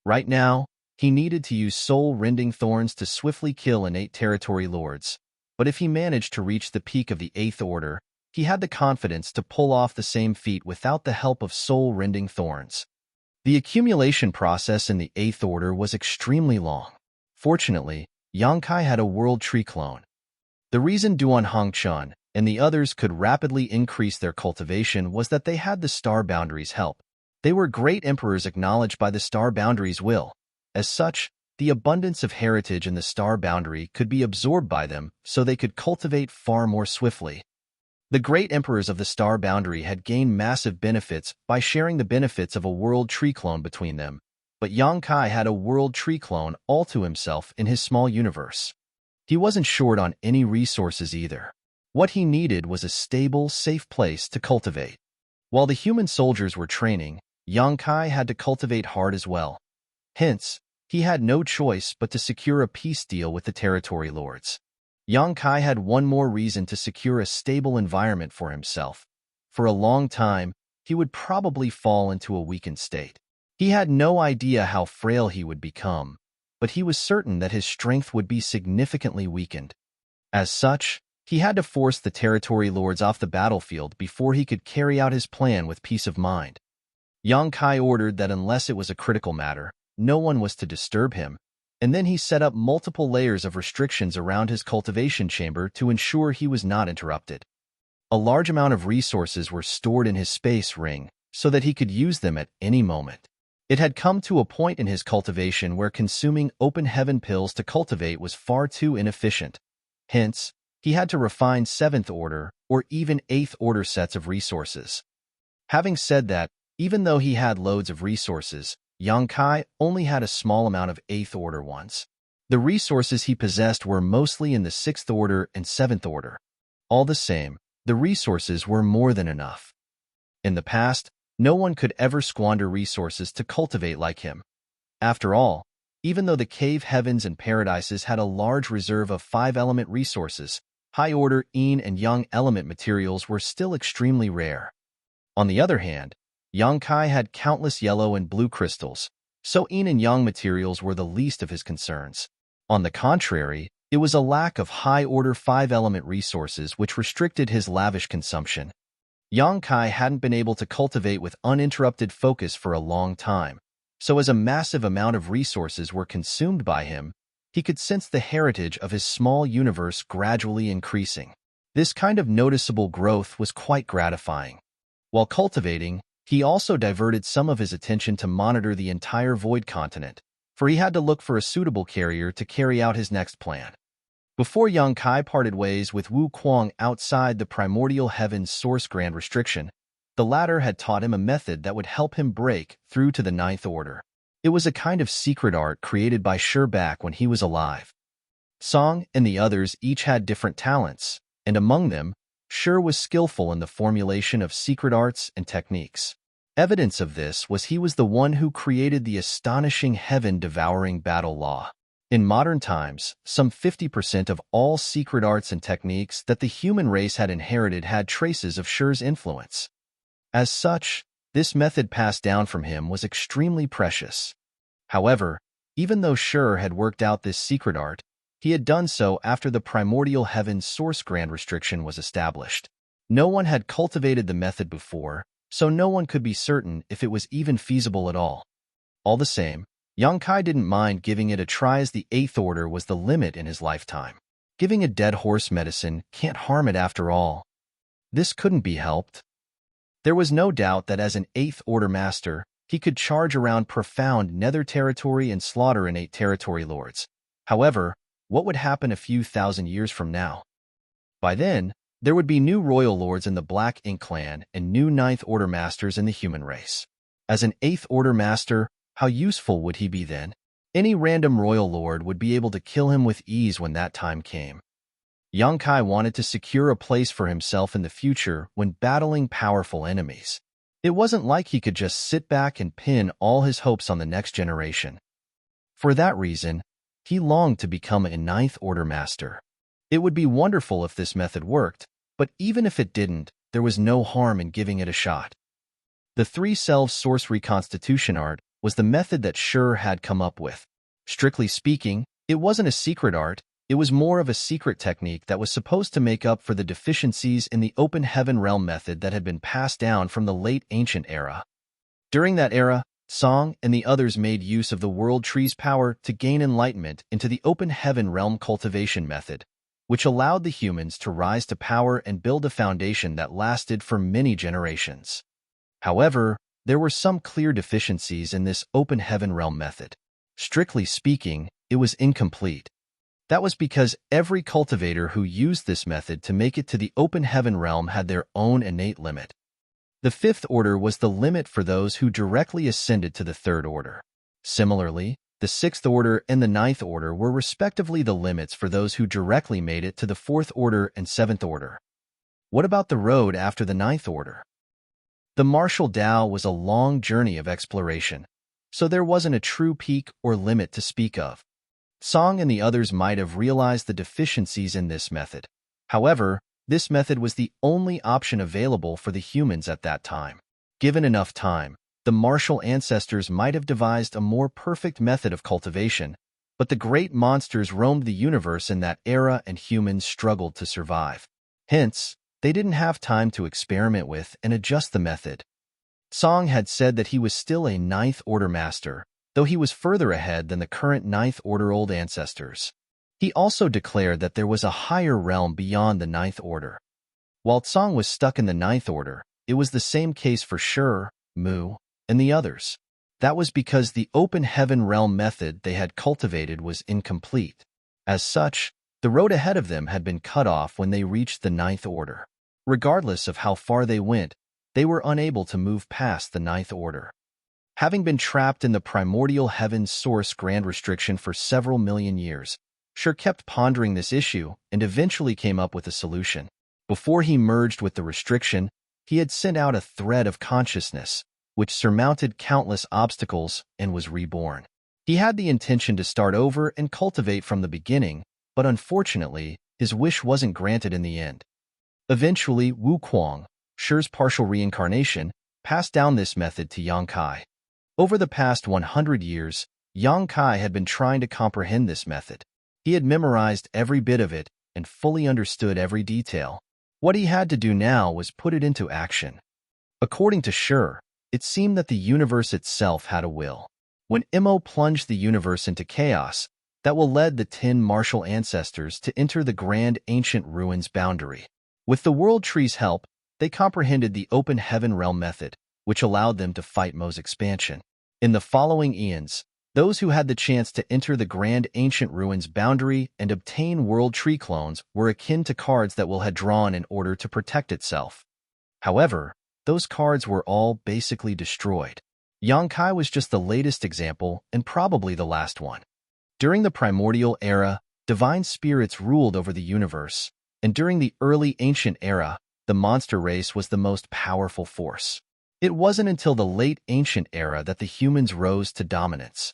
Right now, he needed to use soul-rending thorns to swiftly kill innate territory lords, but if he managed to reach the peak of the 8th Order, he had the confidence to pull off the same feat without the help of soul-rending thorns. The accumulation process in the 8th Order was extremely long. Fortunately, Yang Kai had a world tree clone. The reason Duan Hongchun and the others could rapidly increase their cultivation was that they had the Star Boundary's help. They were great emperors acknowledged by the Star Boundary's will. As such, the abundance of heritage in the Star Boundary could be absorbed by them so they could cultivate far more swiftly. The great emperors of the Star Boundary had gained massive benefits by sharing the benefits of a world tree clone between them, but Yang Kai had a world tree clone all to himself in his small universe. He wasn't short on any resources either. What he needed was a stable, safe place to cultivate. While the human soldiers were training, Yang Kai had to cultivate hard as well. Hence, he had no choice but to secure a peace deal with the territory lords. Yang Kai had one more reason to secure a stable environment for himself. For a long time, he would probably fall into a weakened state. He had no idea how frail he would become, but he was certain that his strength would be significantly weakened. As such, he had to force the territory lords off the battlefield before he could carry out his plan with peace of mind. Yang Kai ordered that unless it was a critical matter, no one was to disturb him, and then he set up multiple layers of restrictions around his cultivation chamber to ensure he was not interrupted. A large amount of resources were stored in his space ring so that he could use them at any moment. It had come to a point in his cultivation where consuming open heaven pills to cultivate was far too inefficient. Hence, he had to refine 7th Order or even 8th Order sets of resources. Having said that, even though he had loads of resources, Yang Kai only had a small amount of 8th Order ones. The resources he possessed were mostly in the 6th Order and 7th Order. All the same, the resources were more than enough. In the past, no one could ever squander resources to cultivate like him. After all, even though the cave heavens and paradises had a large reserve of five-element resources, high-order yin and yang element materials were still extremely rare. On the other hand, Yangkai had countless yellow and blue crystals, so yin and yang materials were the least of his concerns. On the contrary, it was a lack of high-order five-element resources which restricted his lavish consumption. Yangkai hadn't been able to cultivate with uninterrupted focus for a long time, so as a massive amount of resources were consumed by him, he could sense the heritage of his small universe gradually increasing. This kind of noticeable growth was quite gratifying. While cultivating, he also diverted some of his attention to monitor the entire void continent, for he had to look for a suitable carrier to carry out his next plan. Before Yangkai parted ways with Wu Kuang outside the primordial heaven's source grand restriction, the latter had taught him a method that would help him break through to the ninth order. It was a kind of secret art created by Shi back when he was alive. Song and the others each had different talents, and among them, Shi was skillful in the formulation of secret arts and techniques. Evidence of this was he was the one who created the astonishing heaven-devouring battle law. In modern times, some 50% of all secret arts and techniques that the human race had inherited had traces of Shi's influence. As such, this method passed down from him was extremely precious. However, even though Shi had worked out this secret art, he had done so after the primordial heaven's source grand restriction was established. No one had cultivated the method before, so no one could be certain if it was even feasible at all. All the same, Yangkai didn't mind giving it a try as the eighth order was the limit in his lifetime. Giving a dead horse medicine can't harm it after all. This couldn't be helped. There was no doubt that as an eighth order master, he could charge around profound nether territory and slaughter innate territory lords. However, what would happen a few thousand years from now? By then, there would be new royal lords in the Black Ink clan and new ninth order masters in the human race. As an eighth order master, how useful would he be then? Any random royal lord would be able to kill him with ease when that time came. Yangkai wanted to secure a place for himself in the future when battling powerful enemies. It wasn't like he could just sit back and pin all his hopes on the next generation. For that reason, he longed to become a ninth order master. It would be wonderful if this method worked, but even if it didn't, there was no harm in giving it a shot. The three-self source reconstitution art was the method that Shi had come up with. Strictly speaking, it wasn't a secret art, it was more of a secret technique that was supposed to make up for the deficiencies in the open heaven realm method that had been passed down from the late ancient era. During that era, Song and the others made use of the world tree's power to gain enlightenment into the open heaven realm cultivation method, which allowed the humans to rise to power and build a foundation that lasted for many generations. However, there were some clear deficiencies in this open heaven realm method. Strictly speaking, it was incomplete. That was because every cultivator who used this method to make it to the open heaven realm had their own innate limit. The fifth order was the limit for those who directly ascended to the third order. Similarly, the sixth order and the ninth order were respectively the limits for those who directly made it to the fourth order and seventh order. What about the road after the ninth order? The martial Tao was a long journey of exploration, so there wasn't a true peak or limit to speak of. Song and the others might have realized the deficiencies in this method. However, this method was the only option available for the humans at that time. Given enough time, the martial ancestors might have devised a more perfect method of cultivation, but the great monsters roamed the universe in that era and humans struggled to survive. Hence, they didn't have time to experiment with and adjust the method. Song had said that he was still a ninth order master, though he was further ahead than the current ninth order old ancestors. He also declared that there was a higher realm beyond the ninth order. While Song was stuck in the ninth order, it was the same case for Shi, Mu, and the others. That was because the open heaven realm method they had cultivated was incomplete. As such, the road ahead of them had been cut off when they reached the ninth order. Regardless of how far they went, they were unable to move past the ninth order. Having been trapped in the primordial heaven's source grand restriction for several million years, Shi kept pondering this issue and eventually came up with a solution. Before he merged with the restriction, he had sent out a thread of consciousness, which surmounted countless obstacles and was reborn. He had the intention to start over and cultivate from the beginning, but unfortunately, his wish wasn't granted in the end. Eventually, Wu Kuang, Shi's partial reincarnation, passed down this method to Yang Kai. Over the past 100 years, Yang Kai had been trying to comprehend this method. He had memorized every bit of it and fully understood every detail. What he had to do now was put it into action. According to Shi, it seemed that the universe itself had a will. When Imo plunged the universe into chaos, that will lead the 10 martial ancestors to enter the grand ancient ruins boundary. With the World Tree's help, they comprehended the open heaven realm method, which allowed them to fight Mo's expansion. In the following eons, those who had the chance to enter the grand ancient ruins boundary and obtain World Tree clones were akin to cards that Will had drawn in order to protect itself. However, those cards were all basically destroyed. Yang Kai was just the latest example and probably the last one. During the primordial era, divine spirits ruled over the universe, and during the early ancient era, the monster race was the most powerful force. It wasn't until the late ancient era that the humans rose to dominance.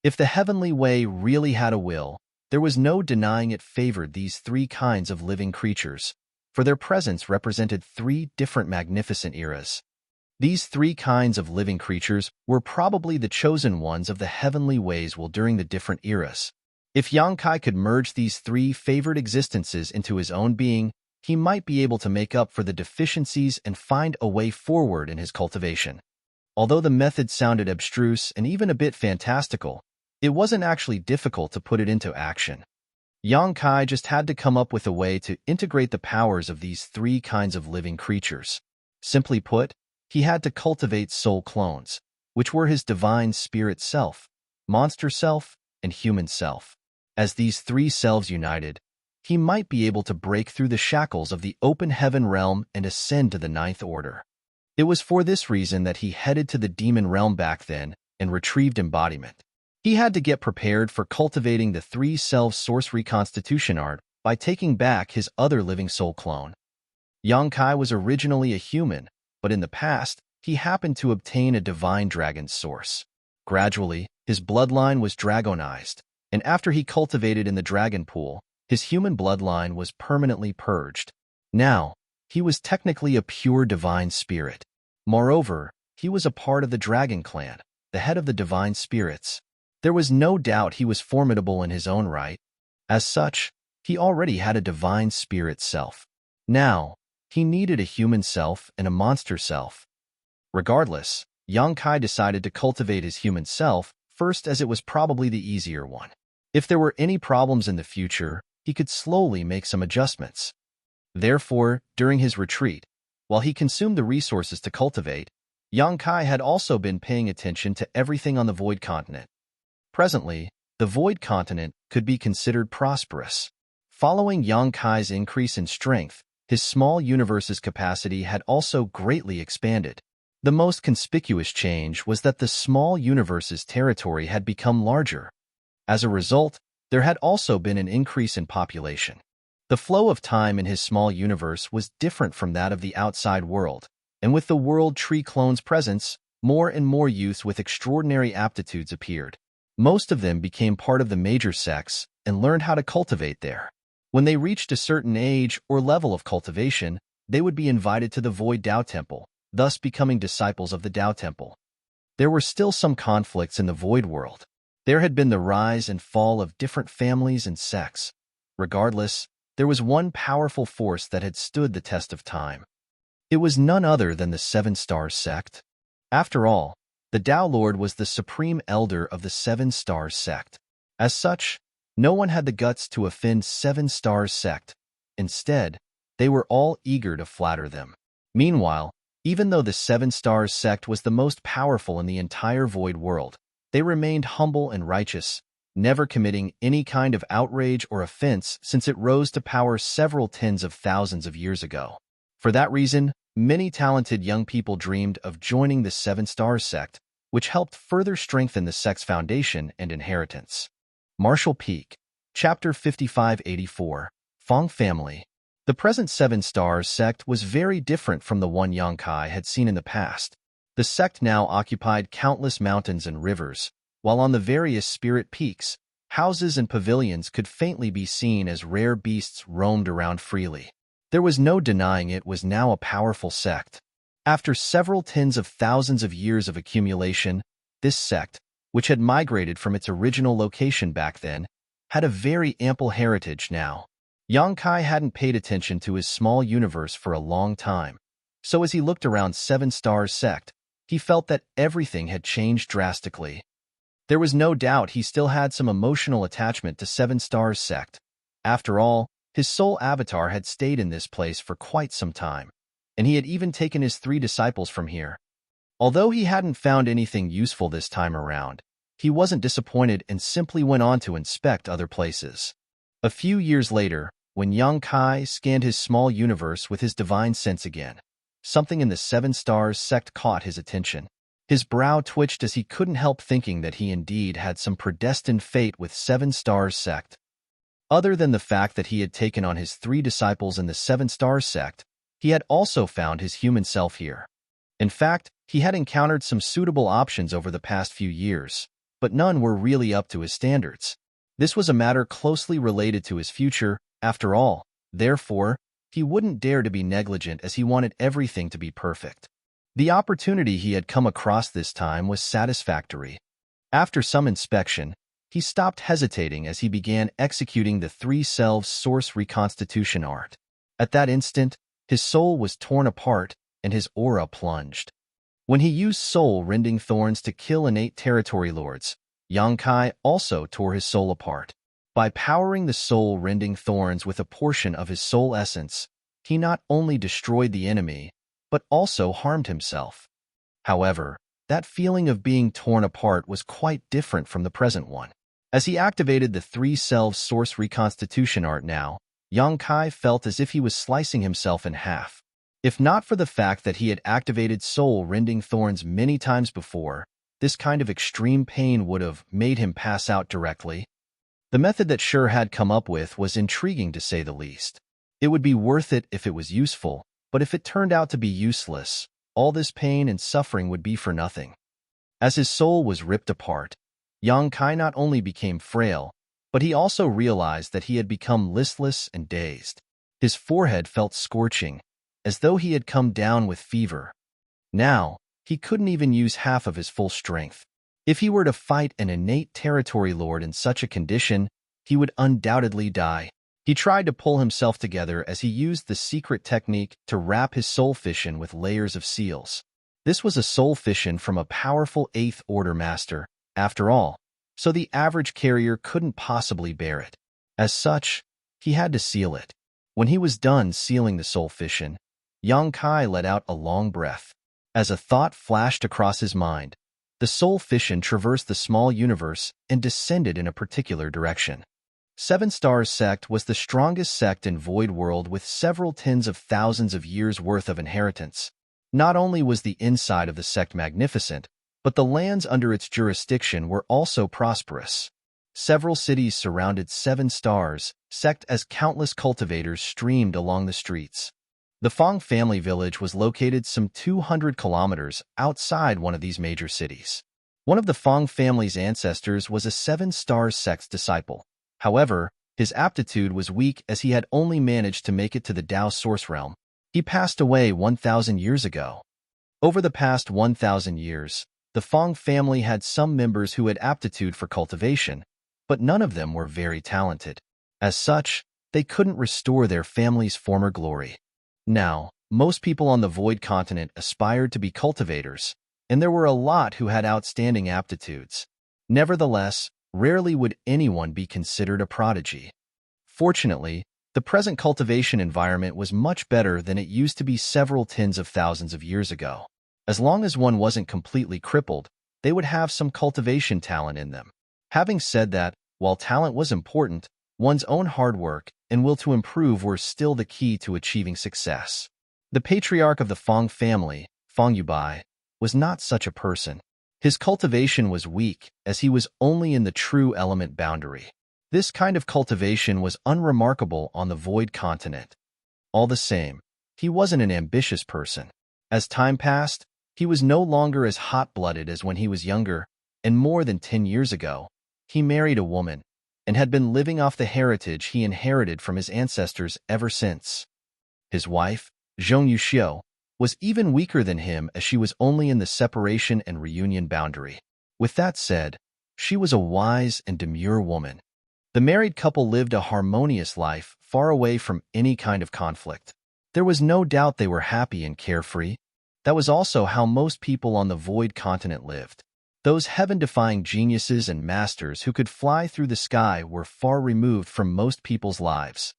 If the heavenly way really had a will, there was no denying it favored these 3 kinds of living creatures, for their presence represented 3 different magnificent eras. These 3 kinds of living creatures were probably the chosen ones of the heavenly ways during the different eras. If Yang Kai could merge these 3 favored existences into his own being, he might be able to make up for the deficiencies and find a way forward in his cultivation. Although the method sounded abstruse and even a bit fantastical, it wasn't actually difficult to put it into action. Yang Kai just had to come up with a way to integrate the powers of these 3 kinds of living creatures. Simply put, he had to cultivate soul clones, which were his divine spirit self, monster self, and human self. As these 3 selves united, he might be able to break through the shackles of the open heaven realm and ascend to the 9th order. It was for this reason that he headed to the demon realm back then and retrieved embodiment. He had to get prepared for cultivating the 3 selves source reconstitution art by taking back his other living soul clone. Yang Kai was originally a human, but in the past, he happened to obtain a divine dragon source. Gradually, his bloodline was dragonized, and after he cultivated in the dragon pool, his human bloodline was permanently purged. Now, he was technically a pure divine spirit. Moreover, he was a part of the dragon clan, the head of the divine spirits. There was no doubt he was formidable in his own right. As such, he already had a divine spirit self. Now, he needed a human self and a monster self. Regardless, Yang Kai decided to cultivate his human self first as it was probably the easier one. If there were any problems in the future, he could slowly make some adjustments. Therefore, during his retreat, while he consumed the resources to cultivate, Yang Kai had also been paying attention to everything on the Void Continent. Presently, the Void Continent could be considered prosperous. Following Yang Kai's increase in strength, his small universe's capacity had also greatly expanded. The most conspicuous change was that the small universe's territory had become larger. As a result, there had also been an increase in population. The flow of time in his small universe was different from that of the outside world, and with the World Tree clone's presence, more and more youths with extraordinary aptitudes appeared. Most of them became part of the major sects and learned how to cultivate there. When they reached a certain age or level of cultivation, they would be invited to the Void Tao Temple, thus becoming disciples of the Tao Temple. There were still some conflicts in the Void world. There had been the rise and fall of different families and sects. Regardless, there was one powerful force that had stood the test of time. It was none other than the 7 Stars sect. After all, the Tao Lord was the supreme elder of the 7 Stars sect. As such, no one had the guts to offend 7 Stars sect. Instead, they were all eager to flatter them. Meanwhile, even though the 7 Stars sect was the most powerful in the entire Void world, they remained humble and righteous, never committing any kind of outrage or offense since it rose to power several tens of thousands of years ago. For that reason, many talented young people dreamed of joining the 7 Stars sect, which helped further strengthen the sect's foundation and inheritance. Martial Peak, Chapter 5584, Fong Family. The present 7 Stars sect was very different from the one Yang Kai had seen in the past. The sect now occupied countless mountains and rivers, while on the various spirit peaks, houses and pavilions could faintly be seen as rare beasts roamed around freely. There was no denying it was now a powerful sect. After several tens of thousands of years of accumulation, this sect, which had migrated from its original location back then, had a very ample heritage now. Yang Kai hadn't paid attention to his small universe for a long time, so as he looked around Seven Stars Sect, he felt that everything had changed drastically. There was no doubt he still had some emotional attachment to Seven Stars Sect. After all, his soul avatar had stayed in this place for quite some time, and he had even taken his 3 disciples from here. Although he hadn't found anything useful this time around, he wasn't disappointed and simply went on to inspect other places. A few years later, when Yang Kai scanned his small universe with his divine sense again, something in the Seven Stars Sect caught his attention. His brow twitched as he couldn't help thinking that he indeed had some predestined fate with Seven Stars Sect. Other than the fact that he had taken on his 3 disciples in the Seven Stars Sect, he had also found his human self here. In fact, he had encountered some suitable options over the past few years, but none were really up to his standards. This was a matter closely related to his future, after all. Therefore, he wouldn't dare to be negligent as he wanted everything to be perfect. The opportunity he had come across this time was satisfactory. After some inspection, he stopped hesitating as he began executing the 3 selves source reconstitution art. At that instant, his soul was torn apart and his aura plunged. When he used soul-rending thorns to kill innate territory lords, Yang Kai also tore his soul apart. By powering the soul-rending thorns with a portion of his soul essence, he not only destroyed the enemy, but also harmed himself. However, that feeling of being torn apart was quite different from the present one. As he activated the 3 selves source reconstitution art now, Yang Kai felt as if he was slicing himself in half. If not for the fact that he had activated soul-rending thorns many times before, this kind of extreme pain would have made him pass out directly. The method that Sure had come up with was intriguing to say the least. It would be worth it if it was useful, but if it turned out to be useless, all this pain and suffering would be for nothing. As his soul was ripped apart, Yang Kai not only became frail, but he also realized that he had become listless and dazed. His forehead felt scorching, as though he had come down with fever. Now, he couldn't even use half of his full strength. If he were to fight an innate territory lord in such a condition, he would undoubtedly die. He tried to pull himself together as he used the secret technique to wrap his soul fission with layers of seals. This was a soul fission from a powerful 8th Order master, after all, so the average carrier couldn't possibly bear it. As such, he had to seal it. When he was done sealing the soul fission, Yang Kai let out a long breath. As a thought flashed across his mind, the soul fission traversed the small universe and descended in a particular direction. Seven Stars Sect was the strongest sect in Void World with several tens of thousands of years' worth of inheritance. Not only was the inside of the sect magnificent, but the lands under its jurisdiction were also prosperous. Several cities surrounded Seven Stars Sect as countless cultivators streamed along the streets. The Fong family village was located some 200 kilometers outside one of these major cities. One of the Fong family's ancestors was a Seven Stars Sect disciple. However, his aptitude was weak as he had only managed to make it to the Dao Source Realm. He passed away 1,000 years ago. Over the past 1,000 years, the Fong family had some members who had aptitude for cultivation, but none of them were very talented. As such, they couldn't restore their family's former glory. Now, most people on the Void Continent aspired to be cultivators, and there were a lot who had outstanding aptitudes. Nevertheless, rarely would anyone be considered a prodigy. Fortunately, the present cultivation environment was much better than it used to be several tens of thousands of years ago. As long as one wasn't completely crippled, they would have some cultivation talent in them. Having said that, while talent was important, one's own hard work and will to improve were still the key to achieving success. The patriarch of the Fong family, Fong Yubai, was not such a person. His cultivation was weak, as he was only in the true element boundary. This kind of cultivation was unremarkable on the Void Continent. All the same, he wasn't an ambitious person. As time passed, he was no longer as hot-blooded as when he was younger, and more than 10 years ago, he married a woman and had been living off the heritage he inherited from his ancestors ever since. His wife, Zhong Yuxiu, was even weaker than him as she was only in the separation and reunion boundary. With that said, she was a wise and demure woman. The married couple lived a harmonious life far away from any kind of conflict. There was no doubt they were happy and carefree. That was also how most people on the Void Continent lived. Those heaven-defying geniuses and masters who could fly through the sky were far removed from most people's lives.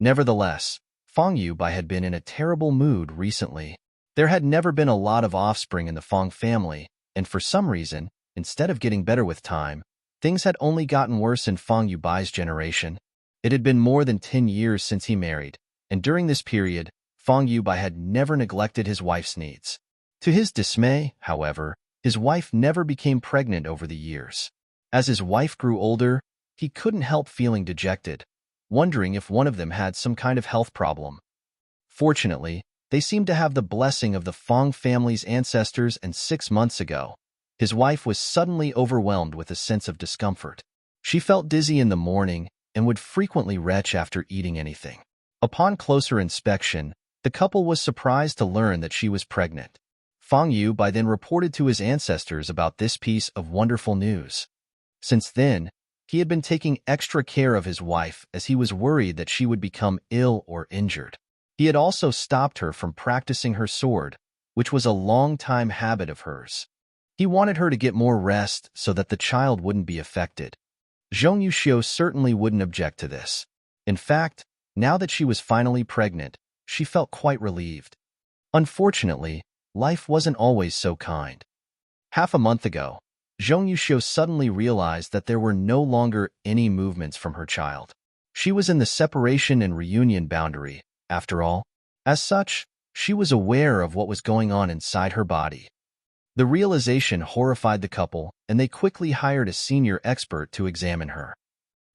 Nevertheless, Fang Yubai had been in a terrible mood recently. There had never been a lot of offspring in the Fang family, and for some reason, instead of getting better with time, things had only gotten worse in Fang Yubai's generation. It had been more than 10 years since he married, and during this period, Fang Yubai had never neglected his wife's needs. To his dismay, however, his wife never became pregnant over the years. As his wife grew older, he couldn't help feeling dejected, wondering if one of them had some kind of health problem. Fortunately, they seemed to have the blessing of the Fang family's ancestors, and 6 months ago, his wife was suddenly overwhelmed with a sense of discomfort. She felt dizzy in the morning and would frequently retch after eating anything. Upon closer inspection, the couple was surprised to learn that she was pregnant. Fang Yubai then reported to his ancestors about this piece of wonderful news. Since then, he had been taking extra care of his wife as he was worried that she would become ill or injured. He had also stopped her from practicing her sword, which was a long-time habit of hers. He wanted her to get more rest so that the child wouldn't be affected. Zhong Yuxiu certainly wouldn't object to this. In fact, now that she was finally pregnant, she felt quite relieved. Unfortunately, life wasn't always so kind. Half a month ago, Zhong Yuxiu suddenly realized that there were no longer any movements from her child. She was in the separation and reunion boundary, after all. As such, she was aware of what was going on inside her body. The realization horrified the couple, and they quickly hired a senior expert to examine her.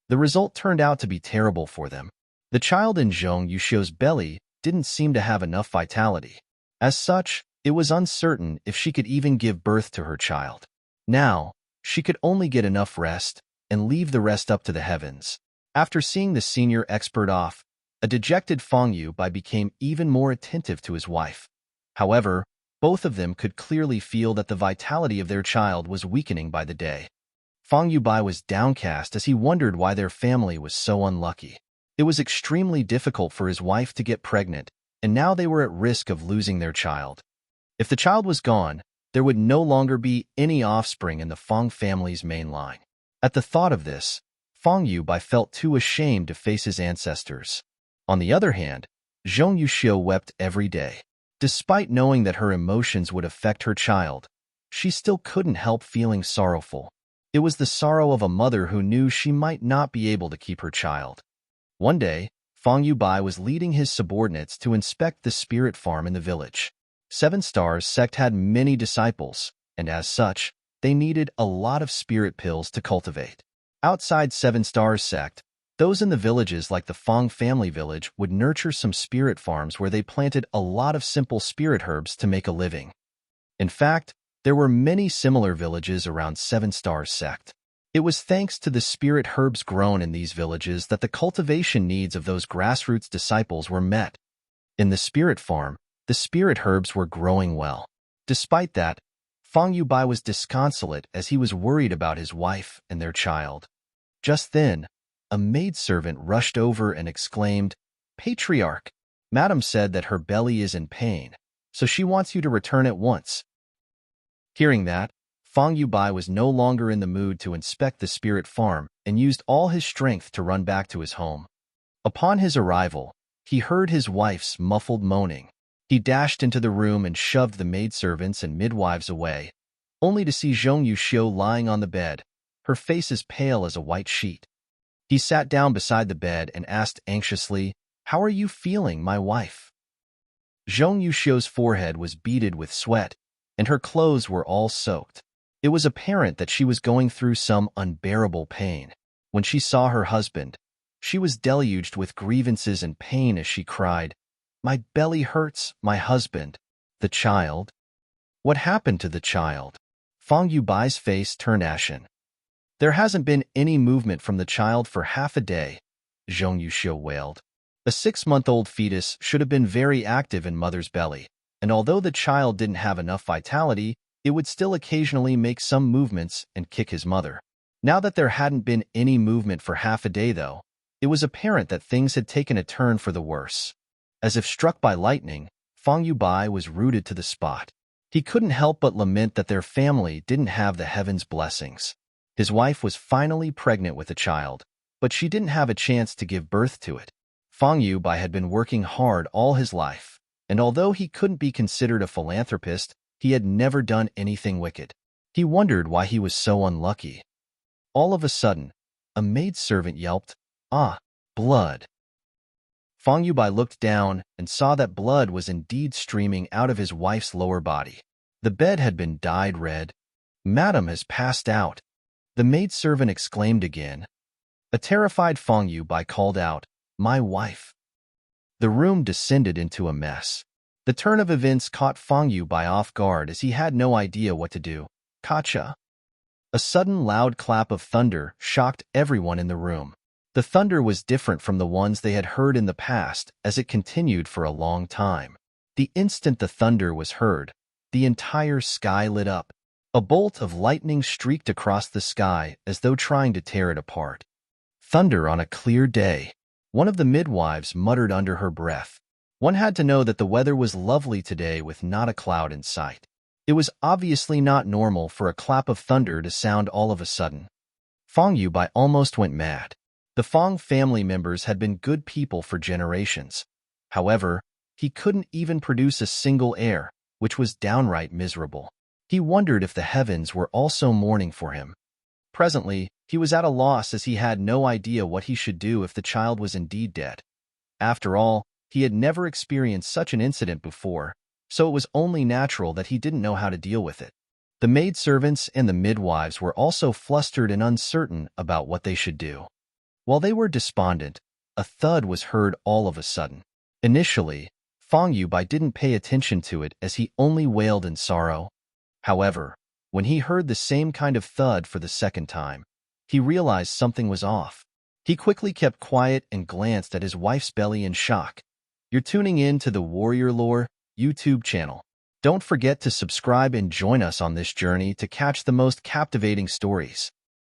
The result turned out to be terrible for them. The child in Zhong Yuxiu's belly didn't seem to have enough vitality. As such, it was uncertain if she could even give birth to her child. Now, she could only get enough rest and leave the rest up to the heavens. After seeing the senior expert off, a dejected Fang Yubai became even more attentive to his wife. However, both of them could clearly feel that the vitality of their child was weakening by the day. Fang Yubai was downcast as he wondered why their family was so unlucky. It was extremely difficult for his wife to get pregnant, and now they were at risk of losing their child. If the child was gone, there would no longer be any offspring in the Fang family's main line. At the thought of this, Fang Yubai felt too ashamed to face his ancestors. On the other hand, Zhong Yuxiu wept every day. Despite knowing that her emotions would affect her child, she still couldn't help feeling sorrowful. It was the sorrow of a mother who knew she might not be able to keep her child. One day, Fang Yubai was leading his subordinates to inspect the spirit farm in the village. 7 Stars sect had many disciples, and as such, they needed a lot of spirit pills to cultivate. Outside 7 Stars sect, those in the villages like the Fang family village would nurture some spirit farms where they planted a lot of simple spirit herbs to make a living. In fact, there were many similar villages around 7 Stars sect. It was thanks to the spirit herbs grown in these villages that the cultivation needs of those grassroots disciples were met. In the spirit farm, the spirit herbs were growing well. Despite that, Fang Yubai was disconsolate as he was worried about his wife and their child. Just then, a maidservant rushed over and exclaimed, "Patriarch, Madam said that her belly is in pain, so she wants you to return at once." Hearing that, Fang Yubai was no longer in the mood to inspect the spirit farm and used all his strength to run back to his home. Upon his arrival, he heard his wife's muffled moaning. He dashed into the room and shoved the maidservants and midwives away, only to see Zhong Yuxiu lying on the bed, her face as pale as a white sheet. He sat down beside the bed and asked anxiously, "How are you feeling, my wife?" Zhong Yuxiu's forehead was beaded with sweat, and her clothes were all soaked. It was apparent that she was going through some unbearable pain. When she saw her husband, she was deluged with grievances and pain as she cried, "My belly hurts, my husband. The child? What happened to the child?" Fang Yubai's face turned ashen. There hasn't been any movement from the child for half a day, Zhong Yuxiu wailed. A 6-month-old fetus should have been very active in mother's belly, and although the child didn't have enough vitality, it would still occasionally make some movements and kick his mother. Now that there hadn't been any movement for half a day, though, it was apparent that things had taken a turn for the worse. As if struck by lightning, Fang Yubai was rooted to the spot. He couldn't help but lament that their family didn't have the heavens' blessings. His wife was finally pregnant with a child, but she didn't have a chance to give birth to it. Fang Yubai had been working hard all his life, and although he couldn't be considered a philanthropist, he had never done anything wicked. He wondered why he was so unlucky. All of a sudden, a maidservant yelped, "Ah, blood!" Fang Yubai looked down and saw that blood was indeed streaming out of his wife's lower body. The bed had been dyed red. "Madam has passed out," the maidservant exclaimed again. A terrified Fang Yubai called out, "My wife." The room descended into a mess. The turn of events caught Fang Yubai off guard as he had no idea what to do. Kacha! A sudden loud clap of thunder shocked everyone in the room. The thunder was different from the ones they had heard in the past, as it continued for a long time. The instant the thunder was heard, the entire sky lit up. A bolt of lightning streaked across the sky as though trying to tear it apart. Thunder on a clear day, one of the midwives muttered under her breath. One had to know that the weather was lovely today with not a cloud in sight. It was obviously not normal for a clap of thunder to sound all of a sudden. Fang Yubai almost went mad. The Fang family members had been good people for generations. However, he couldn't even produce a single heir, which was downright miserable. He wondered if the heavens were also mourning for him. Presently, he was at a loss as he had no idea what he should do if the child was indeed dead. After all, he had never experienced such an incident before, so it was only natural that he didn't know how to deal with it. The maidservants and the midwives were also flustered and uncertain about what they should do. While they were despondent, a thud was heard all of a sudden. Initially, Fang Yubai didn't pay attention to it as he only wailed in sorrow. However, when he heard the same kind of thud for the second time, he realized something was off. He quickly kept quiet and glanced at his wife's belly in shock. You're tuning in to the Warrior Lore YouTube channel. Don't forget to subscribe and join us on this journey to catch the most captivating stories.